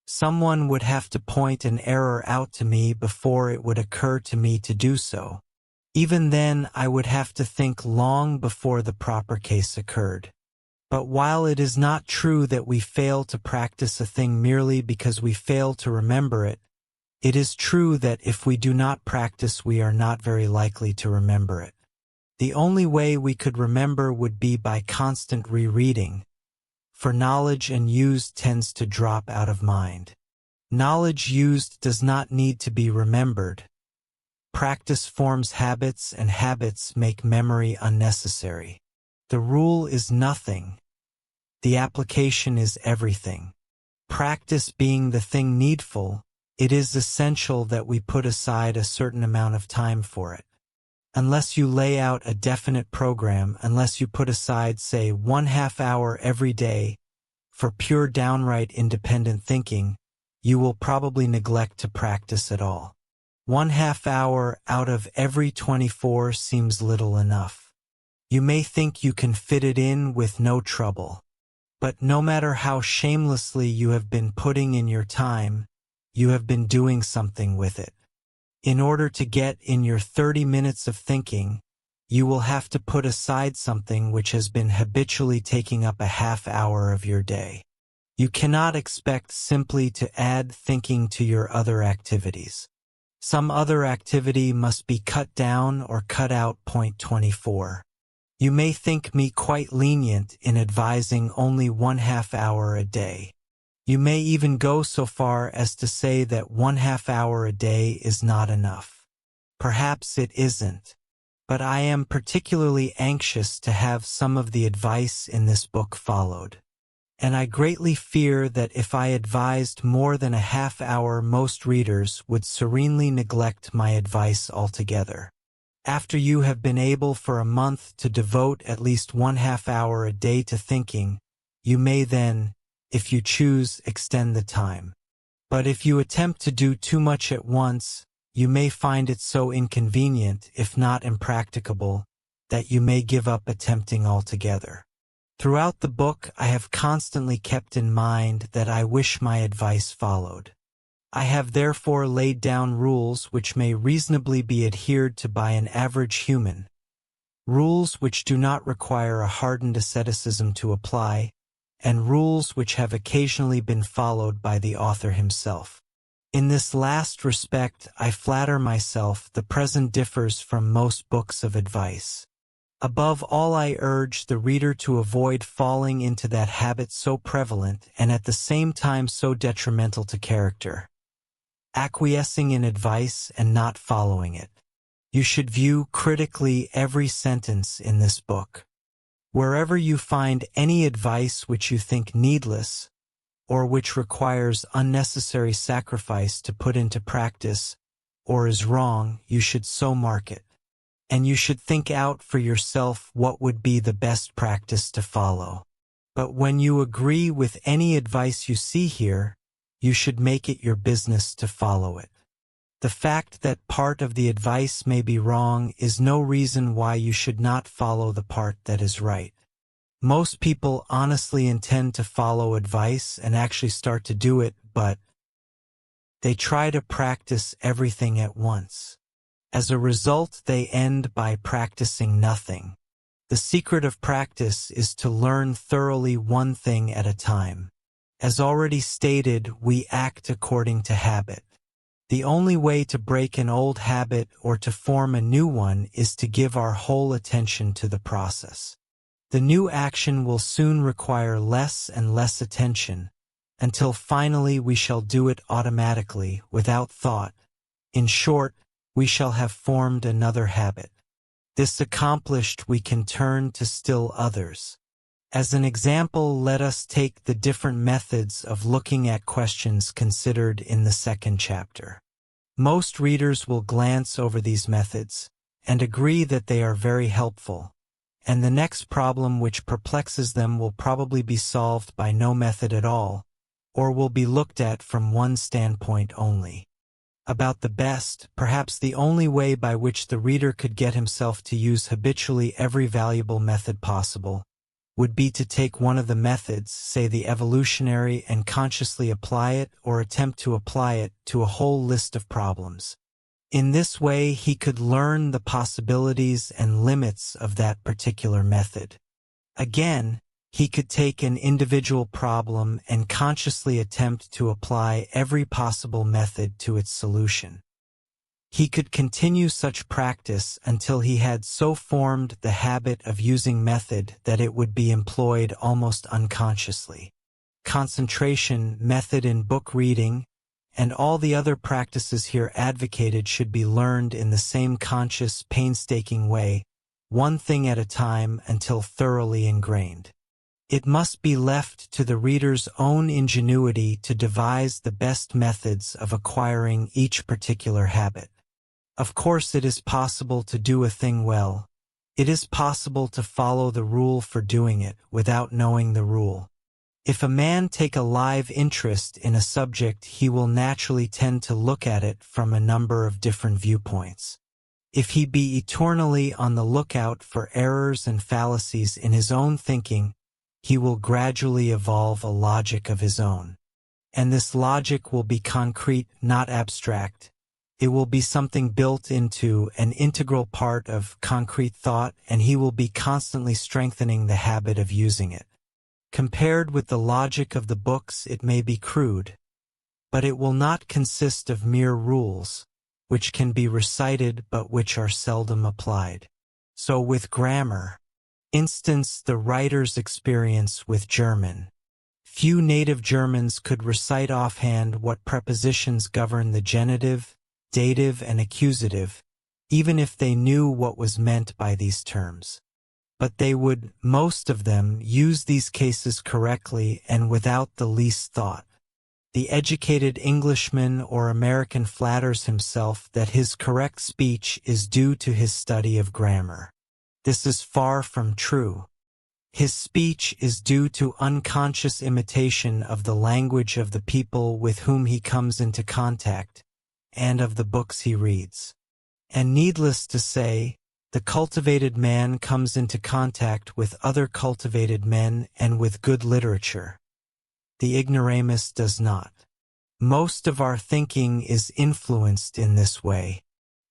Someone would have to point an error out to me before it would occur to me to do so. Even then, I would have to think long before the proper case occurred. But while it is not true that we fail to practice a thing merely because we fail to remember it, it is true that if we do not practice we are not very likely to remember it. The only way we could remember would be by constant rereading, for knowledge unused tends to drop out of mind. Knowledge used does not need to be remembered. Practice forms habits, and habits make memory unnecessary. The rule is nothing. the application is everything. Practice being the thing needful, it is essential that we put aside a certain amount of time for it. Unless you lay out a definite program, unless you put aside, say, 1/2 hour every day for pure downright independent thinking, you will probably neglect to practice at all. 1/2 hour out of every 24 seems little enough. You may think you can fit it in with no trouble. But no matter how shamelessly you have been putting in your time, you have been doing something with it. In order to get in your 30 minutes of thinking, you will have to put aside something which has been habitually taking up a 1/2 hour of your day. You cannot expect simply to add thinking to your other activities. Some other activity must be cut down or cut out. Point 24. You may think me quite lenient in advising only 1/2 hour a day. You may even go so far as to say that 1/2 hour a day is not enough. Perhaps it isn't. But I am particularly anxious to have some of the advice in this book followed. And I greatly fear that if I advised more than a 1/2 hour, most readers would serenely neglect my advice altogether. After you have been able for a month to devote at least 1/2 hour a day to thinking, you may then, if you choose, extend the time. But if you attempt to do too much at once, you may find it so inconvenient, if not impracticable, that you may give up attempting altogether. Throughout the book, I have constantly kept in mind that I wish my advice followed. I have therefore laid down rules which may reasonably be adhered to by an average human, rules which do not require a hardened asceticism to apply, and rules which have occasionally been followed by the author himself. In this last respect, I flatter myself the present differs from most books of advice. Above all, I urge the reader to avoid falling into that habit so prevalent and at the same time so detrimental to character: acquiescing in advice and not following it. You should view critically every sentence in this book. Wherever you find any advice which you think needless, or which requires unnecessary sacrifice to put into practice, or is wrong, you should so mark it. And you should think out for yourself what would be the best practice to follow. But when you agree with any advice you see here, you should make it your business to follow it. The fact that part of the advice may be wrong is no reason why you should not follow the part that is right. Most people honestly intend to follow advice and actually start to do it, but they try to practice everything at once. As a result, they end by practicing nothing. The secret of practice is to learn thoroughly one thing at a time. As already stated, we act according to habit. The only way to break an old habit or to form a new one is to give our whole attention to the process. The new action will soon require less and less attention, until finally we shall do it automatically, without thought. In short, we shall have formed another habit. This accomplished, we can turn to still others. As an example, let us take the different methods of looking at questions considered in the second chapter. Most readers will glance over these methods and agree that they are very helpful, and the next problem which perplexes them will probably be solved by no method at all, or will be looked at from one standpoint only. About the best, perhaps the only way by which the reader could get himself to use habitually every valuable method possible would be to take one of the methods, say the evolutionary, and consciously apply it or attempt to apply it to a whole list of problems. In this way, he could learn the possibilities and limits of that particular method. Again, he could take an individual problem and consciously attempt to apply every possible method to its solution. He could continue such practice until he had so formed the habit of using method that it would be employed almost unconsciously. Concentration, method in book reading, and all the other practices here advocated should be learned in the same conscious, painstaking way, one thing at a time until thoroughly ingrained. It must be left to the reader's own ingenuity to devise the best methods of acquiring each particular habit. Of course, it is possible to do a thing well. It is possible to follow the rule for doing it without knowing the rule. If a man take a live interest in a subject, he will naturally tend to look at it from a number of different viewpoints. If he be eternally on the lookout for errors and fallacies in his own thinking, he will gradually evolve a logic of his own. And this logic will be concrete, not abstract. It will be something built into an integral part of concrete thought, and he will be constantly strengthening the habit of using it. Compared with the logic of the books, it may be crude, but it will not consist of mere rules, which can be recited but which are seldom applied. So with grammar, instance the writer's experience with German. Few native Germans could recite offhand what prepositions govern the genitive, dative, and accusative, even if they knew what was meant by these terms. But they would, most of them, use these cases correctly and without the least thought. The educated Englishman or American flatters himself that his correct speech is due to his study of grammar. This is far from true. His speech is due to unconscious imitation of the language of the people with whom he comes into contact, and of the books he reads. And needless to say, the cultivated man comes into contact with other cultivated men and with good literature. The ignoramus does not. Most of our thinking is influenced in this way.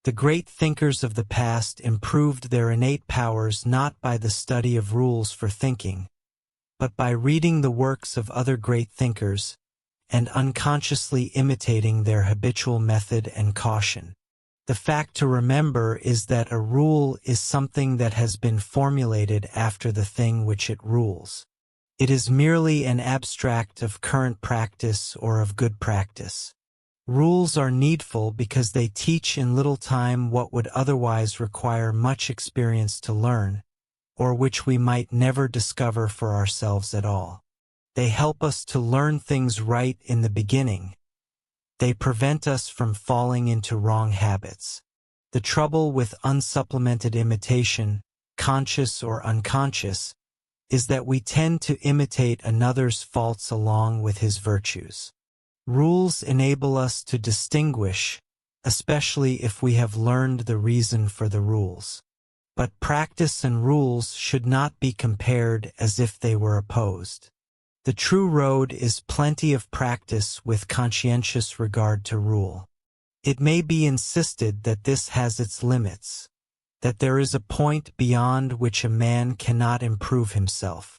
The great thinkers of the past improved their innate powers not by the study of rules for thinking, but by reading the works of other great thinkers, and unconsciously imitating their habitual method and caution. The fact to remember is that a rule is something that has been formulated after the thing which it rules. It is merely an abstract of current practice or of good practice. Rules are needful because they teach in little time what would otherwise require much experience to learn, or which we might never discover for ourselves at all. They help us to learn things right in the beginning. They prevent us from falling into wrong habits. The trouble with unsupplemented imitation, conscious or unconscious, is that we tend to imitate another's faults along with his virtues. Rules enable us to distinguish, especially if we have learned the reason for the rules. But practice and rules should not be compared as if they were opposed. The true road is plenty of practice with conscientious regard to rule. It may be insisted that this has its limits, that there is a point beyond which a man cannot improve himself.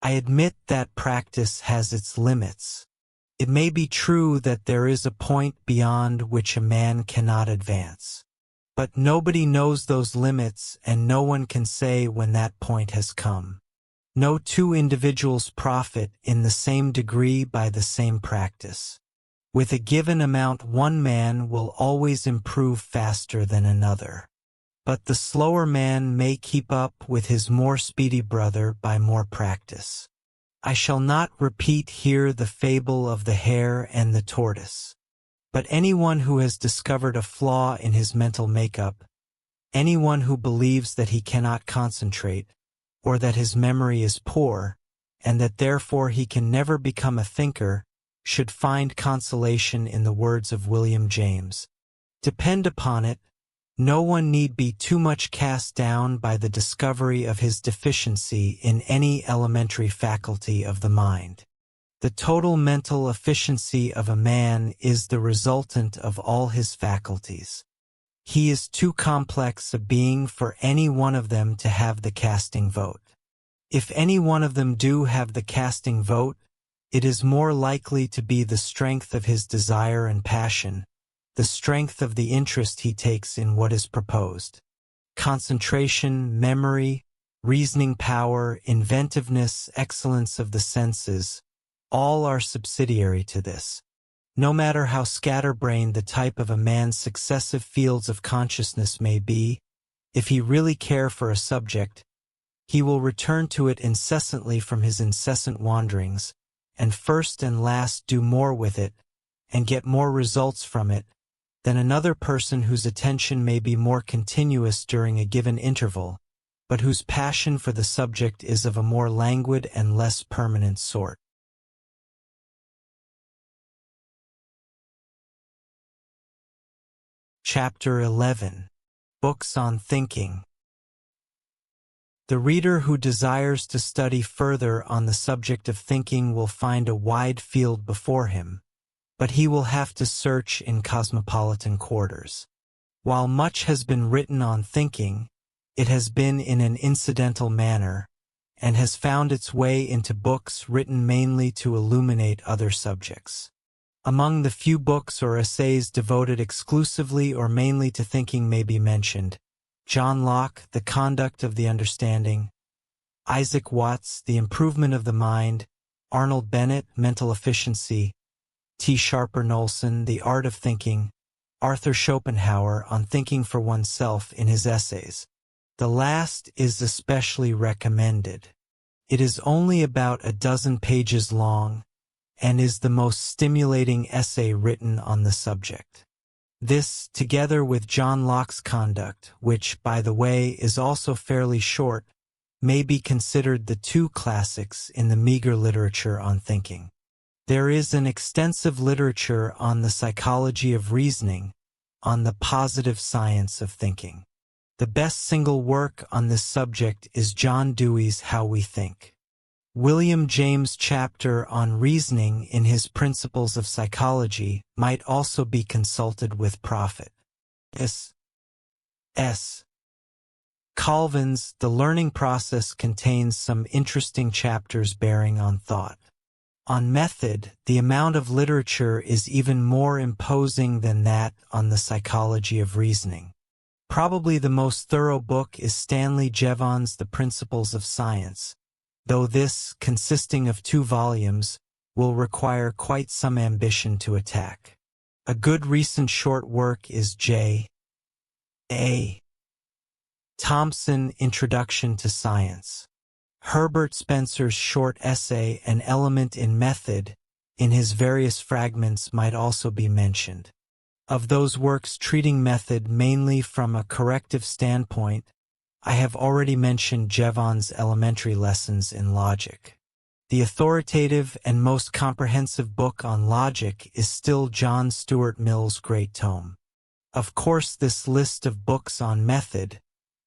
I admit that practice has its limits. It may be true that there is a point beyond which a man cannot advance. But nobody knows those limits, and no one can say when that point has come. No two individuals profit in the same degree by the same practice. With a given amount, one man will always improve faster than another. But the slower man may keep up with his more speedy brother by more practice. I shall not repeat here the fable of the hare and the tortoise. But anyone who has discovered a flaw in his mental makeup, anyone who believes that he cannot concentrate, or that his memory is poor, and that therefore he can never become a thinker, should find consolation in the words of William James. Depend upon it, no one need be too much cast down by the discovery of his deficiency in any elementary faculty of the mind. The total mental efficiency of a man is the resultant of all his faculties. He is too complex a being for any one of them to have the casting vote. If any one of them do have the casting vote, it is more likely to be the strength of his desire and passion, the strength of the interest he takes in what is proposed. Concentration, memory, reasoning power, inventiveness, excellence of the senses, all are subsidiary to this. No matter how scatterbrained the type of a man's successive fields of consciousness may be, if he really care for a subject, he will return to it incessantly from his incessant wanderings, and first and last do more with it, and get more results from it, than another person whose attention may be more continuous during a given interval, but whose passion for the subject is of a more languid and less permanent sort. Chapter 11. Books on Thinking. The reader who desires to study further on the subject of thinking will find a wide field before him, but he will have to search in cosmopolitan quarters. While much has been written on thinking, it has been in an incidental manner, and has found its way into books written mainly to illuminate other subjects. Among the few books or essays devoted exclusively or mainly to thinking may be mentioned John Locke, The Conduct of the Understanding; Isaac Watts, The Improvement of the Mind; Arnold Bennett, Mental Efficiency; T. Sharper Knowlson, The Art of Thinking; Arthur Schopenhauer, On Thinking for Oneself in his essays. The last is especially recommended. It is only about a dozen pages long, and is the most stimulating essay written on the subject. This, together with John Locke's Conduct, which, by the way, is also fairly short, may be considered the two classics in the meager literature on thinking. There is an extensive literature on the psychology of reasoning, on the positive science of thinking. The best single work on this subject is John Dewey's How We Think. William James' chapter on reasoning in his Principles of Psychology might also be consulted with profit. S. Colvin's The Learning Process contains some interesting chapters bearing on thought. On method, the amount of literature is even more imposing than that on the psychology of reasoning. Probably the most thorough book is Stanley Jevon's The Principles of Science, though this, consisting of 2 volumes, will require quite some ambition to attack. A good recent short work is J. A. Thompson, Introduction to Science. Herbert Spencer's short essay An Element in Method, in his various fragments, might also be mentioned. Of those works treating method mainly from a corrective standpoint, I have already mentioned Jevon's Elementary Lessons in Logic. The authoritative and most comprehensive book on logic is still John Stuart Mill's great tome. Of course, this list of books on method,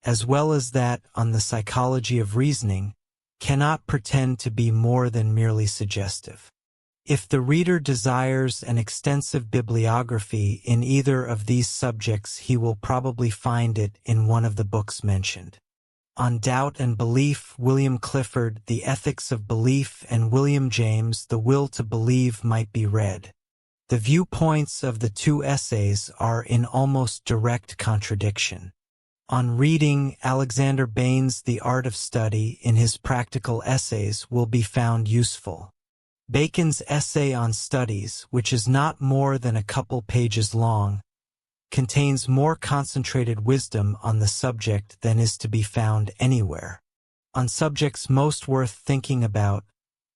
as well as that on the psychology of reasoning, cannot pretend to be more than merely suggestive. If the reader desires an extensive bibliography in either of these subjects, he will probably find it in one of the books mentioned. On Doubt and Belief, William Clifford, The Ethics of Belief, and William James, The Will to Believe might be read. The viewpoints of the 2 essays are in almost direct contradiction. On reading, Alexander Bain's The Art of Study in his Practical Essays will be found useful. Bacon's essay on studies, which is not more than a couple pages long, contains more concentrated wisdom on the subject than is to be found anywhere. On subjects most worth thinking about,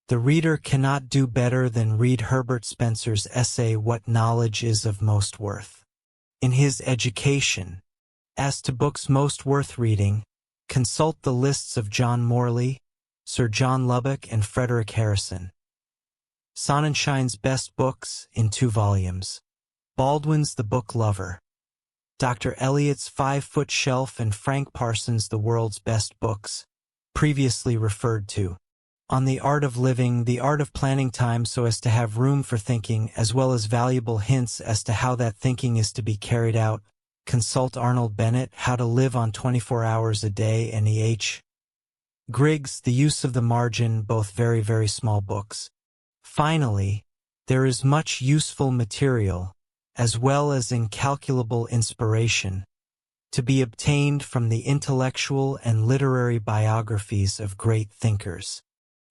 the reader cannot do better than read Herbert Spencer's essay What Knowledge is of Most Worth. In his Education, as to books most worth reading, consult the lists of John Morley, Sir John Lubbock, and Frederick Harrison. Sonnenschein's Best Books in 2 volumes. Baldwin's The Book Lover. Dr. Eliot's 5-Foot Shelf and Frank Parsons' The World's Best Books, previously referred to. On the Art of Living, The Art of Planning Time so as to have room for thinking, as well as valuable hints as to how that thinking is to be carried out. Consult Arnold Bennett, How to Live on 24 Hours a Day, and E.H. Griggs, The Use of the Margin, both very, very small books. Finally, there is much useful material, as well as incalculable inspiration, to be obtained from the intellectual and literary biographies of great thinkers.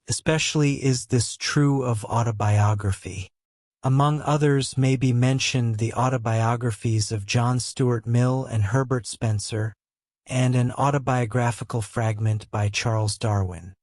Especially is this true of autobiography. Among others may be mentioned the autobiographies of John Stuart Mill and Herbert Spencer, and an autobiographical fragment by Charles Darwin.